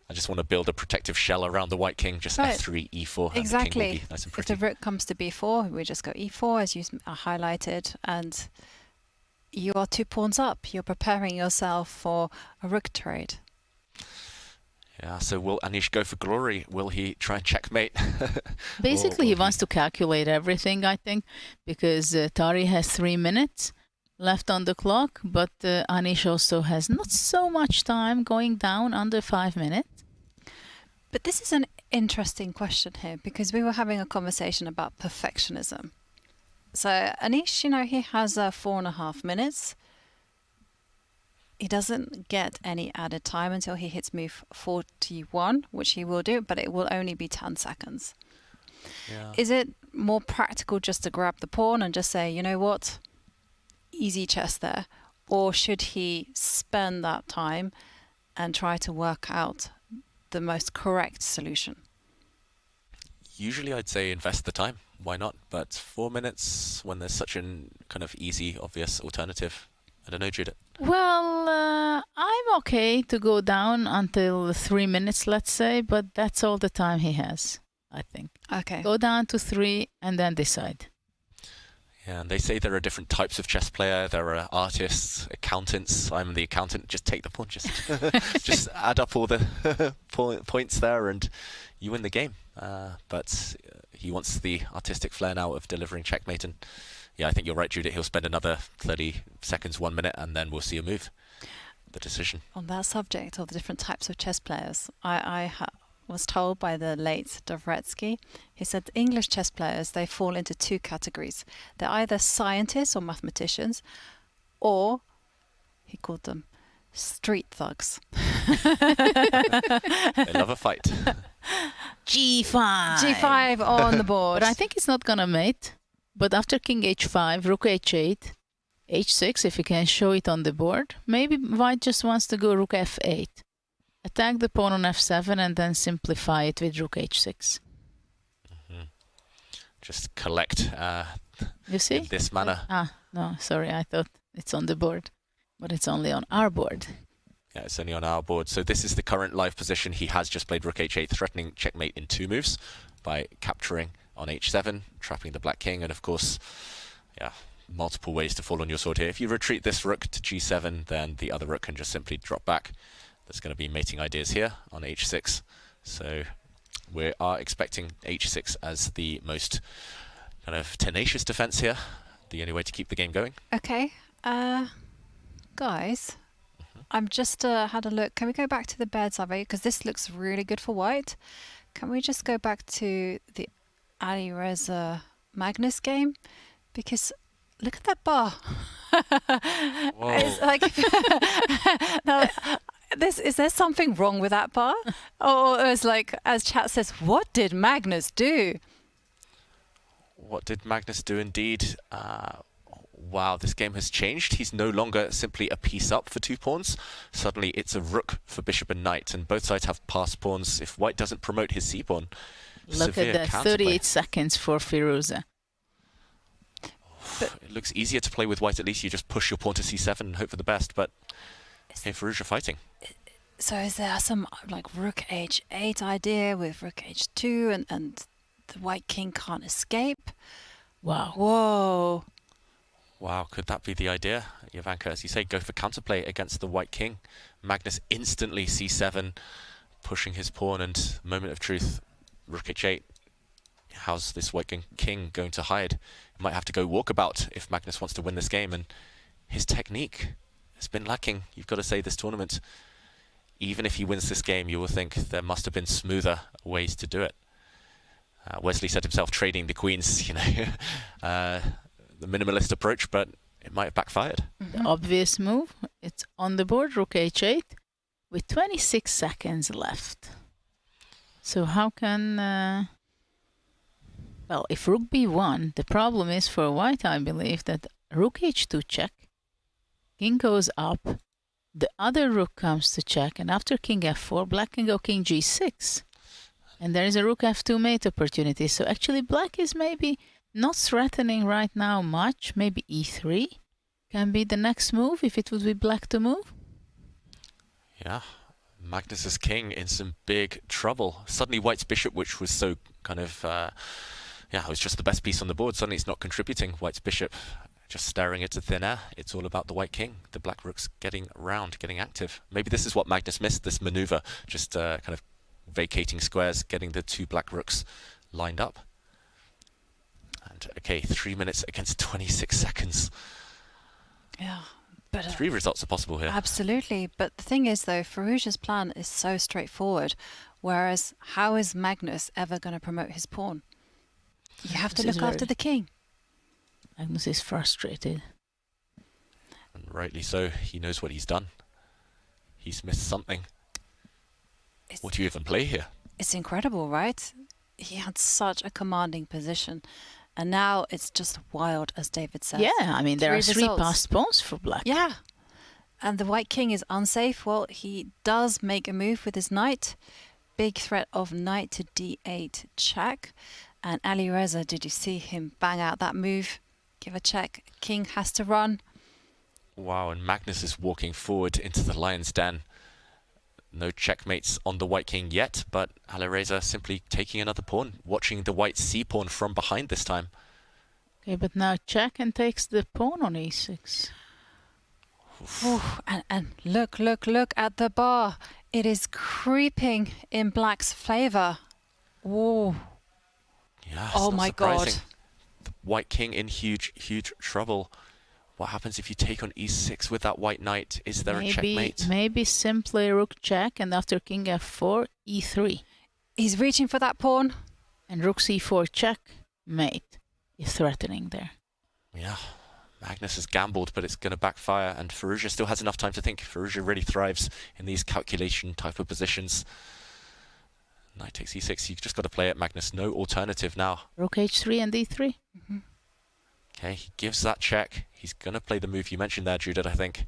I just want to build a protective shell around the white king, just F3, E4, and the king will be nice and pretty. If the rook comes to B4, we just go E4, as you highlighted, and you are 2 pawns up. You're preparing yourself for a rook trade. Yeah, so will Anish go for glory? Will he try and checkmate? Basically, he wants to calculate everything, I think, because Tari has 3 minutes left on the clock, but Anish also has not so much time, going down under 5 minutes. But this is an interesting question here, because we were having a conversation about perfectionism. So Anish, you know, he has 4.5 minutes. He doesn't get any added time until he hits move 41, which he will do, but it will only be 10 seconds. Yeah. Is it more practical just to grab the pawn and just say, you know what, easy chess there? Or should he spend that time and try to work out the most correct solution? Usually I'd say invest the time. Why not? But 4 minutes when there's such an kind of easy, obvious alternative. I don't know, Judith. Well, I'm okay to go down until 3 minutes, let's say, but that's all the time he has, I think. Okay. Go down to 3 and then decide. Yeah, and they say there are different types of chess player. There are artists, accountants. I'm the accountant. Just take the pawn. Just add up all the points there, and you win the game. But he wants the artistic flair now of delivering checkmate. And yeah, I think you're right, Judith. He'll spend another 30 seconds, 1 minute, and then we'll see a move. The decision. On that subject of the different types of chess players, I was told by the late Dvoretsky, he said English chess players, they fall into 2 categories. They're either scientists or mathematicians, or, he called them, street thugs. They love a fight. G5. G5 on the board. But I think it's not going to mate. But after king h5, rook h8, h6, if you can show it on the board, maybe white just wants to go rook f8. Attack the pawn on f7 and then simplify it with rook h6. Just collect you see? in this manner. No, sorry, I thought it's on the board, but it's only on our board. Yeah, it's only on our board. So this is the current live position. He has just played rook h8, threatening checkmate in 2 moves by capturing on h7, trapping the black king, and of course, yeah, multiple ways to fall on your sword here. If you retreat this rook to g7, then the other rook can just simply drop back. There's going to be mating ideas here on h6. So we are expecting h6 as the most kind of tenacious defense here. The only way to keep the game going. Okay, guys, I'm just had a look. Can we go back to the bird's eye view? Because this looks really good for white. Can we just go back to the Alireza Magnus game? Because look at that bar. It's like no, is there something wrong with that bar? Or it's like, as chat says, what did Magnus do? What did Magnus do indeed? Wow, this game has changed. He's no longer simply a piece up for 2 pawns. Suddenly it's a rook for bishop and knight, and both sides have passed pawns. If white doesn't promote his c-pawn, look at that, 38 seconds for Firouzja. It looks easier to play with white. At least you just push your pawn to c7 and hope for the best, but hey, Firouzja fighting. So is there some like rook h8 idea with rook h2 and the white king can't escape? Wow. Whoa. Wow, could that be the idea? Jovanka, as you say, go for counterplay against the white king. Magnus instantly c7, pushing his pawn, and moment of truth, rook h8. How's this white king going to hide? He might have to go walkabout if Magnus wants to win this game, and his technique has been lacking, you've got to say, this tournament. Even if he wins this game, you will think there must have been smoother ways to do it. Wesley said himself, trading the queens, you know, the minimalist approach, but it might have backfired. The obvious move, it's on the board, rook h8, with 26 seconds left. So how can... well, if rook b1, the problem is for white, I believe, that rook h2 check, king goes up, the other rook comes to check, and after king f4, black can go king g6. And there is a rook f2 mate opportunity. So actually black is maybe not threatening right now much. Maybe e3 can be the next move if it would be black to move. Yeah, Magnus's king in some big trouble. Suddenly white's bishop, which was so kind of, yeah, it was just the best piece on the board. Suddenly it's not contributing. White's bishop just staring into thin air. It's all about the white king. The black rook's getting around, getting active. Maybe this is what Magnus missed, this maneuver, just kind of vacating squares, getting the two black rooks lined up. And okay, 3 minutes against 26 seconds. Yeah, but 3 results are possible here. Absolutely, but the thing is though, Firouzja's plan is so straightforward, whereas how is Magnus ever going to promote his pawn? You have to look after the king. Magnus is frustrated. And rightly so. He knows what he's done. He's missed something. What do you even play here? It's incredible, right? He had such a commanding position, and now it's just wild, as David says. Yeah, I mean, there are 3 results. passed pawns for black. Yeah, and the white king is unsafe. Well, he does make a move with his knight. Big threat of knight to d8 check. And Alireza, did you see him bang out that move? Give a check. King has to run. Wow, and Magnus is walking forward into the lion's den. No checkmates on the white king yet, but Alireza simply taking another pawn, watching the white c-pawn from behind this time. Okay, but now check and takes the pawn on e6. Ooh, and look at the bar. It is creeping in black's favour. Ooh. Yeah, oh my God. The white king in huge trouble. What happens if you take on e6 with that white knight? Is there a checkmate? Maybe simply rook check, and after king f4, e3. He's reaching for that pawn. And rook c4 check, mate. He's threatening there. Yeah, Magnus has gambled, but it's going to backfire, and Firouzja still has enough time to think. Firouzja really thrives in these calculation type of positions. Knight takes e6, you've just got to play it, Magnus. No alternative now. Rook h3 and d3. Okay, he gives that check. He's going to play the move you mentioned there, Judith, I think.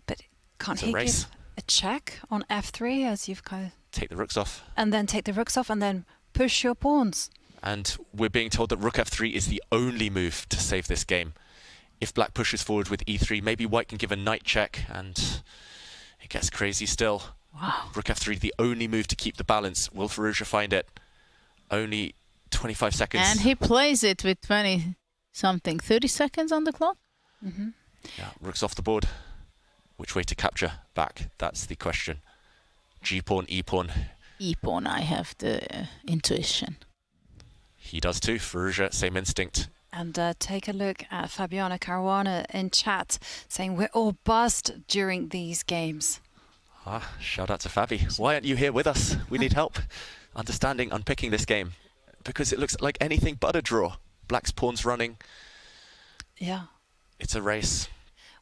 But can't he give a check on f3 as you've kind of... Take the rooks off. And then take the rooks off and then push your pawns. And we're being told that rook f3 is the only move to save this game. If black pushes forward with e3, maybe white can give a knight check, and it gets crazy still. Wow. Rook f3, the only move to keep the balance. Will Firouzja find it? Only 25 seconds. And he plays it with 20-something, 30 seconds on the clock. Yeah, rook's off the board. Which way to capture back? That's the question. G-pawn, E-pawn. E-pawn, I have the intuition. He does too. Firouzja, same instinct. And take a look at Fabiano Caruana in chat saying we're all buzzed during these games. Ah, shout out to Fabi. Why aren't you here with us? We need help understanding, unpicking this game. Because it looks like anything but a draw. Black's pawn's running. Yeah. It's a race.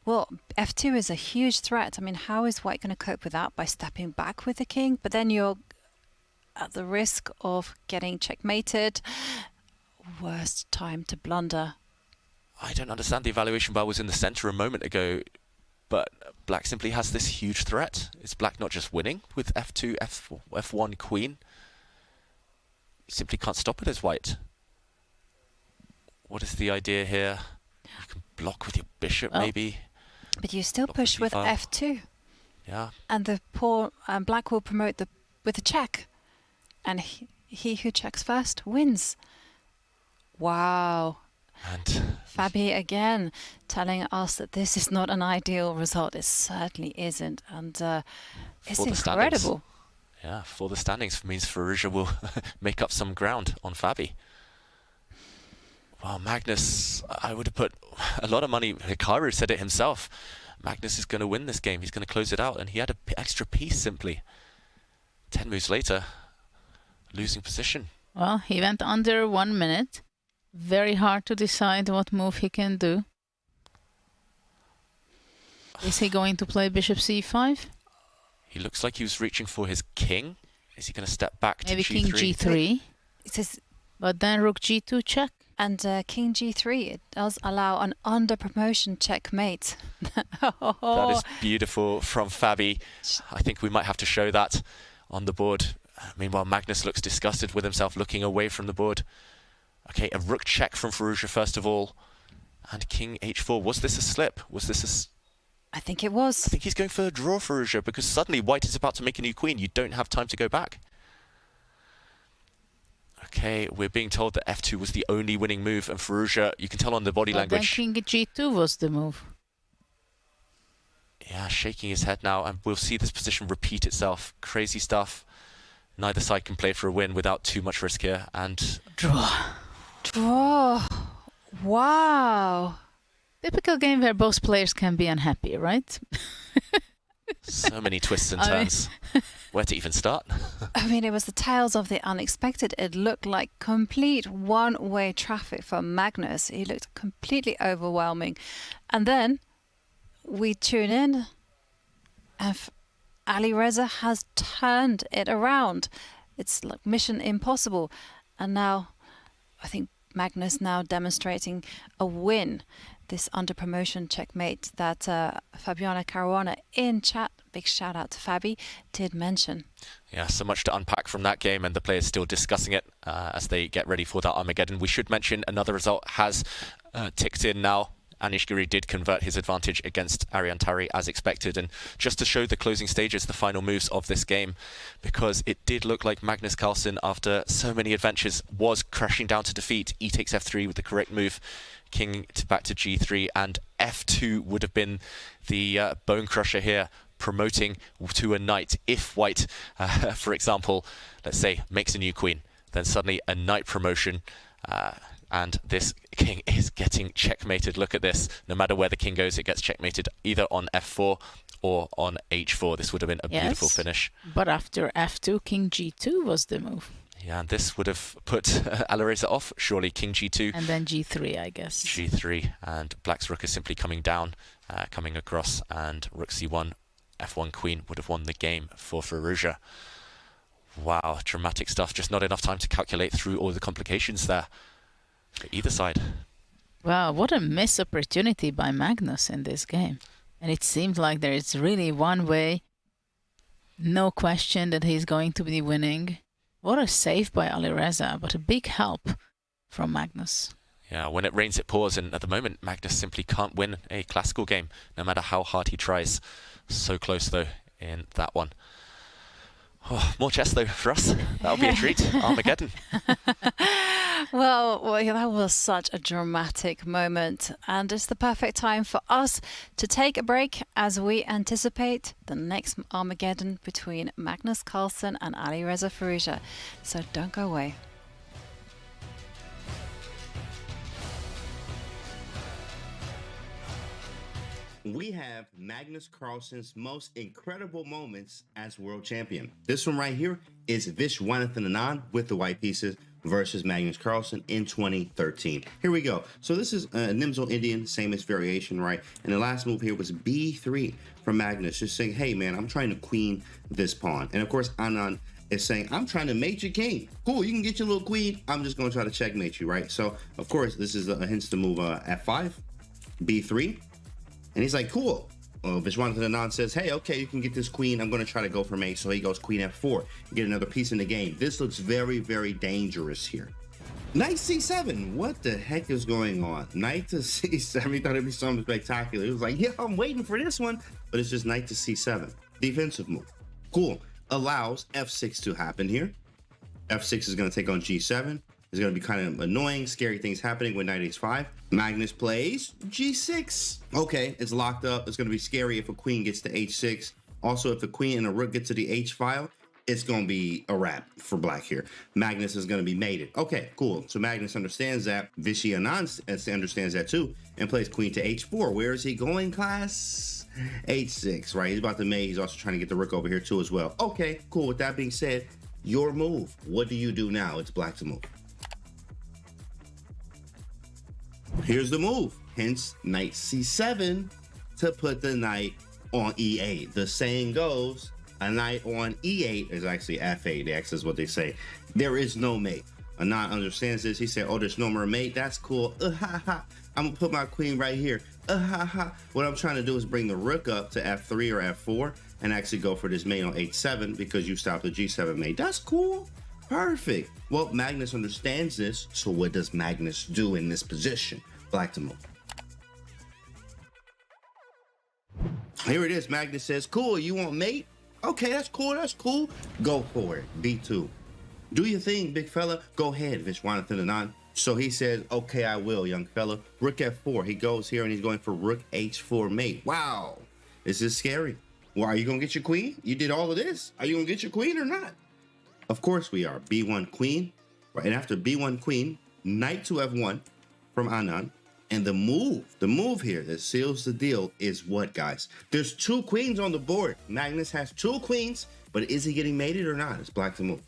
Well, f2 is a huge threat. I mean, how is white going to cope with that? By stepping back with the king? But then you're at the risk of getting checkmated. Worst time to blunder. I don't understand. The evaluation bar was in the center a moment ago, but black simply has this huge threat. Is black not just winning with f2, f4, f1, queen? You simply can't stop it as white. What is the idea here? You can block with your bishop, maybe. But you still push with f2. Yeah. And the pawn, black will promote with a check. And he who checks first wins. Wow. And Fabi again telling us that this is not an ideal result. It certainly isn't. And it's incredible. Yeah, for the standings means Firouzja will make up some ground on Fabi. Well, Magnus, I would have put a lot of money. Hikaru said it himself. Magnus is going to win this game. He's going to close it out. And he had an extra piece simply. 10 moves later, losing position. Well, he went under 1 minute. Very hard to decide what move he can do. Is he going to play bishop c5? He looks like he was reaching for his king. Is he going to step back Maybe to king g3? g3. It says, but then rook g2 check. And king g3, it does allow an under promotion checkmate. That is beautiful from Fabi. I think we might have to show that on the board. Meanwhile, Magnus looks disgusted with himself, looking away from the board. Okay, a rook check from Firouzja first of all. And king h4. Was this a slip? Was this a... I think it was. I think he's going for a draw, Firouzja, because suddenly white is about to make a new queen. You don't have time to go back. Okay, we're being told that f2 was the only winning move, and Firouzja, you can tell on the body language. Then king g2 was the move. Yeah, shaking his head now, and we'll see this position repeat itself. Crazy stuff. Neither side can play for a win without too much risk here, and... Draw. Draw. Wow. Typical game where both players can be unhappy, right? So many twists and turns. Where to even start? I mean, it was the tales of the unexpected. It looked like complete one-way traffic for Magnus. He looked completely overwhelming. And then we tune in and Alireza has turned it around. It's like mission impossible. And now I think Magnus now demonstrating a win. This under promotion checkmate that Fabiano Caruana in chat, big shout out to Fabi, did mention. Yeah, so much to unpack from that game, and the players still discussing it as they get ready for that Armageddon. We should mention another result has ticked in now. Anish Giri did convert his advantage against Tari as expected, and just to show the closing stages, the final moves of this game, because it did look like Magnus Carlsen, after so many adventures, was crashing down to defeat. E takes f3 with the correct move, king back to g3, and f2 would have been the bone crusher here, promoting to a knight. If white, for example, let's say, makes a new queen, then suddenly a knight promotion, and this king is getting checkmated. Look at this. No matter where the king goes, it gets checkmated either on f4 or on h4. This would have been a beautiful finish. But after f2, king g2 was the move. Yeah, and this would have put Alireza off, surely. King g2. And then g3, I guess. g3, and black's rook is simply coming down, coming across, and rook c1, f1 queen would have won the game for Firouzja. Wow, dramatic stuff. Just not enough time to calculate through all the complications there for either side. Wow, what a missed opportunity by Magnus in this game. And it seemed like there is really one way, no question that he's going to be winning. What a save by Alireza, but a big help from Magnus. Yeah, when it rains it pours, and at the moment Magnus simply can't win a classical game, no matter how hard he tries. So close though in that one. Oh, more chess though for us. That'll be a treat. Armageddon. Well, that was such a dramatic moment, and it's the perfect time for us to take a break as we anticipate the next Armageddon between Magnus Carlsen and Alireza Firouzja. So don't go away. We have Magnus Carlsen's most incredible moments as world champion. This one right here is Viswanathan with the white pieces versus Magnus Carlsen in 2013. Here we go. So this is Nimzo Indian, same-ish variation, right? And the last move here was b3 from Magnus, just saying, hey man, I'm trying to queen this pawn. And of course, Anand is saying, I'm trying to mate your king. Cool, you can get your little queen. I'm just gonna try to checkmate you, right? So of course, this is a hint to move f5, b3. And he's like, cool. Well, Viswanathan says, hey, okay, you can get this queen. I'm going to try to go for mate. So he goes queen f4, get another piece in the game. This looks very, very dangerous here. Knight c7. What the heck is going on? Knight to c7. He thought it'd be something spectacular. He was like, yeah, I'm waiting for this one. But it's just knight to c7. Defensive move. Cool. Allows f6 to happen here. f6 is going to take on g7. There's going to be kind of annoying, scary things happening with knight h5. Magnus plays g6. Okay, it's locked up. It's going to be scary if a queen gets to h6. Also, if a queen and a rook get to the h file, it's going to be a wrap for black here. Magnus is going to be mated. Okay, cool. So Magnus understands that. Vishy Anand understands that too and plays queen to h4. Where is he going, class? h6, right? He's about to mate. He's also trying to get the rook over here too as well. Okay, cool. With that being said, your move. What do you do now? It's black to move. Here's the move, hence knight c7. to put the knight on E8. The saying goes, a knight on E8 is actually F8. That's is what they say. There is no mate. Anand understands this. He said, oh, there's no more mate. That's cool. I'm gonna put my queen right here. What I'm trying to do is bring the rook up to F3 or F4 and actually go for this mate on H7 because you stopped the G7 mate. That's cool. Perfect. Well, Magnus understands this. So what does Magnus do in this position? Black to move. Here it is. Magnus says, cool, you want mate? Okay, that's cool. That's cool. Go for it. B2. Do your thing, big fella. Go ahead, Vishwanathan Anand. So he says, okay, I will, young fella. Rook F4. He goes here and he's going for Rook H4 mate. Wow. This is scary. Well, are you going to get your queen? You did all of this. Are you going to get your queen or not? Of course we are. B1 queen. Right, and after B1 queen, knight to F1 from Anand. And the move here that seals the deal is what, guys? There's 2 queens on the board. Magnus has 2 queens, but is he getting mated or not? It's black to move.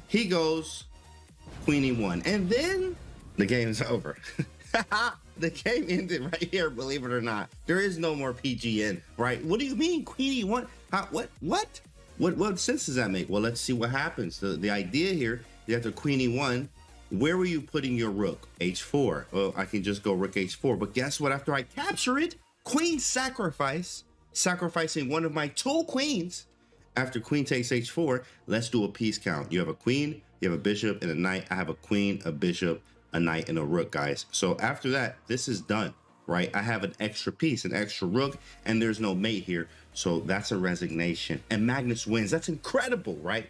He goes queen E1, and then the game is over. The game ended right here, believe it or not. There is no more PGN, right? What do you mean, queen E1? What sense does that make? Well, let's see what happens. The idea here is after queen E1, where were you putting your rook? H4. Well, I can just go rook H4, but guess what? After I capture it, queen sacrifice, sacrificing one of my 2 queens. After queen takes H4, let's do a piece count. You have a queen, you have a bishop, and a knight. I have a queen, a bishop, a knight, and a rook, guys. So after that, this is done, right? I have an extra piece, an extra rook, and there's no mate here. So that's a resignation. And Magnus wins. That's incredible, right?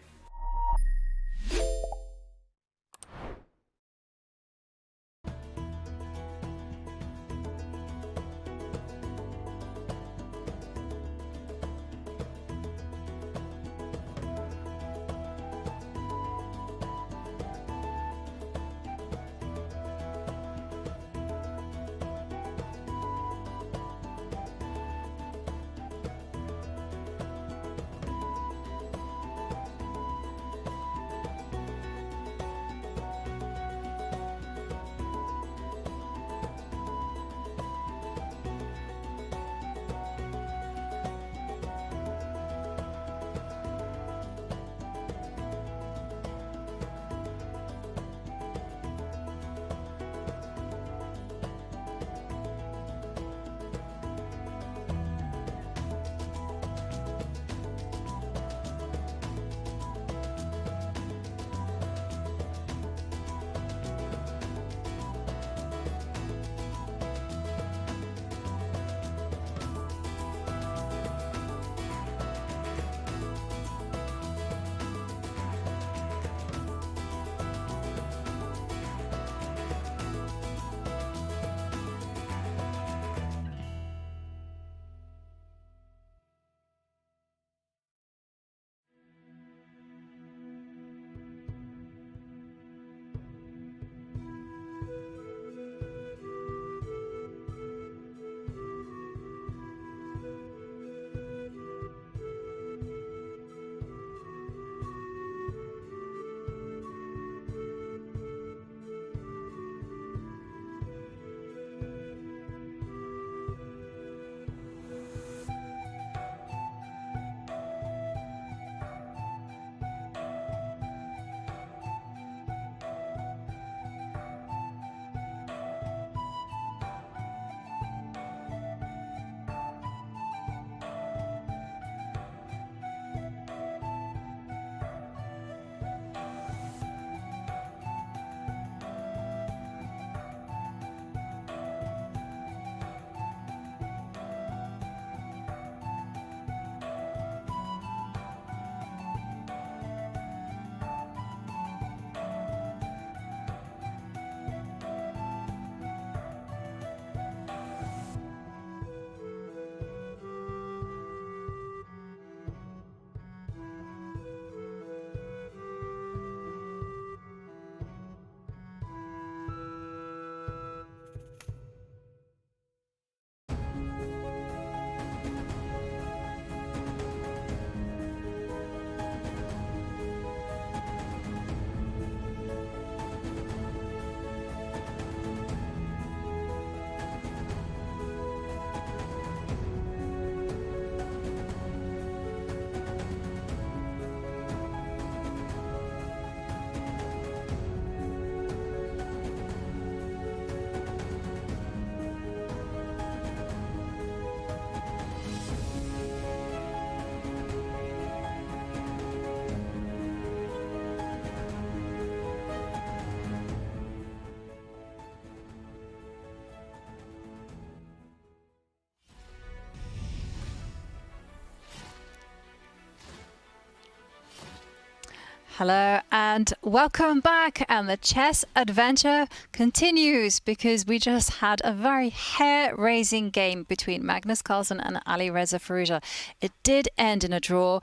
Hello and welcome back, and the chess adventure continues because we just had a very hair-raising game between Magnus Carlsen and Alireza Firouzja. It did end in a draw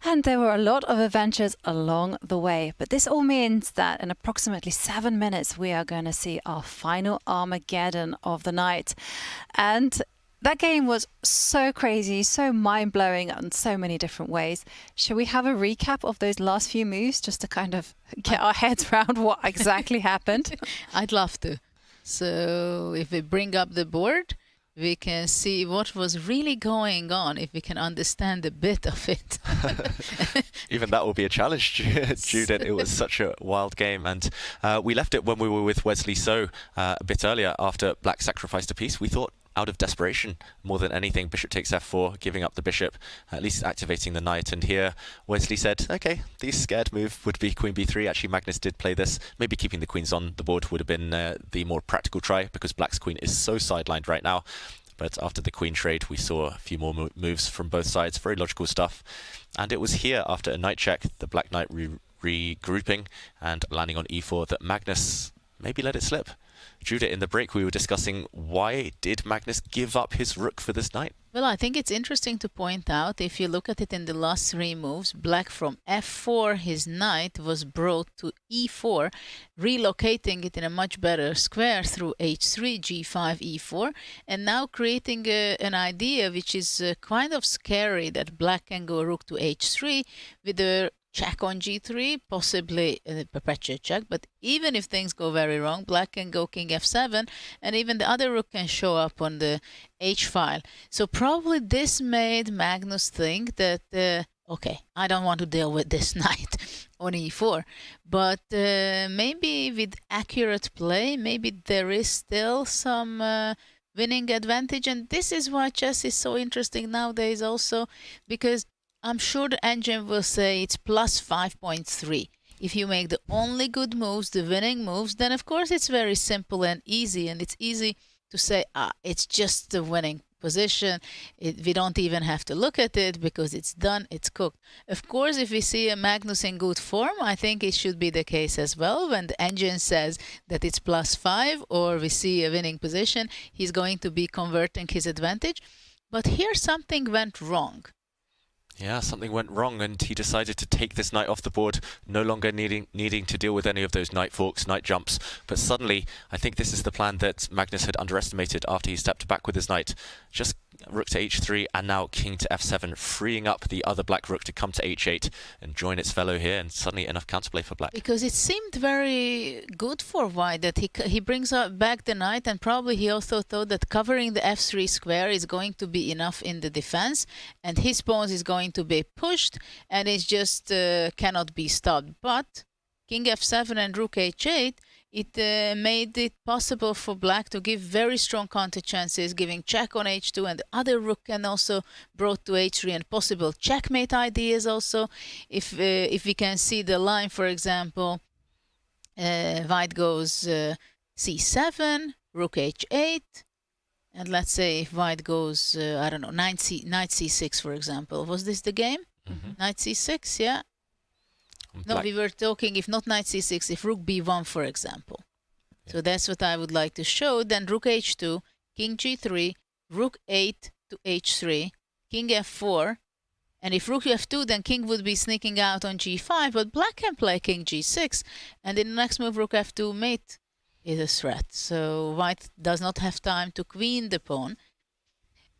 and there were a lot of adventures along the way, but this all means that in approximately 7 minutes we are going to see our final Armageddon of the night. And that game was so crazy, so mind-blowing in so many different ways. Shall we have a recap of those last few moves just to kind of get our heads around what exactly happened? I'd love to. So if we bring up the board, we can see what was really going on, if we can understand a bit of it. Even that will be a challenge, Judith. It was such a wild game. And we left it when we were with Wesley So a bit earlier after Black sacrificed a piece. We thought, out of desperation, more than anything, bishop takes f4, giving up the bishop, at least activating the knight. And here, Wesley said, okay, the scared move would be queen b3. Actually, Magnus did play this. Maybe keeping the queens on the board would have been the more practical try, because Black's queen is so sidelined right now. But after the queen trade, we saw a few more moves from both sides. Very logical stuff. And it was here, after a knight check, the black knight regrouping and landing on e4, that Magnus maybe let it slip. Judah, in the break we were discussing, why did Magnus give up his rook for this knight? Well, I think it's interesting to point out, if you look at it in the last 3 moves, Black from f4, his knight was brought to e4, relocating it in a much better square through h3, g5, e4, and now creating an idea which is kind of scary, that Black can go rook to h3 with a check on g3, possibly a perpetual check, but even if things go very wrong, Black can go king f7, and even the other rook can show up on the h-file. So probably this made Magnus think that, okay, I don't want to deal with this knight on e4, but maybe with accurate play, maybe there is still some winning advantage, and this is why chess is so interesting nowadays also, because I'm sure the engine will say it's plus 5.3. If you make the only good moves, the winning moves, then of course it's very simple and easy, and it's easy to say, it's just the winning position. We don't even have to look at it because it's done, it's cooked. Of course, if we see a Magnus in good form, I think it should be the case as well. When the engine says that it's plus 5, or we see a winning position, he's going to be converting his advantage. But here something went wrong. Yeah, something went wrong, and he decided to take this knight off the board, no longer needing to deal with any of those knight forks, knight jumps. But suddenly, I think this is the plan that Magnus had underestimated after he stepped back with his knight. Just rook to h3, and now king to f7, freeing up the other black rook to come to h8 and join its fellow here, and suddenly enough counterplay for black. Because it seemed very good for white that he brings back the knight, and probably he also thought that covering the f3 square is going to be enough in the defense, and his pawn is going to be pushed, and it just cannot be stopped. But king f7 and rook h8, it made it possible for Black to give very strong counter chances, giving check on h2, and the other rook can also brought to h3, and possible checkmate ideas also. If we can see the line, for example, white goes c7, rook h8, and let's say if white goes, I don't know, knight c6, for example. Was this the game? Mm-hmm. Knight c6, yeah. No, we were talking, if not knight c6, if rook b1, for example. Yeah. So that's what I would like to show. Then rook h2, king g3, rook 8 to h3, king f4. And if rook f2, then king would be sneaking out on g5, but Black can play king g6. And in the next move, rook f2 mate is a threat. So white does not have time to queen the pawn.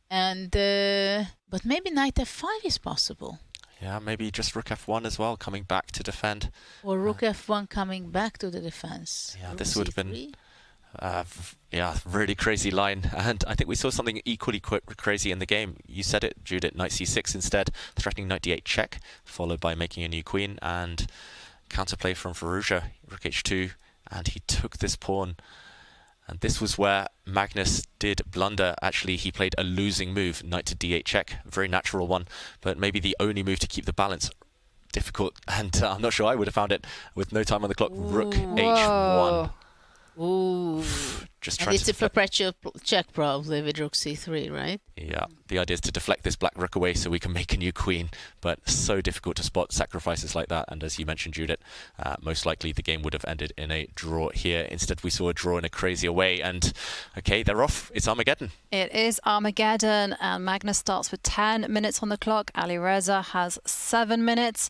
And but maybe knight f5 is possible. Yeah, maybe just rook f1 as well, coming back to defend. Or rook f1 coming back to the defense. Yeah, rook this would have c3. been really crazy line. And I think we saw something equally crazy in the game. You said it, Judith, knight c6 instead, threatening knight d8 check, followed by making a new queen, and counterplay from Firouzja, rook h2, and he took this pawn. And this was where Magnus did blunder. Actually, he played a losing move, knight to d8 check, a very natural one, but maybe the only move to keep the balance. Difficult, and I'm not sure I would have found it with no time on the clock. Rook h1. Ooh. just And trying it's to a perpetual check probably with rook c3, right? Yeah, the idea is to deflect this black rook away so we can make a new queen, but so difficult to spot sacrifices like that. And as you mentioned, Judith, most likely the game would have ended in a draw here. Instead, we saw a draw in a crazier way. And okay, they're off. It's Armageddon. It is Armageddon, and Magnus starts with 10 minutes on the clock. Alireza has 7 minutes.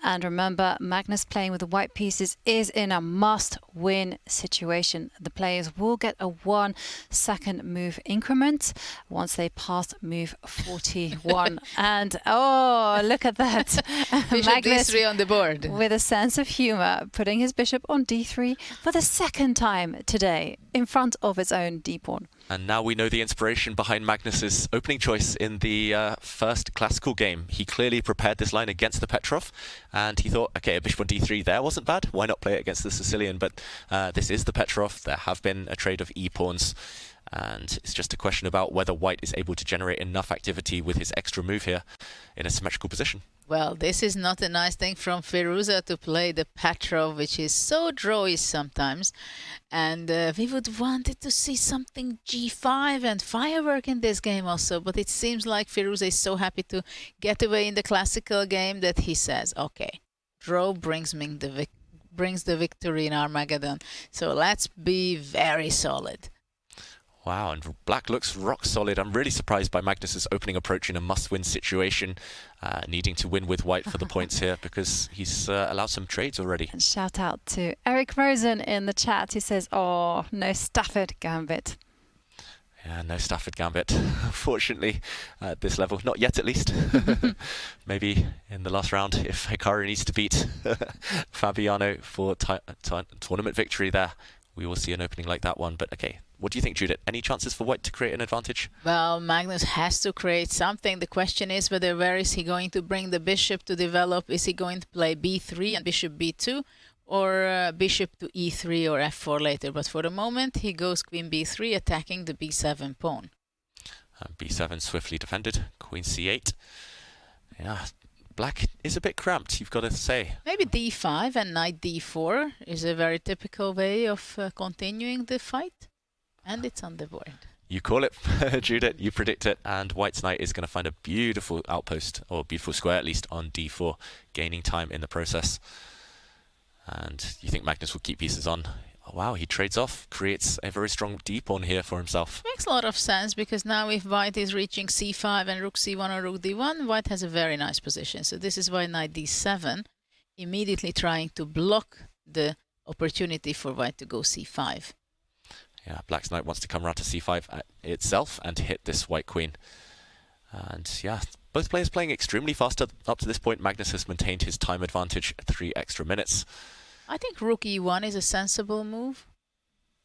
And remember, Magnus playing with the white pieces is in a must-win situation. The players will get a 1-second move increment once they pass move 41. And oh, look at that. Bishop Magnus d3 on the board. with a sense of humor, putting his bishop on d3 for the second time today in front of its own d-pawn. And now we know the inspiration behind Magnus's opening choice in the first classical game. He clearly prepared this line against the Petrov, and he thought, okay, a bishop on d3 there wasn't bad. Why not play it against the Sicilian? But this is the Petrov. There have been a trade of e-pawns, and it's just a question about whether white is able to generate enough activity with his extra move here in a symmetrical position. Well, this is not a nice thing from Firouzja to play the Petrov, which is so drawy sometimes. And we would wanted to see something g5 and firework in this game also. But it seems like Firouzja is so happy to get away in the classical game that he says, okay, draw brings the victory in Armageddon. So let's be very solid. Wow, and black looks rock solid. I'm really surprised by Magnus's opening approach in a must-win situation, needing to win with white for the points here because he's allowed some trades already. And shout out to Eric Rosen in the chat. He says, oh, no Stafford gambit. Yeah, no Stafford gambit, unfortunately, at this level. Not yet, at least. Maybe in the last round, if Hikaru needs to beat Fabiano for tournament victory there, we will see an opening like that one. But okay, what do you think, Judith? Any chances for white to create an advantage? Well, Magnus has to create something. The question is where is he going to bring the bishop to develop? Is he going to play b3 and bishop b2? Or bishop to e3 or f4 later? But for the moment, he goes queen b3, attacking the b7 pawn. b7 swiftly defended. Queen c8. Yeah, black is a bit cramped, you've got to say. Maybe d5 and knight d4 is a very typical way of continuing the fight. And it's on the board. You call it, Judith, you predict it, and white's knight is going to find a beautiful outpost, or beautiful square at least, on d4, gaining time in the process. And you think Magnus will keep pieces on. Oh, wow, he trades off, creates a very strong d-pawn here for himself. Makes a lot of sense, because now if white is reaching c5 and rook c1 or rook d1, white has a very nice position. So this is why knight d7, immediately trying to block the opportunity for white to go c5. Yeah, black's knight wants to come around to c5 itself and hit this white queen. And yeah, both players playing extremely fast up to this point. Magnus has maintained his time advantage 3 extra minutes. I think rook e1 is a sensible move,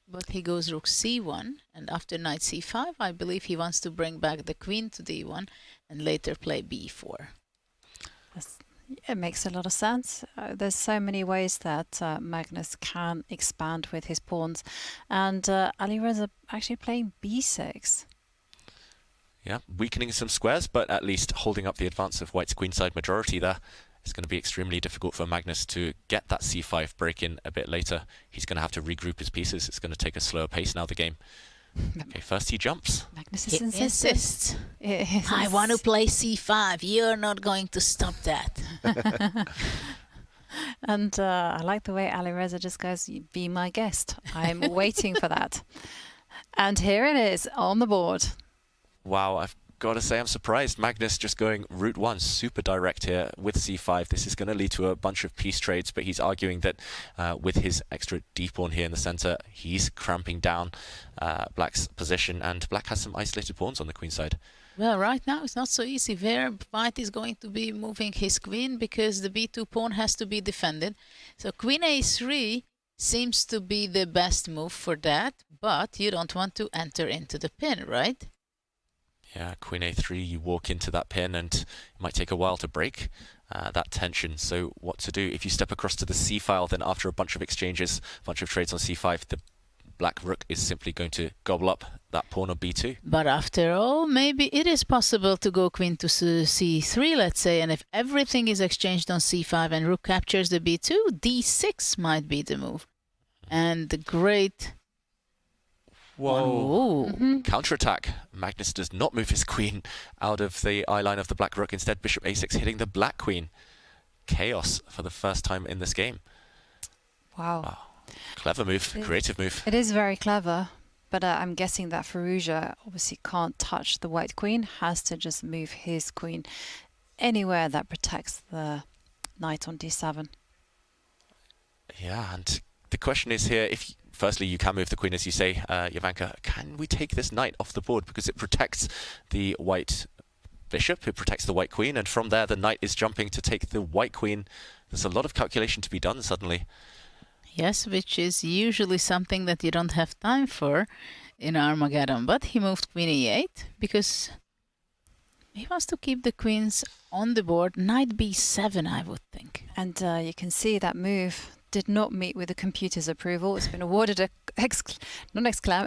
but he goes rook c1, and after knight c5, I believe he wants to bring back the queen to d1 and later play b4. It makes a lot of sense. There's so many ways that Magnus can expand with his pawns, and Alireza actually playing b6. Yeah, weakening some squares, but at least holding up the advance of white's queenside majority there. It's going to be extremely difficult for Magnus to get that c5 break in a bit later. He's going to have to regroup his pieces. It's going to take a slower pace now, the game. Okay, first he jumps. Magnus He insists. I want to play c5. You're not going to stop that. And I like the way Alireza just goes, be my guest. I'm waiting for that. And here it is on the board. Wow, I've got to say I'm surprised. Magnus just going route 1, super direct here with c5. This is going to lead to a bunch of piece trades, but he's arguing that with his extra d-pawn here in the center, he's cramping down black's position, and black has some isolated pawns on the queen side. Well, right now it's not so easy. Where white is going to be moving his queen because the b2 pawn has to be defended. So queen a3 seems to be the best move for that, but you don't want to enter into the pin, right? Yeah, queen a3, you walk into that pin and it might take a while to break that tension. So what to do? If you step across to the c file, then after a bunch of exchanges, a bunch of trades on c5, the black rook is simply going to gobble up that pawn on b2. But after all, maybe it is possible to go queen to c3, let's say, and if everything is exchanged on c5 and rook captures the b2, d6 might be the move. And the great Whoa. Counterattack. Magnus does not move his queen out of the eye line of the black rook. Instead, bishop a6 hitting the black queen. Chaos for the first time in this game. Wow. Clever move, creative move. It is very clever, but I'm guessing that Firouzja obviously can't touch the white queen, has to just move his queen anywhere that protects the knight on d7. Yeah, and the question is here, if firstly you can move the queen, as you say, Jovanka, can we take this knight off the board? Because it protects the white bishop, it protects the white queen, and from there the knight is jumping to take the white queen. There's a lot of calculation to be done suddenly. Yes, which is usually something that you don't have time for in Armageddon. But he moved queen e8 because he wants to keep the queens on the board. Knight b7, I would think. And you can see that move did not meet with the computer's approval. It's been awarded a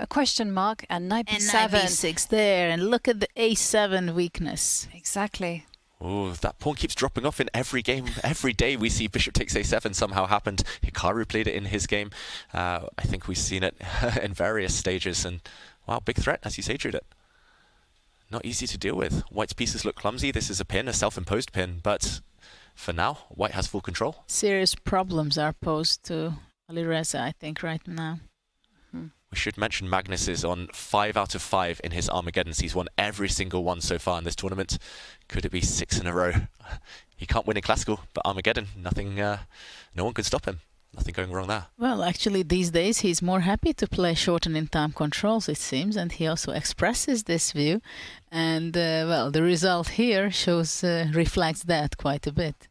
question mark, and knight b7. And knight b6 there, and look at the a7 weakness. Exactly. Oh, that pawn keeps dropping off in every game. Every day we see bishop takes a7 somehow happened. Hikaru played it in his game. I think we've seen it in various stages. And wow, big threat, as you say, Judith. Not easy to deal with. White's pieces look clumsy. This is a pin, a self-imposed pin. But for now, white has full control. Serious problems are posed to Alireza, I think, right now. We should mention Magnus is on 5 out of 5 in his Armageddons. He's won every single one so far in this tournament. Could it be 6 in a row? He can't win in Classical, but Armageddon, nothing, no one could stop him. Nothing going wrong there. Well, actually, these days he's more happy to play short and in time controls, it seems, and he also expresses this view. And, well, the result here shows, reflects that quite a bit.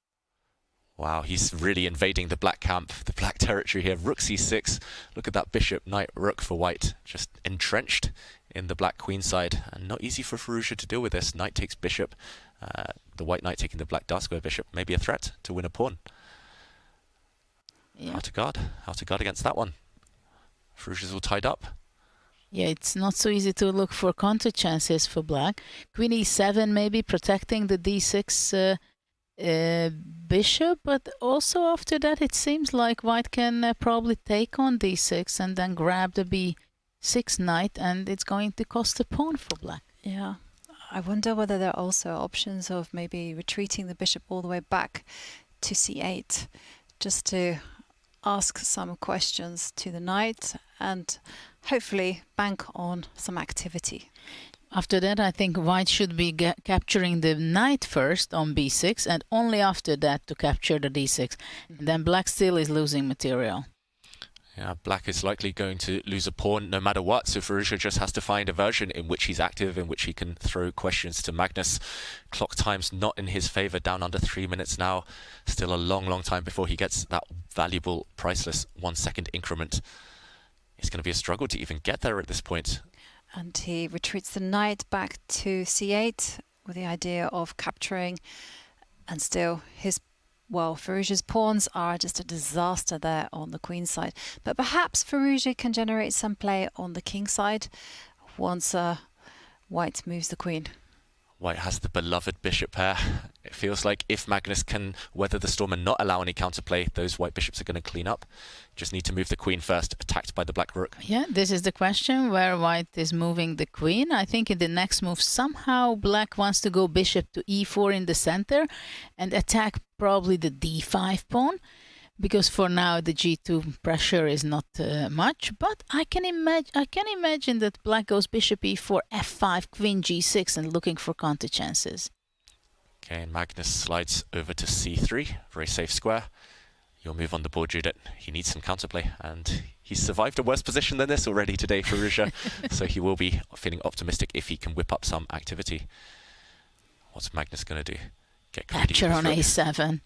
Wow, he's really invading the black camp, the black territory here. Rook c6. Look at that bishop, knight, rook for white. Just entrenched in the black queen side. And not easy for Firouzja to deal with this. Knight takes bishop. The white knight taking the black dark square bishop. Maybe a threat to win a pawn. Yeah. How to guard against that one. Firouzja's all tied up. Yeah, it's not so easy to look for counter chances for black. Queen e7 maybe protecting the d6 bishop, but also after that it seems like white can probably take on d6 and then grab the b6 knight, and it's going to cost a pawn for black. Yeah, I wonder whether there are also options of maybe retreating the bishop all the way back to c8 just to ask some questions to the knight and hopefully bank on some activity. After that, I think white should be capturing the knight first on b6 and only after that to capture the d6. And then black still is losing material. Yeah, black is likely going to lose a pawn no matter what, so Firouzja just has to find a version in which he's active, in which he can throw questions to Magnus. Clock time's not in his favour, down under 3 minutes now. Still a long, long time before he gets that valuable, priceless 1 second increment. It's going to be a struggle to even get there at this point. And he retreats the knight back to c8 with the idea of capturing, and still Firouzja's pawns are just a disaster there on the queen side. But perhaps Firouzja can generate some play on the king side once white moves the queen. White has the beloved bishop pair. It feels like if Magnus can weather the storm and not allow any counterplay, those white bishops are going to clean up. Just need to move the queen first, attacked by the black rook. Yeah, this is the question where white is moving the queen. I think in the next move somehow black wants to go bishop to e4 in the center and attack probably the d5 pawn, because for now the g2 pressure is not much. But I can imagine that black goes bishop e4, f5, queen g6 and looking for counter chances. Okay, and Magnus slides over to c3, very safe square. Your move on the board, Judith. He needs some counterplay, and he's survived a worse position than this already today, Firouzja. So he will be feeling optimistic if he can whip up some activity. What's Magnus going to do? Get capture on a7.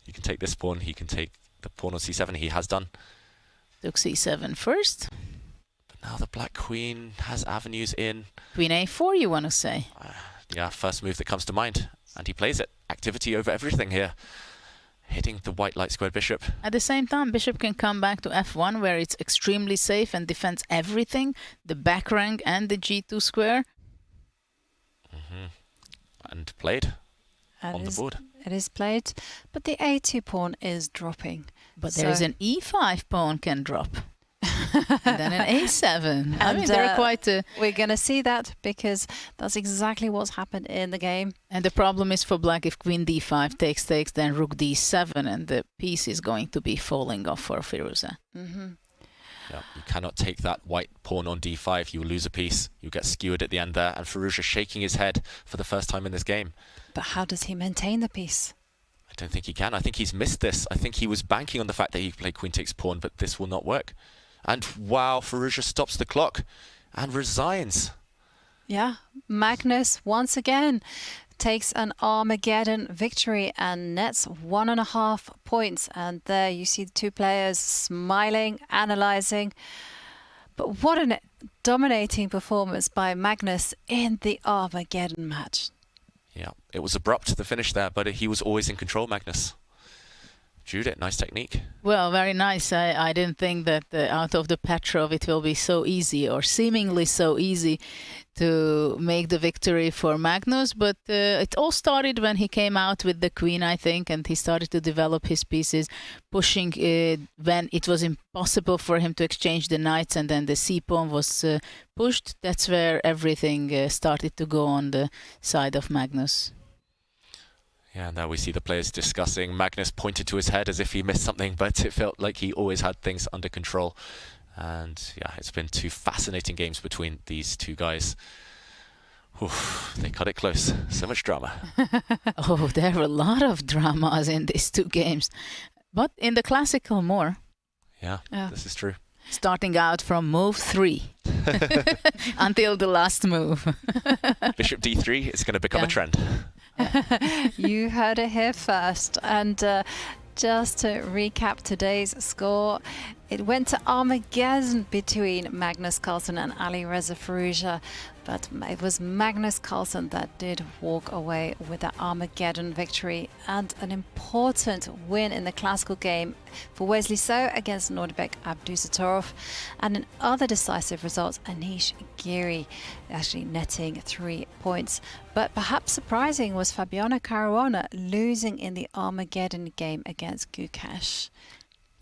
You can take this pawn. He can take the pawn on c7. He has done. Took c7 first. But now the black queen has avenues in. Queen a4, you want to say? Yeah, first move that comes to mind. And he plays it. Activity over everything here. Hitting the white light squared bishop. At the same time, bishop can come back to f1, where it's extremely safe and defends everything, the back rank and the g2 square. And played on the board. It is played, but the a2 pawn is dropping. But there is an e5 pawn can drop. And then an A7. I mean, they're quite... we're going to see that because that's exactly what's happened in the game. And the problem is for black, if queen d5 takes, then rook d7, and the piece is going to be falling off for Firouzja. Yeah, you cannot take that white pawn on d5. You will lose a piece. You get skewered at the end there. And Firouzja shaking his head for the first time in this game. But how does he maintain the piece? I don't think he can. I think he's missed this. I think he was banking on the fact that he played queen takes pawn, but this will not work. And wow, Firouzja stops the clock and resigns. Yeah, Magnus once again takes an Armageddon victory and nets 1.5 points. And there you see the two players smiling, analysing. But what a dominating performance by Magnus in the Armageddon match. Yeah, it was abrupt, the finish there, but he was always in control, Magnus. Judith, nice technique. Well, very nice. I didn't think that out of the Petrov it will be so easy, or seemingly so easy, to make the victory for Magnus. But it all started when he came out with the queen, I think, and he started to develop his pieces, pushing when it was impossible for him to exchange the knights, and then the c-pawn was pushed. That's where everything started to go on the side of Magnus. Yeah, and there we see the players discussing. Magnus pointed to his head as if he missed something, but it felt like he always had things under control. And yeah, it's been two fascinating games between these two guys. Oof, they cut it close. So much drama. Oh, there are a lot of dramas in these two games. But in the classical more. Yeah, this is true. Starting out from move 3 until the last move. Bishop d3 is going to become a trend. You heard it here first. And just to recap today's score, it went to Armageddon between Magnus Carlsen and Alireza Firouzja, but it was Magnus Carlsen that did walk away with the Armageddon victory and an important win in the classical game for Wesley So against Stavanger, and in other decisive results, Anish Giri actually netting 3 points. But perhaps surprising was Fabiano Caruana losing in the Armageddon game against Gukesh.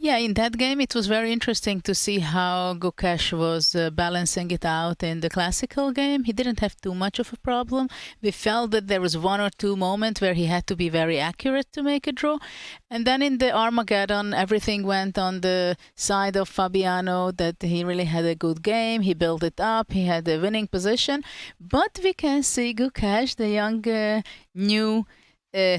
Yeah, in that game it was very interesting to see how Gukesh was balancing it out in the classical game. He didn't have too much of a problem. We felt that there was 1 or 2 moments where he had to be very accurate to make a draw. And then in the Armageddon, everything went on the side of Fabiano, that he really had a good game. He built it up. He had a winning position. But we can see Gukesh, the young, new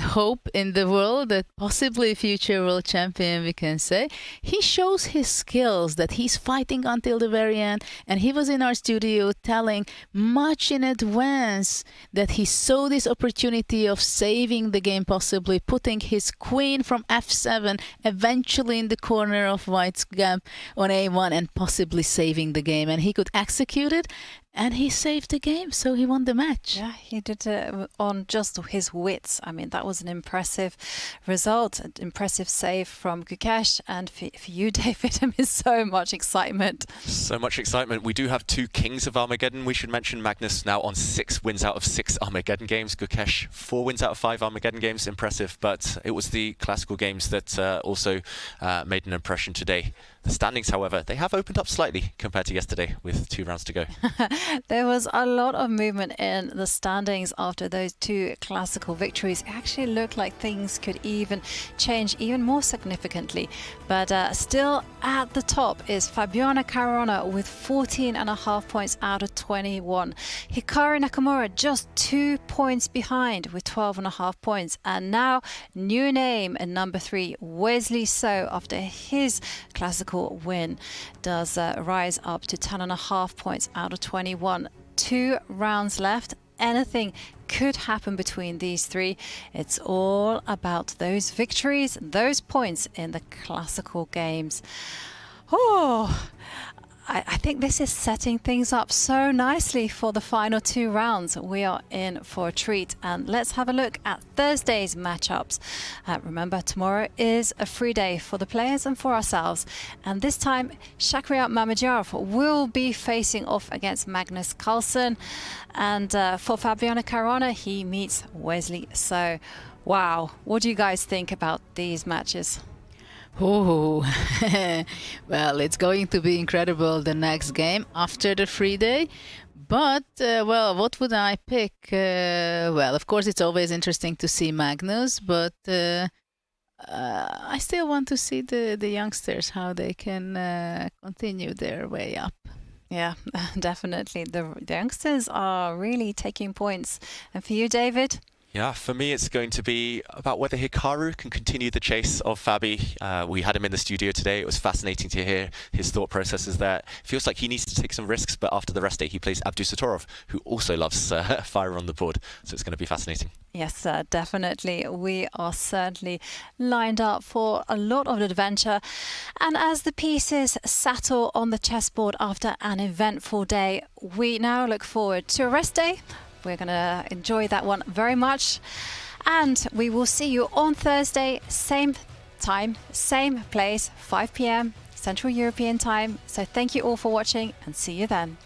hope in the world, that possibly future world champion, we can say. He shows his skills, that he's fighting until the very end, and he was in our studio telling much in advance that he saw this opportunity of saving the game, possibly putting his queen from f7 eventually in the corner of white's gap on a1 and possibly saving the game, and he could execute it. And he saved the game, so he won the match. Yeah, he did it on just his wits. I mean, that was an impressive result, an impressive save from Gukesh. And for you, David, I mean, so much excitement. So much excitement. We do have 2 kings of Armageddon. We should mention Magnus now on 6 wins out of 6 Armageddon games. Gukesh 4 wins out of 5 Armageddon games. Impressive. But it was the classical games that also made an impression today. The standings, however, they have opened up slightly compared to yesterday with 2 rounds to go. There was a lot of movement in the standings after those 2 classical victories. It actually looked like things could even change even more significantly. But still at the top is Fabiano Caruana with 14.5 points out of 21. Hikaru Nakamura just 2 points behind with 12.5 points. And now, new name in number 3, Wesley So, after his classical win, does rise up to 10.5 points out of 21. 2 rounds left. Anything could happen between these 3. It's all about those victories, those points in the classical games. Oh, I think this is setting things up so nicely for the final 2 rounds. We are in for a treat, and let's have a look at Thursday's matchups. Remember, tomorrow is a free day for the players and for ourselves, and this time Shakhriyar Mamedyarov will be facing off against Magnus Carlsen, and for Fabiano Caruana, he meets Wesley So. Wow, what do you guys think about these matches? Oh, well, it's going to be incredible the next game after the free day. But, well, what would I pick? Well, of course, it's always interesting to see Magnus, but I still want to see the youngsters, how they can continue their way up. Yeah, definitely. The youngsters are really taking points. And for you, David? Yeah, for me, it's going to be about whether Hikaru can continue the chase of Fabi. We had him in the studio today. It was fascinating to hear his thought processes there. Feels like he needs to take some risks, but after the rest day, he plays Abdusattorov, who also loves fire on the board. So it's going to be fascinating. Yes, definitely. We are certainly lined up for a lot of adventure. And as the pieces settle on the chessboard after an eventful day, we now look forward to a rest day. We're going to enjoy that one very much. And we will see you on Thursday, same time, same place, 5 p.m. Central European time. So thank you all for watching and see you then.